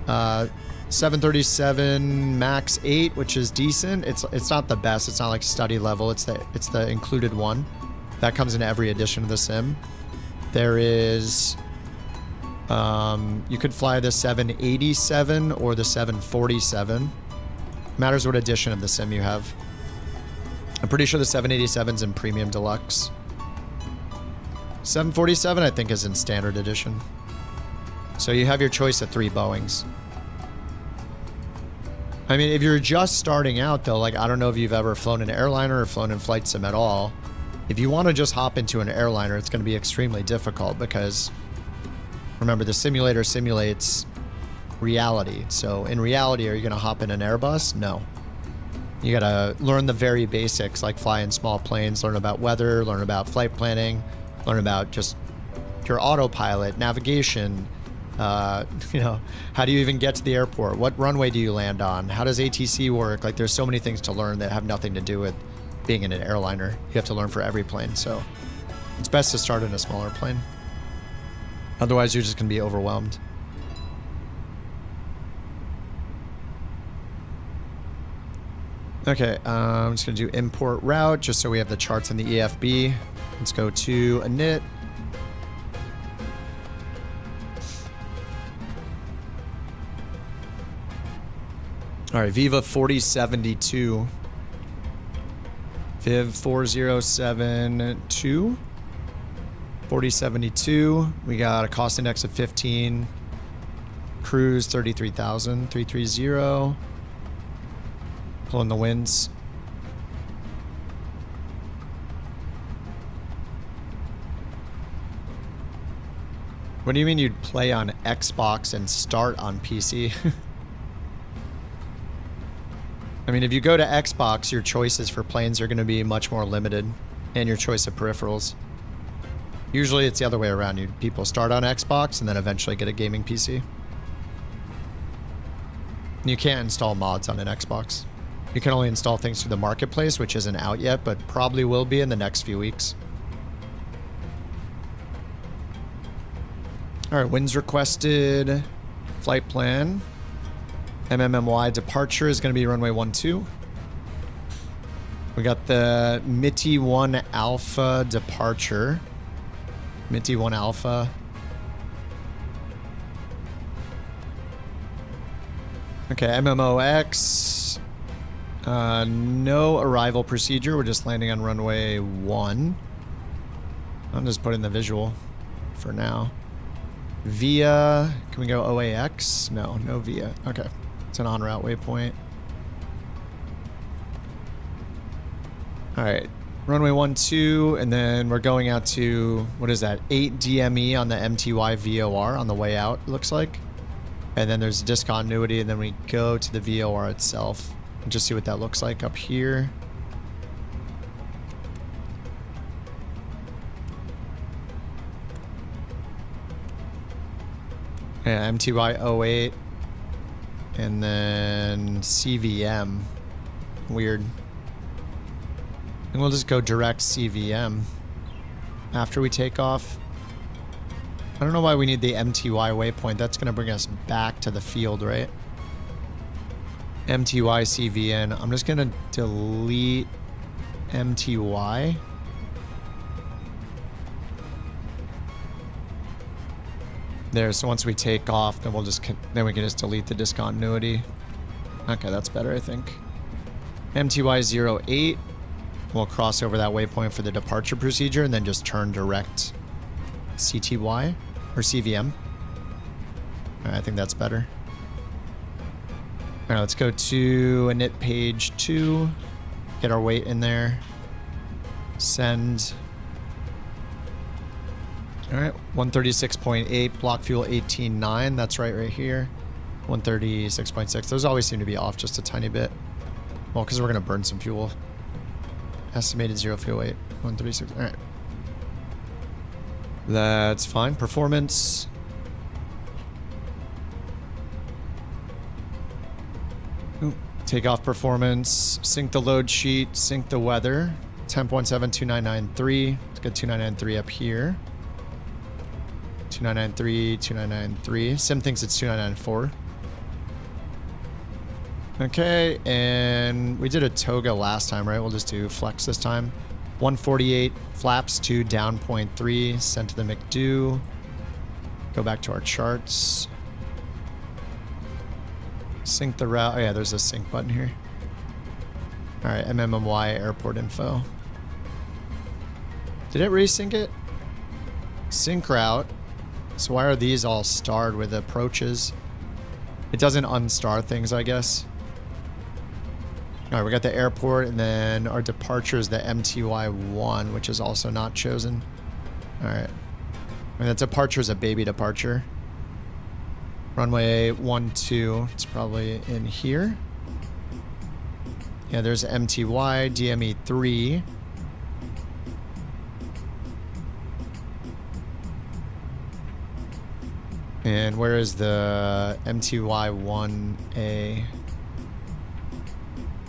737 MAX 8, which is decent. It's not the best. It's not like study level. It's the included one that comes in every edition of the sim. There is you could fly the 787 or the 747. Matters what edition of the sim you have. I'm pretty sure the 787's in Premium Deluxe. 747 I think is in Standard Edition. So you have your choice of 3 Boeings. I mean, if you're just starting out though, like I don't know if you've ever flown an airliner or flown in flight sim at all. If you want to just hop into an airliner, it's going to be extremely difficult because Remember, the simulator simulates reality. So in reality, are you going to hop in an Airbus? No. You got to learn the very basics, like fly in small planes, learn about weather, learn about flight planning, learn about just your autopilot, navigation, you know, how do you even get to the airport? What runway do you land on? How does ATC work? Like, there's so many things to learn that have nothing to do with being in an airliner. You have to learn for every plane, so it's best to start in a smaller plane. Otherwise, you're just going to be overwhelmed. Okay, I'm just going to do import route just so we have the charts in the EFB. Let's go to init. All right, Viva 4072. Viv 4072. 4072. We got a cost index of 15. Cruise 33,000. 330. Pulling the winds. What do you mean you'd play on Xbox and start on PC? I mean, if you go to Xbox, your choices for planes are going to be much more limited, and your choice of peripherals. Usually it's the other way around. People start on Xbox and then eventually get a gaming PC. You can't install mods on an Xbox. You can only install things through the marketplace, which isn't out yet, but probably will be in the next few weeks. All right, winds requested. Flight plan. MMMY departure is going to be runway 12. We got the MITI 1 Alpha departure. MITI 1 Alpha. Okay, MMOX. No arrival procedure. We're just landing on runway 1. I'm just putting the visual for now. Via. Can we go OAX? No, no Via. Okay. It's an en route waypoint. All right, runway 12, and then we're going out to, what is that, 8 DME on the MTY VOR on the way out, it looks like. And then there's discontinuity, and then we go to the VOR itself and just see what that looks like up here. Yeah, MTY 08. And then CVM. Weird. And we'll just go direct CVM after we take off. I don't know why we need the MTY waypoint. That's going to bring us back to the field, right? MTY CVN. I'm just going to delete MTY. There, so once we take off, then we can just delete the discontinuity. Okay, that's better, I think. MTY 08. We'll cross over that waypoint for the departure procedure and then just turn direct CTY or CVM. All right, I think that's better. All right, let's go to init page 2. Get our weight in there. Send. All right, 136.8, block fuel 18.9. That's right here. 136.6. Those always seem to be off just a tiny bit. Well, because we're going to burn some fuel. Estimated 0 fuel weight. 136. All right. That's fine. Performance. Ooh. Takeoff performance. Sync the load sheet. Sync the weather. Temp 172993. Let's get 2993 up here. 2993, 2993. Sim thinks it's 2994. Okay, and we did a toga last time, right? We'll just do flex this time. 148, flaps to down 0.3, sent to the McDo. Go back to our charts. Sync the route. Oh yeah, there's a sync button here. All right, MMMY airport info. Did it resync it? Sync route. So why are these all starred with approaches? It doesn't unstar things, I guess. All right, we got the airport, and then our departure is the MTY1, which is also not chosen. All right. I mean, that departure is a baby departure. Runway 12, it's probably in here. Yeah, there's MTY, DME 3. And where is the MTY 1A?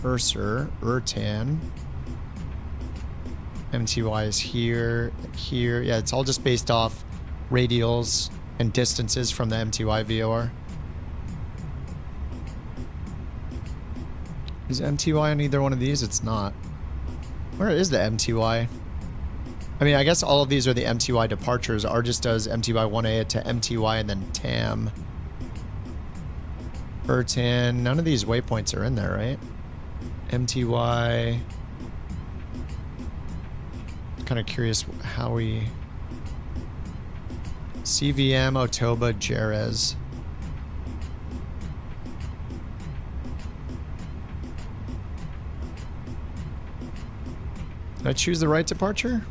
Urtan. MTY is here, here. Yeah, it's all just based off radials and distances from the MTY VOR. Is MTY on either one of these? It's not. Where is the MTY? I mean, I guess all of these are the MTY departures. R just does MTY 1A to MTY and then TAM. Urtan. None of these waypoints are in there, right? MTY. Kind of curious how we... CVM, Otoba, Jerez. Did I choose the right departure?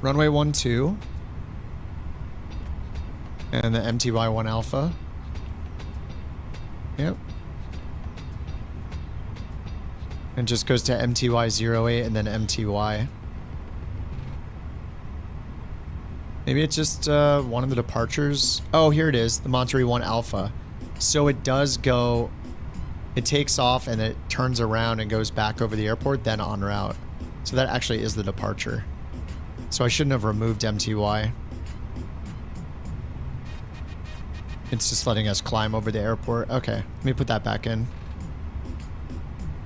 Runway 12. And the MTY 1 Alpha. Yep. And just goes to MTY 08 and then MTY. Maybe it's just one of the departures. Oh, here it is. The Monterey 1 Alpha. So it does go... It takes off and it turns around and goes back over the airport, then en route. So that actually is the departure. So I shouldn't have removed MTY. It's just letting us climb over the airport. Okay, let me put that back in.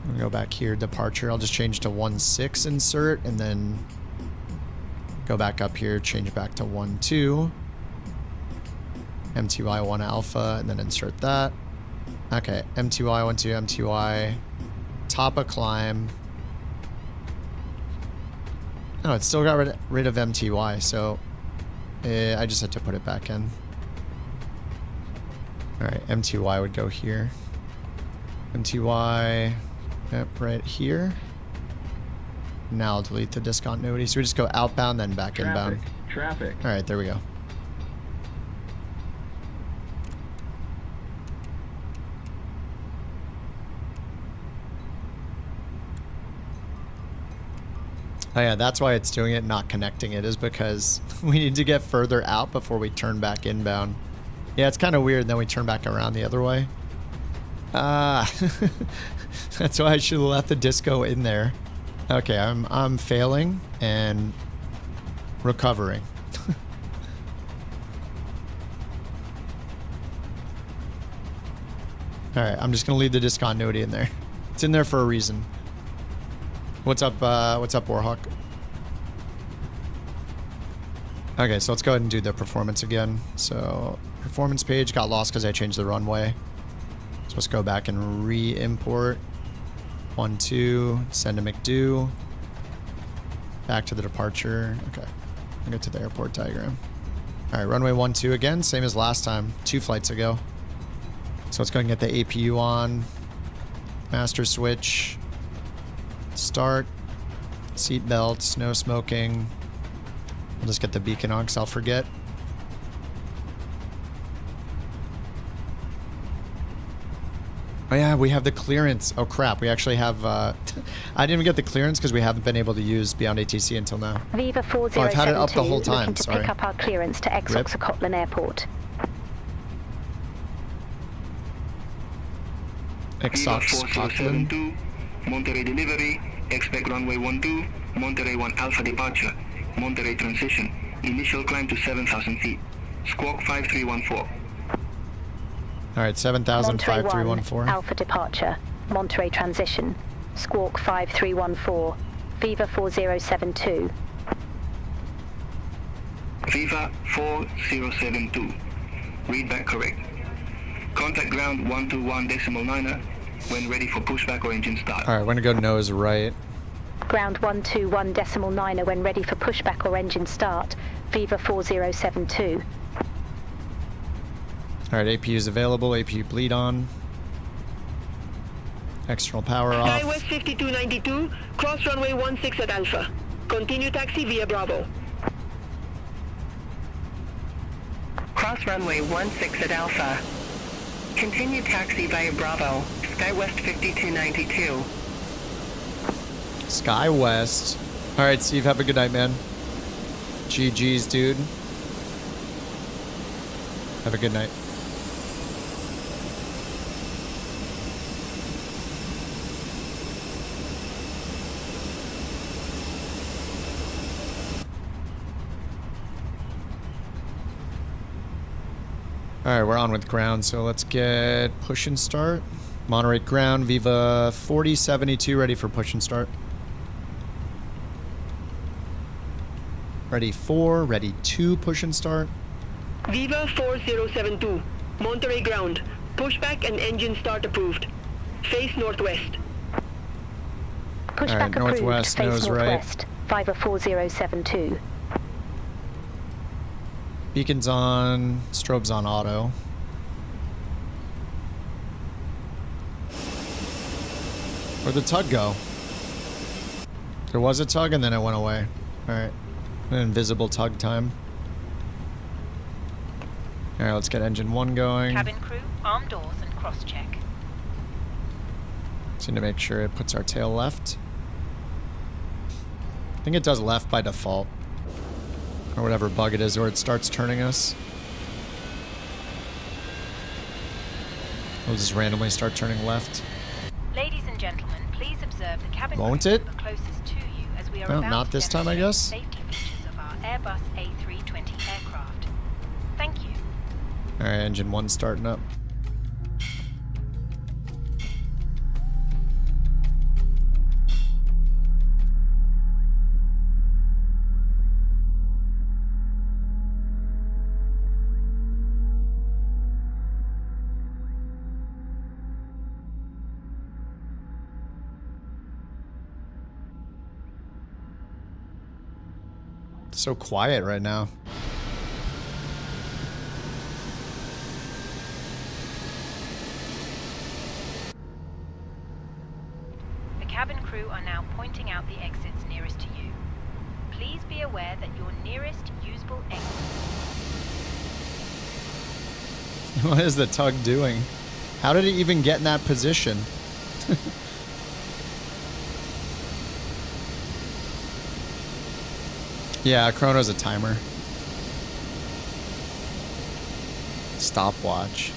I'm gonna go back here, departure. I'll just change to 1.6 insert and then go back up here, change back to 1.2. MTY 1 Alpha and then insert that. Okay, MTY 1.2, MTY. Top a climb. Oh, it still got rid of MTY, so I just had to put it back in. Alright, MTY would go here. MTY, yep, right here. Now I'll delete the discontinuity. So we just go outbound, then back inbound.
Traffic.
Alright, there we go. Oh yeah, that's why it's doing it, not connecting it, is because we need to get further out before we turn back inbound. Yeah, it's kind of weird, then we turn back around the other way. Ah, that's why I should have left the disco in there. Okay, I'm failing and recovering. Alright, I'm just gonna leave the discontinuity in there. It's in there for a reason. What's up, Warhawk? Okay, so let's go ahead and do the performance again. So, performance page got lost because I changed the runway. So let's go back and re-import. 1.2, send to McDo. Back to the departure. Okay, I'll get to the airport diagram. Alright, runway 12 again, same as last time, 2 flights ago. So let's go and get the APU on. Master switch. Start. Seat belts, no smoking. I'll just get the beacon on because I'll forget. Oh yeah, we have the clearance. Oh crap, we actually have... I didn't even get the clearance because we haven't been able to use Beyond ATC until now.
Viva 4072,
I've had it up the whole time,
looking to
sorry.
pick up our clearance to Exox-Scotland Airport.
Exox-Scotland.
Monterey delivery, expect runway 12, Monterey 1 Alpha departure, Monterey transition, initial climb to 7,000 feet, squawk 5314.
Alright, 7,000,
Monterey
5314.
1 Alpha departure, Monterey transition, squawk 5314, Viva 4072.
Viva 4072, read back correct. Contact ground 121.9er when ready for pushback or engine start.
Alright, we're gonna go nose right.
Ground 121.9er when ready for pushback or engine start, Viva 4072.
Alright, APU is available, APU bleed on. External power off.
SkyWest 5292, cross runway 16 at Alpha. Continue taxi via Bravo.
Cross runway 16 at Alpha. Continue taxi via Bravo. SkyWest 5292.
SkyWest. All right, Steve, have a good night, man. GG's, dude. Have a good night. All right, we're on with ground, so let's get push and start. Monterey ground, Viva 4072, ready for push and start. Ready 4, ready 2, push and start.
Viva 4072, Monterey ground. Pushback and engine start approved. Face northwest.
Pushback
All right,
approved.
northwest,
Face
nose
northwest. Viva 4072.
Beacon's on, strobe's on auto. Where'd the tug go? There was a tug and then it went away. Alright. An invisible tug time. Alright, let's get engine 1 going.
Cabin crew, arm doors and cross-check.
Just need to make sure it puts our tail left. I think it does left by default. Or whatever bug it is where it starts turning us. It'll just randomly start turning left.
Ladies and gentlemen, please observe the cabin
Won't
crew
it?
member closest to you as we are
Well,
about
not
to
this time, I
demonstrate
guess.
safety features of our Airbus A320 aircraft. Thank you.
Alright, engine 1 starting up. So quiet right now.
The cabin crew are now pointing out the exits nearest to you. Please be aware that your nearest usable exit...
What is the tug doing? How did it even get in that position? Yeah, Chrono's a timer. Stopwatch.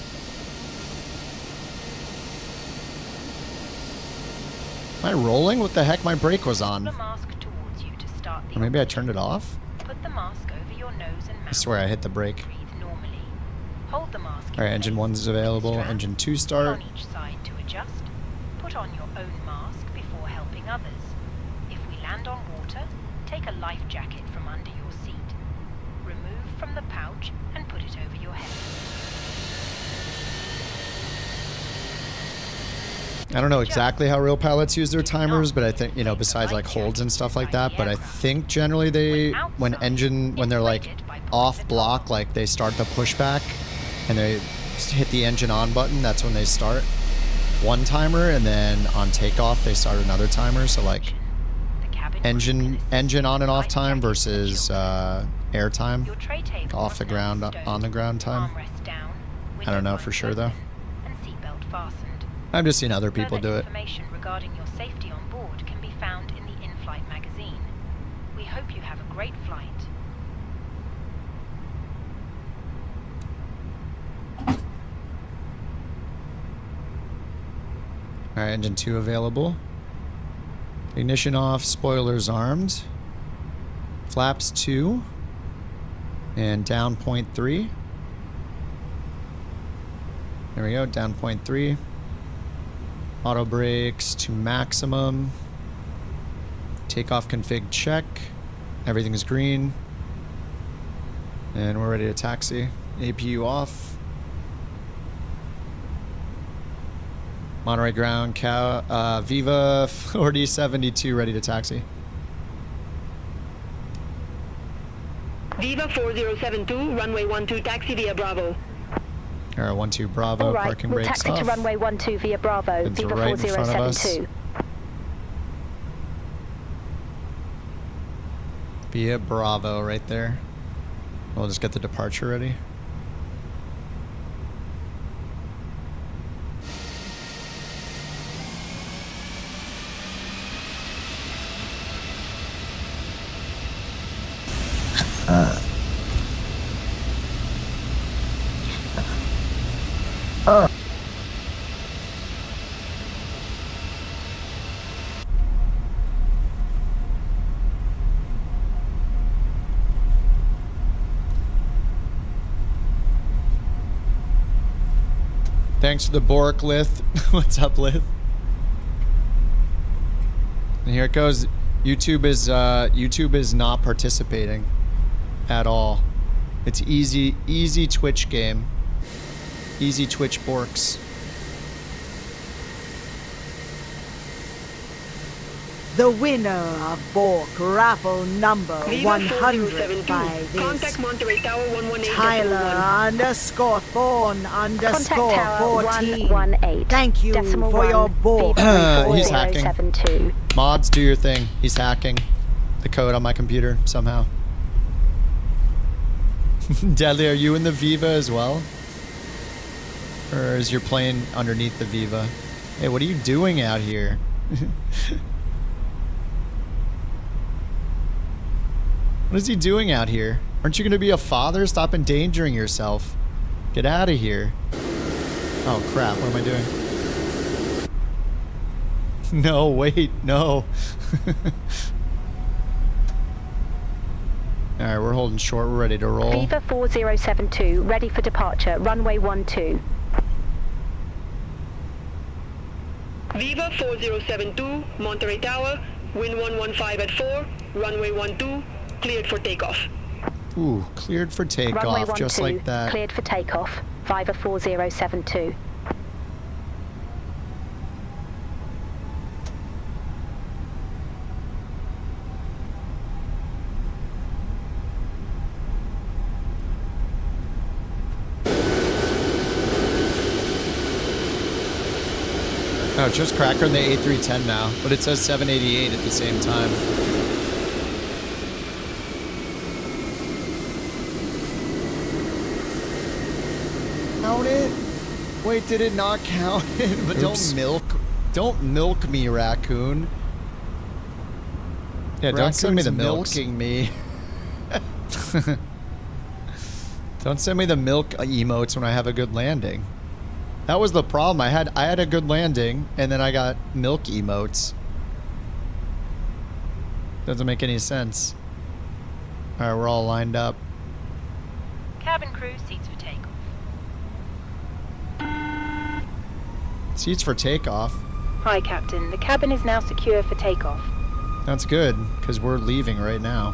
Am I rolling? What the heck? My brake was on.
The mask towards you to start the
Or maybe I turned it off?
Put the mask over your nose and mouth.
I swear I hit the brake.
Breathe normally. Hold the mask.
Alright, engine 1's available. Engine 2 start.
On each side to adjust. Put on your own mask before helping others. If we land on water, take a life jacket from under your seat. Remove from the pouch and put it over your head.
I don't know exactly how real pilots use their timers, but I think, you know, besides like holds and stuff like that, but I think generally they, when they're like off block, like they start the pushback and they hit the engine on button, that's when they start one timer, and then on takeoff they start another timer. So like engine on and off time versus air time, like off the ground, on the ground time. I don't know for sure though. I've just seen other people do it.
Information regarding your safety on board can be found in the in-flight magazine. We hope you have a great flight.
Alright, engine 2 available. Ignition off, spoilers armed. Flaps 2. And down 0.3. There we go, down 0.3. Auto brakes to maximum. Takeoff config check. Everything's green. And we're ready to taxi. APU off. Monterey ground, Viva 4072 ready to taxi.
Viva 4072, runway 12 taxi via Bravo.
All right, 12 Bravo,
All right,
parking
we'll
brakes
taxi
off.
to runway 12 via Bravo,
It's
Viva
right in front of us.
4072.
Via Bravo right there. We'll just get the departure ready. Thanks for the bork, Lith. What's up, Lith? And here it goes. YouTube is not participating at all. It's easy Twitch game. Easy Twitch borks.
The winner of Bork Raffle number 100 by this
Contact Monterey Tower 118.
Tyler _Thorn _14.
118.
Thank you for your Bork.
He's hacking. Mods, do your thing. He's hacking the code on my computer somehow. Deadly, are you in the Viva as well? Or is your plane underneath the Viva? Hey, what are you doing out here? What is he doing out here? Aren't you going to be a father? Stop endangering yourself. Get out of here. Oh, crap. What am I doing? No, wait. No. All right, we're holding short. We're ready to roll.
Viva 4072, ready for departure. Runway 12.
Viva 4072, Monterey Tower, wind 115 at 4, runway 12, cleared for takeoff.
Ooh, cleared for takeoff,
Runway 12,
just like that.
cleared for takeoff. Viva 4072.
Oh, it's just Cracker in the A310 now, but it says 788 at the same time. Count it? Wait, did it not count it? But
Oops.
don't milk me, raccoon. Yeah, don't send me the milks. Milking me. Don't send me the milk emotes when I have a good landing. That was the problem. I had a good landing, and then I got milk emotes. Doesn't make any sense. All right, we're all lined up.
Cabin crew, seats for takeoff.
Seats for takeoff.
Hi, Captain. The cabin is now secure for takeoff.
That's good, because we're leaving right now.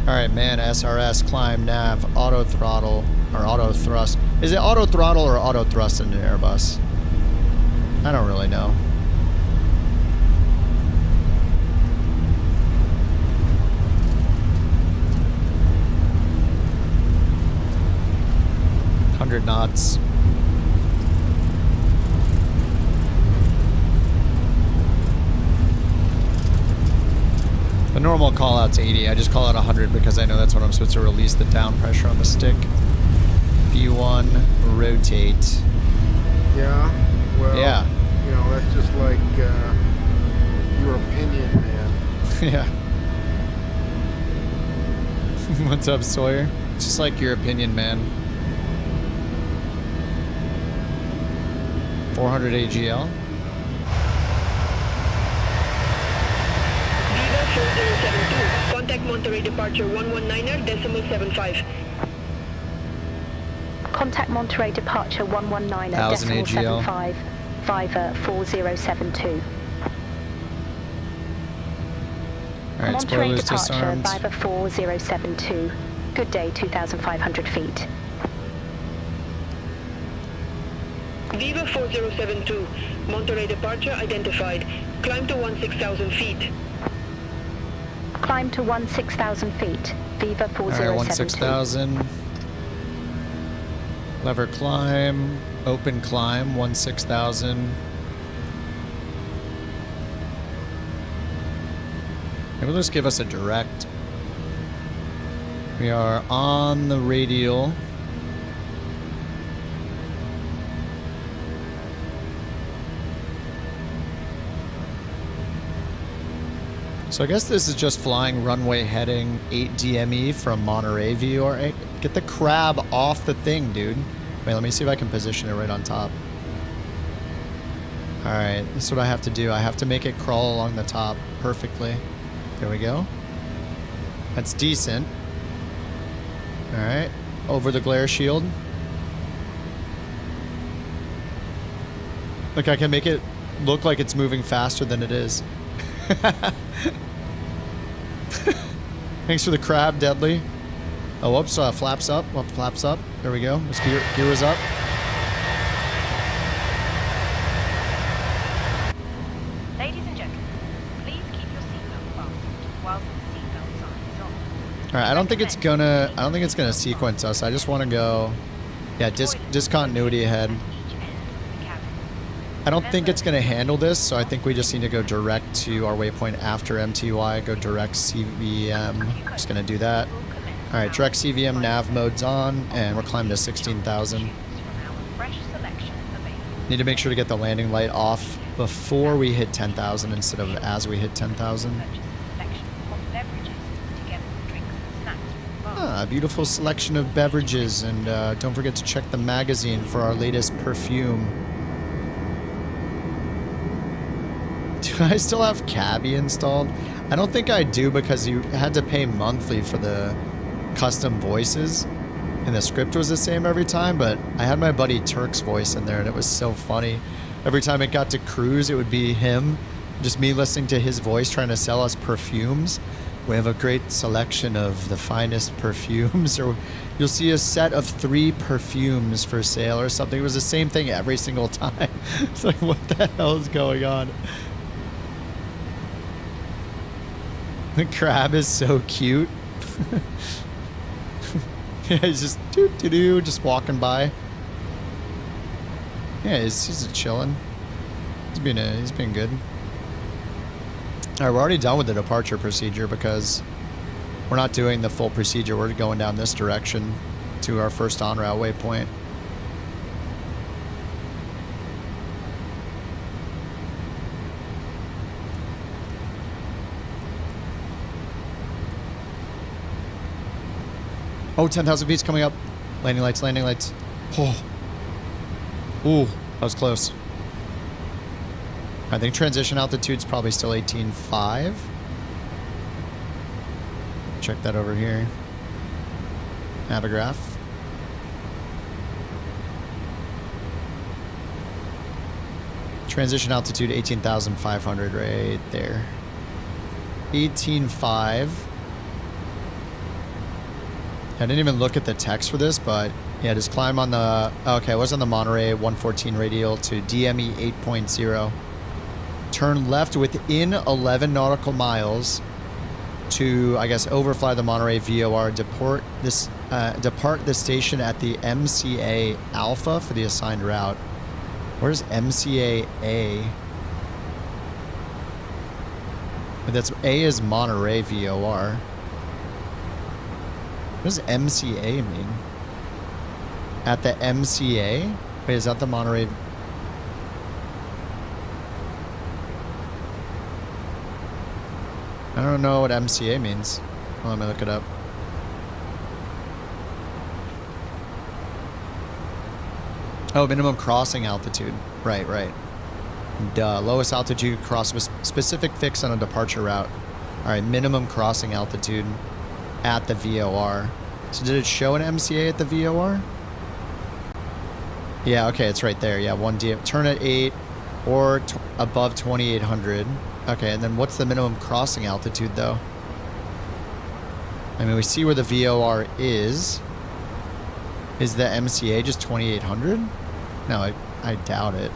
Alright, man, SRS, climb, nav, auto throttle, or auto thrust. Is it auto throttle or auto thrust in an Airbus? I don't really know. $100 knots. The normal call out's 80. I just call out 100 because I know that's when I'm supposed to release the down pressure on the stick. B1, rotate.
Yeah? Well,
yeah.
You know, that's just like your opinion, man.
Yeah. What's up, Sawyer? It's just like your opinion, man. 400 AGL.
Viva 4072, contact Monterey departure 119er.75.
Contact Monterey departure 119er.75. Viva 4072.
Alright,
Monterey
spoilers
departure,
disarmed.
Viva 4072. Good day, 2,500 feet.
Viva 4072, Monterey departure identified. Climb to 16,000 feet.
Climb to 16,000 feet. Viva
All right, 16,000. Lever climb. Open climb, 16,000. Maybe they'll just give us a direct. We are on the radial. So I guess this is just flying runway heading 8 DME from Monterey VOR. Get the crab off the thing, dude. Wait, let me see if I can position it right on top. Alright, this is what I have to do. I have to make it crawl along the top perfectly. There we go. That's decent. Alright, over the glare shield. Look, I can make it look like it's moving faster than it is. Thanks for the crab, Deadly. Oh, whoops, flaps up. Well, flaps up. There we go. This gear is up.
Ladies and gentlemen, please keep your seatbelt fastened while the seatbelt sign is on.
All right, I don't think it's gonna sequence us. I just want to go, yeah, discontinuity ahead. I don't think it's going to handle this, so I think we just need to go direct to our waypoint after MTY, go direct CVM. Just going to do that. All right, direct CVM nav mode's on, and we're climbing to 16,000. Need to make sure to get the landing light off before we hit 10,000 instead of as we hit 10,000. Ah, beautiful selection of beverages, and don't forget to check the magazine for our latest perfume. Do I still have Cabby installed? I don't think I do because you had to pay monthly for the custom voices and the script was the same every time, but I had my buddy Turk's voice in there and it was so funny. Every time it got to cruise, it would be him, just me listening to his voice trying to sell us perfumes. We have a great selection of the finest perfumes, or you'll see a set of 3 perfumes for sale or something. It was the same thing every single time. It's like, what the hell is going on? The crab is so cute. Yeah, he's just doo-doo-doo, just walking by. Yeah, he's chilling. He's been good. All right, we're already done with the departure procedure because we're not doing the full procedure. We're going down this direction to our first en route waypoint. Oh, 10,000 feet's coming up. Landing lights, landing lights. Oh. Ooh, that was close. I think transition altitude's probably still 18.5. Check that over here. Navigaph. Transition altitude 18,500 right there. 18.5. I didn't even look at the text for this, but yeah, just climb on the, okay, I was on the Monterey 114 radial to DME 8.0. Turn left within 11 nautical miles to, I guess, overfly the Monterey VOR, depart the station at the MCA Alpha for the assigned route. Where's MCA A? That's A is Monterey VOR. What does MCA mean? At the MCA? Wait, is that the Monterey? I don't know what MCA means. Well, let me look it up. Oh, minimum crossing altitude. Right, right. Duh. Lowest altitude cross with specific fix on a departure route. All right, minimum crossing altitude at the VOR. So did it show an MCA at the VOR? Yeah, okay, it's right there. Yeah, 1D. Turn at 8 or above 2,800. Okay, and then what's the minimum crossing altitude, though? I mean, we see where the VOR is. Is the MCA just 2,800? No, I doubt it.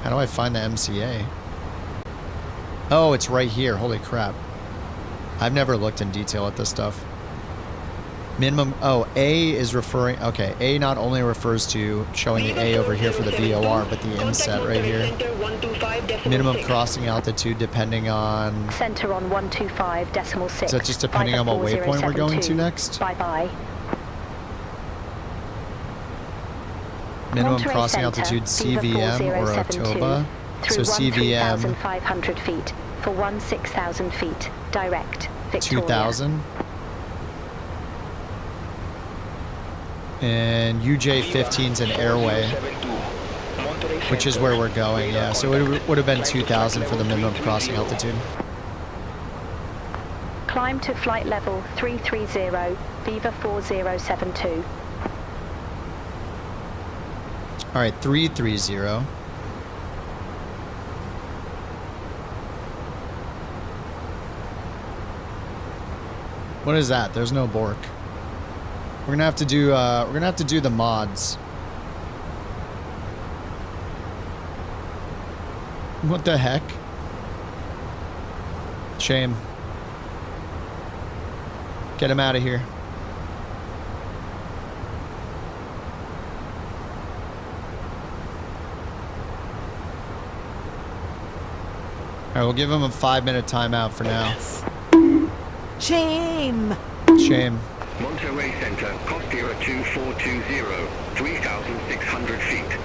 How do I find the MCA? Oh, it's right here. Holy crap. I've never looked in detail at this stuff. Minimum, oh, A is referring, okay, A not only refers to showing the A over here for the VOR, but the inset right here. Minimum crossing altitude depending on...
Center on 125.6.
Is that just depending on what waypoint we're going to next?
Bye-bye.
Minimum
Monterey
crossing
Center,
altitude
Viva
CVM or
4072,
OTOBA.
Through
So
3,500
CVM
feet for 16,000 feet. Direct. Victoria.
2000. And UJ-15's an airway, which is where we're going, yeah. So it would have been 2,000 for the minimum crossing altitude.
Climb to flight level 330, Viva 4072.
All right, 330. What is that? There's no bork. We're gonna have to do the mods. What the heck? Shame. Get him out of here. All right, we'll give him a 5-minute timeout for now.
Shame.
Shame.
Monterey Center, Costera 2420, 3,600 feet.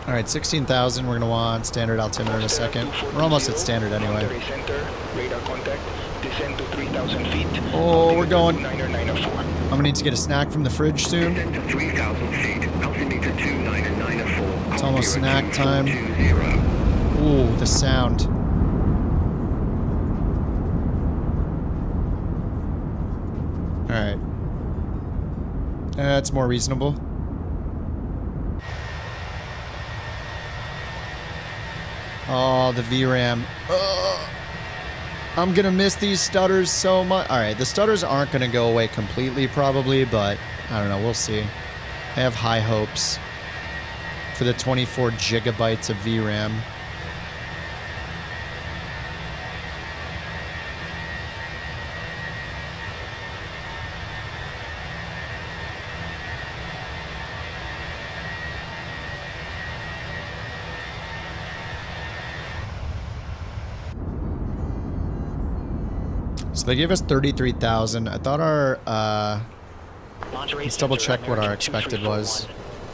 All right, 16,000. We're gonna want standard altimeter in a second. We're almost at standard anyway.
Center, radar contact, descend to 3,000 feet.
Oh, we're going. I'm gonna need to get a snack from the fridge soon.
Descend to 3,000 feet, altimeter 29904.
It's almost snack time. Ooh, the sound. All right. That's more reasonable. Oh, the VRAM. Ugh. I'm gonna miss these stutters so much. All right, the stutters aren't gonna go away completely probably, but I don't know, we'll see. I have high hopes for the 24 gigabytes of VRAM. So they gave us 33,000. I thought our, let's double check what our expected was.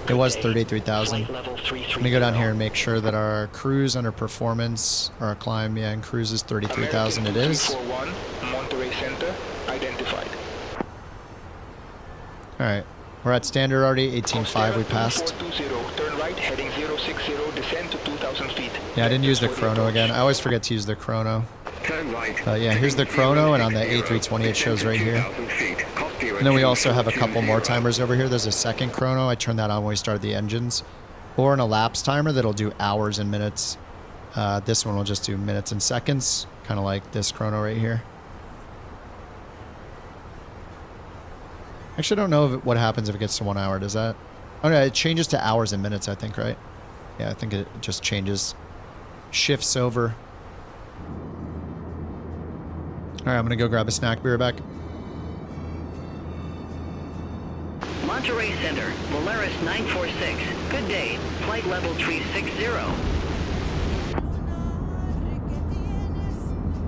It was 33,000. Let me go down here and make sure that our cruise under performance, or our climb, yeah, and cruise is 33,000. It is.
Monterey Center, identified.
All right. We're at standard already, 18.5 we passed.
Turn right, heading 060, descend to 2,000 feet.
Yeah, I didn't use the chrono again. I always forget to use the chrono.
Turn right.
Yeah, here's the chrono, and on the A320 it shows right here. And then we also have a couple more timers over here. There's a second chrono. I turn that on when we start the engines. Or an elapsed timer that'll do hours and minutes. This one will just do minutes and seconds, kind of like this chrono right here. Actually, I don't know what happens if it gets to 1 hour. Does that? Oh, no, it changes to hours and minutes, I think, right? Yeah, I think it just changes. Shifts over. All right, I'm going to go grab a snack. Be right back.
Monterey Center, Volaris 946. Good day. Flight level 360.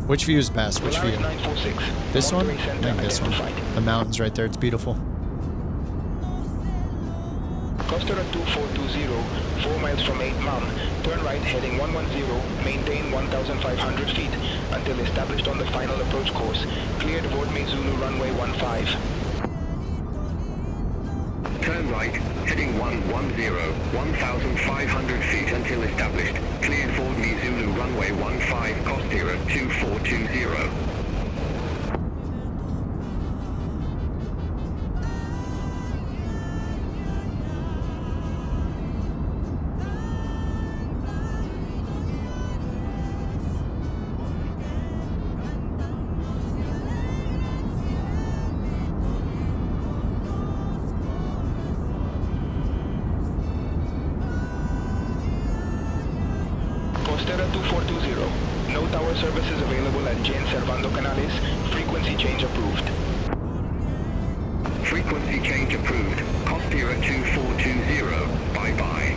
Which view is best? Which view? This one? I think this one. The mountains right there. It's beautiful.
Costera 2420, 4 miles from 8 Mom. Turn right heading 110, maintain 1,500 feet until established on the final approach course. Cleared Vortme Zulu runway 15. Turn right, heading 110, 1,500 feet until established. Cleared Vortme Zulu runway 15, Costera 2420. Costera 2420, No tower services available at Jane Servando Canales. Frequency change approved.
Frequency change approved. Costiera 2420. Bye-bye.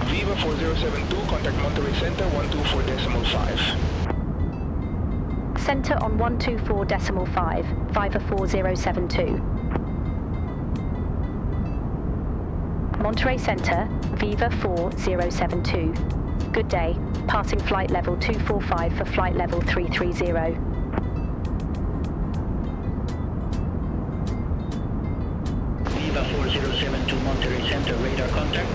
Viva 4072, contact Monterey Center 124.5.
Center on 124.5, Viva 4072. Monterey Center, Viva 4072. Good day. Passing flight level 245 for flight level 330.
Viva 4072 Monterey Center, radar contact.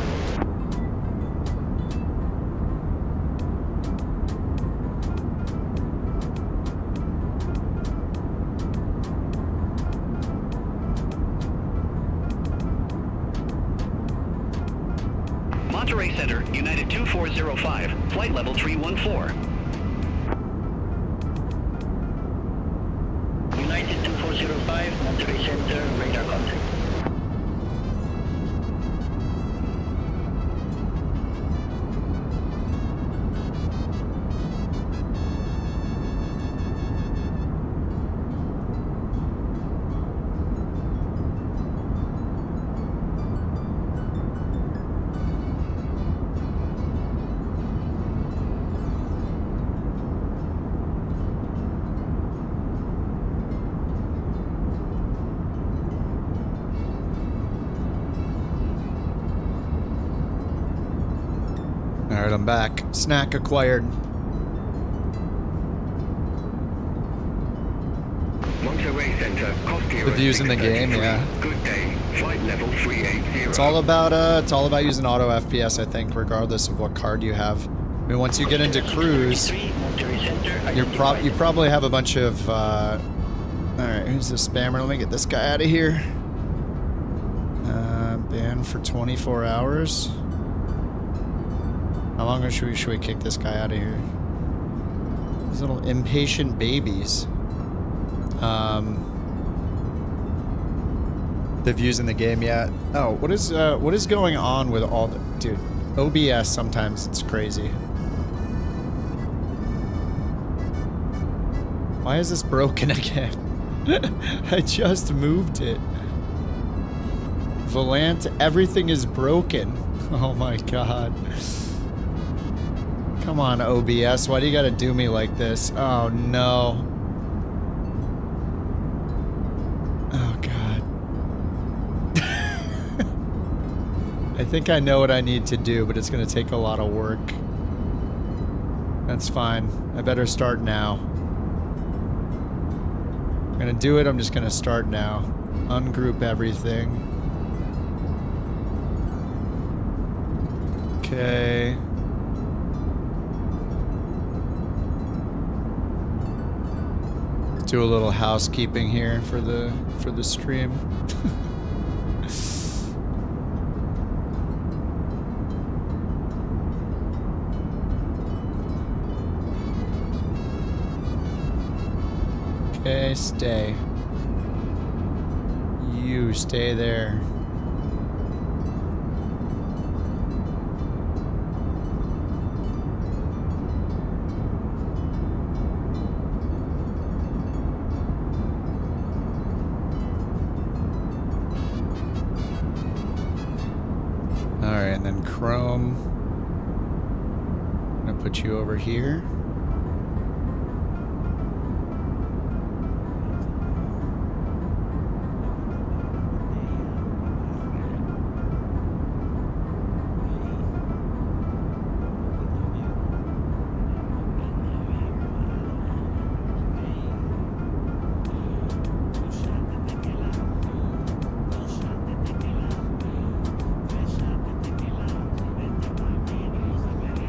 Monterey Center, United 2405, flight level 314.
United 2405, Monterey Center, radar contact.
Alright, I'm back. Snack acquired.
Monterey Center, Costiera
The views in the game, yeah.
Good day. Flight level 380.
It's all about using auto FPS, I think, regardless of what card you have. I mean, once you get into cruise, you probably have a bunch of alright, who's the spammer? Let me get this guy out of here. Banned for 24 hours. How long should we kick this guy out of here? These little impatient babies. The views in the game, yeah. Oh, what is going on with all the... Dude, OBS sometimes it's crazy. Why is this broken again? I just moved it. Volant, everything is broken. Oh my god. Come on, OBS. Why do you gotta do me like this? Oh, no. Oh, God. I think I know what I need to do, but it's gonna take a lot of work. That's fine. I better start now. I'm gonna do it. I'm just gonna start now. Ungroup everything. Okay. Do a little housekeeping here for the stream. stay, stay. You stay there. Alright, and then Chrome. I'm gonna put you over here.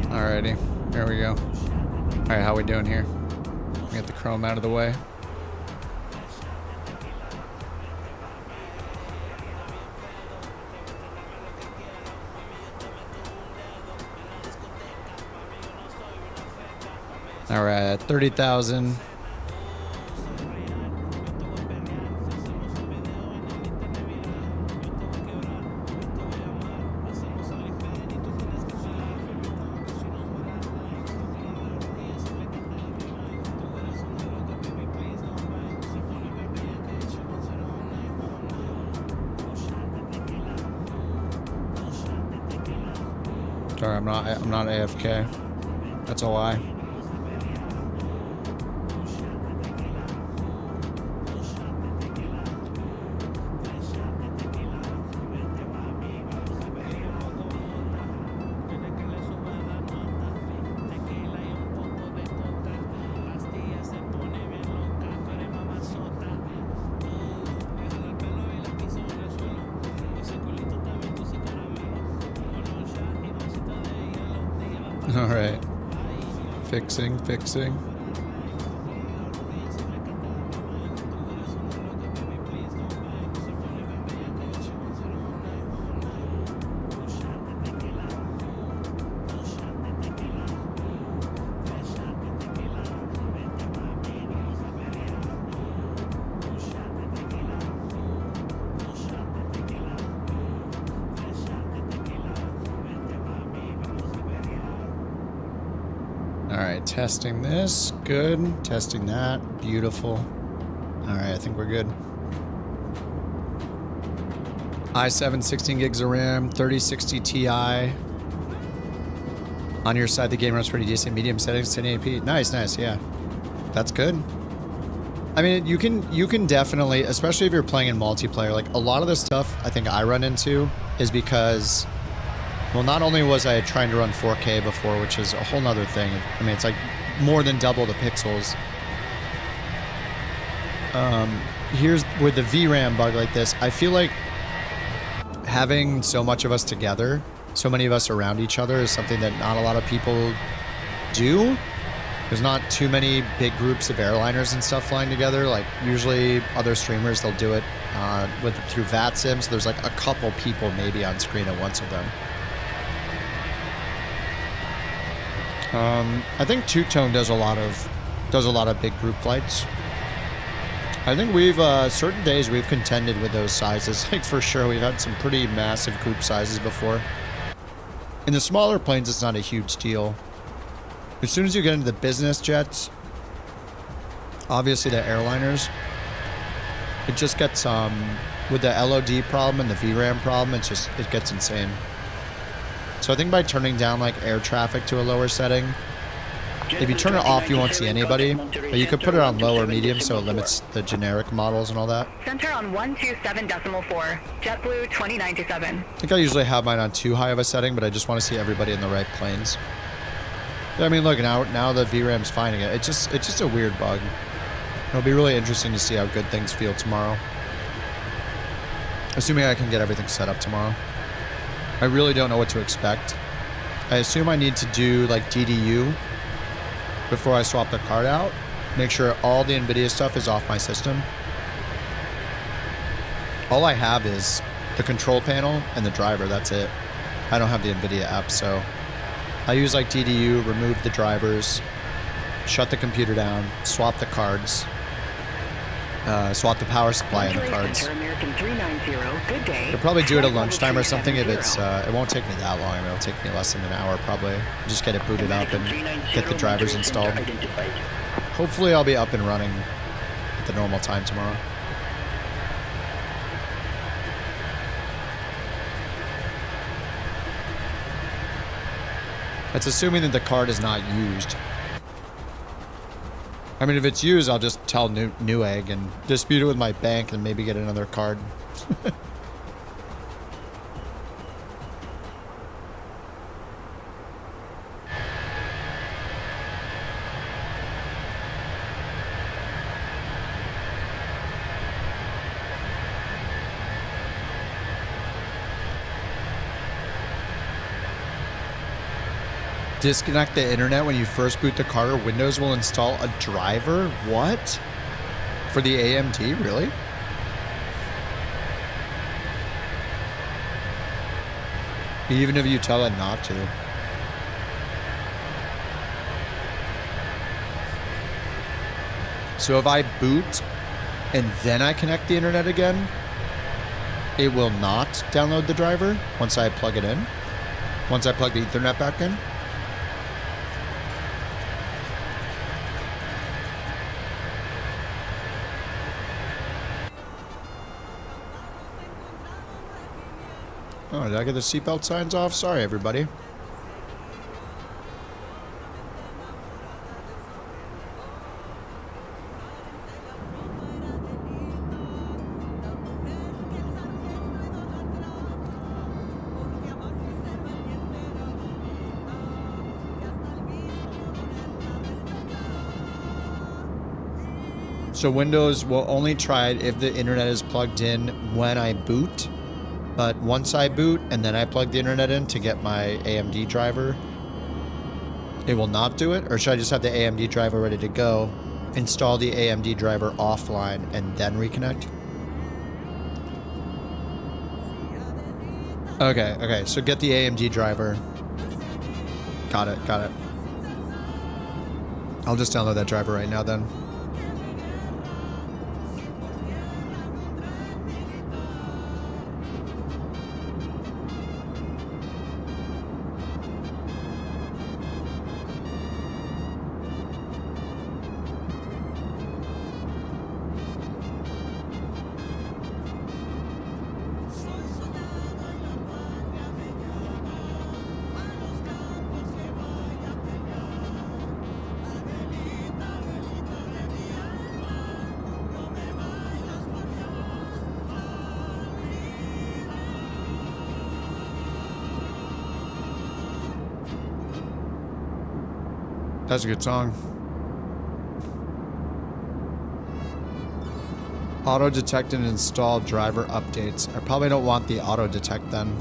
Alrighty, there we go. Alright, how we doing here? Get the Chrome out of the way. Alright, 30,000. Sorry, I'm not AFK. That's a lie. All right. Fixing. Alright, testing this. Good. Testing that. Beautiful. Alright, I think we're good. i7, 16 gigs of RAM, 3060 Ti. On your side, the game runs pretty decent. Medium settings, 1080p. Nice, yeah. That's good. I mean, you can definitely, especially if you're playing in multiplayer, like a lot of the stuff I think I run into is because, well, not only was I trying to run 4K before, which is a whole nother thing. I mean, it's like more than double the pixels. Here's with the VRAM bug like this, I feel like having so much of us together, so many of us around each other is something that not a lot of people do. There's not too many big groups of airliners and stuff flying together. Like usually other streamers, they'll do it through VATSIM. So there's like a couple people maybe on screen at once with them. I think Two Tone does a lot of big group flights. I think we've certain days we've contended with those sizes. Like for sure, we've had some pretty massive group sizes before. In the smaller planes, it's not a huge deal. As soon as you get into the business jets, obviously the airliners, it just gets with the LOD problem and the VRAM problem, it gets insane. So I think by turning down like air traffic to a lower setting, if you turn it off, you won't see anybody. But you could put it on low or medium, so it limits the generic models and all that.
Center on 127.4. JetBlue 2097.
I think I usually have mine on too high of a setting, but I just want to see everybody in the right planes. I mean, look, now the VRAM's finding it. It's just a weird bug. It'll be really interesting to see how good things feel tomorrow. Assuming I can get everything set up tomorrow. I really don't know what to expect. I assume I need to do like DDU before I swap the card out. Make sure all the NVIDIA stuff is off my system. All I have is the control panel and the driver, that's it. I don't have the NVIDIA app, so I use like DDU, remove the drivers, shut the computer down, swap the cards, swap the power supply in the cards.
American 390, good day.
Could probably do it at lunchtime or something if it's, it won't take me that long. It'll take me less than an hour probably. Just get it booted up and get the drivers installed. Hopefully I'll be up and running at the normal time tomorrow. That's assuming that the card is not used. I mean, if it's used, I'll just tell Newegg and dispute it with my bank and maybe get another card. Disconnect the internet when you first boot the car, or Windows will install a driver? What? For the AMD, really? Even if you tell it not to. So if I boot and then I connect the internet again, it will not download the driver once I plug it in? Once I plug the Ethernet back in? Oh, did I get the seatbelt signs off? Sorry, everybody. So Windows will only try it if the internet is plugged in when I boot. But once I boot and then I plug the internet in to get my AMD driver, it will not do it? Or should I just have the AMD driver ready to go, install the AMD driver offline, and then reconnect? Okay, so get the AMD driver. Got it. I'll just download that driver right now then. That's a good song. Auto detect and install driver updates. I probably don't want the auto detect then.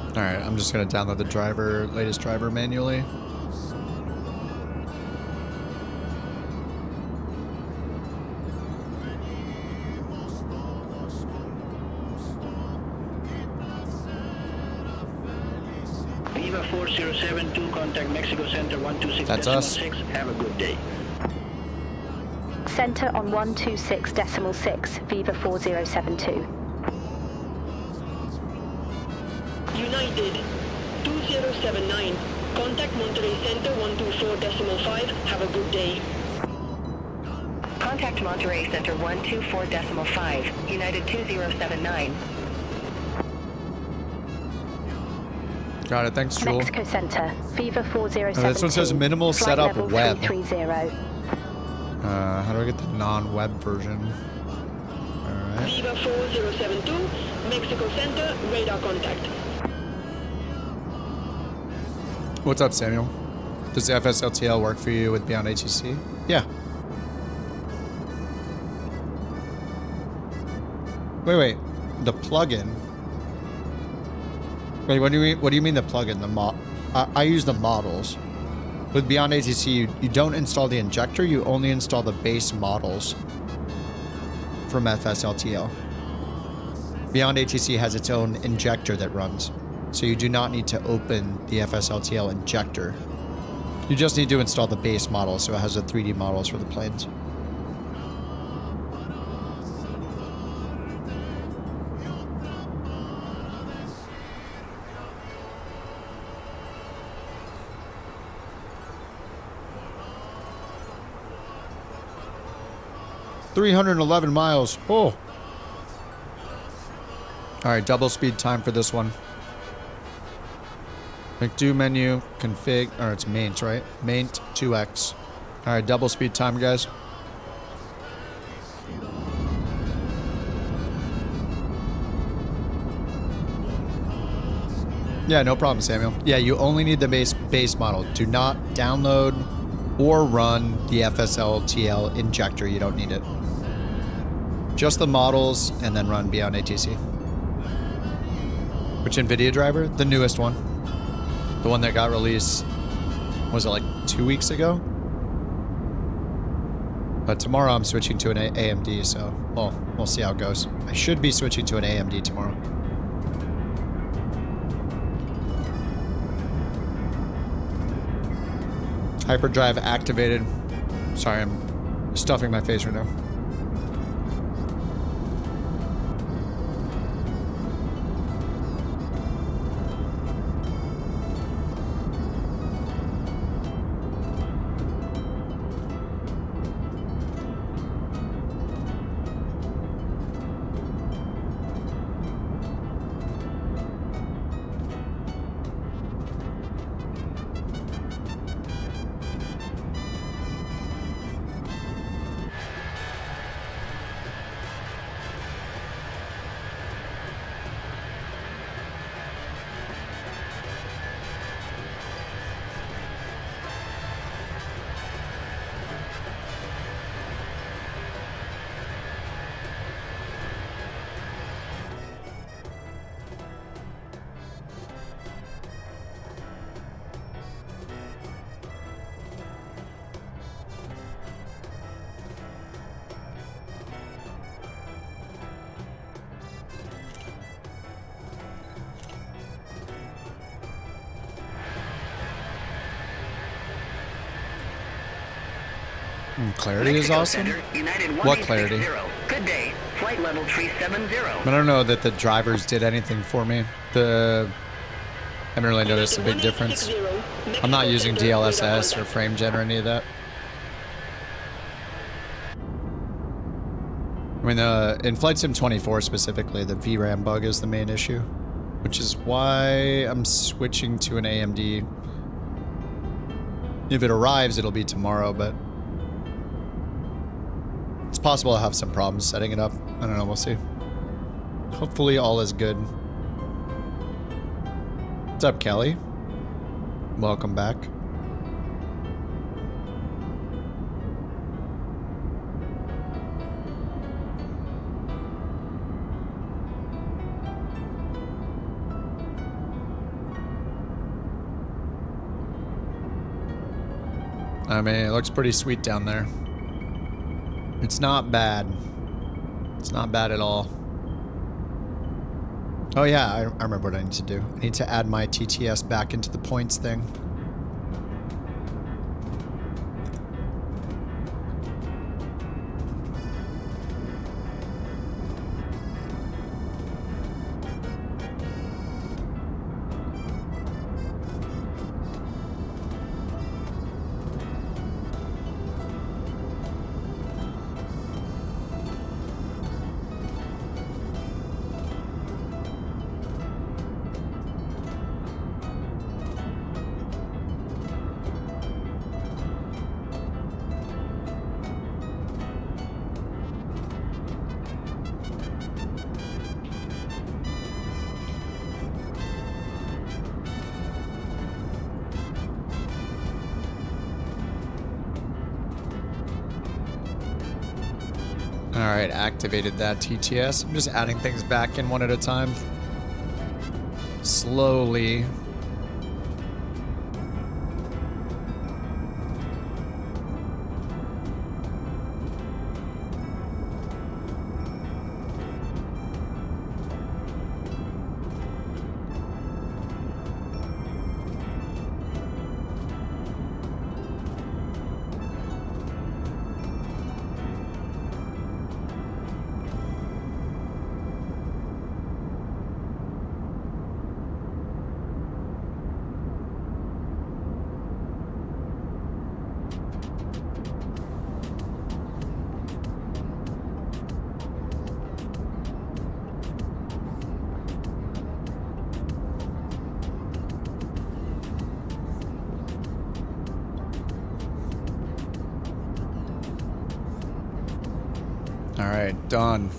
Alright, I'm just gonna download the latest driver manually.
Viva 4072, contact Mexico Center 126.
That's us.
Have a good day.
Center on 126.6, Viva 4072.
United 2079, contact Monterey Center 124.5. Have a good day.
Contact Monterey Center 124.5, United 2079.
Got it, thanks, Jewel.
Mexico Center, Viva 4072.
This one says minimal
flight
setup
level
web.
330.
How do I get the non-web version? Alright.
Viva 4072, Mexico Center, radar contact.
What's up, Samuel? Does the FSLTL work for you with Beyond ATC? Yeah. Wait. The plugin. Wait, what do you mean the plugin? I use the models. With Beyond ATC, you don't install the injector, you only install the base models from FSLTL. Beyond ATC has its own injector that runs. So you do not need to open the FSLTL injector. You just need to install the base model so it has the 3D models for the planes. $311 miles. Oh. All right, double speed time for this one. McDo menu, config, or it's maint, right? Maint 2x. All right, double speed time, guys. Yeah, no problem, Samuel. Yeah, you only need the base model. Do not download or run the FSLTL injector. You don't need it. Just the models and then run Beyond ATC. Which NVIDIA driver? The newest one. The one that got released, was it like 2 weeks ago? But tomorrow I'm switching to an AMD, so well, we'll see how it goes. I should be switching to an AMD tomorrow. Hyperdrive activated. Sorry, I'm stuffing my face right now. Clarity is awesome. What clarity?
Good day. Flight level 370.
I don't know that the drivers did anything for me. I haven't really noticed a big difference. I'm not using DLSS or FrameGen or any of that. I mean, in Flight Sim 24 specifically, the VRAM bug is the main issue, which is why I'm switching to an AMD. If it arrives, it'll be tomorrow, but it's possible I'll have some problems setting it up. I don't know, we'll see. Hopefully all is good. What's up, Kelly? Welcome back. I mean, it looks pretty sweet down there. It's not bad. It's not bad at all. Oh yeah, I remember what I need to do. I need to add my TTS back into the points thing. Alright, activated that TTS. I'm just adding things back in one at a time. Slowly. All right, done.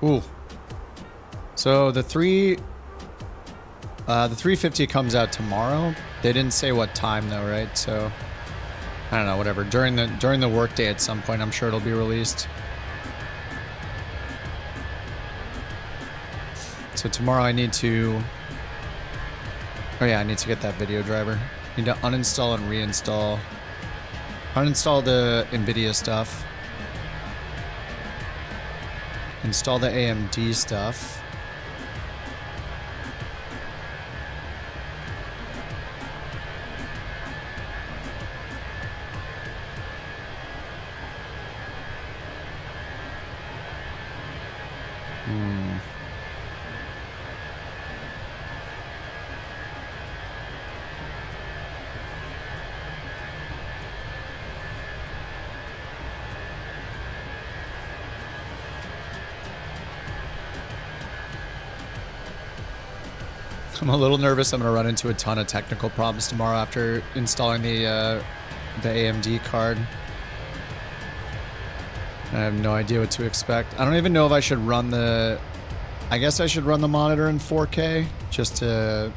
Ooh. So the 350 comes out tomorrow. They didn't say what time though, right? So I don't know, whatever. During the workday at some point, I'm sure it'll be released. So tomorrow I need to... Oh yeah, I need to get that video driver. Need to uninstall and reinstall. Uninstall the NVIDIA stuff. Install the AMD stuff. I'm a little nervous I'm going to run into a ton of technical problems tomorrow after installing the AMD card. I have no idea what to expect. I don't even know if I should run the... I guess I should run the monitor in 4K just to...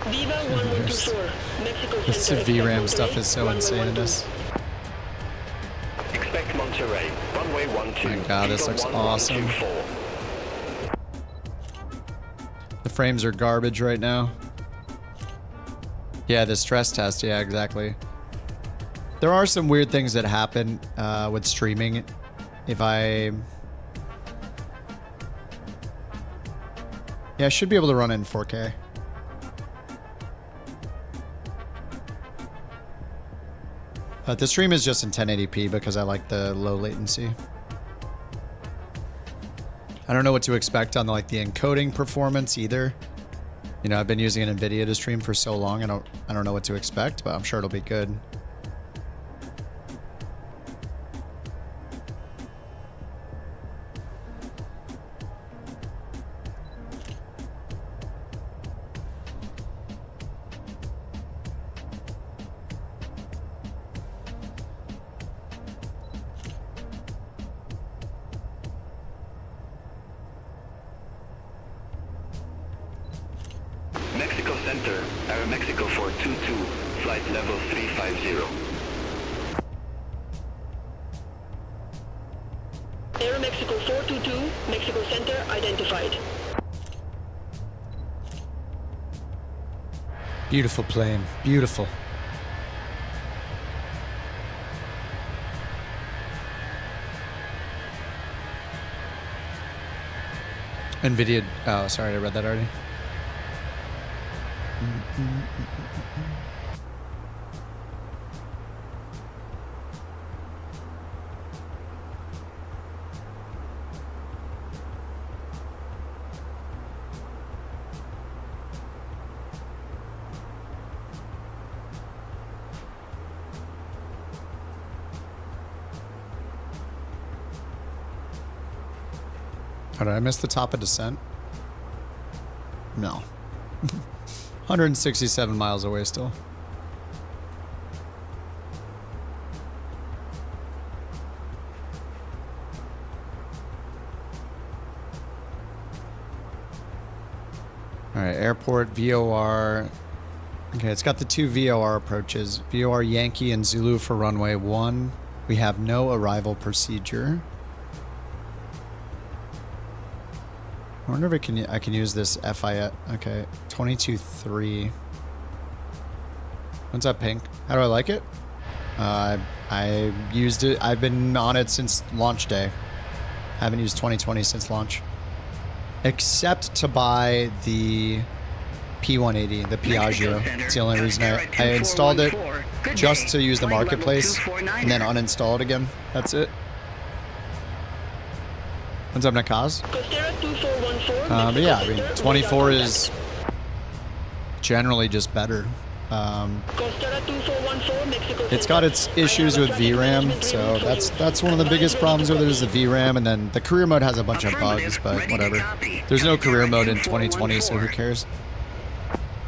Viva 1124, Mexico
This
Center.
VRAM stuff is so insane in this.
Expect Monterey, runway 12.
My god, this looks awesome. The frames are garbage right now. Yeah, the stress test. Yeah, exactly. There are some weird things that happen with streaming. If I... Yeah, I should be able to run it in 4K. But the stream is just in 1080p because I like the low latency. I don't know what to expect on like the encoding performance either. You know, I've been using an NVIDIA to stream for so long, I don't know what to expect, but I'm sure it'll be good.
Mexico Center, Aeromexico 422, flight level 350.
Aeromexico 422, Mexico Center identified.
Beautiful plane. Beautiful. NVIDIA... Oh, sorry, I read that already. Oh, did I miss the top of descent? No. 167 miles away still. All right, airport, VOR. Okay, it's got the two VOR approaches. VOR Yankee and Zulu for runway 1. We have no arrival procedure. I wonder if I can use this FI. Okay, 22.3. What's up, Pink? How do I like it? I used it. I've been on it since launch day. Haven't used 2020 since launch, except to buy the P180, the Piaggio. It's the only reason I installed it, just to use the marketplace, and then uninstall it again. That's it. What's up, Nakaz? But yeah, I mean, 24 is generally just better. It's got its issues with VRAM, so that's one of the biggest problems with it is the VRAM, and then the career mode has a bunch of bugs, but whatever. There's no career mode in 2020, so who cares?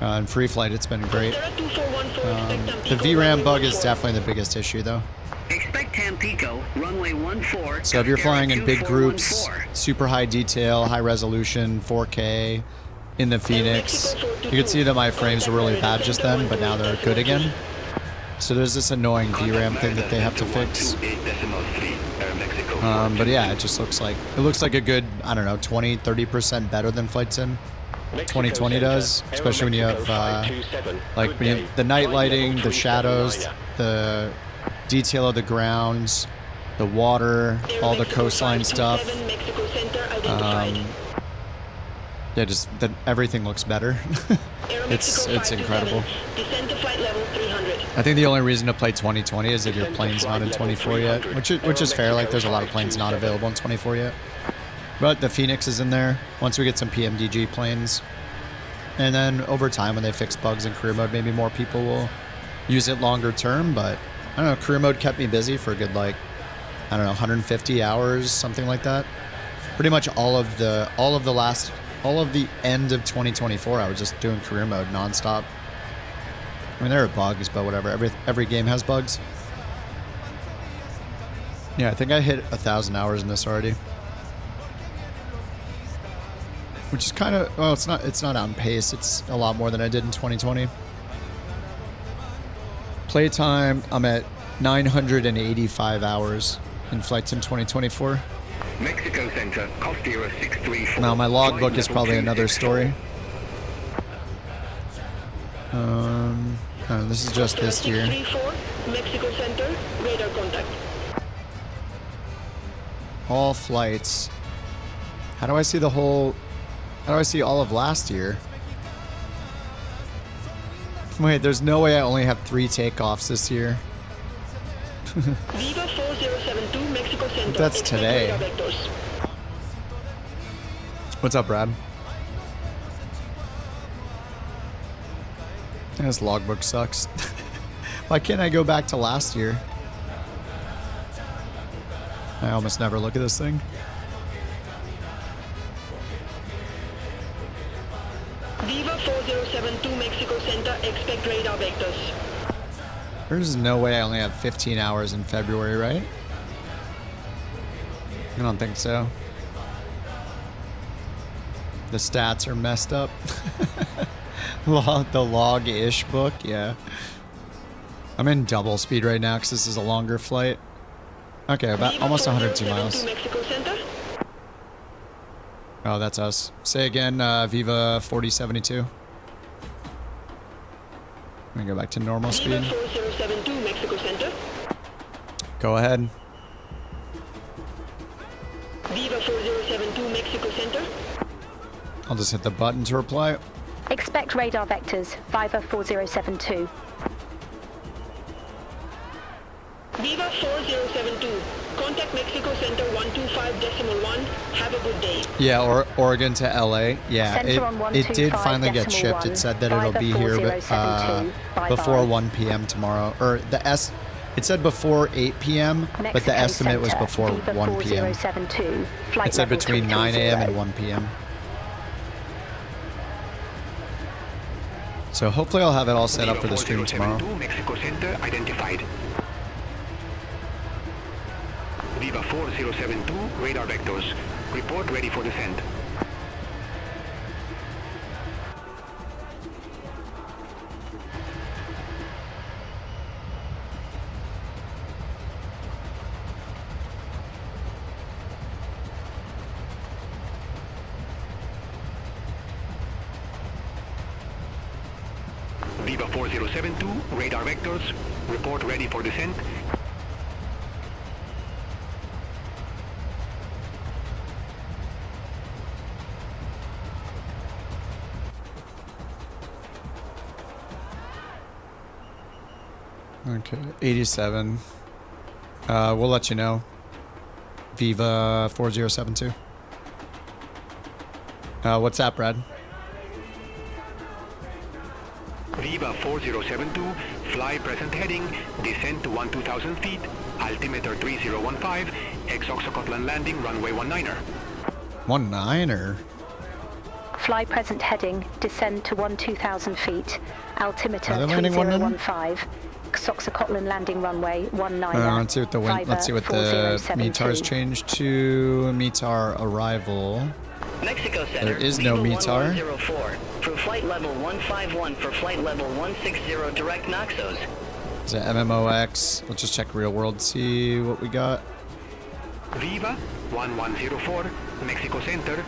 In free flight, it's been great. The VRAM bug is definitely the biggest issue, though.
Expect Tampico, runway runway 14.
So if you're flying in big groups, super high detail, high resolution, 4K in the Fenix, you can see that my frames were really bad just then, but now they're good again. So there's this annoying VRAM thing that they have to fix. But yeah, it just looks like a good, I don't know, 20-30% better than Flight Sim 2020 does, especially when you have like when you have the night lighting, the shadows, the detail of the grounds, the water, all the coastline stuff. Yeah, just that everything looks better. It's incredible. I think the only reason to play 2020 is if your plane's not in 24 yet, which is fair. Like there's a lot of planes not available in 24 yet. But the Fenix is in there once we get some PMDG planes. And then over time when they fix bugs in career mode, maybe more people will use it longer term. But I don't know, career mode kept me busy for a good, like, I don't know, 150 hours, something like that. Pretty much all of the end of 2024, I was just doing career mode nonstop. I mean, there are bugs, but whatever. Every game has bugs. Yeah, I think I hit 1,000 hours in this already. Which is kind of, well, it's not on pace. It's a lot more than I did in 2020. Playtime, I'm at 985 hours in Flight Sim 2024.
Mexico Center, Costera 634.
Now my logbook is probably another story. This is just this year.
Mexico Center, radar contact.
All flights. How do I see the whole? How do I see all of last year? Wait, there's no way I only have 3 takeoffs this year.
Viva 4072, Mexico Center.
That's today. What's up, Brad? This logbook sucks. Why can't I go back to last year? I almost never look at this thing.
Viva 4072, Mexico Center, expect radar vectors.
There's no way I only have 15 hours in February, right? I don't think so. The stats are messed up. The log-ish book, yeah. I'm in double speed right now because this is a longer flight. Okay, about almost 102 miles. Oh, that's us. Say again, Viva 4072. I'm gonna go back to normal speed.
Viva 4072, Mexico Center.
Go ahead.
Viva 4072, Mexico Center.
I'll just hit the button to reply.
Expect radar vectors, Viva 4072.
Viva 4072, contact Mexico Center 125.1. Have a good day.
Yeah, or Oregon to LA. Yeah, it did finally get shipped. It said that it'll be here before 1 p.m. tomorrow. Or it said before 8 p.m., but the estimate was before 1 p.m. It said between 9 a.m. and 1 p.m. So hopefully I'll have it all set up for the stream tomorrow.
Mexico Center identified. Viva 4072, radar vectors. Report ready for descent. Viva 4072, radar vectors. Report ready for descent.
Okay, 87. We'll let you know. Viva 4072. What's that, Brad?
Viva 4072, fly present heading, descent to 12,000 feet, altimeter 3015, ex-Oxocotlan landing, runway 19er.
19er?
Fly present heading, descend to 12,000 feet, altimeter 3015, Soxacotlan landing runway 19.
Let's see what the wind, let's see what the METAR's changed to. METAR arrival.
Mexico Center.
There is no METAR.
104 for flight level 151 for flight level 160 direct Naxos.
Is it MMOX? Let's just check real world, see what we got.
Viva 1104, Mexico Center.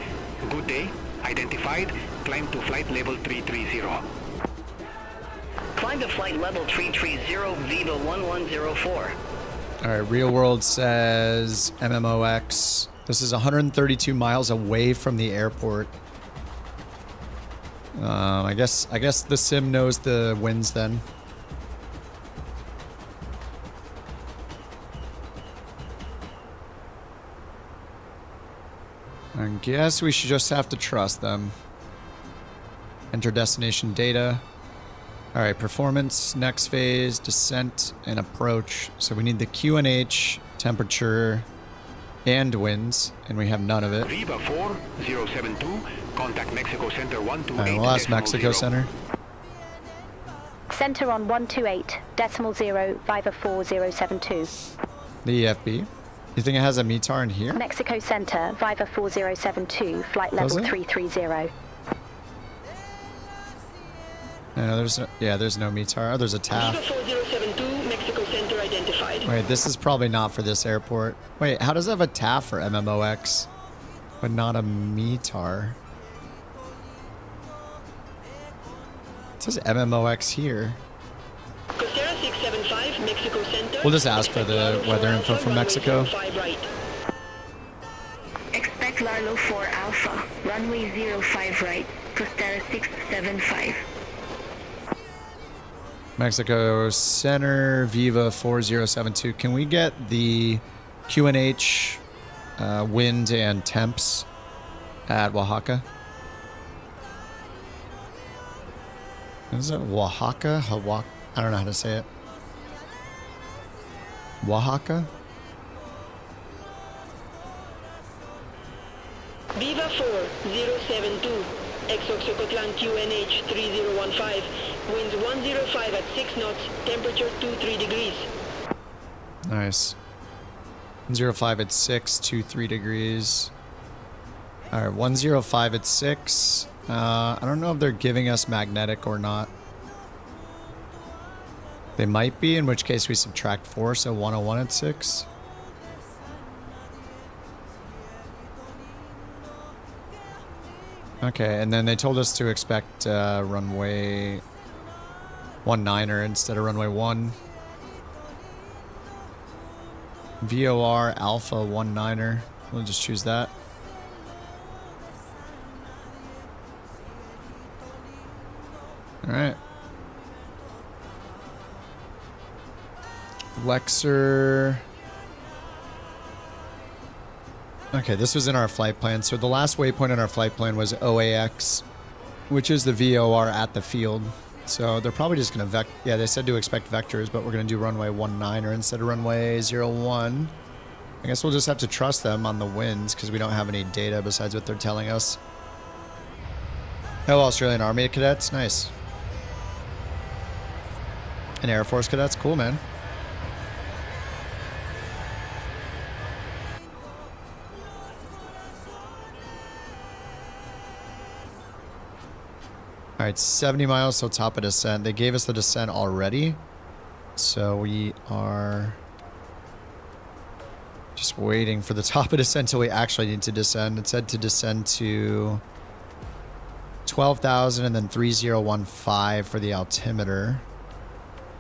Good day. Identified. Climb to flight level 330.
Climb to flight level 330, Viva 1104.
All right, real world says MMOX. This is 132 miles away from the airport. I guess the sim knows the winds then. I guess we should just have to trust them. Enter destination data. All right, performance, next phase, descent, and approach. So we need the QNH, temperature, and winds, and we have none of it.
Viva 4072, contact Mexico Center 128.
All right, we'll ask Mexico Center.
Center on 128.0, Viva 4072.
The EFB. You think it has a METAR in here?
Mexico Center, Viva 4072, flight level 330.
No, there's no METAR. Oh, there's a TAF.
Viva 4072, Mexico Center identified.
Wait, this is probably not for this airport. Wait, how does it have a TAF for MMOX, but not a METAR? It says MMOX here.
Costera 675, Mexico Center.
We'll just ask for the weather info from Mexico.
Expect Larlo 4 Alpha, runway 05 right, Costera 675.
Mexico Center, Viva 4072. Can we get the QNH wind and temps at Oaxaca? Is it Oaxaca? I don't know how to say it. Oaxaca?
Viva 4072, Exoxocotlan QNH 3015, winds 105 at 6 knots, temperature 23 degrees.
Nice. 105 at 6, 23 degrees. Alright, 105 at 6. I don't know if they're giving us magnetic or not. They might be, in which case we subtract 4, so 101 at 6. Okay, and then they told us to expect runway 19er instead of runway 1. VOR Alpha 19er. We'll just choose that. Alright. Lexer. Okay, this was in our flight plan. So the last waypoint in our flight plan was OAX, which is the VOR at the field. So they're probably just going to yeah, they said to expect vectors, but we're going to do runway 19er instead of runway 01. I guess we'll just have to trust them on the winds because we don't have any data besides what they're telling us. Oh, Australian Army cadets. Nice. And Air Force cadets. Cool, man. All right, 70 miles till top of descent. They gave us the descent already. So we are just waiting for the top of descent until we actually need to descend. It said to descend to 12,000 and then 3015 for the altimeter.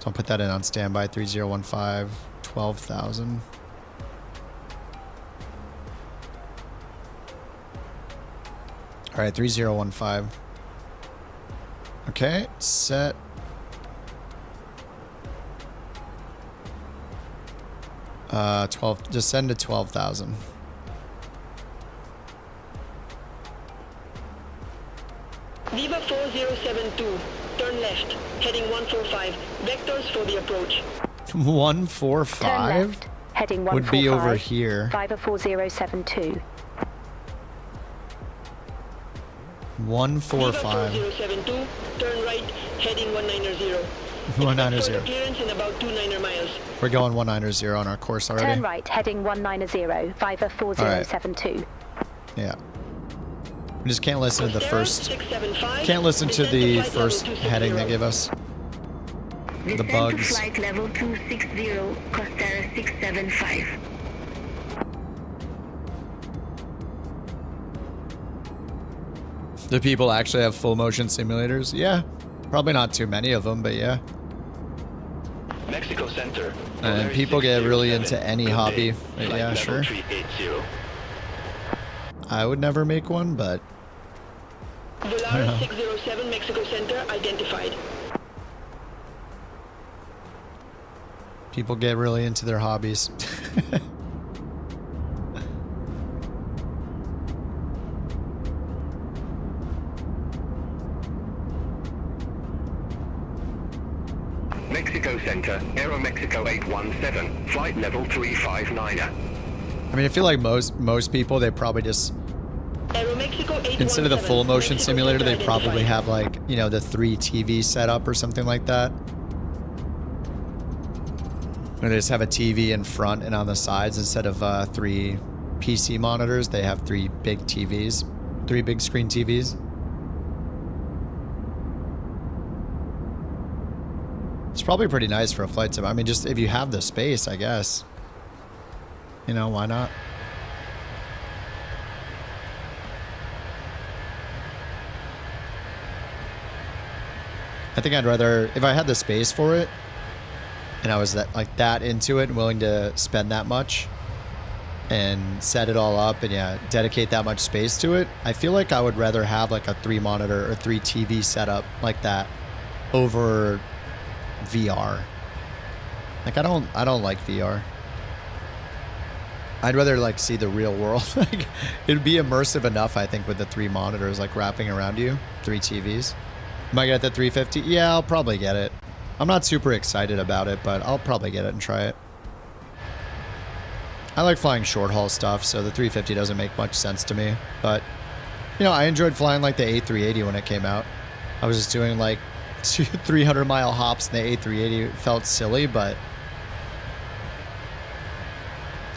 So I'll put that in on standby, 3015, 12,000. All right, 3015. Okay, set. Descend to 12,000.
Viva 4072, turn left, heading 145, vectors for the approach.
145?
Turn left, heading 145.
Would be over here.
Viva 4072.
145.
Viva 4072, turn right, heading 190.
190.
Clearance in about 29 miles.
We're going 190 on our course already.
Turn right, heading 190, Viva 4072.
Yeah. We just can't listen to the first. Can't listen to the first heading they give us. The bugs.
To flight level 260, Costera 675.
Do people actually have full motion simulators? Yeah. Probably not too many of them, but yeah.
Mexico Center.
And people get really into any hobby. Yeah, sure. I would never make one, but
Volaris 607 Mexico Center identified.
people get really into their hobbies.
Mexico Center, Aero Mexico 817, flight level 359.
I mean, I feel like most people, they probably just, instead of the full motion simulator, they probably have like, you know, the 3 TV setup or something like that. Or they just have a TV in front and on the sides instead of 3 PC monitors. They have 3 big TVs, 3 big screen TVs. It's probably pretty nice for a flight sim. I mean, just if you have the space, I guess. You know, why not? I think I'd rather, if I had the space for it, and I was that into it and willing to spend that much and set it all up and yeah, dedicate that much space to it, I feel like I would rather have like a 3 monitor or 3 TV setup like that over VR. Like I don't like VR. I'd rather like see the real world. Like it'd be immersive enough, I think, with the 3 monitors like wrapping around you, 3 TVs. Am I gonna get the 350? Yeah, I'll probably get it. I'm not super excited about it, but I'll probably get it and try it. I like flying short haul stuff, so the 350 doesn't make much sense to me. But you know, I enjoyed flying like the A380 when it came out. I was just doing like 300-mile hops in the A380. It felt silly, but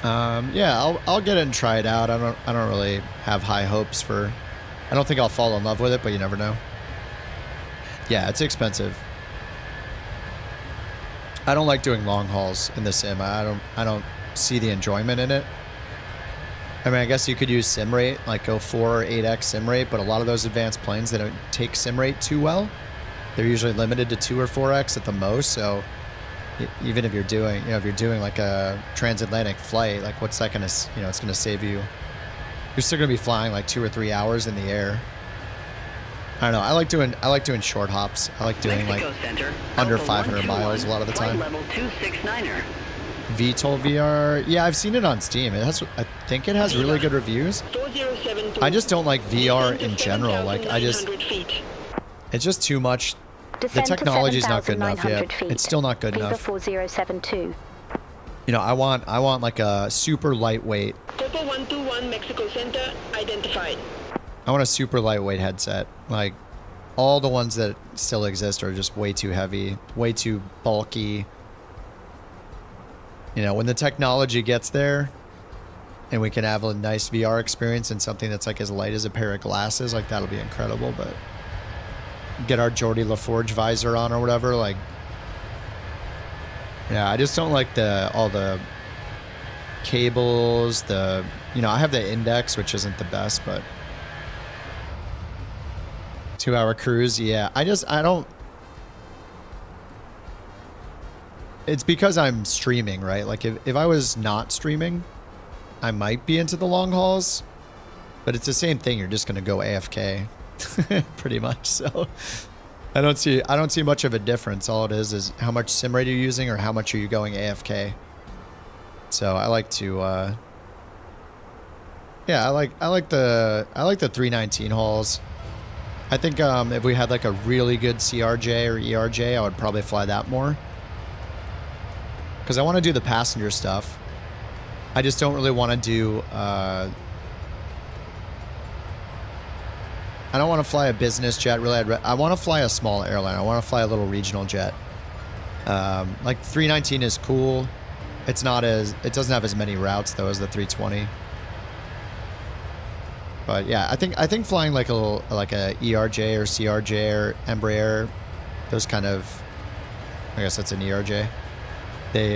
yeah, I'll get it and try it out. I don't really have high hopes for. I don't think I'll fall in love with it, but you never know. Yeah, it's expensive. I don't like doing long hauls in the sim. I don't see the enjoyment in it. I mean, I guess you could use sim rate, like go 4 or 8x sim rate, but a lot of those advanced planes, they don't take sim rate too well. They're usually limited to 2 or 4x at the most. So even if you're doing, you know, if you're doing like a transatlantic flight, like what's that gonna, you know, it's gonna save you. You're still gonna be flying like 2 or 3 hours in the air. I don't know. I like doing short hops. I like doing
Mexico
like
Center,
under 500 miles a lot of the time.
Level 269er.
VTOL VR. Yeah, I've seen it on Steam. It has. I think it has really good reviews. I just don't like VR in general. Like it's just too much. The technology's not good enough yet. It's still not good enough.
4072.
You know, I want like a super lightweight.
Topo 121 Mexico Center identified.
I want a super lightweight headset. Like all the ones that still exist are just way too heavy, way too bulky. You know, when the technology gets there and we can have a nice VR experience and something that's like as light as a pair of glasses, like that'll be incredible. But get our Geordie LaForge visor on or whatever, like yeah, I just don't like all the cables, you know, I have the Index, which isn't the best, but 2-hour cruise, yeah. I don't. It's because I'm streaming, right? Like if I was not streaming, I might be into the long hauls, but it's the same thing. You're just gonna go AFK, pretty much. So I don't see much of a difference. All it is how much sim rate you're using or how much are you going AFK. So I like to. Yeah, I like the 319 hauls. I think if we had like a really good CRJ or ERJ, I would probably fly that more. Because I want to do the passenger stuff. I just don't really want to do... I don't want to fly a business jet, really. I want to fly a small airline. I want to fly a little regional jet. Like 319 is cool. It's not as, it doesn't have as many routes though as the 320. But yeah, I think flying like a little, like a ERJ or CRJ or Embraer, those kind of, I guess that's an ERJ. They,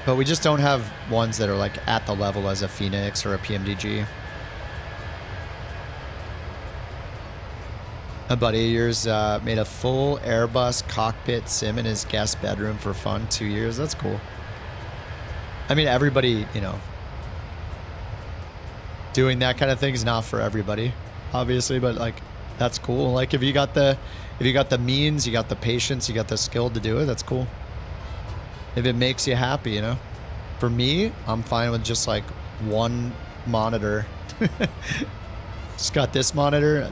but we just don't have ones that are like at the level as a Fenix or a PMDG. A buddy of yours made a full Airbus cockpit sim in his guest bedroom for fun, 2 years. That's cool. I mean, everybody, you know, doing that kind of thing is not for everybody, obviously, but like, that's cool. Like if you got the means, you got the patience, you got the skill to do it, that's cool. If it makes you happy, you know. For me, I'm fine with just like one monitor. Just got this monitor.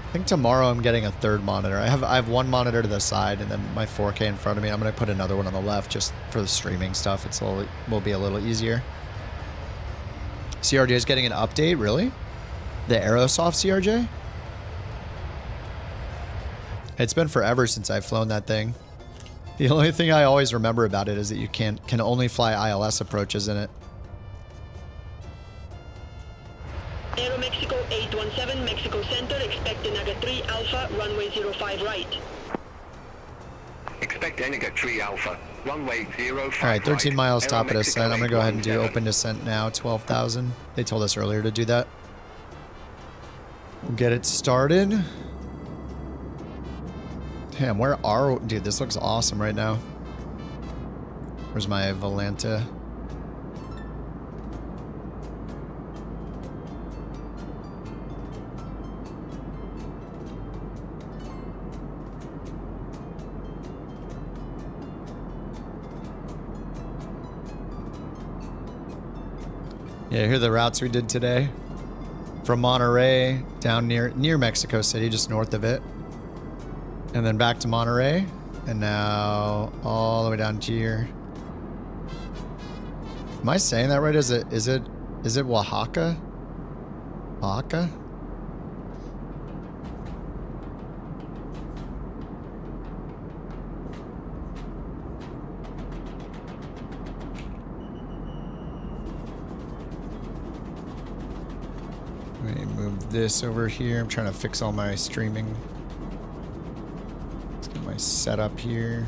I think tomorrow I'm getting a third monitor. I have one monitor to the side and then my 4K in front of me. I'm gonna put another one on the left just for the streaming stuff. It's will be a little easier. CRJ is getting an update, really? The Aerosoft CRJ? It's been forever since I've flown that thing. The only thing I always remember about it is that you can only fly ILS approaches in it.
Aero Mexico 817, Mexico Center, expect Enaga 3 Alpha, runway 05 right.
Expect Enaga 3 Alpha, runway 05
All right, 13 miles
Aero
top of
Mexico
descent. I'm gonna go ahead and do
817.
open descent now, 12,000. They told us earlier to do that. We'll get it started. Damn, where are... Dude, this looks awesome right now. Where's my Volanta? Yeah, here are the routes we did today. From Monterey down near Mexico City, just north of it. And then back to Monterey. And now all the way down to here. Am I saying that right? Is it Oaxaca? Oaxaca? Let me move this over here. I'm trying to fix all my streaming. Let's get my setup here.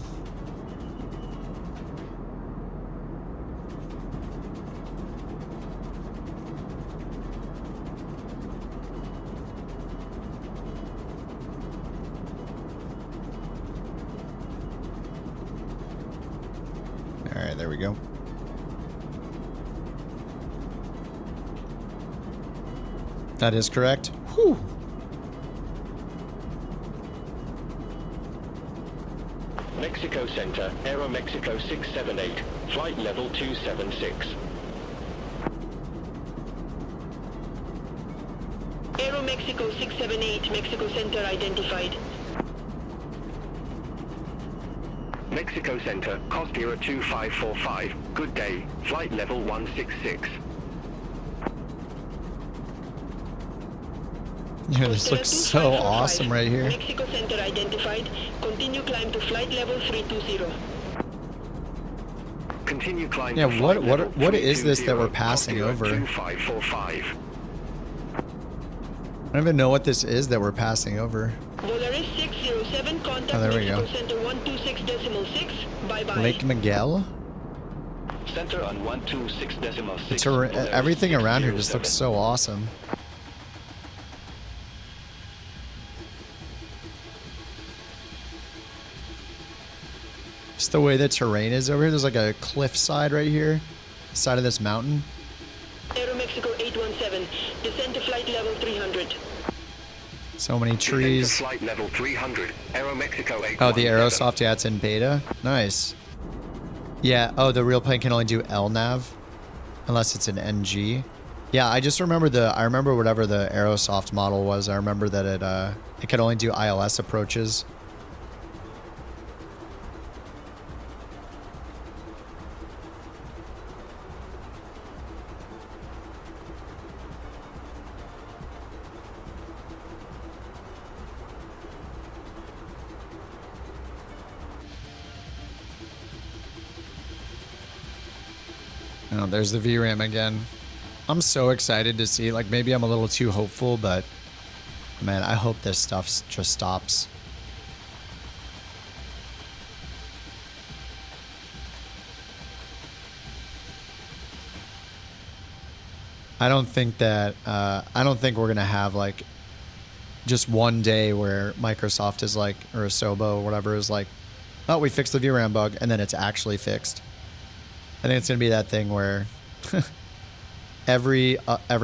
All right, there we go. That is correct. Whew.
Mexico Center, Aero Mexico 678, flight level 276.
Aero Mexico 678, Mexico Center identified.
Mexico Center, Costera 2545. Good day. Flight level 166.
Yeah, this looks so awesome right here.
Mexico Center identified. Continue climb to flight level 320.
Continue climb
Yeah,
to flight level
what is this that we're passing
Costera
over?
2545.
I don't even know what this is that we're passing over.
Volaris 607, contact
Oh, there we
Mexico
go.
Center 126.6. Bye-bye.
Lake Miguel?
Center on 126.6.
It's everything around here just looks so awesome. Just the way the terrain is over here. There's like a cliffside right here, side of this mountain.
Aero Mexico 817, descend to flight level 300.
So many
Descend to
trees.
flight level 300. Aero Mexico 817.
Oh, the Aerosoft, yeah, it's in beta. Nice. Yeah, oh, the real plane can only do LNAV unless it's an NG. Yeah, I just remember I remember whatever the Aerosoft model was. I remember that it could only do ILS approaches. Oh, there's the VRAM again. I'm so excited to see, like, maybe I'm a little too hopeful, but man, I hope this stuff just stops. I don't think that, I don't think we're going to have like just one day where Microsoft is like, or Asobo or whatever is like, oh, we fixed the VRAM bug, and then it's actually fixed. I think it's going to be that thing where every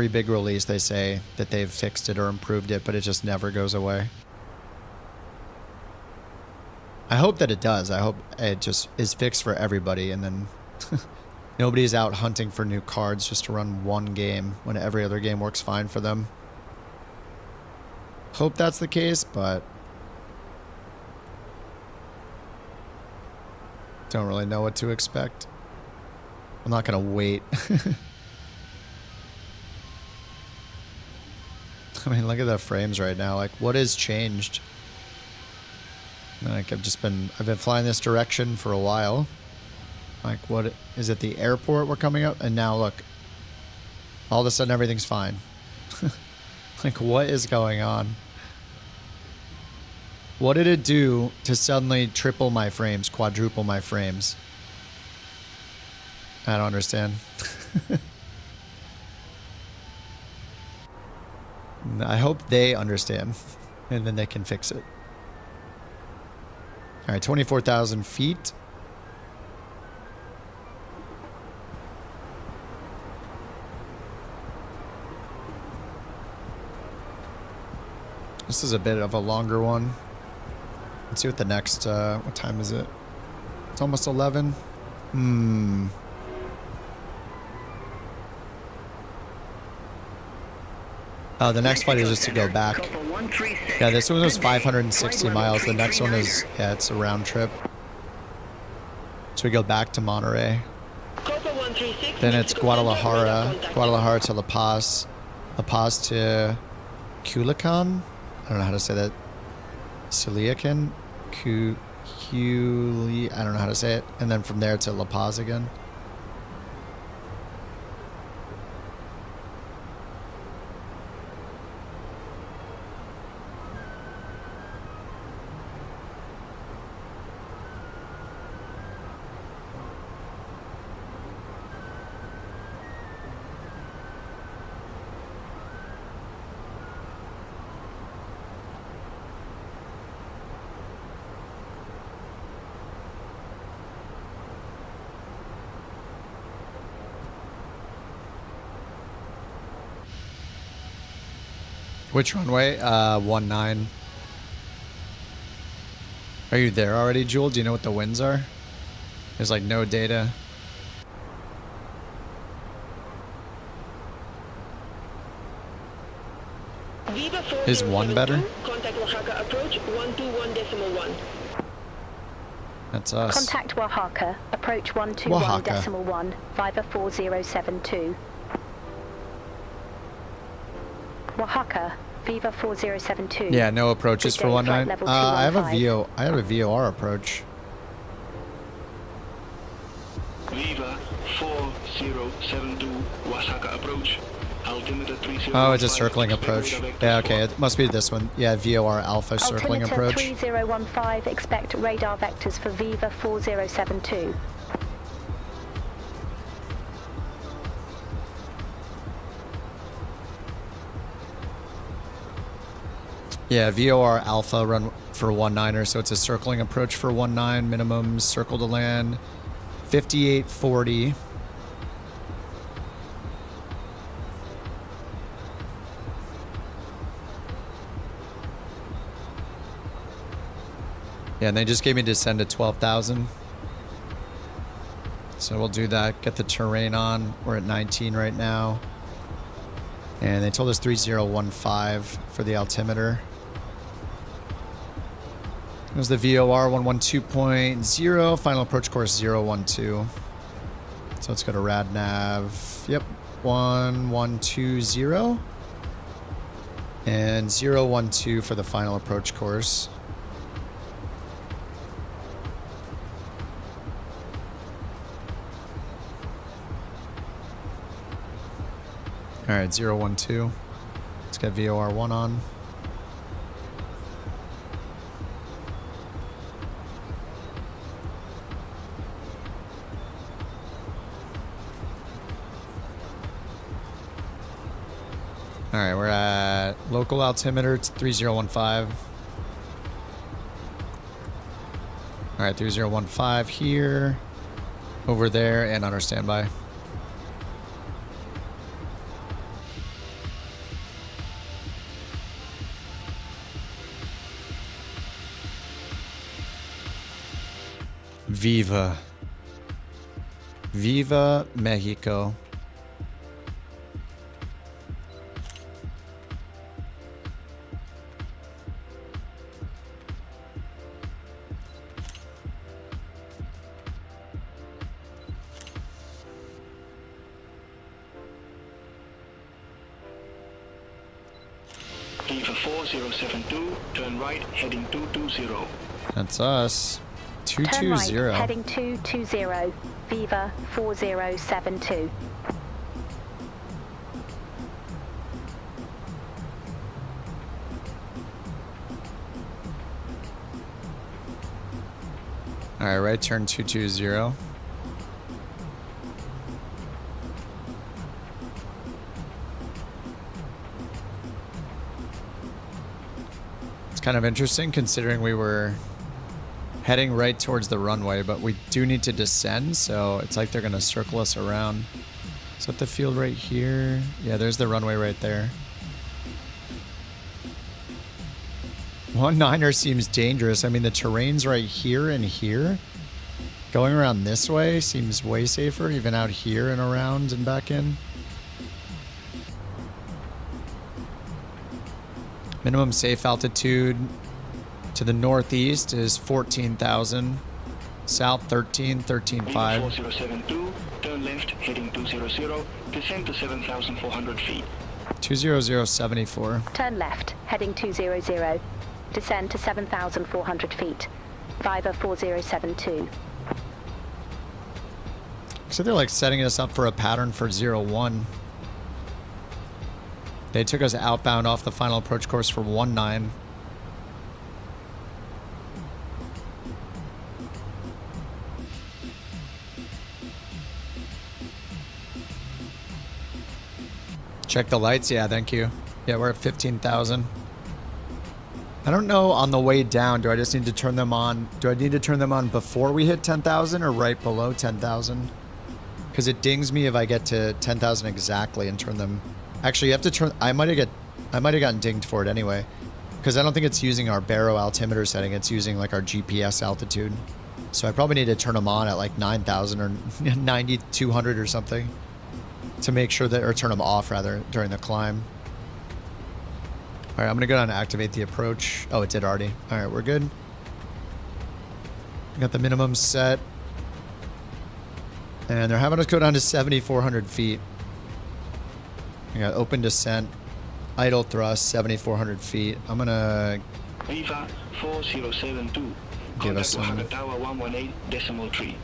big release they say that they've fixed it or improved it, but it just never goes away. I hope that it does. I hope it just is fixed for everybody, and then nobody's out hunting for new cards just to run one game when every other game works fine for them. Hope that's the case, but don't really know what to expect. I'm not gonna wait. I mean, look at the frames right now. Like, what has changed? Like, I've been flying this direction for a while. Like, what is it? The airport we're coming up, and now look, all of a sudden everything's fine. Like, what is going on? What did it do to suddenly triple my frames, quadruple my frames? I don't understand. I hope they understand, and then they can fix it. All right, 24,000 feet. This is a bit of a longer one. Let's see what the next, what time is it? It's almost 11. Oh, the next flight is just to go back. Yeah, this one was 560 miles. The next one is, yeah, it's a round trip. So we go back to Monterey. Then it's Guadalajara to La Paz. La Paz to Culiacan. I don't know how to say that. Culiacan? I don't know how to say it. And then from there to La Paz again. Which runway? 19. Are you there already, Jewel? Do you know what the winds are? There's like no data. Is one better?
Contact Oaxaca approach 121.1.
That's us.
Contact Oaxaca, approach 121.1, Viva 4072. Oaxaca, Viva 4072.
Yeah, no approaches for 19. I have a VOR approach.
Viva 4072, Oaxaca approach. Altimeter 30.
Oh, it's a circling approach. Yeah, okay, it must be this one. Yeah, VOR Alpha circling approach.
3015, expect radar vectors for Viva 4072.
Yeah, VOR Alpha run for 19er, so it's a circling approach for 19, minimum circle to land, 5840. Yeah, and they just gave me descend to 12,000. So we'll do that, get the terrain on. We're at 19 right now. And they told us 3015 for the altimeter. There's the VOR 112.0, final approach course 012. So let's go to RadNav. Yep, 1120. And 012 for the final approach course. All right, 012. Let's get VOR1 on. All right, we're at local altimeter. It's 3015. All right, 3015 here, over there, and on our standby. Viva. Viva Mexico.
Viva 4072, turn right, heading 220.
That's us.
Turn
220.
right, heading 220, Viva 4072.
All right, right turn 220. It's kind of interesting considering we were heading right towards the runway, but we do need to descend, so it's like they're going to circle us around. Is that the field right here? Yeah, there's the runway right there. 19er seems dangerous. I mean, the terrain's right here and here. Going around this way seems way safer, even out here and around and back in. Minimum safe altitude to the northeast is 14,000. South 13,500.
4072, turn left, heading 200, descend to 7,400 feet.
20074.
Turn left, heading 200, descend to 7,400 feet. Viva 4072.
So they're like setting us up for a pattern for 01. They took us outbound off the final approach course for 19. Check the lights. Yeah, thank you. Yeah, we're at 15,000. I don't know on the way down. Do I just need to turn them on? Do I need to turn them on before we hit 10,000 or right below 10,000? Because it dings me if I get to 10,000 exactly and turn them. Actually, you have to turn. I might have gotten dinged for it anyway, because I don't think it's using our baro altimeter setting. It's using like our GPS altitude. So I probably need to turn them on at like 9,000 or 9,200 or something to make sure that, or turn them off rather during the climb. All right, I'm gonna go down and activate the approach. Oh, it did already. All right, we're good. We got the minimum set. And they're having us go down to 7,400 feet. We got open descent, idle thrust, 7,400 feet. I'm gonna
Viva 4072,
give us some.
Tower 118.3.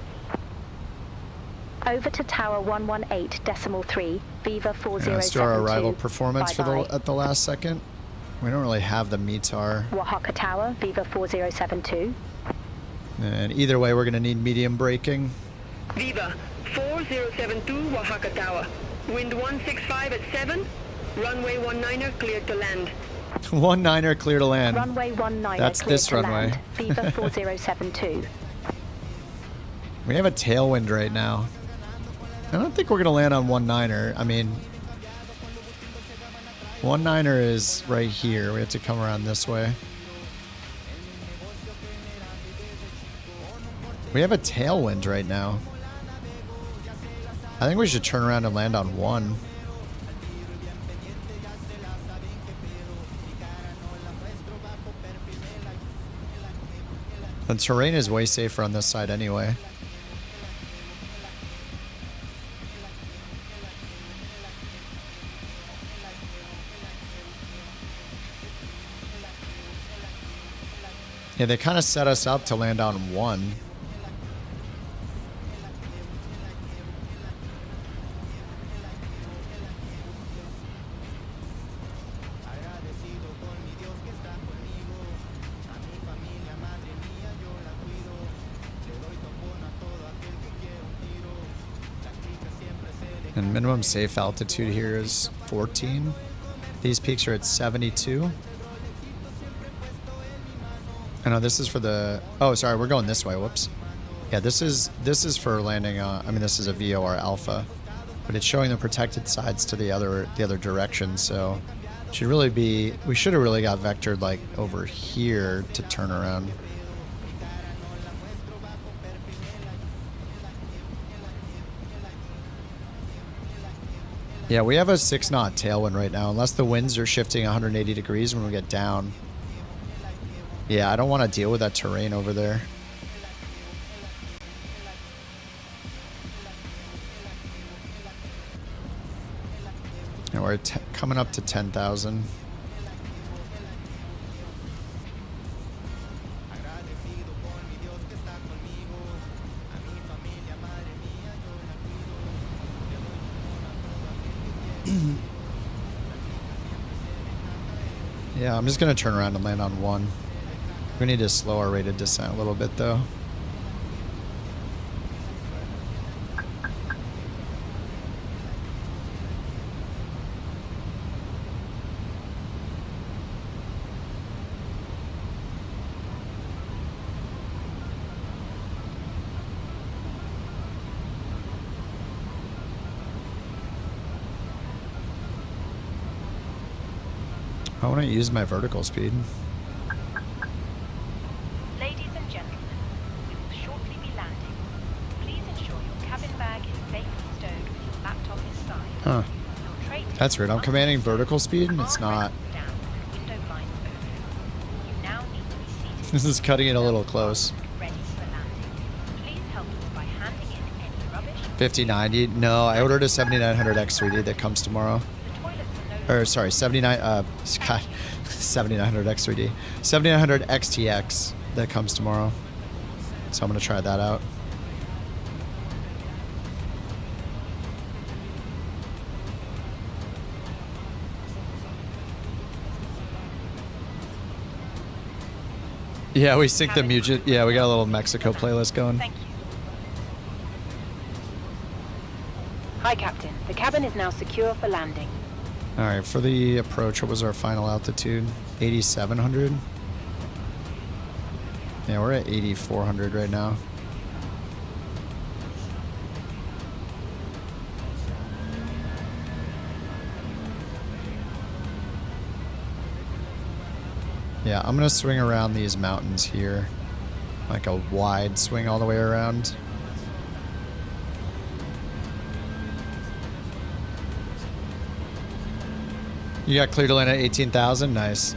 Over to Tower 118.3, Viva 4072.
Yeah, let's do our arrival performance
Bye-bye.
at the last second. We don't really have the METAR.
Oaxaca Tower, Viva 4072.
And either way, we're gonna need medium braking.
Viva 4072, Oaxaca Tower. Wind 165 at 7. Runway 19er cleared to land.
19er clear to land.
Runway 19er
That's
cleared
this
to
runway.
land. Viva 4072.
We have a tailwind right now. I don't think we're gonna land on 19er. I mean, 19er is right here. We have to come around this way. We have a tailwind right now. I think we should turn around and land on 1. The terrain is way safer on this side anyway. Yeah, they kind of set us up to land on 1. And minimum safe altitude here is 14. These peaks are at 72. I know this is for the... Oh, sorry, we're going this way. Whoops. Yeah, this is for landing on... I mean, this is a VOR Alpha, but it's showing the protected sides to the other direction. So it should really be... We should have really got vectored like over here to turn around. Yeah, we have a 6-knot tailwind right now, unless the winds are shifting 180 degrees when we get down. Yeah, I don't want to deal with that terrain over there. And we're coming up to 10,000. Yeah, I'm just going to turn around and land on 1. We need to slow our rate of descent a little bit, though. I want to use my vertical speed.
Ladies and gentlemen, we will shortly be landing. Please ensure your cabin bag is safely stowed with your laptop inside.
Huh. That's weird. I'm commanding vertical speed and it's not. This is cutting it a little close. 5090. No, I ordered a 7900 X3D that comes tomorrow. Or sorry, 7900 X3D. 7900 XTX that comes tomorrow. So I'm going to try that out. Yeah, we sync the music. Yeah, we got a little Mexico playlist going.
Thank you. Hi, Captain. The cabin is now secure for landing.
All right, for the approach, what was our final altitude? 8,700? Yeah, we're at 8,400 right now. Yeah, I'm going to swing around these mountains here. Like a wide swing all the way around. You got clear to land at 18,000? Nice.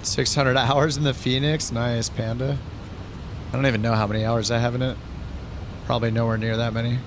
$600 hours in the Fenix. Nice, Panda. I don't even know how many hours I have in it. Probably nowhere near that many.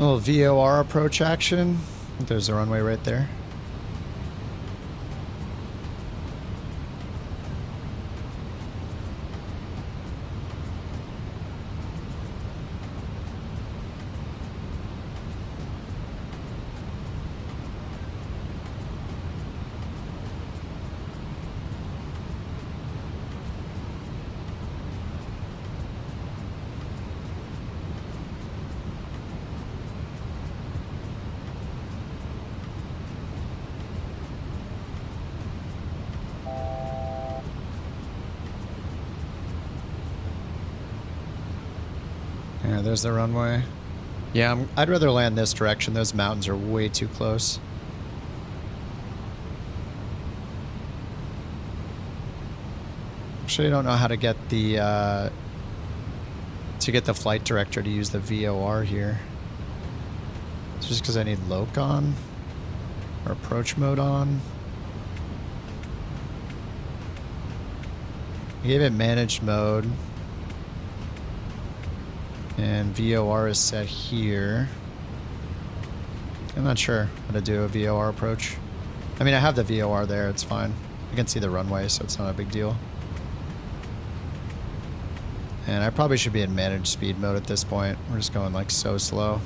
A little VOR approach action. I think there's a runway right there. Yeah, there's the runway. Yeah, I'd rather land this direction. Those mountains are way too close. Actually, I don't know how to get the flight director to use the VOR here. It's just because I need loc on or approach mode on. I gave it managed mode. And VOR is set here. I'm not sure how to do a VOR approach. I mean, I have the VOR there, it's fine. I can see the runway, so it's not a big deal. And I probably should be in managed speed mode at this point. We're just going like so slow.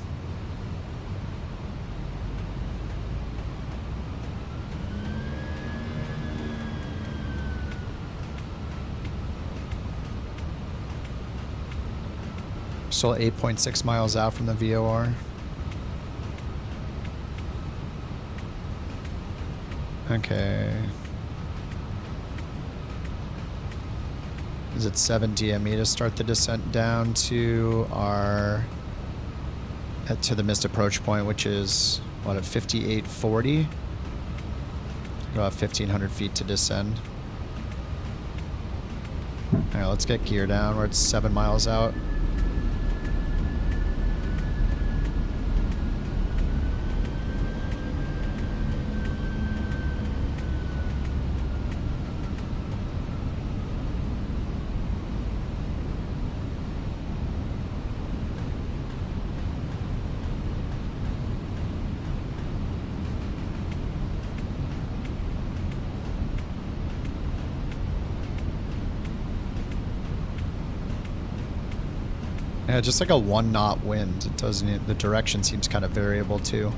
Still 8.6 miles out from the VOR. Okay. Is it 7 DME to start the descent down to our to the missed approach point, which is what, at 5840? About 1,500 feet to descend. All right, let's get gear down. We're at 7 miles out. Yeah, just like a 1 knot wind. It doesn't. The direction seems kind of variable too.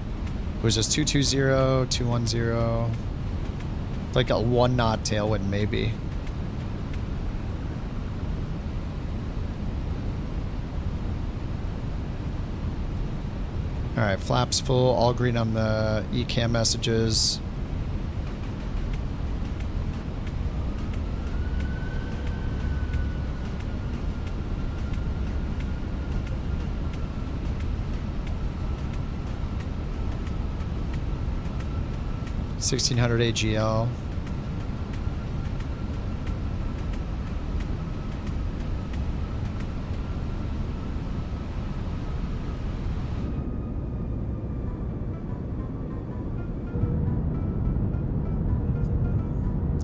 It was just 220, 210. Like a 1 knot tailwind maybe. All right, flaps full, all green on the ECAM messages. $1,600 AGL.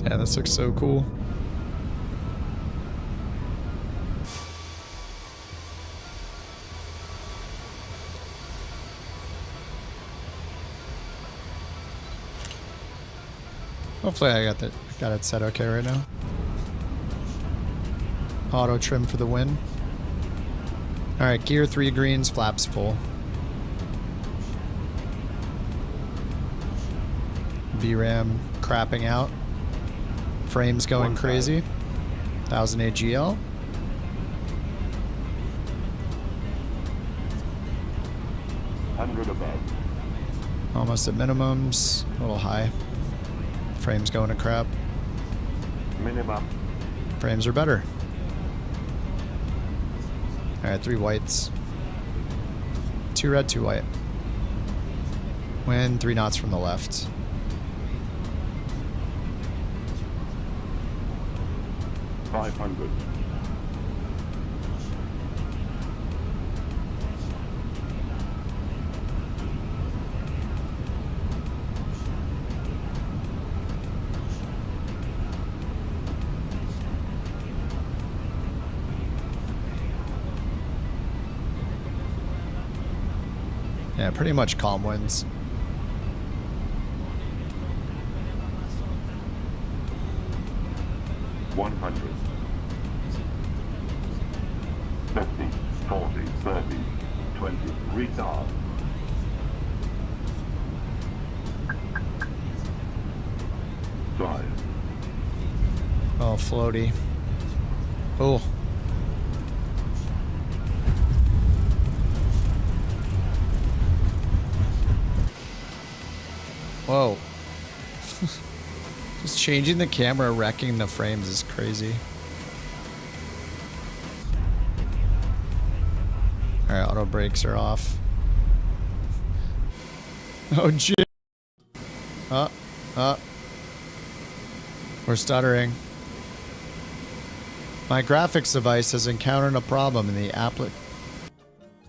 Yeah, this looks so cool. Hopefully I got it set okay right now. Auto trim for the win. Alright, gear 3 greens, flaps full. VRAM crapping out. Frames going crazy. 1,000 AGL. Almost at minimums. A little high. Frames going to crap.
Minimum.
Frames are better. Alright, 3 whites. 2 red, 2 white. Wind 3 knots from the left.
$500.
Yeah, pretty much calm winds.
$100. 50, 40, 30, 20. Retard. Drive.
Oh, floaty. Oh. Whoa. Just changing the camera, wrecking the frames is crazy. Alright, auto brakes are off. Oh, gee. We're stuttering. My graphics device has encountered a problem in the applet.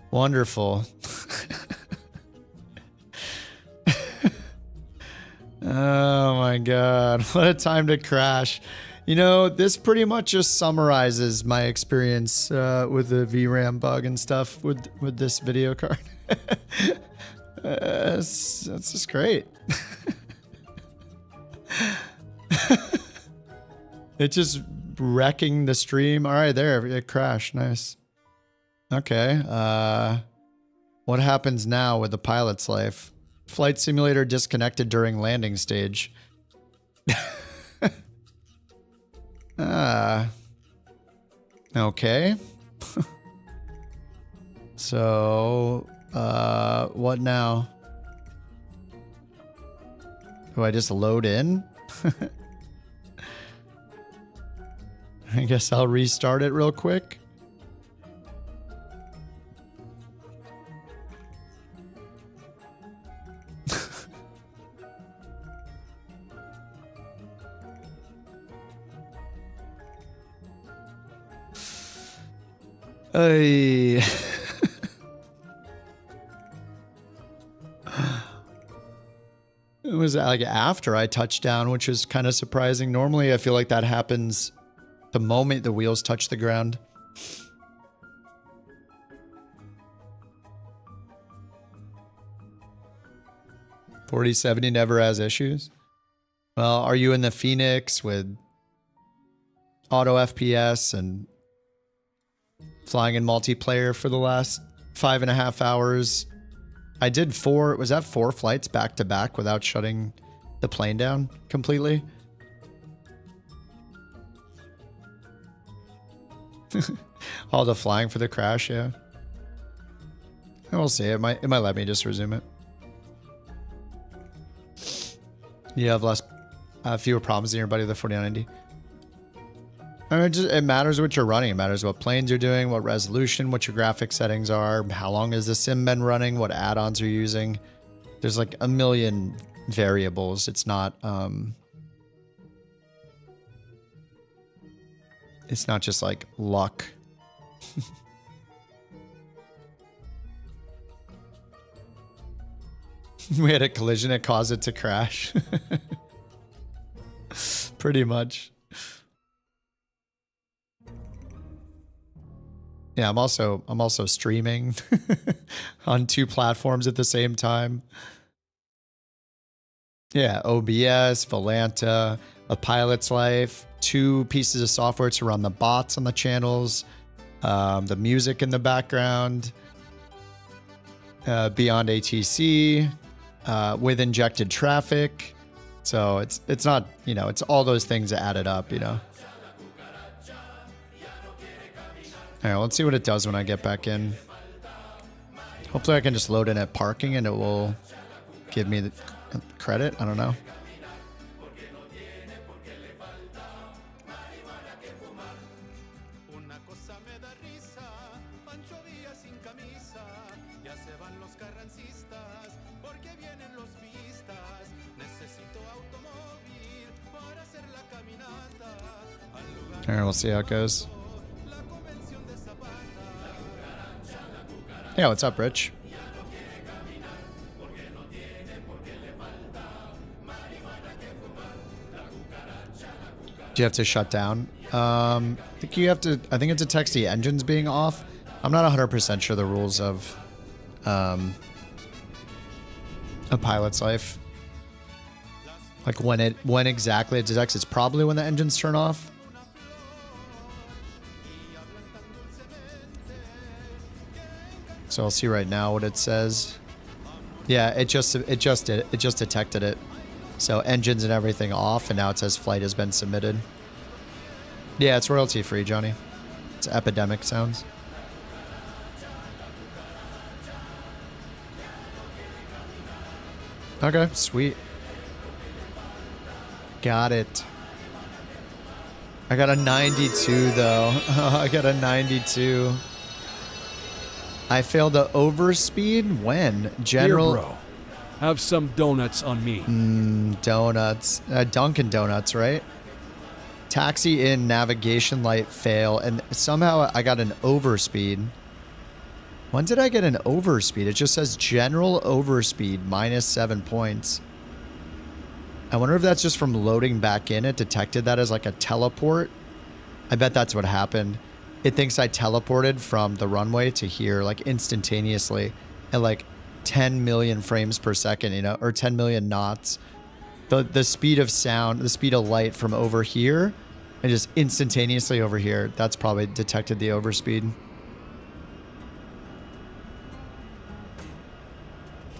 Wonderful. Oh my god, what a time to crash. You know, this pretty much just summarizes my experience with the VRAM bug and stuff with this video card. That's just great. It's just wrecking the stream. All right, there, it crashed. Nice. Okay. What happens now with the pilot's life? Flight simulator disconnected during landing stage. Okay. So, what now? Do I just load in? I guess I'll restart it real quick. Hey. It was like after I touched down, which is kind of surprising. Normally, I feel like that happens the moment the wheels touch the ground. $4070 never has issues. Well, are you in the Fenix with auto FPS and flying in multiplayer for the last 5.5 hours? I did was that 4 flights back to back without shutting the plane down completely? All the flying for the crash, yeah. We'll see. It might let me just resume it. You have fewer problems than your buddy with the 4990. I mean, it matters what you're running. It matters what planes you're doing, what resolution, what your graphic settings are, how long has the sim been running, what add-ons you're using. There's like a million variables. It's not it's not just like luck. We had a collision that caused it to crash. Pretty much. Yeah, I'm also streaming on 2 platforms at the same time. Yeah, OBS, Volanta, A Pilot's Life, 2 pieces of software to run the bots on the channels, the music in the background, Beyond ATC, with injected traffic. So it's not, you know, it's all those things added up, you know. All right, let's see what it does when I get back in. Hopefully I can just load in at parking and it will give me the credit. I don't know. All right, we'll see how it goes. Yeah, what's up, Rich? Do you have to shut down? I think you have to. I think it's a text the engines being off. I'm not 100% sure the rules of a pilot's life. Like when exactly it detects, it's probably when the engines turn off. So I'll see right now what it says. Yeah, it just detected it. So engines and everything off, and now it says flight has been submitted. Yeah, it's royalty free, Johnny. It's epidemic sounds. Okay, sweet. Got it. I got a 92 though. I got a 92. I failed to overspeed when? General.
Here, bro. Have some donuts on me.
Donuts. Dunkin' Donuts, right? Taxi in, navigation light fail, and somehow I got an overspeed. When did I get an overspeed? It just says general overspeed, -7 points. I wonder if that's just from loading back in. It detected that as like a teleport. I bet that's what happened. It thinks I teleported from the runway to here like instantaneously at like 10 million frames per second, you know, or 10 million knots. The speed of sound, the speed of light from over here and just instantaneously over here. That's probably detected the overspeed.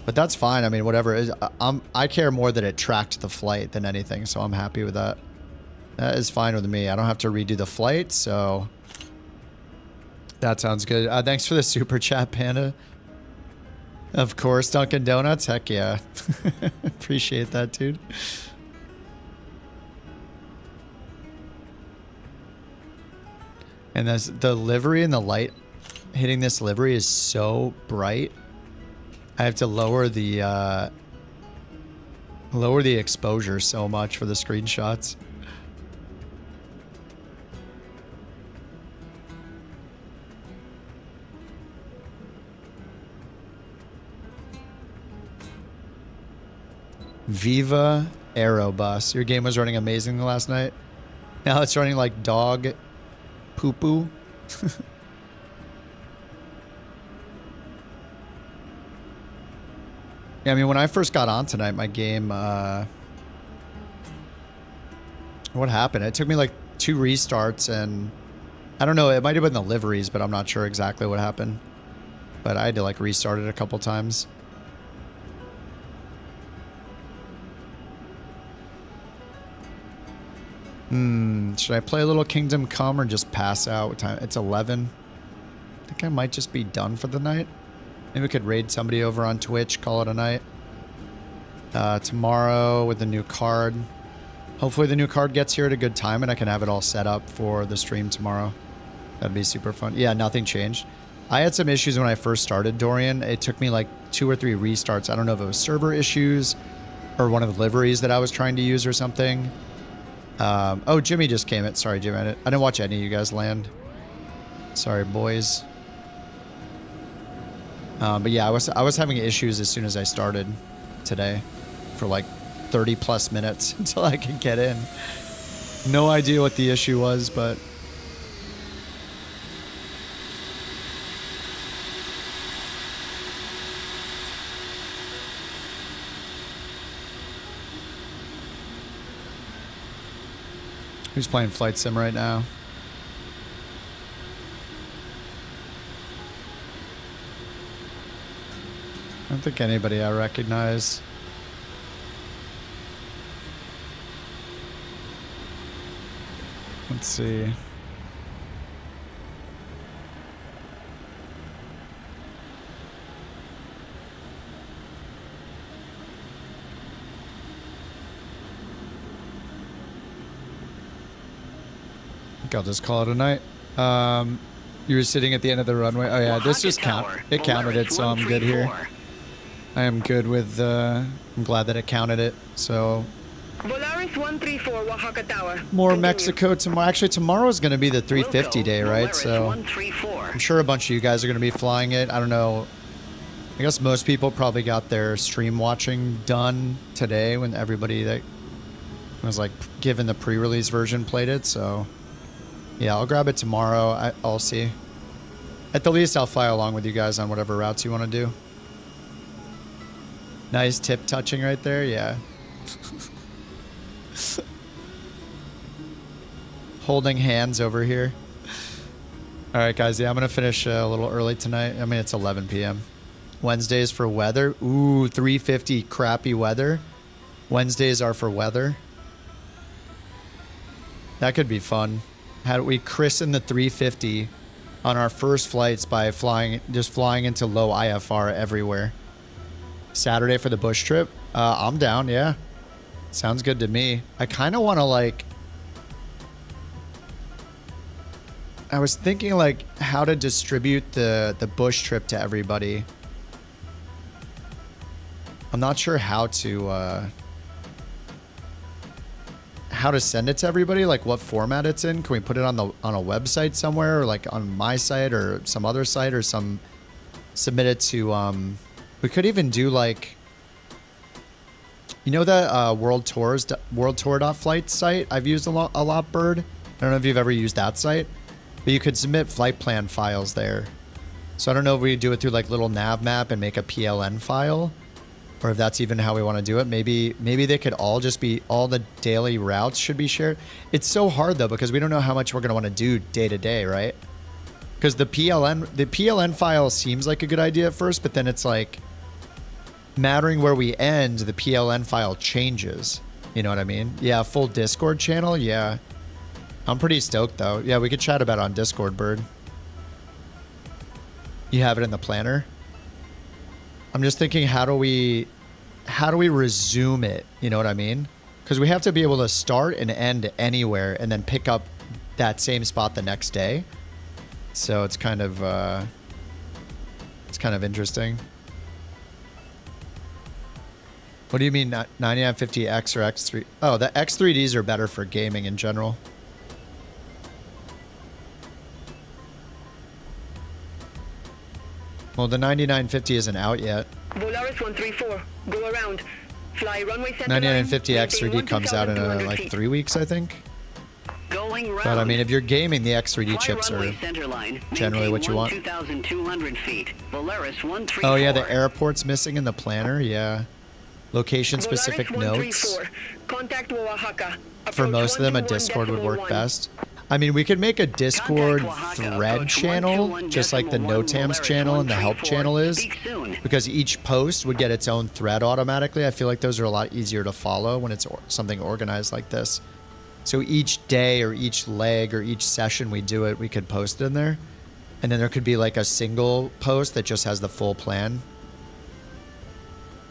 But that's fine. I mean, whatever it is, I care more that it tracked the flight than anything, so I'm happy with that. That is fine with me. I don't have to redo the flight, so that sounds good. Thanks for the super chat, Panda. Of course, Dunkin' Donuts. Heck yeah. Appreciate that, dude. And the livery and the light hitting this livery is so bright. I have to lower the exposure so much for the screenshots. Viva Aerobus. Your game was running amazing last night. Now it's running like dog poo-poo. Yeah, I mean, when I first got on tonight, my game, what happened? It took me like 2 restarts and I don't know, it might have been the liveries, but I'm not sure exactly what happened. But I had to like restart it a couple times. Should I play a little Kingdom Come or just pass out? What time? It's 11. I think I might just be done for the night. Maybe we could raid somebody over on Twitch, call it a night. Tomorrow with the new card. Hopefully the new card gets here at a good time and I can have it all set up for the stream tomorrow. That'd be super fun. Yeah, nothing changed. I had some issues when I first started, Dorian. It took me like 2 or 3 restarts. I don't know if it was server issues or one of the liveries that I was trying to use or something. Oh, Jimmy just came in. Sorry, Jimmy. I didn't watch any of you guys land. Sorry, boys. But yeah, I was having issues as soon as I started today for like 30 plus minutes until I could get in. No idea what the issue was, but who's playing Flight Sim right now? I don't think anybody I recognize. Let's see. I think I'll just call it a night. You were sitting at the end of the runway. Oh yeah, this just counted. It counted it, so I'm good here. I am good with, I'm glad that it counted it, so.
Volaris 134, Oaxaca Tower.
More Continue. Mexico tomorrow. Actually, tomorrow is going to be the 350 day, right? So I'm sure a bunch of you guys are going to be flying it. I don't know. I guess most people probably got their stream watching done today when everybody that was like given the pre-release version played it. So yeah, I'll grab it tomorrow. I'll see. At the least, I'll fly along with you guys on whatever routes you want to do. Nice tip touching right there. Yeah. Holding hands over here. All right, guys. Yeah, I'm going to finish a little early tonight. I mean, it's 11 p.m. Wednesdays for weather. Ooh, 350 crappy weather. Wednesdays are for weather. That could be fun. How do we christen the 350 on our first flights by just flying into low IFR everywhere? Saturday for the bush trip. I'm down. Yeah. Sounds good to me. I kind of want to like, I was thinking like how to distribute the bush trip to everybody. I'm not sure how to send it to everybody, like what format it's in. Can we put it on a website somewhere, or like on my site or some other site, or submit it to we could even do like, you know, that world tour.flight site I've used a lot, Bird. I don't know if you've ever used that site, but you could submit flight plan files there. So I don't know if we do it through like little nav map and make a PLN file, or if that's even how we want to do it. Maybe they could all just be, all the daily routes should be shared. It's so hard though, because we don't know how much we're going to want to do day to day, right? Because the PLN file seems like a good idea at first, but then it's like, mattering where we end, the PLN file changes. You know what I mean? Yeah, full Discord channel. Yeah. I'm pretty stoked though. Yeah, we could chat about it on Discord, Bird. You have it in the planner? I'm just thinking, how do we resume it? You know what I mean? Because we have to be able to start and end anywhere and then pick up that same spot the next day. So it's kind of interesting. What do you mean 9950X or X3? Oh, the X3Ds are better for gaming in general. Well, the 9950 isn't out yet.
Volaris 134, go around. Fly runway
9950 X3D comes out in like 3 weeks, I think.
Going round.
But I mean, if you're gaming, the X3D chips are generally what you want.
2,200 feet. Volaris 134.
Oh yeah, the airport's missing in the planner. Yeah. Location-specific notes. For most of them, a Discord would work best. I mean, we could make a Discord thread channel, just like the NOTAMs channel and the help channel is, because each post would get its own thread automatically. I feel like those are a lot easier to follow when it's something organized like this. So each day or each leg or each session we do it, we could post it in there. And then there could be like a single post that just has the full plan.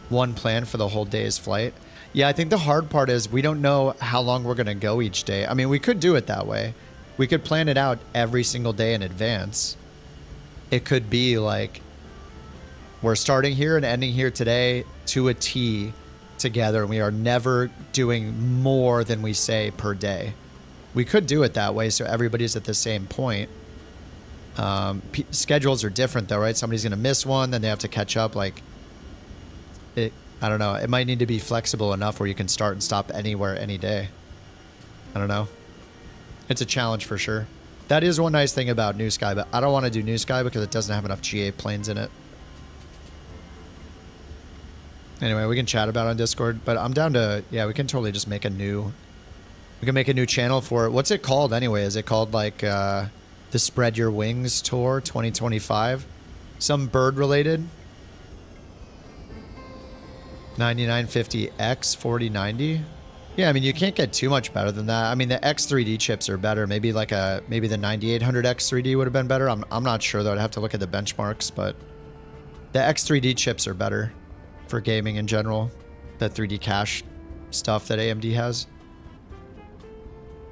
One plan for the whole day's flight. Yeah, I think the hard part is we don't know how long we're going to go each day. I mean, we could do it that way. We could plan it out every single day in advance. It could be like we're starting here and ending here today to a T together, and we are never doing more than we say per day. We could do it that way so everybody's at the same point. Schedules are different though, right? Somebody's going to miss one, then they have to catch up. Like, I don't know. It might need to be flexible enough where you can start and stop anywhere, any day. I don't know. It's a challenge for sure. That is one nice thing about New Sky, but I don't want to do New Sky because it doesn't have enough GA planes in it. Anyway, we can chat about it on Discord, but I'm down to, yeah, we can totally just make a new, we can make a new channel for it. What's it called anyway? Is it called like the Spread Your Wings Tour 2025? Some bird related? 9950X 4090. Yeah, I mean, you can't get too much better than that. I mean, the X3D chips are better. Maybe like maybe the 9800 X3D would have been better. I'm not sure though. I'd have to look at the benchmarks, but the X3D chips are better for gaming in general. The 3D cache stuff that AMD has.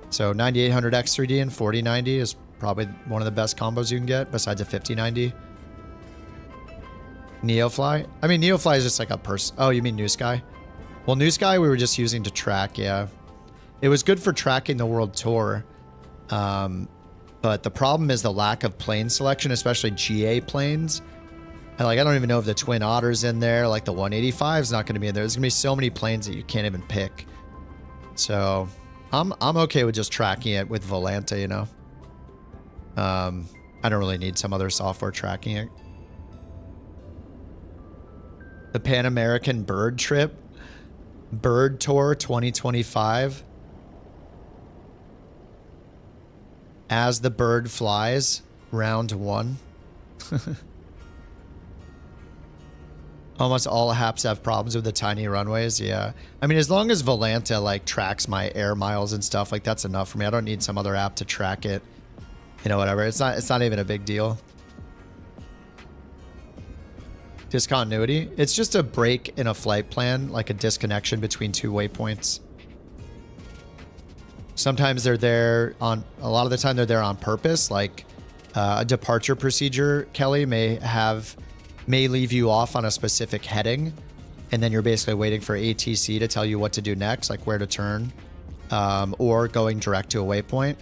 So 9800 X3D and 4090 is probably one of the best combos you can get besides a 5090. Neofly? I mean, Neofly is just like a person. Oh, you mean New Sky? Well, New Sky we were just using to track, yeah. It was good for tracking the world tour. But the problem is the lack of plane selection, especially GA planes. And like, I don't even know if the Twin Otter's in there. Like the 185 is not going to be in there. There's going to be so many planes that you can't even pick. So I'm okay with just tracking it with Volanta, you know. I don't really need some other software tracking it. The Pan American Bird Trip. Bird Tour 2025. As the Bird Flies, round 1. Almost all HAPs have problems with the tiny runways. Yeah. I mean, as long as Volanta like tracks my air miles and stuff, like that's enough for me. I don't need some other app to track it. You know, whatever. It's not even a big deal. Discontinuity. It's just a break in a flight plan, like a disconnection between 2 waypoints. Sometimes they're there on, a lot of the time they're there on purpose. Like a departure procedure, Kelly, may leave you off on a specific heading, and then you're basically waiting for ATC to tell you what to do next, like where to turn, or going direct to a waypoint.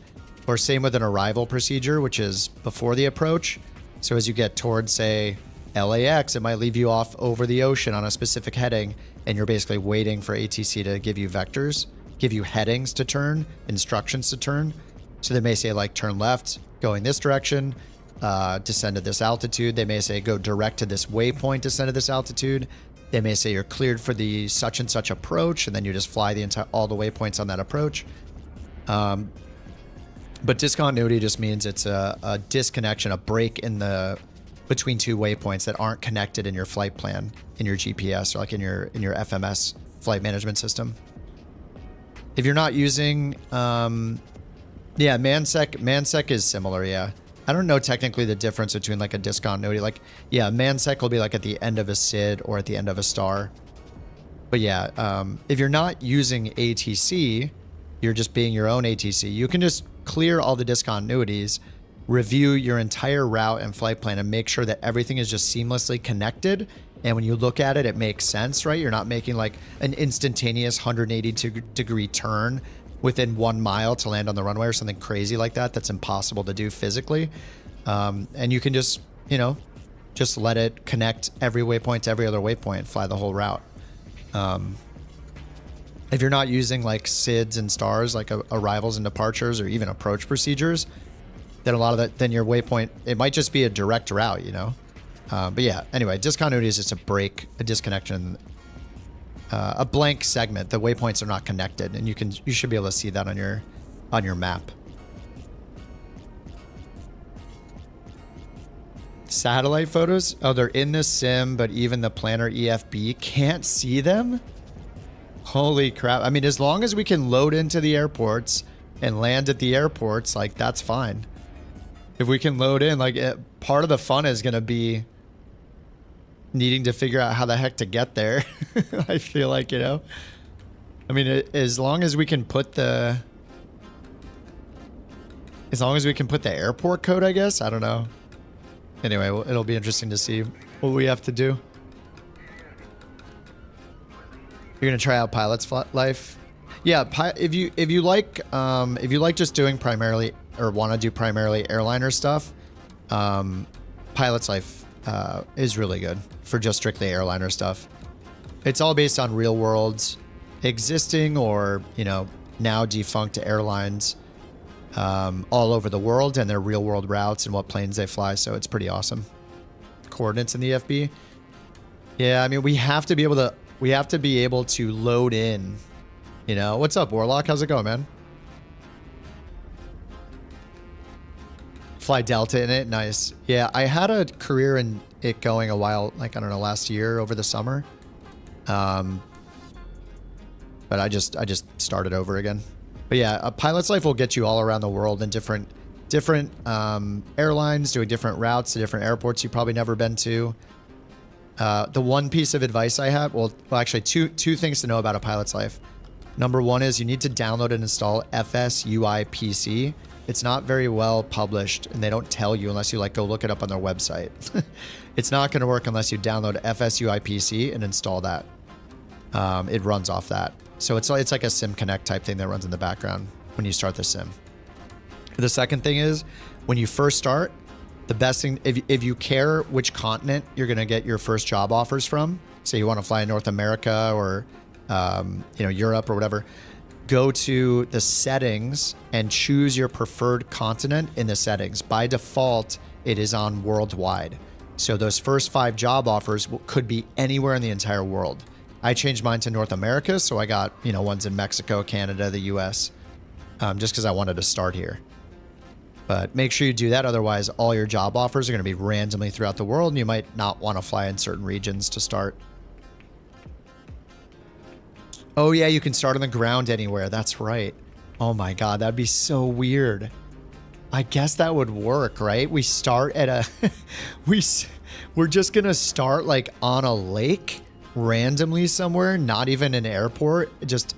Or same with an arrival procedure, which is before the approach. So as you get towards, say, LAX, it might leave you off over the ocean on a specific heading, and you're basically waiting for ATC to give you vectors, give you headings to turn, instructions to turn. So they may say like turn left, going this direction, descend to this altitude. They may say go direct to this waypoint, descend to this altitude. They may say you're cleared for the such and such approach, and then you just fly all the waypoints on that approach. But discontinuity just means it's a disconnection, a break in the between 2 waypoints that aren't connected in your flight plan, in your GPS, or like in your FMS flight management system. If you're not using, yeah, Mansec is similar. Yeah, I don't know technically the difference between like a discontinuity. Like, yeah, Mansec will be like at the end of a SID or at the end of a star. But yeah, if you're not using ATC, you're just being your own ATC. You can just clear all the discontinuities, review your entire route and flight plan, and make sure that everything is just seamlessly connected. And when you look at it, it makes sense, right? You're not making like an instantaneous 180-degree turn within 1 mile to land on the runway or something crazy like that. That's impossible to do physically. And you can just, you know, just let it connect every waypoint to every other waypoint, fly the whole route. If you're not using like SIDs and stars, like arrivals and departures, or even approach procedures, then a lot of that, then your waypoint, it might just be a direct route, you know? But yeah, anyway, discontinuity is just a break, a disconnection, a blank segment. The waypoints are not connected, and you should be able to see that on your map. Satellite photos? Oh, they're in the sim, but even the planner EFB can't see them? Holy crap. I mean, as long as we can load into the airports and land at the airports, like, that's fine. If we can load in, like, part of the fun is going to be needing to figure out how the heck to get there. I feel like, you know? I mean, as long as we can put the... As long as we can put the airport code, I guess? I don't know. Anyway, it'll be interesting to see what we have to do. You're gonna try out Pilot's Life? Yeah, if you like just doing primarily, or want to do primarily airliner stuff, Pilot's Life is really good for just strictly airliner stuff. It's all based on real world existing, or, you know, now defunct airlines all over the world, and their real world routes and what planes they fly. So it's pretty awesome. Coordinates in the FB. Yeah, I mean, we have to be able to load in, you know. What's up, Warlock? How's it going, man? Fly Delta in it. Nice. Yeah, I had a career in it going a while, like, I don't know, last year over the summer. But I just started over again. But yeah, a Pilot's Life will get you all around the world in different airlines, doing different routes to different airports you've probably never been to. The one piece of advice I have, well actually two things to know about a Pilot's Life. Number one is you need to download and install FSUI PC. It's not very well published, and they don't tell you unless you like go look it up on their website. It's not going to work unless you download FSUI PC and install that. It runs off that. So it's like a Sim Connect type thing that runs in the background when you start the sim. The second thing is, when you first start, the best thing, if you care which continent you're going to get your first job offers from, say you want to fly in North America or you know, Europe or whatever, go to the settings and choose your preferred continent in the settings. By default, it is on worldwide. So those first 5 job offers could be anywhere in the entire world. I changed mine to North America, so I got, you know, ones in Mexico, Canada, the US, just because I wanted to start here. But make sure you do that, otherwise all your job offers are going to be randomly throughout the world, and you might not want to fly in certain regions to start. Oh yeah, you can start on the ground anywhere. That's right. Oh my god, that'd be so weird. I guess that would work, right? We start at a... we're just going to start like on a lake randomly somewhere, not even an airport, just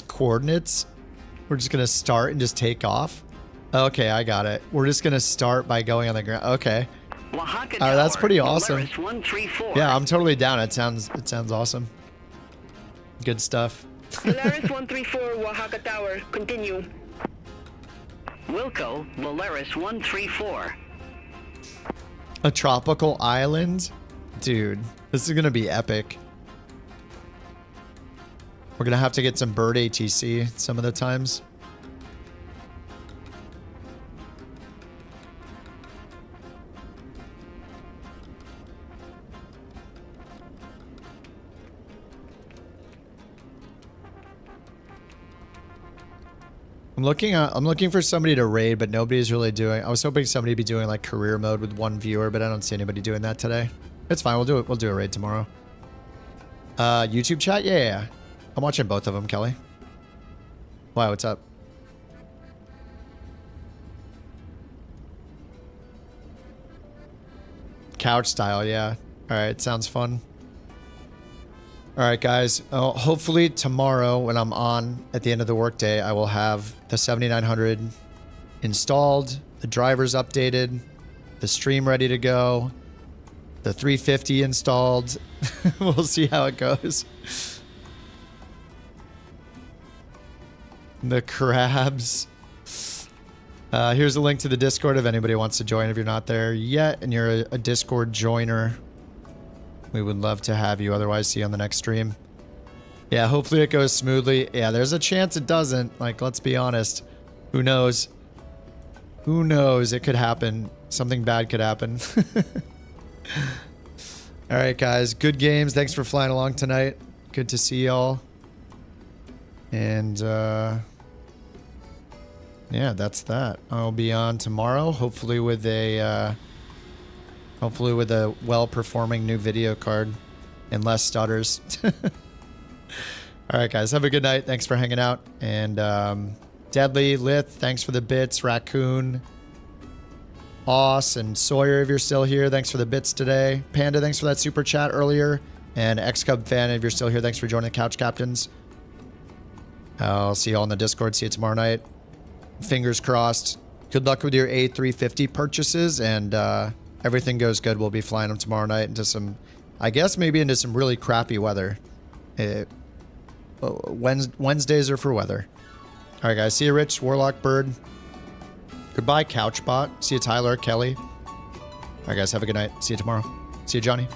coordinates. We're just going to start and just take off. Okay, I got it. We're just going to start by going on the ground. Okay. That's pretty awesome. Yeah, I'm totally down. It sounds awesome. Good stuff.
Polaris 134, Oaxaca Tower. Continue.
Wilco, Polaris 134.
A tropical island? Dude, this is going to be epic. We're going to have to get some bird ATC some of the times. I'm looking for somebody to raid, but nobody's really doing. I was hoping somebody would be doing like career mode with 1 viewer, but I don't see anybody doing that today. It's fine. We'll do it. We'll do a raid tomorrow. YouTube chat? Yeah. I'm watching both of them, Kelly. Why? What's up? Couch style, yeah. All right, sounds fun. All right, guys. Hopefully tomorrow when I'm on at the end of the workday, I will have the 7900 installed, the drivers updated, the stream ready to go, the 350 installed. We'll see how it goes. The crabs. Here's a link to the Discord if anybody wants to join if you're not there yet and you're a Discord joiner. We would love to have you. Otherwise, see you on the next stream. Yeah, hopefully it goes smoothly. Yeah, there's a chance it doesn't. Like, let's be honest. Who knows? Who knows? It could happen. Something bad could happen. All right, guys. Good games. Thanks for flying along tonight. Good to see y'all. And, yeah, that's that. I'll be on tomorrow, hopefully with a well-performing new video card and less stutters. All right, guys. Have a good night. Thanks for hanging out. And Deadly, Lith, thanks for the bits. Raccoon, Oss, and Sawyer, if you're still here, thanks for the bits today. Panda, thanks for that super chat earlier. And X-Cub fan, if you're still here, thanks for joining the Couch Captains. I'll see you all in the Discord. See you tomorrow night. Fingers crossed. Good luck with your A350 purchases, and everything goes good. We'll be flying them tomorrow night into some, I guess maybe into some really crappy weather. Wednesdays are for weather. All right, guys. See you, Rich, Warlock, Bird. Goodbye, Couchbot. See you, Tyler, Kelly. All right, guys. Have a good night. See you tomorrow. See you, Johnny.